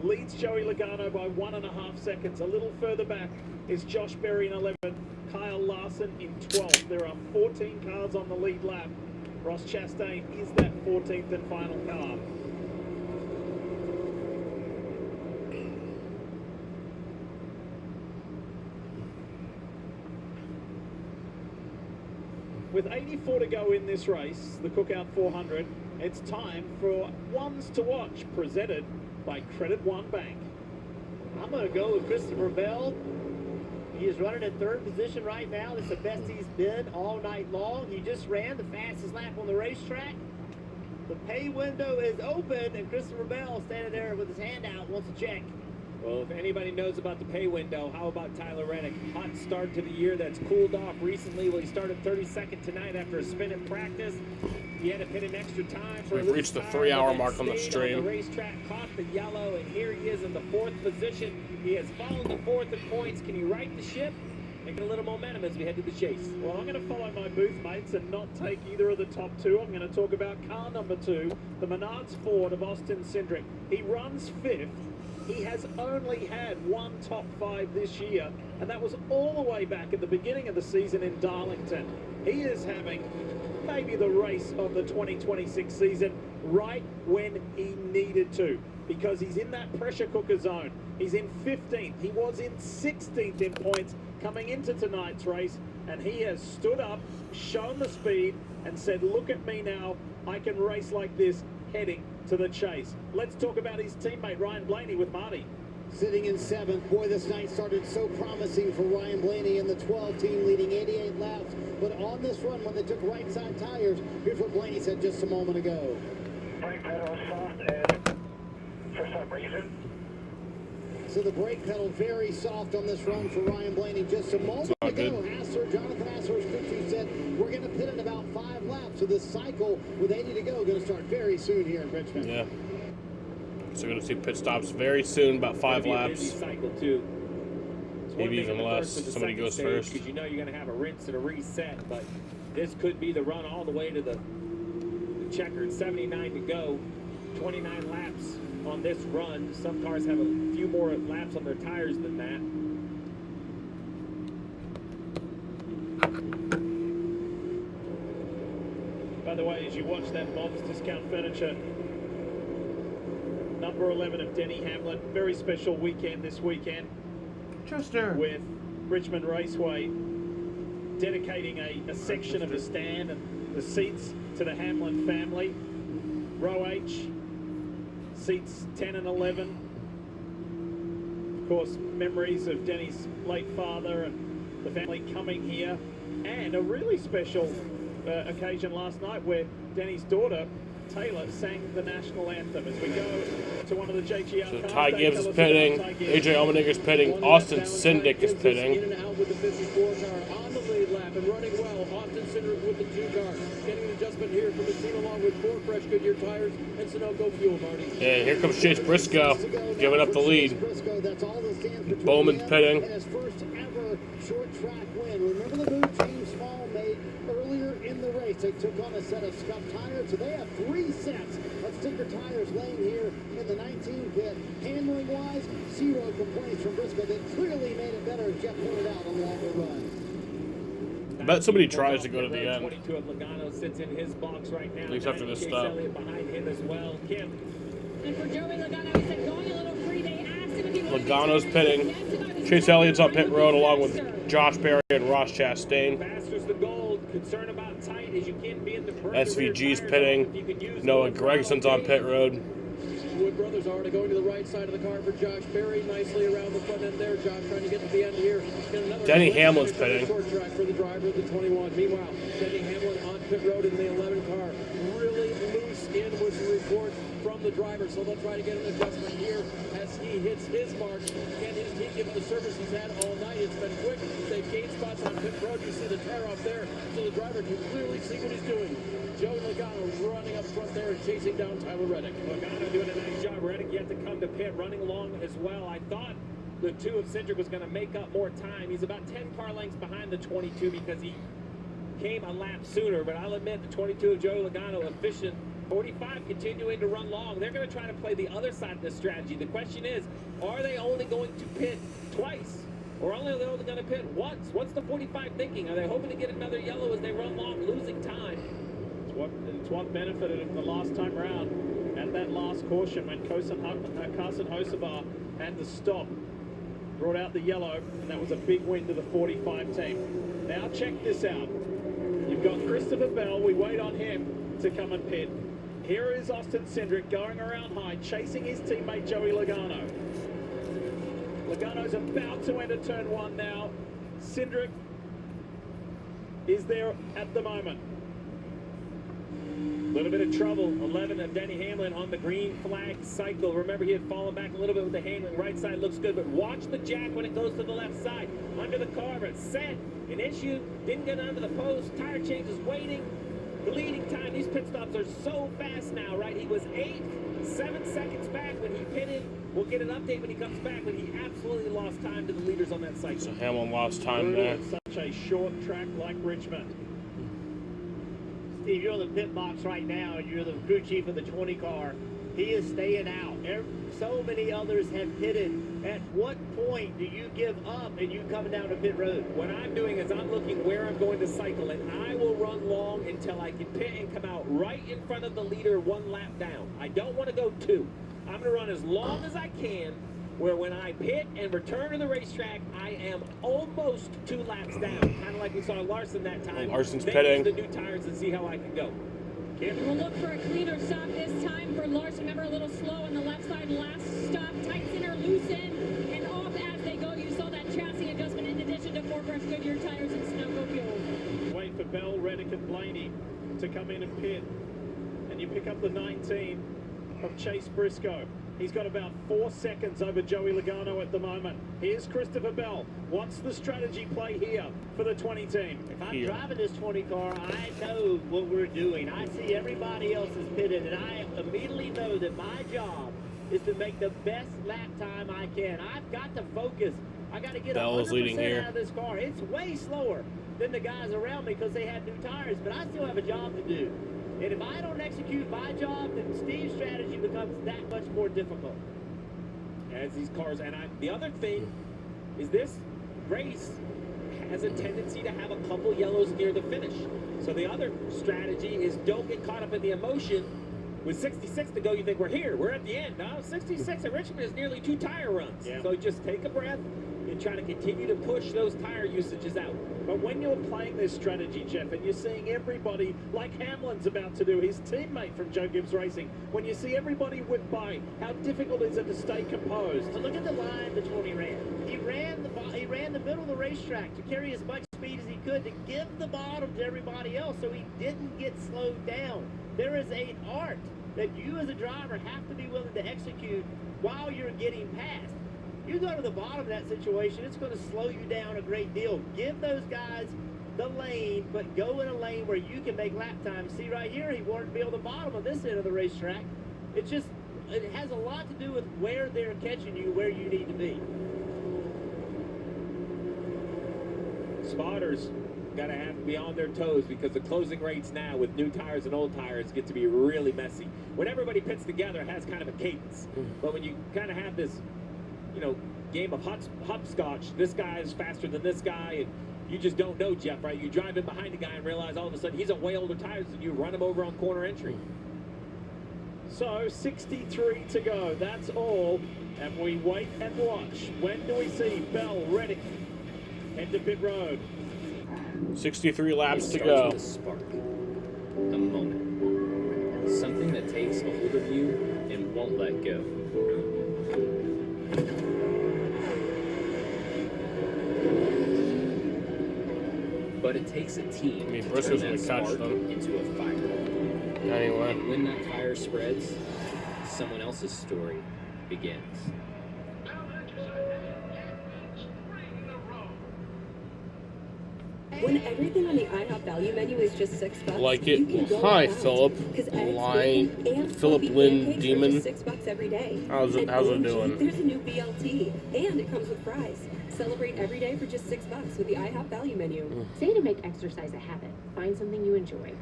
[SPEAKER 6] Leads Joey Logano by 1.5 seconds. A little further back is Josh Berry in 11th, Kyle Larson in 12th. There are 14 cars on the lead lap. Ross Chastain is that 14th and final car. With 84 to go in this race, the Cookout 400, it's time for Ones to Watch, presented by Credit One Bank.
[SPEAKER 13] I'm going to go with Christopher Bell. He is running in 3rd position right now. This is the best he's been all night long. He just ran the fastest lap on the racetrack. The pay window is open, and Christopher Bell standing there with his hand out, wants to check.
[SPEAKER 2] Well, if anybody knows about the pay window, how about Tyler Reddick? Hot start to the year that's cooled off recently. Well, he started 32nd tonight after a spin in practice. He had to pit in extra time for
[SPEAKER 5] We've reached the 3-hour mark on the
[SPEAKER 2] stayed
[SPEAKER 5] stream.
[SPEAKER 2] On the racetrack, caught the yellow, and here he is in the 4th position. He has fallen to 4th in points. Can he right the ship? Making a little momentum as we head to the chase.
[SPEAKER 6] Well, I'm going to follow my booth mates and not take either of the top two. I'm going to talk about car number 2, the Menards Ford of Austin Cindric. He runs 5th. He has only had one top 5 this year, and that was all the way back at the beginning of the season in Darlington. He is having maybe the race of the 2026 season right when he needed to, because he's in that pressure cooker zone. He's in 15th. He was in 16th in points coming into tonight's race, and he has stood up, shown the speed, and said, look at me now, I can race like this heading to the chase. Let's talk about his teammate Ryan Blaney with Marty.
[SPEAKER 3] Sitting in 7th. Boy, this night started so promising for Ryan Blaney in the 12 team, leading 88 laps. But on this run, when they took right side tires, here's what Blaney said just a moment ago.
[SPEAKER 9] Brake pedal soft and for some reason.
[SPEAKER 3] So the brake pedal very soft on this run for Ryan Blaney just a moment ago. Jonathan Asser's crew chief said we're going to pit in about 5 laps. So this cycle with 80 to go going to start very soon here in Richmond.
[SPEAKER 5] Yeah. So we're going to see pit stops very soon, about 5 laps.
[SPEAKER 2] Busy cycle too.
[SPEAKER 5] Maybe even less. Somebody goes first.
[SPEAKER 2] Because you know you're going to have a rinse and a reset, but this could be the run all the way to the checkered. 79 to go, 29 laps on this run. Some cars have a few more laps on their tires than that.
[SPEAKER 6] By the way, as you watch that Bob's Discount Furniture, number 11 of Denny Hamlin, very special weekend this weekend.
[SPEAKER 5] Chester.
[SPEAKER 6] With Richmond Raceway dedicating a section of the stand and the seats to the Hamlin family. Row H, seats 10 and 11. Of course, memories of Denny's late father and the family coming here. And a really special occasion last night where Denny's daughter, Taylor, sang the national anthem as we go to one of the JGR
[SPEAKER 5] So
[SPEAKER 6] cars.
[SPEAKER 5] Ty Gibbs is pitting, AJ Allmendinger is pitting, Austin Cindric is pitting.
[SPEAKER 21] In and out with the 54 car on the lead lap and running well. Austin Cindric with the 2 car. Getting an adjustment here from the team along with 4 fresh Goodyear tires and Sunoco fuel, Marty.
[SPEAKER 5] And here comes Chase Briscoe, giving up the lead. Bowman's pitting.
[SPEAKER 3] And his first ever short track win. Remember the move James Small made earlier in the race? They took on a set of scuffed tires, so they have 3 sets of sticker tires laying here in the 19 pit. Handling-wise, 0 complaints from Briscoe. They clearly made it better, as Jeff pointed out, on the longer run.
[SPEAKER 5] I bet somebody tries to go to the end.
[SPEAKER 2] 22 of Logano sits in his box right now.
[SPEAKER 5] At least after this
[SPEAKER 2] Chase
[SPEAKER 5] stop.
[SPEAKER 2] Elliott behind him as well. Kim.
[SPEAKER 1] And for Joey Logano, he said going a little free. They asked him if he wanted
[SPEAKER 5] Logano's pitting. Chase Elliott's on pit road along with Josh Berry and Ross Chastain.
[SPEAKER 2] Masters the gold. Concern about tight as you can't be in the
[SPEAKER 5] SVG's pitting. Noah Gregson's on pit road.
[SPEAKER 21] Wood brothers already going to the right side of the car for Josh Berry. Nicely around the front end there. Josh trying to get to the end here.
[SPEAKER 5] Denny Hamlin's pitting.
[SPEAKER 21] Short track for the driver of the 21. Meanwhile, Denny Hamlin on pit road in the 11 car. Really loose in was the report from the driver. So they'll try to get an adjustment here as he hits his mark. Can his team give him the service he's had all night? It's been quick. They've gained spots on pit road. You see the tire off there. So the driver can clearly see what he's doing. Joey Logano running up front there and chasing down Tyler Reddick.
[SPEAKER 2] Logano doing a nice job. Reddick yet to come to pit, running along as well. I thought the 2 of Cindric was going to make up more time. He's about 10 car lengths behind the 22 because he came a lap sooner. But I'll admit the 22 of Joey Logano efficient. 45 continuing to run long. They're going to try to play the other side of the strategy. The question is, are they only going to pit twice? Or are they only going to pit once? What's the 45 thinking? Are they hoping to get another yellow as they run long, losing time?
[SPEAKER 6] It's what benefited him the last time round at that last caution when Carson Hocevar had to stop. Brought out the yellow, and that was a big win to the 45 team. Now check this out. You've got Christopher Bell. We wait on him to come and pit. Here is Austin Cindric going around high, chasing his teammate Joey Logano. Logano's about to enter turn 1 now. Cindric is there at the moment.
[SPEAKER 2] A little bit of trouble. 11 of Denny Hamlin on the green flag cycle. Remember, he had fallen back a little bit with the handling. Right side looks good, but watch the jack when it goes to the left side. Under the carver, set, an issue, didn't get under the post. Tire changes waiting. Bleeding time. These pit stops are so fast now, right? He was 7 seconds back when he pitted. We'll get an update when he comes back, but he absolutely lost time to the leaders on that cycle.
[SPEAKER 5] So Hamlin lost time there.
[SPEAKER 6] Such a short track like Richmond.
[SPEAKER 13] Steve, you're in the pit box right now, and you're the crew chief of the 20 car. He is staying out. So many others have pitted. At what point do you give up and you come down to pit road?
[SPEAKER 2] What I'm doing is I'm looking where I'm going to cycle, and I will run long until I can pit and come out right in front of the leader 1 lap down. I don't want to go 2. I'm going to run as long as I can, where when I pit and return to the racetrack, I am almost 2 laps down. Kind of like we saw Larson that time.
[SPEAKER 5] Larson's
[SPEAKER 2] then
[SPEAKER 5] pitting.
[SPEAKER 2] use the new tires and see how I can go.
[SPEAKER 1] We'll look for a cleaner stop this time for Larson. Remember, a little slow on the left side. Last stop, tight center, loose in, and off as they go. You saw that chassis adjustment in addition to 4 fresh Goodyear tires and Sunoco fuel.
[SPEAKER 6] Wait for Bell, Reddick, and Blaney to come in and pit. And you pick up the 19 of Chase Briscoe. He's got about 4 seconds over Joey Logano at the moment. Here's Christopher Bell. What's the strategy play here for the 20 team?
[SPEAKER 13] If I'm driving this 20 car, I know what we're doing. I see everybody else is pitted, and I immediately know that my job is to make the best lap time I can. I've got to focus. I got to get 100% out of this car. It's way slower than the guys around me because they have new tires, but I still have a job to do. And if I don't execute my job, then Steve's strategy becomes that much more difficult.
[SPEAKER 2] As these cars, and the other thing is this race has a tendency to have a couple yellows near the finish. So the other strategy is don't get caught up in the emotion. With 66 to go, you think we're here, we're at the end. No, 66 at Richmond is nearly 2 tire runs.
[SPEAKER 6] Yeah.
[SPEAKER 2] So just take a breath and try to continue to push those tire usages out.
[SPEAKER 6] But when you're playing this strategy, Jeff, and you're seeing everybody, like Hamlin's about to do, his teammate from Joe Gibbs Racing, when you see everybody whip by, how difficult is it to stay composed?
[SPEAKER 13] So look at the line the 20 ran. He ran the middle of the racetrack to carry as much speed as he could to give the bottom to everybody else so he didn't get slowed down. There is an art that you as a driver have to be willing to execute while you're getting past. You go to the bottom of that situation, it's going to slow you down a great deal. Give those guys the lane, but go in a lane where you can make lap time. See right here, he wanted to be on the bottom of this end of the racetrack. It has a lot to do with where they're catching you, where you need to be.
[SPEAKER 2] Spotters got to have to be on their toes because the closing rates now with new tires and old tires get to be really messy. When everybody pits together, it has kind of a cadence. But when you kind of have this, game of hopscotch, this guy is faster than this guy, and you just don't know, Jeff, right? You drive in behind a guy and realize all of a sudden he's on way older tires than you, run him over on corner entry.
[SPEAKER 6] So 63 to go. That's all. And we wait and watch. When do we see Bell, Reddick head to pit road?
[SPEAKER 5] 63 laps to
[SPEAKER 8] It starts
[SPEAKER 5] go.
[SPEAKER 8] with a spark, a moment, something that takes a hold of you and won't let go. But it takes a team to turn
[SPEAKER 5] Briscoe's
[SPEAKER 8] that
[SPEAKER 5] gonna catch
[SPEAKER 8] spark
[SPEAKER 5] them.
[SPEAKER 8] into a fire.
[SPEAKER 5] Anyway.
[SPEAKER 8] And when that fire spreads, someone else's story begins.
[SPEAKER 10] When everything on the IHOP value menu is just $6,
[SPEAKER 5] Like
[SPEAKER 10] you
[SPEAKER 5] it.
[SPEAKER 10] can go
[SPEAKER 5] Hi,
[SPEAKER 10] all out.
[SPEAKER 5] Philip.
[SPEAKER 10] 'Cause eggs,
[SPEAKER 5] Line.
[SPEAKER 10] bacon, and
[SPEAKER 5] Philip
[SPEAKER 10] fluffy
[SPEAKER 5] Lynn
[SPEAKER 10] pancakes are
[SPEAKER 5] Demon.
[SPEAKER 10] just $6 every day.
[SPEAKER 5] How's it
[SPEAKER 10] And OMG,
[SPEAKER 5] doing?
[SPEAKER 10] There's a new BLT, and it comes with fries. Celebrate every day for just $6 with the IHOP value menu.
[SPEAKER 14] Say to make exercise a habit. Find something you enjoy.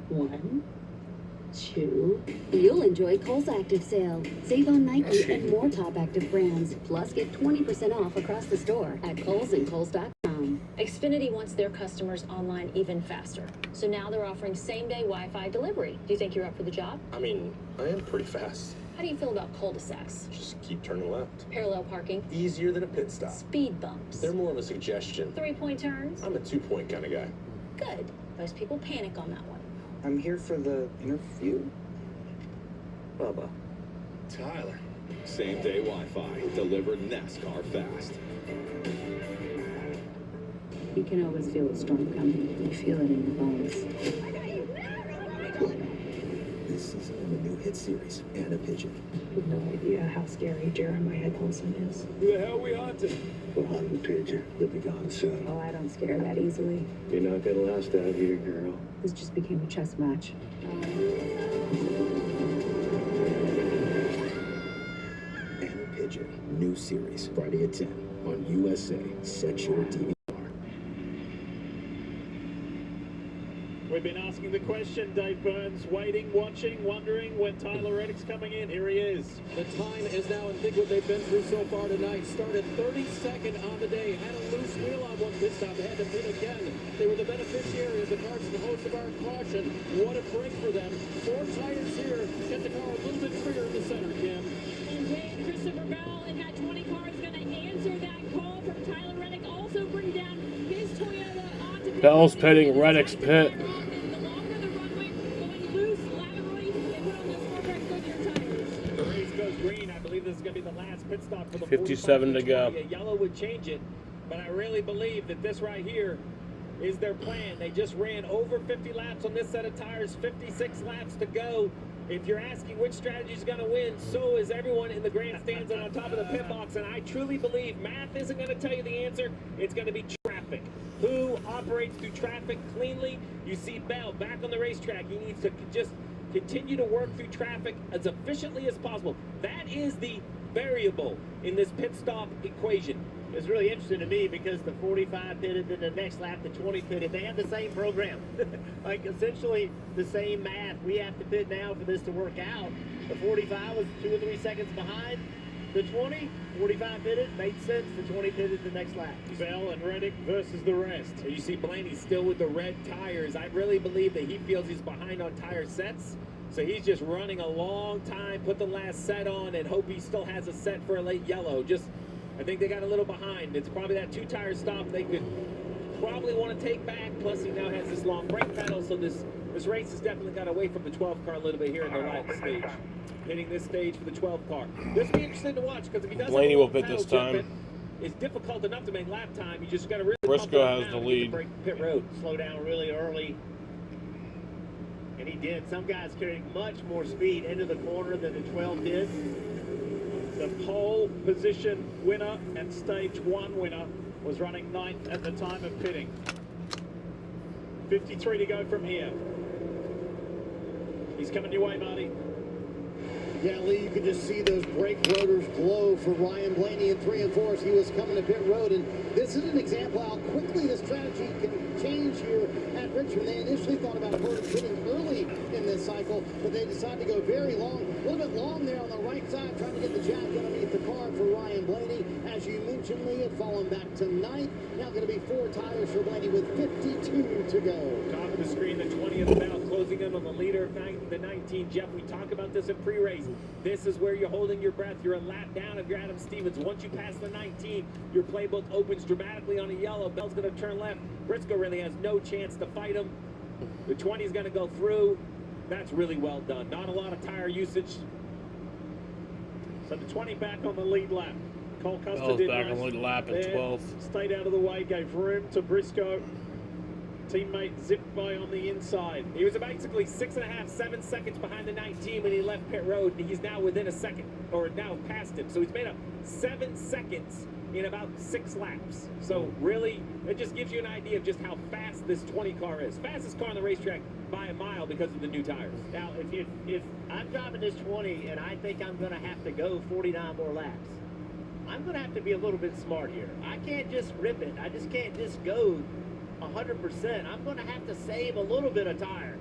[SPEAKER 14] 1, 2.
[SPEAKER 11] You'll enjoy Kohl's Active Sale. Save on Nike and more top active brands. Plus, get 20% off across the store at Kohl's and Kohl's.com.
[SPEAKER 15] Xfinity wants their customers online even faster. So now they're offering same-day Wi-Fi delivery. Do you think you're up for the job?
[SPEAKER 18] I mean, I am pretty fast.
[SPEAKER 15] How do you feel about cul-de-sacs?
[SPEAKER 18] Just keep turning left.
[SPEAKER 15] Parallel parking?
[SPEAKER 18] Easier than a pit stop.
[SPEAKER 15] Speed bumps?
[SPEAKER 18] They're more of a suggestion.
[SPEAKER 15] 3-point turns?
[SPEAKER 18] I'm a 2-point kind of guy.
[SPEAKER 15] Good. Most people panic on that one.
[SPEAKER 19] I'm here for the interview. Bubba.
[SPEAKER 26] Tyler. Same day Wi-Fi. Delivered NASCAR fast.
[SPEAKER 27] You can always feel a storm coming. You feel it in your bones.
[SPEAKER 19] This is a new hit series and a pigeon.
[SPEAKER 27] You have no idea how scary Jeremiah Colson is.
[SPEAKER 26] Who the hell we hunting?
[SPEAKER 19] We're hunting pigeon. You'll be gone soon.
[SPEAKER 27] Oh, I don't scare that easily.
[SPEAKER 19] You're not gonna last out here, girl.
[SPEAKER 27] This just became a chess match.
[SPEAKER 19] And a pigeon. New series. Friday at 10 on USA. Set your DVR.
[SPEAKER 6] We've been asking the question, Dave Burns, waiting, watching, wondering when Tyler Reddick's coming in. Here he is.
[SPEAKER 21] The time is now, and think what they've been through so far tonight. Started 32nd on the day, had a loose wheel on one pit stop. They had to pit again. They were the beneficiary of the Carson Hocevar caution. What a break for them. 4 tires here. Get the car a little bit freer in the center, Kim.
[SPEAKER 1] And Dave, Christopher Bell and that 20 car is going to answer that call from Tyler Reddick. Also bring down his Toyota onto
[SPEAKER 5] Bell's pitting, Reddick's pit.
[SPEAKER 2] The race goes green. I believe this is going to be the last pit stop for the
[SPEAKER 5] 57 to go.
[SPEAKER 2] A yellow would change it, but I really believe that this right here is their plan. They just ran over 50 laps on this set of tires, 56 laps to go. If you're asking which strategy is going to win, so is everyone in the grandstands and on top of the pit box. And I truly believe math isn't going to tell you the answer. It's going to be traffic. Who operates through traffic cleanly? You see Bell back on the racetrack. He needs to just continue to work through traffic as efficiently as possible. That is the variable in this pit stop equation.
[SPEAKER 13] It's really interesting to me because the 45 pitted, then the next lap the 20 pitted. They have the same program, like essentially the same math. We have to pit now for this to work out. The 45 was 2 or 3 seconds behind. The 20, 45 pitted, made sense. The 20 pitted the next lap.
[SPEAKER 6] Bell and Reddick versus the rest.
[SPEAKER 2] You see Blaney still with the red tires. I really believe that he feels he's behind on tire sets. So he's just running a long time, put the last set on, and hope he still has a set for a late yellow. I think they got a little behind. It's probably that 2-tire stop they could probably want to take back. Plus, he now has this long brake pedal, so this race has definitely got away from the 12 car a little bit here in the right stage. Hitting this stage for the 12 car. This will be interesting to watch because if he does
[SPEAKER 5] Blaney will pit this time.
[SPEAKER 2] It's difficult enough to make lap time. You just got to really
[SPEAKER 5] Briscoe has the lead.
[SPEAKER 13] Pit road. Slow down really early. And he did. Some guys carrying much more speed into the corner than the 12 did.
[SPEAKER 6] The pole position winner and stage 1 winner was running 9th at the time of pitting. 53 to go from here. He's coming your way, Marty.
[SPEAKER 3] Yeah, Lee, you could just see those brake rotors glow for Ryan Blaney in 3 and 4 as he was coming to pit road. And this is an example how quickly the strategy can change here at Richmond. They initially thought about pitting early in this cycle, but they decided to go very long, a little bit long there on the right side, trying to get the jack underneath the car for Ryan Blaney. As you mentioned, Lee, had fallen back to 9th. Now going to be 4 tires for Blaney with 52 to go.
[SPEAKER 2] Top of the screen, the 20th bell, closing in on the leader of the 19. Jeff, we talk about this in pre-race. This is where you're holding your breath. You're a lap down of your Adam Stevens. Once you pass the 19, your playbook opens dramatically on a yellow. Bell's going to turn left. Briscoe really has no chance to fight him. The 20 is going to go through. That's really well done. Not a lot of tire usage.
[SPEAKER 6] So the 20 back on the lead lap. Cole Custer
[SPEAKER 5] Bell's
[SPEAKER 6] did
[SPEAKER 5] back
[SPEAKER 6] nice
[SPEAKER 5] on the lead lap in
[SPEAKER 6] there.
[SPEAKER 5] 12th.
[SPEAKER 6] Stayed out of the way, gave room to Briscoe. Teammate zipped by on the inside.
[SPEAKER 2] He was basically 6.5, 7 seconds behind the 19 when he left pit road. He's now within a second, or now past him. So he's made up 7 seconds in about 6 laps. So really, it just gives you an idea of just how fast this 20 car is. Fastest car on the racetrack by a mile because of the new tires.
[SPEAKER 13] Now, if I'm driving this 20 and I think I'm going to have to go 49 more laps, I'm going to have to be a little bit smart here. I can't just rip it. I just can't just go 100%. I'm going to have to save a little bit of tire.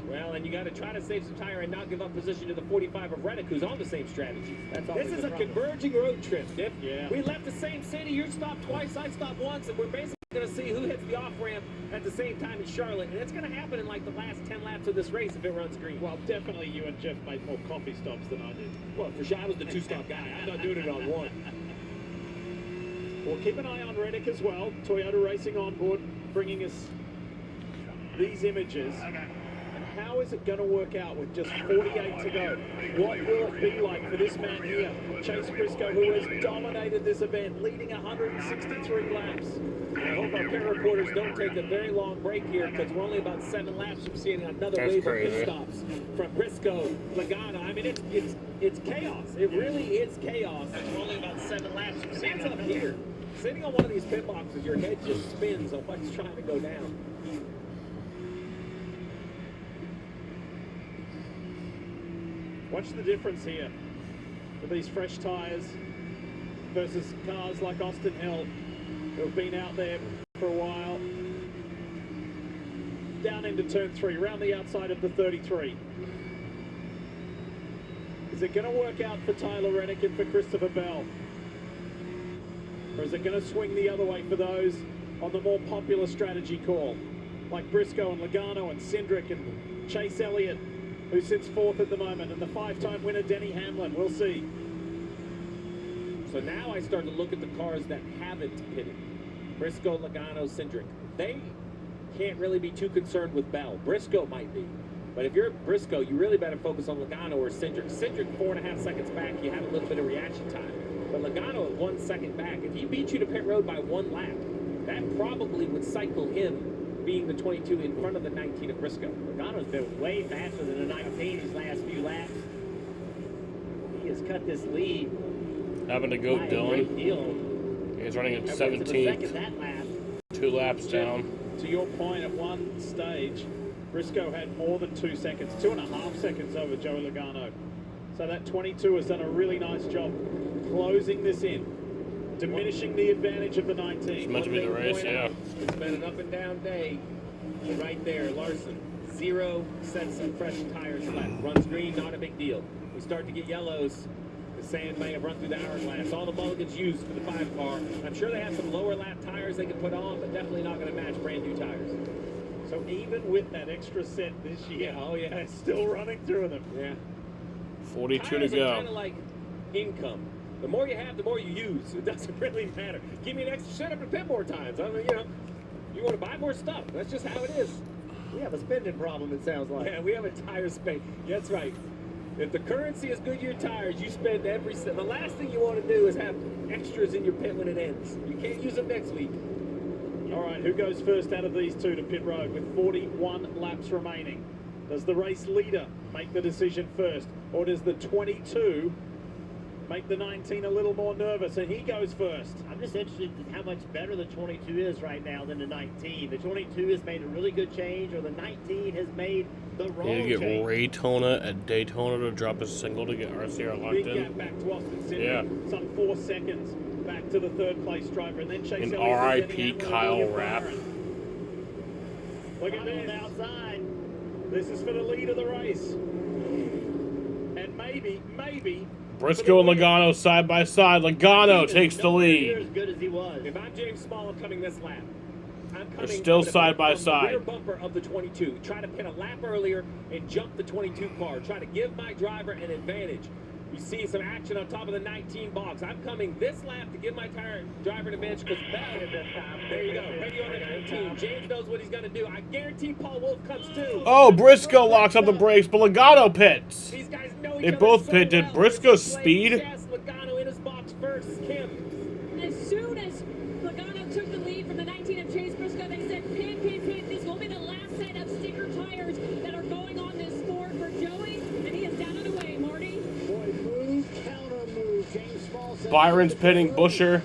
[SPEAKER 2] Well, and you got to try to save some tire and not give up position to the 45 of Reddick, who's on the same strategy. This is a converging road trip, Dick.
[SPEAKER 6] Yeah.
[SPEAKER 2] We left the same city. You stopped twice, I stopped once, and we're basically going to see who hits the off-ramp at the same time in Charlotte. And it's going to happen in like the last 10 laps of this race if it runs green.
[SPEAKER 6] Well, definitely you and Jeff made more coffee stops than I did.
[SPEAKER 2] Well, for sure, I was the 2-stop guy. I'm not doing it on 1.
[SPEAKER 6] We'll keep an eye on Reddick as well. Toyota Racing on board, bringing us these images. And how is it going to work out with just 48 to go? What will it be like for this man here, Chase Briscoe, who has dominated this event, leading 163 laps?
[SPEAKER 2] I hope our pit reporters don't take a very long break here because we're only about 7 laps from seeing another wave of pit stops from Briscoe, Logano. I mean, it's chaos. It really is chaos. We're only about 7 laps from seeing up here. Sitting on one of these pit boxes, your head just spins on what's trying to go down.
[SPEAKER 6] Watch the difference here with these fresh tires versus cars like Austin Hill, who have been out there for a while. Down into turn 3, around the outside of the 33. Is it going to work out for Tyler Reddick and for Christopher Bell? Or is it going to swing the other way for those on the more popular strategy call, like Briscoe and Logano and Cindric and Chase Elliott, who sits 4th at the moment, and the 5-time winner Denny Hamlin? We'll see.
[SPEAKER 2] So now I start to look at the cars that haven't pitted. Briscoe, Logano, Cindric. They can't really be too concerned with Bell. Briscoe might be. But if you're Briscoe, you really better focus on Logano or Cindric. Cindric 4.5 seconds back, you have a little bit of reaction time. But Logano at 1 second back, if he beats you to pit road by 1 lap, that probably would cycle him being the 22 in front of the 19 of Briscoe.
[SPEAKER 13] Logano's been way faster than the 19 these last few laps. He has cut this lead.
[SPEAKER 5] Having to go, Dylan. He's running at 17th.
[SPEAKER 13] That lap.
[SPEAKER 5] 2 laps down.
[SPEAKER 6] To your point, at one stage, Briscoe had more than 2 seconds, 2.5 seconds over Joey Logano. So that 22 has done a really nice job closing this in, diminishing the advantage of the 19.
[SPEAKER 5] It's meant to be the race, yeah.
[SPEAKER 2] It's been an up and down day. Right there, Larson. 0 sets of fresh tires left. Runs green, not a big deal. We start to get yellows. The sand may have run through the hourglass. All the mulligans used for the 5 car. I'm sure they have some lower lap tires they can put on, but definitely not going to match brand new tires.
[SPEAKER 6] So even with that extra set this year, they're still running through them.
[SPEAKER 2] Yeah.
[SPEAKER 5] 42
[SPEAKER 2] tires
[SPEAKER 5] to go.
[SPEAKER 2] Are kind of like income. The more you have, the more you use. It doesn't really matter. Give me an extra setup to pit more times. I mean, you want to buy more stuff. That's just how it is.
[SPEAKER 13] We have a spending problem, it sounds like.
[SPEAKER 2] Yeah, we have a tire spend. That's right. If the currency is Goodyear tires, you spend every cent. The last thing you want to do is have extras in your pit when it ends. You can't use them next week.
[SPEAKER 6] All right, who goes first out of these two to pit road with 41 laps remaining? Does the race leader make the decision first, or does the 22 make the 19 a little more nervous, and he goes first.
[SPEAKER 13] I'm just interested in how much better the 22 is right now than the 19. The 22 has made a really good change, or the 19 has made the wrong
[SPEAKER 5] You need to get
[SPEAKER 13] change.
[SPEAKER 5] Raytona at Daytona to drop a single to get RCR locked
[SPEAKER 6] Big
[SPEAKER 5] in.
[SPEAKER 6] gap back to Austin Cindric.
[SPEAKER 5] Yeah.
[SPEAKER 6] Some 4 seconds back to the third place driver, and then Chase
[SPEAKER 5] And
[SPEAKER 6] Elliott
[SPEAKER 5] RIP
[SPEAKER 6] getting out
[SPEAKER 5] Kyle
[SPEAKER 6] William
[SPEAKER 5] Rapp.
[SPEAKER 6] Byron. Look at this.
[SPEAKER 13] Outside.
[SPEAKER 6] This is for the lead of the race. And maybe.
[SPEAKER 5] Briscoe and Logano side by side. Logano takes the lead.
[SPEAKER 13] As good as he was.
[SPEAKER 2] If I'm James Small, I'm coming this lap. I'm coming
[SPEAKER 5] still side by
[SPEAKER 2] from
[SPEAKER 5] side.
[SPEAKER 2] The rear bumper of the 22. Try to pin a lap earlier and jump the 22 car. Try to give my driver an advantage. You see some action on top of the 19 box. I'm coming this lap to give my driver an advantage because there you go. Ready on the 19. James knows what he's going to do. I guarantee Paul Wolf comes too.
[SPEAKER 5] Oh, Briscoe locks up the brakes, but Logano pits.
[SPEAKER 2] These guys know each
[SPEAKER 5] They
[SPEAKER 2] other
[SPEAKER 5] both
[SPEAKER 2] so
[SPEAKER 5] pit. Did
[SPEAKER 2] well.
[SPEAKER 5] Briscoe's
[SPEAKER 2] Slade,
[SPEAKER 5] speed?
[SPEAKER 2] Jess, Logano in his box first. Kim.
[SPEAKER 1] As soon as Logano took the lead from the 19 of Chase Briscoe, they said, pit. This will be the last set of sticker tires that are going on this Ford for Joey, and he is down and away, Marty.
[SPEAKER 3] Boy, move, counter move. James Small says
[SPEAKER 5] Byron's pitting Busher.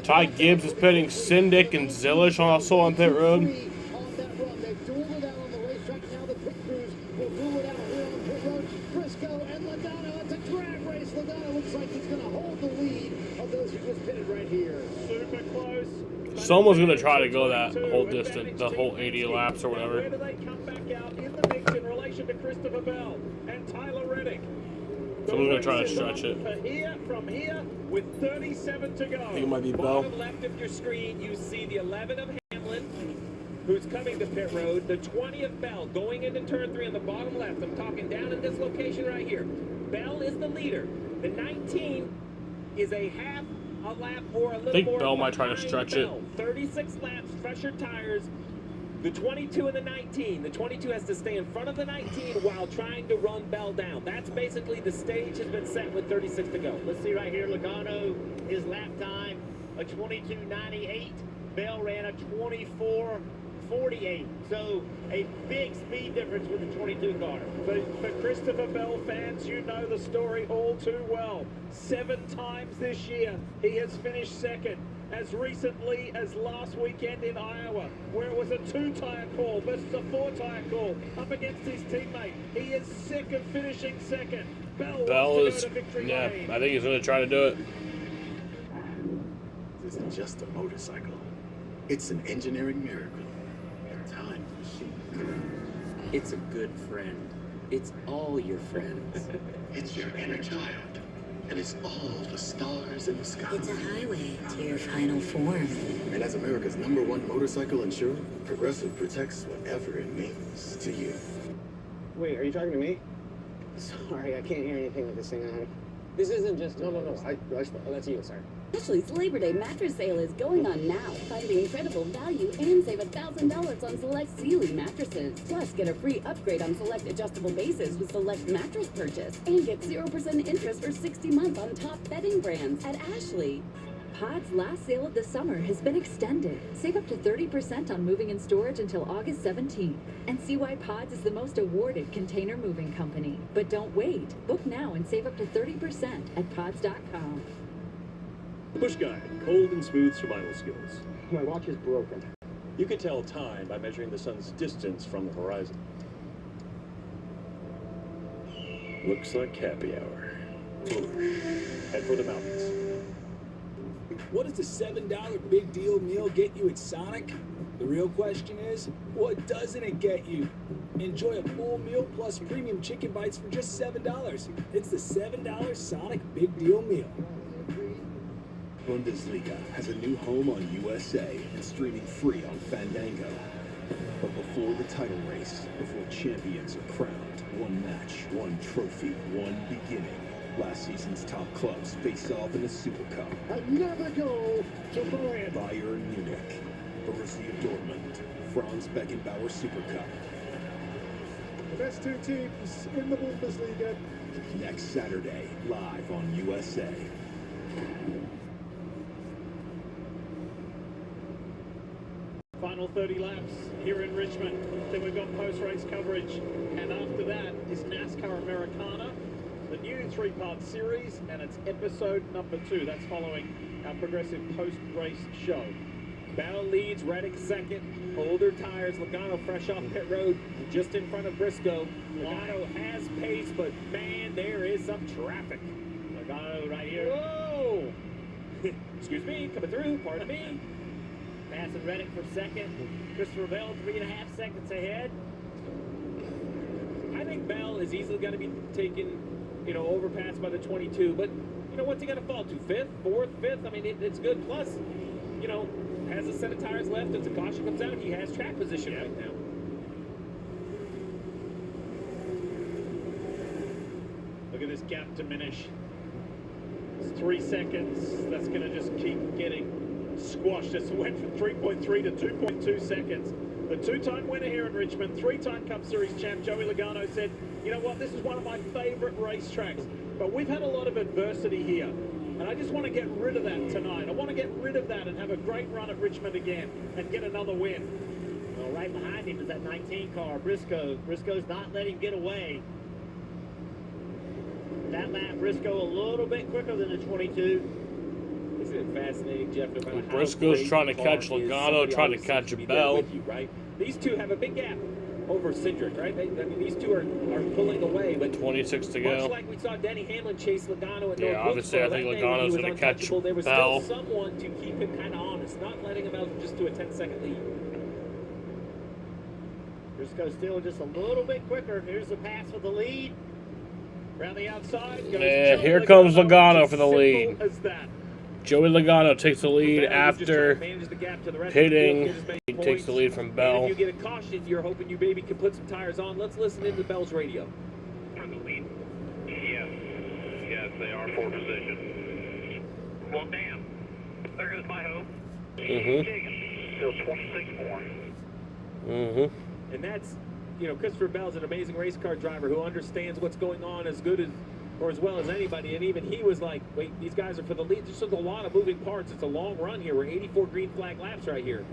[SPEAKER 5] Ty Gibbs is pitting Sindick and Zilish also on pit road.
[SPEAKER 3] on that run. They've dueled it out on the racetrack. Now the pit crews will duel it out here on pit road. Briscoe and Logano. It's a drag race. Logano looks like he's going to hold the lead of those who just pitted right here.
[SPEAKER 6] Super close.
[SPEAKER 5] Someone's going to try to go that whole distance, the whole 80 laps or whatever.
[SPEAKER 6] Where do they come back out in the mix in relation to Christopher Bell and Tyler Reddick?
[SPEAKER 5] Someone's going to try to stretch it.
[SPEAKER 6] From here, with 37 to go.
[SPEAKER 5] I think it might be Bell.
[SPEAKER 2] Bottom left of your screen, you see the 11 of Hamlin, who's coming to pit road. The 20 of Bell going into turn 3 on the bottom left. I'm talking down in this location right here. Bell is the leader. The 19 is a half a lap or a little more.
[SPEAKER 5] I think Bell might try to stretch it.
[SPEAKER 2] 36 laps, fresher tires. The 22 and the 19. The 22 has to stay in front of the 19 while trying to run Bell down. That's basically the stage has been set with 36 to go.
[SPEAKER 13] Let's see right here, Logano, his lap time, a 22.98. Bell ran a 24.48. So a big speed difference with the 22 car.
[SPEAKER 6] For Christopher Bell fans, you know the story all too well. 7 times this year, he has finished second. As recently as last weekend in Iowa, where it was a 2-tire call versus a 4-tire call up against his teammate. He is sick of finishing second. Bell
[SPEAKER 5] is, yeah, I think he's going to try to do it.
[SPEAKER 19] This isn't just a motorcycle. It's an engineering miracle. A time machine.
[SPEAKER 8] It's a good friend. It's all your friends.
[SPEAKER 19] It's your inner child. And it's all the stars in the sky.
[SPEAKER 11] It's a highway to your final form.
[SPEAKER 19] And as America's #1 motorcycle insurer, Progressive protects whatever it means to you.
[SPEAKER 4] Wait, are you talking to me? Sorry, I can't hear anything with this thing on. This isn't just... No. Oh, that's you, sorry.
[SPEAKER 11] Ashley's Labor Day mattress sale is going on now. Find the incredible value and save $1,000 on select Sealy mattresses. Plus, get a free upgrade on select adjustable bases with select mattress purchase. And get 0% interest for 60 months on top bedding brands at Ashley.
[SPEAKER 7] Pod's last sale of the summer has been extended. Save up to 30% on moving and storage until August 17th. And see why Pods is the most awarded container moving company. But don't wait. Book now and save up to 30% at pods.com.
[SPEAKER 16] Bush Guide, cold and smooth survival skills.
[SPEAKER 4] My watch is broken.
[SPEAKER 16] You can tell time by measuring the sun's distance from the horizon. Looks like happy hour. Head for the mountains.
[SPEAKER 17] What does the $7 big deal meal get you at Sonic? The real question is, what doesn't it get you? Enjoy a full meal plus premium chicken bites for just $7. It's the $7 Sonic Big Deal Meal.
[SPEAKER 25] Bundesliga has a new home on USA and streaming free on Fandango. But before the title race, before champions are crowned, one match, one trophy, one beginning. Last season's top clubs face off in the Super Cup.
[SPEAKER 3] Another goal to Bayern.
[SPEAKER 25] Bayern Munich, Borussia Dortmund, Franz Beckenbauer Super Cup.
[SPEAKER 4] The best 2 teams in the Bundesliga.
[SPEAKER 25] Next Saturday, live on USA.
[SPEAKER 6] Final 30 laps here in Richmond. Then we've got post-race coverage. And after that is Nascar Americana. the new 3-part series, and it's episode number 2. That's following our progressive post-race show.
[SPEAKER 2] Bell leads, Reddick second. Older tires, Logano fresh off pit road, just in front of Briscoe. Logano has pace, but man, there is some traffic.
[SPEAKER 13] Logano right here.
[SPEAKER 2] Whoa! Excuse me, coming through, pardon me.
[SPEAKER 13] Passing Reddick for second. Christopher Bell 3.5 seconds ahead.
[SPEAKER 2] I think Bell is easily going to be taken, overpassed by the 22. But, what's he going to fall to? 5th, 4th, 5th? I mean, it's good. Plus, has a set of tires left. As the caution comes out, he has track position right now.
[SPEAKER 6] Look at this gap diminish. It's 3 seconds. That's going to just keep getting squashed. It went from 3.3 to 2.2 seconds. The 2-time winner here in Richmond, 3-time Cup Series champ, Joey Logano said, you know what, this is one of my favorite racetracks, but we've had a lot of adversity here, and I just want to get rid of that tonight. I want to get rid of that and have a great run at Richmond again and get another win.
[SPEAKER 13] Well, right behind him is that 19 car, Briscoe. Briscoe's not letting him get away. That lap, Briscoe a little bit quicker than the 22.
[SPEAKER 2] Isn't it fascinating, Jeff? No matter
[SPEAKER 5] Briscoe's trying to catch Logano, trying to catch Bell.
[SPEAKER 2] You, right? These two have a big gap over Cindric, right? These two are pulling away, but
[SPEAKER 5] 26 to go.
[SPEAKER 2] Much like we saw Denny Hamlin chase Logano at
[SPEAKER 5] North
[SPEAKER 2] obviously,
[SPEAKER 5] I think Logano's going to catch
[SPEAKER 2] There was
[SPEAKER 5] Bell.
[SPEAKER 2] still someone to keep him kind of honest, not letting him out just to a 10-second lead.
[SPEAKER 13] Briscoe still just a little bit quicker. Here's the pass for the lead. Around the outside.
[SPEAKER 5] And here comes Logano for the lead.
[SPEAKER 6] As that.
[SPEAKER 5] Joey Logano takes the lead after pitting. He takes the lead from Bell.
[SPEAKER 2] And if you get a caution, you're hoping you maybe can put some tires on. Let's listen into Bell's radio.
[SPEAKER 9] For the lead? Yes, they are for position. Well, damn. There goes my hope. Still 26 more.
[SPEAKER 2] And that's, Christopher Bell's an amazing race car driver who understands what's going on as good as or as well as anybody, and even he was like, wait, these guys are for the lead. There's just a lot of moving parts. It's a long run here. We're 84 green flag laps right here.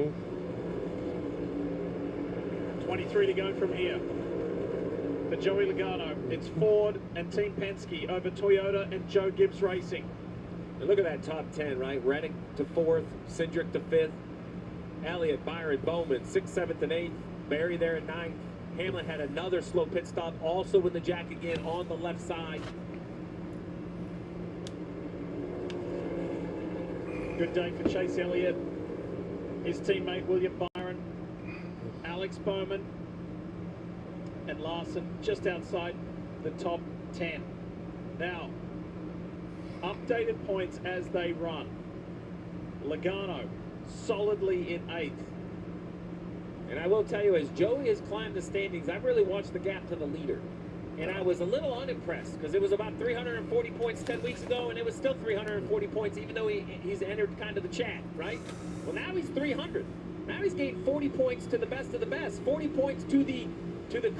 [SPEAKER 6] 23 to go from here. For Joey Logano, it's Ford and Team Penske over Toyota and Joe Gibbs Racing.
[SPEAKER 2] And look at that top 10, right? Reddick to 4th, Cindric to 5th, Elliott, Byron, Bowman, 6th, 7th, and 8th, Barry there at 9th. Hamlin had another slow pit stop, also with the jack again on the left side.
[SPEAKER 6] Good day for Chase Elliott, his teammate William Byron, Alex Bowman, and Larson just outside the top 10. Now, updated points as they run. Logano solidly in 8th.
[SPEAKER 2] And I will tell you, as Joey has climbed the standings, I've really watched the gap to the leader. And I was a little unimpressed because it was about 340 points 10 weeks ago, and it was still 340 points, even though he's entered kind of the chat, right? Well, now he's 300. Now he's gained 40 points to the best of the best, 40 points to the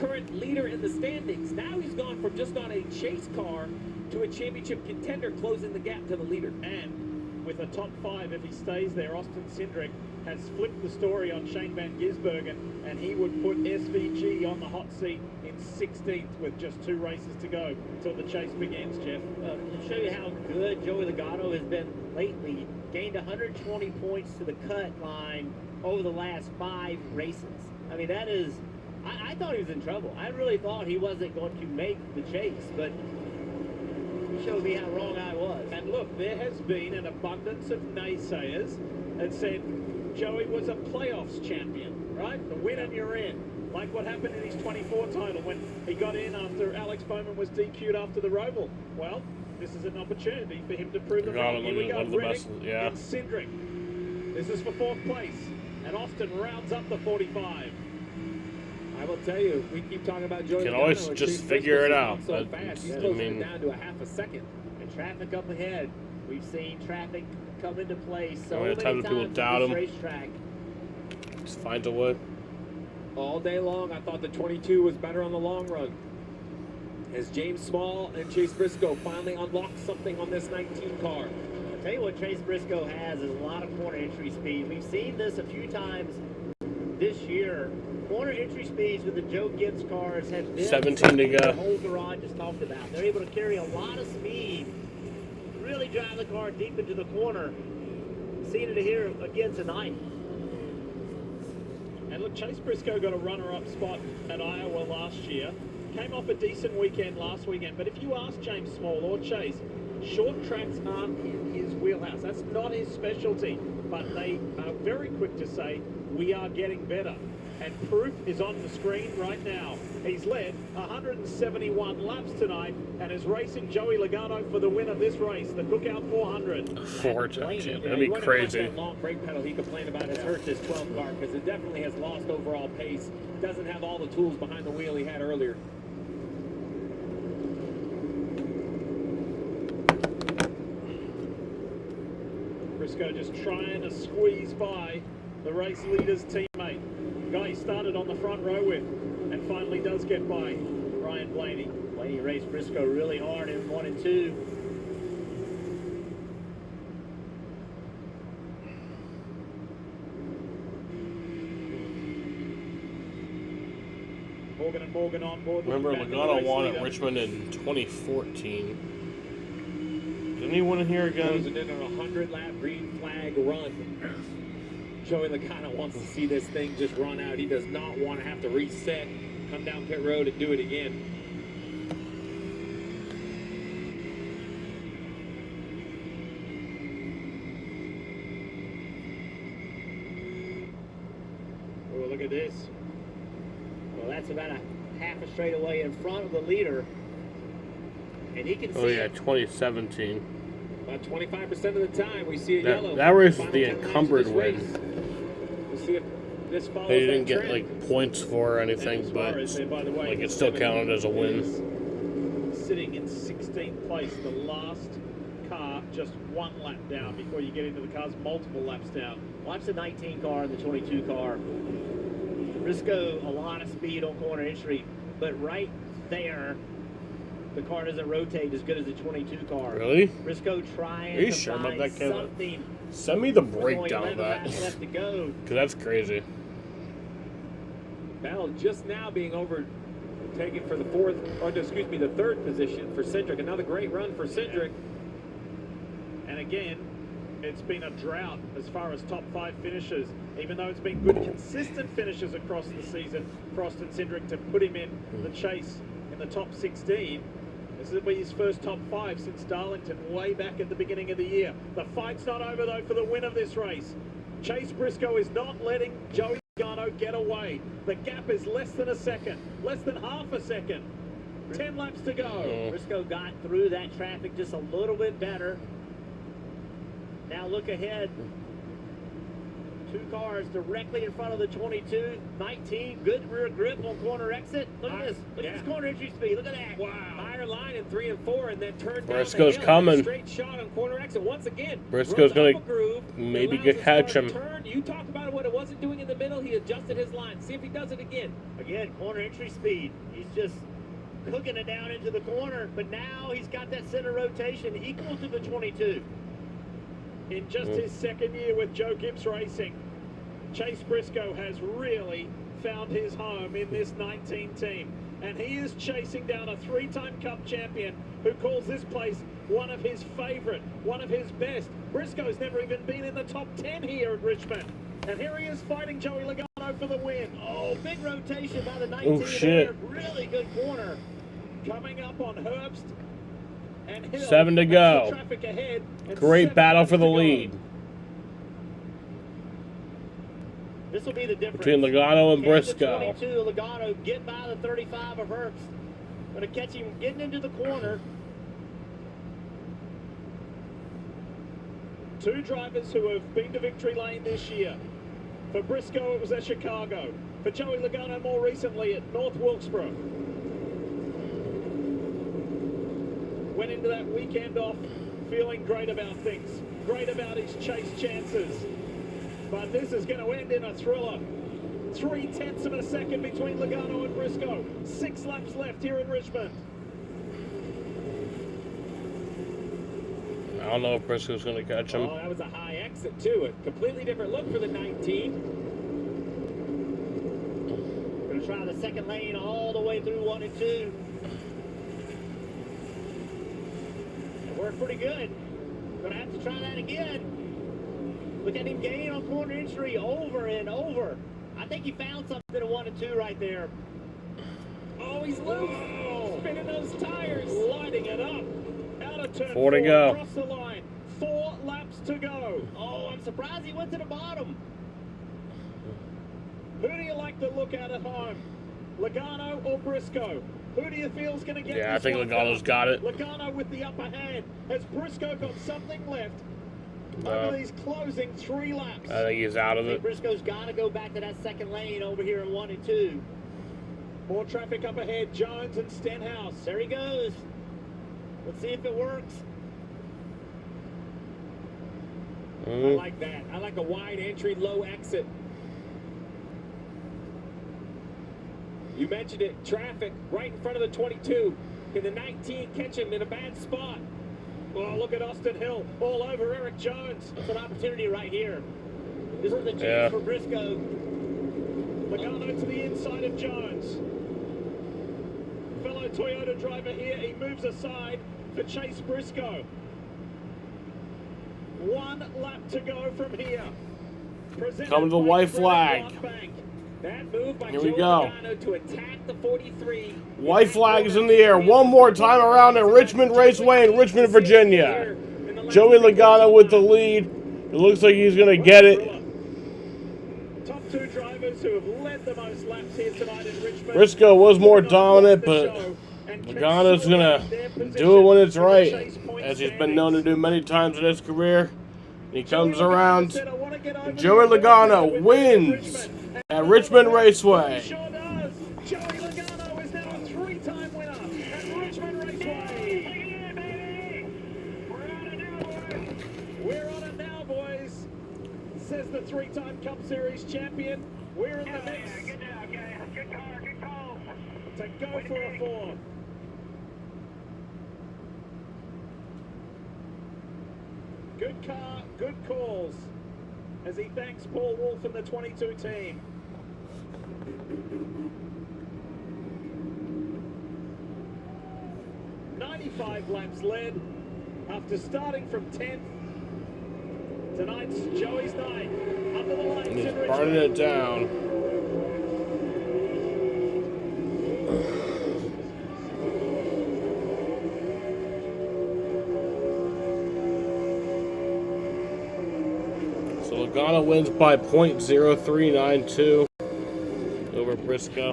[SPEAKER 2] current leader in the standings. Now he's gone from just on a chase car to a championship contender, closing the gap to the leader.
[SPEAKER 6] And with a top 5, if he stays there, Austin Cindric has flipped the story on Shane Van Gisbergen, and he would put SVG on the hot seat in 16th with just 2 races to go until the chase begins, Jeff.
[SPEAKER 13] To show you how good Joey Logano has been lately, gained 120 points to the cut line over the last 5 races. I mean, that is, I thought he was in trouble. I really thought he wasn't going to make the chase, but he showed me how wrong I was.
[SPEAKER 6] And look, there has been an abundance of naysayers that said Joey was a playoffs champion, right? The win and you're in. Like what happened in his 24 title when he got in after Alex Bowman was DQ'd after the Roval. Well, this is an opportunity for him to prove them wrong. Here we go, Reddick and Cindric. This is for 4th place. And Austin rounds up the 45.
[SPEAKER 2] I will tell you, we keep talking about Joey.
[SPEAKER 5] You can always just figure it out.
[SPEAKER 2] So fast. He's closing it down to a half a second.
[SPEAKER 13] And traffic up ahead. We've seen traffic come into play so many
[SPEAKER 5] times people doubt
[SPEAKER 13] on
[SPEAKER 5] him.
[SPEAKER 13] this racetrack.
[SPEAKER 5] Just finds a way.
[SPEAKER 2] All day long, I thought the 22 was better on the long run. As James Small and Chase Briscoe finally unlocked something on this 19 car.
[SPEAKER 13] I'll tell you what Chase Briscoe has is a lot of corner entry speed. We've seen this a few times this year. Corner entry speeds with the Joe Gibbs cars have been
[SPEAKER 5] 17 to go.
[SPEAKER 13] The whole garage has talked about. They're able to carry a lot of speed, really drive the car deep into the corner. Seeing it here again tonight.
[SPEAKER 6] And look, Chase Briscoe got a runner-up spot at Iowa last year. Came off a decent weekend last weekend. But if you ask James Small or Chase, short tracks aren't in his wheelhouse. That's not his specialty. But they are very quick to say, we are getting better. And proof is on the screen right now. He's led 171 laps tonight and is racing Joey Logano for the win of this race, the Cookout 400.
[SPEAKER 5] Four championship. That'd be crazy.
[SPEAKER 2] That long brake pedal he complained about has hurt this 12 car because it definitely has lost overall pace. Doesn't have all the tools behind the wheel he had earlier.
[SPEAKER 6] Briscoe just trying to squeeze by the race leader's teammate. Guy he started on the front row with and finally does get by Ryan Blaney.
[SPEAKER 13] Blaney raced Briscoe really hard in 1 and 2.
[SPEAKER 6] Morgan and Morgan on board.
[SPEAKER 5] Remember, Logano won at Richmond in 2014. Didn't he win it here again?
[SPEAKER 2] Closing in on a 100-lap green flag run. Joey Logano wants to see this thing just run out. He does not want to have to reset, come down pit road and do it again.
[SPEAKER 13] Oh, look at this. Well, that's about a half a straightaway in front of the leader. And he can see.
[SPEAKER 5] Oh yeah, 2017.
[SPEAKER 2] About 25% of the time we see a yellow.
[SPEAKER 5] That race is the encumbered win.
[SPEAKER 2] We'll see if this follows
[SPEAKER 5] They didn't
[SPEAKER 2] that
[SPEAKER 5] get
[SPEAKER 2] trend.
[SPEAKER 5] like points for or anything, but like it still counted as a win.
[SPEAKER 6] Sitting in 16th place, the last car just 1 lap down before you get into the cars multiple laps down.
[SPEAKER 13] Watch the 19 car and the 22 car. Briscoe, a lot of speed on corner entry, but right there, the car doesn't rotate as good as the 22 car.
[SPEAKER 5] Really?
[SPEAKER 13] Briscoe trying
[SPEAKER 5] Are you
[SPEAKER 13] to
[SPEAKER 5] sure about
[SPEAKER 13] find
[SPEAKER 5] that, Kevin?
[SPEAKER 13] something.
[SPEAKER 5] Send me the
[SPEAKER 13] With only
[SPEAKER 5] breakdown of
[SPEAKER 13] 11
[SPEAKER 5] that.
[SPEAKER 13] laps left to go.
[SPEAKER 5] Because that's crazy.
[SPEAKER 2] Battle just now being overtaken for the the third position for Cindric. Another great run for Cindric.
[SPEAKER 6] And again, it's been a drought as far as top 5 finishes. Even though it's been good, consistent finishes across the season, Frost and Cindric to put him in the chase in the top 16. This will be his first top 5 since Darlington way back at the beginning of the year. The fight's not over though for the win of this race. Chase Briscoe is not letting Joey Logano get away. The gap is less than a second, less than half a second. 10 laps to go.
[SPEAKER 13] Briscoe got through that traffic just a little bit better. Now look ahead. 2 cars directly in front of the 22. 19, good rear grip on corner exit. Look at this. Look at this corner entry speed. Look at that.
[SPEAKER 2] Wow. Higher line in 3 and 4 and then turn down
[SPEAKER 5] Briscoe's
[SPEAKER 2] the hill.
[SPEAKER 5] coming.
[SPEAKER 2] Straight shot on corner exit once again.
[SPEAKER 5] Briscoe's
[SPEAKER 2] Runs
[SPEAKER 5] gonna
[SPEAKER 2] up a groove,
[SPEAKER 5] maybe
[SPEAKER 2] allows his
[SPEAKER 5] catch
[SPEAKER 2] car
[SPEAKER 5] him.
[SPEAKER 2] to turn. You talk about what it wasn't doing in the middle. He adjusted his line. See if he does it again.
[SPEAKER 13] Again, corner entry speed. He's just cooking it down into the corner, but now he's got that center rotation equal to the 22.
[SPEAKER 6] In just his second year with Joe Gibbs Racing, Chase Briscoe has really found his home in this 19 team. And he is chasing down a 3-time Cup champion who calls this place one of his favorite, one of his best. Briscoe's never even been in the top 10 here at Richmond. And here he is fighting Joey Logano for the win.
[SPEAKER 13] Oh, big rotation by the 19
[SPEAKER 5] Oh, shit.
[SPEAKER 13] there. Really good corner.
[SPEAKER 6] Coming up on Herbst and Hill.
[SPEAKER 5] 7 to go.
[SPEAKER 6] Traffic ahead and
[SPEAKER 5] Great
[SPEAKER 6] 7
[SPEAKER 5] battle
[SPEAKER 6] laps
[SPEAKER 5] for the
[SPEAKER 6] to go.
[SPEAKER 5] lead
[SPEAKER 13] This will be the difference.
[SPEAKER 5] between Logano and
[SPEAKER 13] Can
[SPEAKER 5] Briscoe.
[SPEAKER 13] the 22 Logano get by the 35 of Herbst? Going to catch him getting into the corner.
[SPEAKER 6] 2 drivers who have been to victory lane this year. For Briscoe, it was at Chicago. For Joey Logano, more recently at North Wilkesboro. Went into that weekend off feeling great about things, great about his chase chances. But this is going to end in a thriller. 0.3 of a second between Logano and Briscoe. 6 laps left here in Richmond.
[SPEAKER 5] I don't know if Briscoe's going to catch him.
[SPEAKER 2] Oh, that was a high exit too. A completely different look for the 19.
[SPEAKER 13] try the second lane all the way through 1 and 2. It worked pretty good. Gonna have to try that again. Look at him gain on corner entry over and over. I think he found something in 1 and 2 right there.
[SPEAKER 2] Oh, he's loose. Oh. Spinning those tires.
[SPEAKER 6] Lighting it up. Out of turn
[SPEAKER 5] 4 to go.
[SPEAKER 6] Across the line. 4 laps to go.
[SPEAKER 13] Oh, I'm surprised he went to the bottom.
[SPEAKER 6] Who do you like to look at home? Logano or Briscoe? Who do you feel is going to get
[SPEAKER 5] Yeah, I
[SPEAKER 6] this
[SPEAKER 5] think
[SPEAKER 6] one
[SPEAKER 5] Logano's
[SPEAKER 6] done?
[SPEAKER 5] got it.
[SPEAKER 6] Logano with the upper hand. Has Briscoe got something left
[SPEAKER 5] No.
[SPEAKER 6] over these closing 3 laps?
[SPEAKER 5] I think he's out of
[SPEAKER 13] I think
[SPEAKER 5] it.
[SPEAKER 13] Briscoe's got to go back to that second lane over here in 1 and 2.
[SPEAKER 6] More traffic up ahead. Jones and Stenhouse.
[SPEAKER 13] There he goes. Let's see if it works.
[SPEAKER 2] I like that. I like a wide entry, low exit. You mentioned it. Traffic right in front of the 22. Can the 19 catch him in a bad spot?
[SPEAKER 6] Oh, look at Austin Hill all over Eric Jones.
[SPEAKER 13] It's an opportunity right here. This is the chance
[SPEAKER 5] Yeah.
[SPEAKER 13] for Briscoe.
[SPEAKER 6] Logano to the inside of Jones. Fellow Toyota driver here. He moves aside for Chase Briscoe. 1 lap to go from here.
[SPEAKER 5] Coming to the white flag.
[SPEAKER 2] That move by
[SPEAKER 5] Here we
[SPEAKER 2] Joey
[SPEAKER 5] go.
[SPEAKER 2] Logano to attack the 43.
[SPEAKER 5] White flag is in the air. One more time around at Richmond Raceway in Richmond, Virginia. Joey Logano with the lead. It looks like he's going to get it.
[SPEAKER 6] Top 2 drivers who have led the most laps here tonight in Richmond.
[SPEAKER 5] Briscoe was more dominant, but Logano's going to do it when it's right, as he's been known to do many times in his career. He comes around. Joey Logano wins at Richmond Raceway.
[SPEAKER 6] Sure does. Joey Logano is now a 3-time winner at Richmond Raceway. We're on it now, boys. Says the 3-time Cup Series champion. We're in the mix.
[SPEAKER 9] Good job, guys. Good car, good call.
[SPEAKER 6] To go for a 4. Good car, good calls. As he thanks Paul Wolf and the 22 team. "95 laps led after starting from 10th. Tonight's Joey's night. Under the lights
[SPEAKER 5] He's
[SPEAKER 6] in
[SPEAKER 5] burning
[SPEAKER 6] Richmond.
[SPEAKER 5] it down. So Logano wins by .0392 over Briscoe.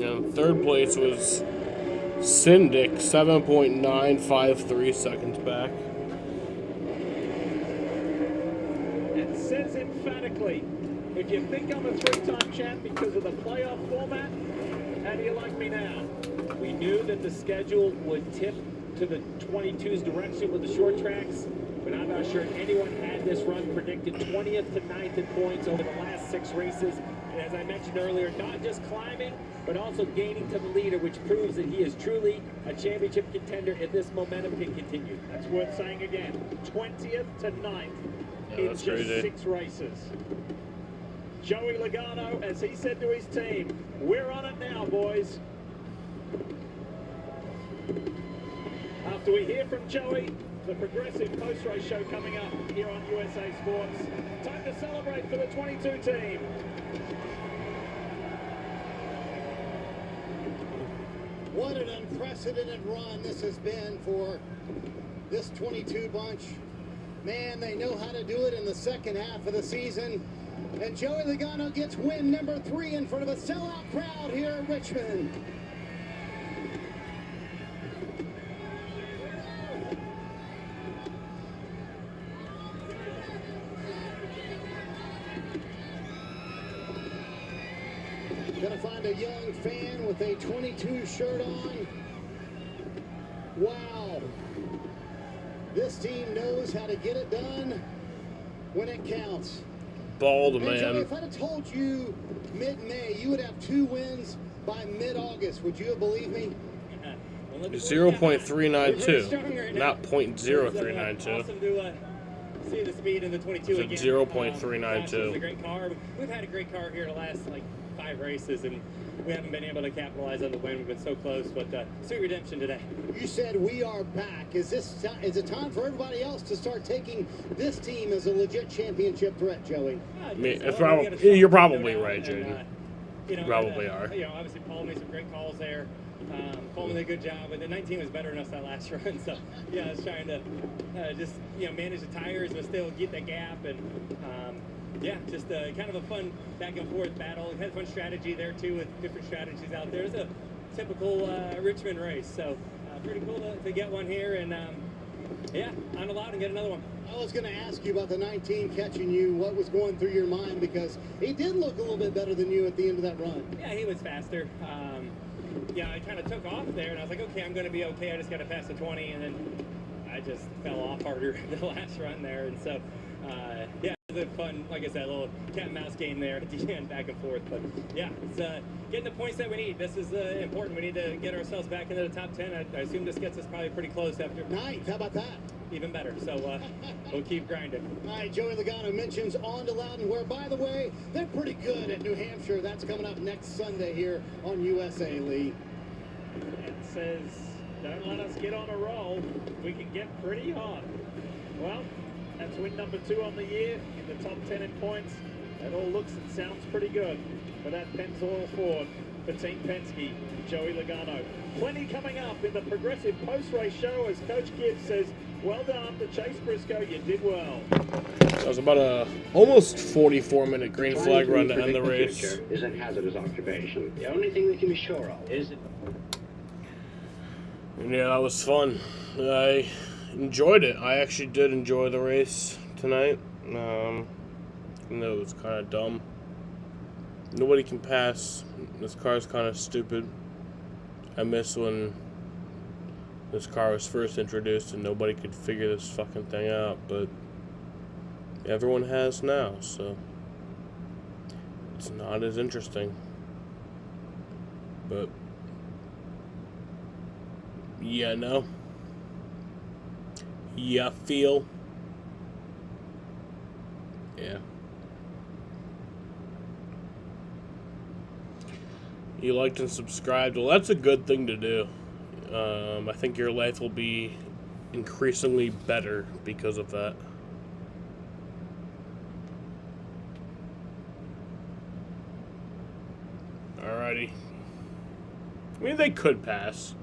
[SPEAKER 5] And third place was Syndic, 7.953 seconds back.
[SPEAKER 6] It says emphatically, if you think I'm a 3-time champ because of the playoff format, how do you like me now?
[SPEAKER 2] We knew that the schedule would tip to the 22's direction with the short tracks, but I'm not sure anyone had this run predicted 20th to 9th in points over the last 6 races. And as I mentioned earlier, not just climbing, but also gaining to the leader, which proves that he is truly a championship contender if this momentum can continue.
[SPEAKER 6] That's worth saying again. 20th to 9th
[SPEAKER 5] Yeah,
[SPEAKER 6] in
[SPEAKER 5] that's
[SPEAKER 6] just
[SPEAKER 5] crazy.
[SPEAKER 6] 6 races. Joey Logano, as he said to his team, we're on it now, boys. After we hear from Joey, the Progressive post-race show coming up here on USA Sports. Time to celebrate for the 22 team.
[SPEAKER 3] What an unprecedented run this has been for this 22 bunch. Man, they know how to do it in the second half of the season. And Joey Logano gets win number 3 in front of a sellout crowd here in Richmond. Gonna find a young fan with a 22 shirt on. Wow. This team knows how to get it done when it counts.
[SPEAKER 5] Bald
[SPEAKER 3] Hey, Joey,
[SPEAKER 5] man.
[SPEAKER 3] if I'd have told you mid-May you would have 2 wins by mid-August, would you have believed me?
[SPEAKER 5] 0.392, not .0392.
[SPEAKER 13] Awesome to see the speed in the 22 again.
[SPEAKER 5] It's at 0.392.
[SPEAKER 13] It's a great car. We've had a great car here the last like 5 races, and we haven't been able to capitalize on the win. We've been so close, but sweet redemption today.
[SPEAKER 3] You said we are back. Is it time for everybody else to start taking this team as a legit championship threat, Joey?
[SPEAKER 5] I mean, you're probably right, Jaden.
[SPEAKER 13] You
[SPEAKER 5] probably are.
[SPEAKER 13] Obviously Paul made some great calls there. Coleman did a good job, but the 19 was better than us that last run. So I was trying to just manage the tires, but still get the gap, and just kind of a fun back and forth battle. Had a fun strategy there too, with different strategies out there. It's a typical Richmond race, so pretty cool to get one here, and on the lot and get another one.
[SPEAKER 3] I was going to ask you about the 19 catching you. What was going through your mind, because he did look a little bit better than you at the end of that run.
[SPEAKER 13] Yeah, he was faster. I kind of took off there, and I was like, okay, I'm going to be okay. I just got to pass the 20, and then I just fell off harder the last run there. And so, it was a fun, like I said, a little cat and mouse game there at the end, back and forth. But yeah, it's getting the points that we need. This is important. We need to get ourselves back into the top 10. I assume this gets us probably pretty close after.
[SPEAKER 3] Ninth, how about that?
[SPEAKER 13] Even better. So we'll keep grinding.
[SPEAKER 3] All right, Joey Logano mentions on to Loudon, where, by the way, they're pretty good at New Hampshire. That's coming up next Sunday here on USA, Lee.
[SPEAKER 6] It says, don't let us get on a roll. We can get pretty hot. Well, that's win number 2 on the year in the top 10 in points. That all looks and sounds pretty good for that Pennzoil Ford for Team Penske, Joey Logano. Plenty coming up in the Progressive post-race show as Coach Gibbs says, well done to Chase Briscoe, you did well.
[SPEAKER 5] That was about a almost 44-minute green flag run to end the race.
[SPEAKER 10] Is a hazardous occupation. The only thing we can be sure of is it.
[SPEAKER 5] Yeah, that was fun. I enjoyed it. I actually did enjoy the race tonight. Even though it was kind of dumb. Nobody can pass. This car's kind of stupid. I miss when this car was first introduced and nobody could figure this fucking thing out, but everyone has now, so it's not as interesting. But no. Yeah, feel. Yeah. You liked and subscribed. Well, that's a good thing to do. I think your life will be increasingly better because of that. Alrighty. I mean, they could pass.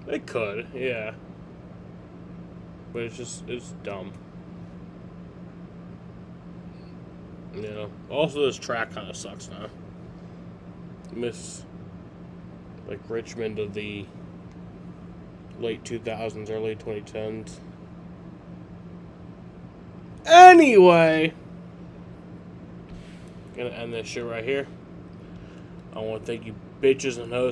[SPEAKER 5] They could, yeah. But it's dumb. You know. Also, this track kind of sucks now. Miss, like, Richmond of the late 2000s, early 2010s. Anyway, gonna end this shit right here. I want to thank you bitches and hosts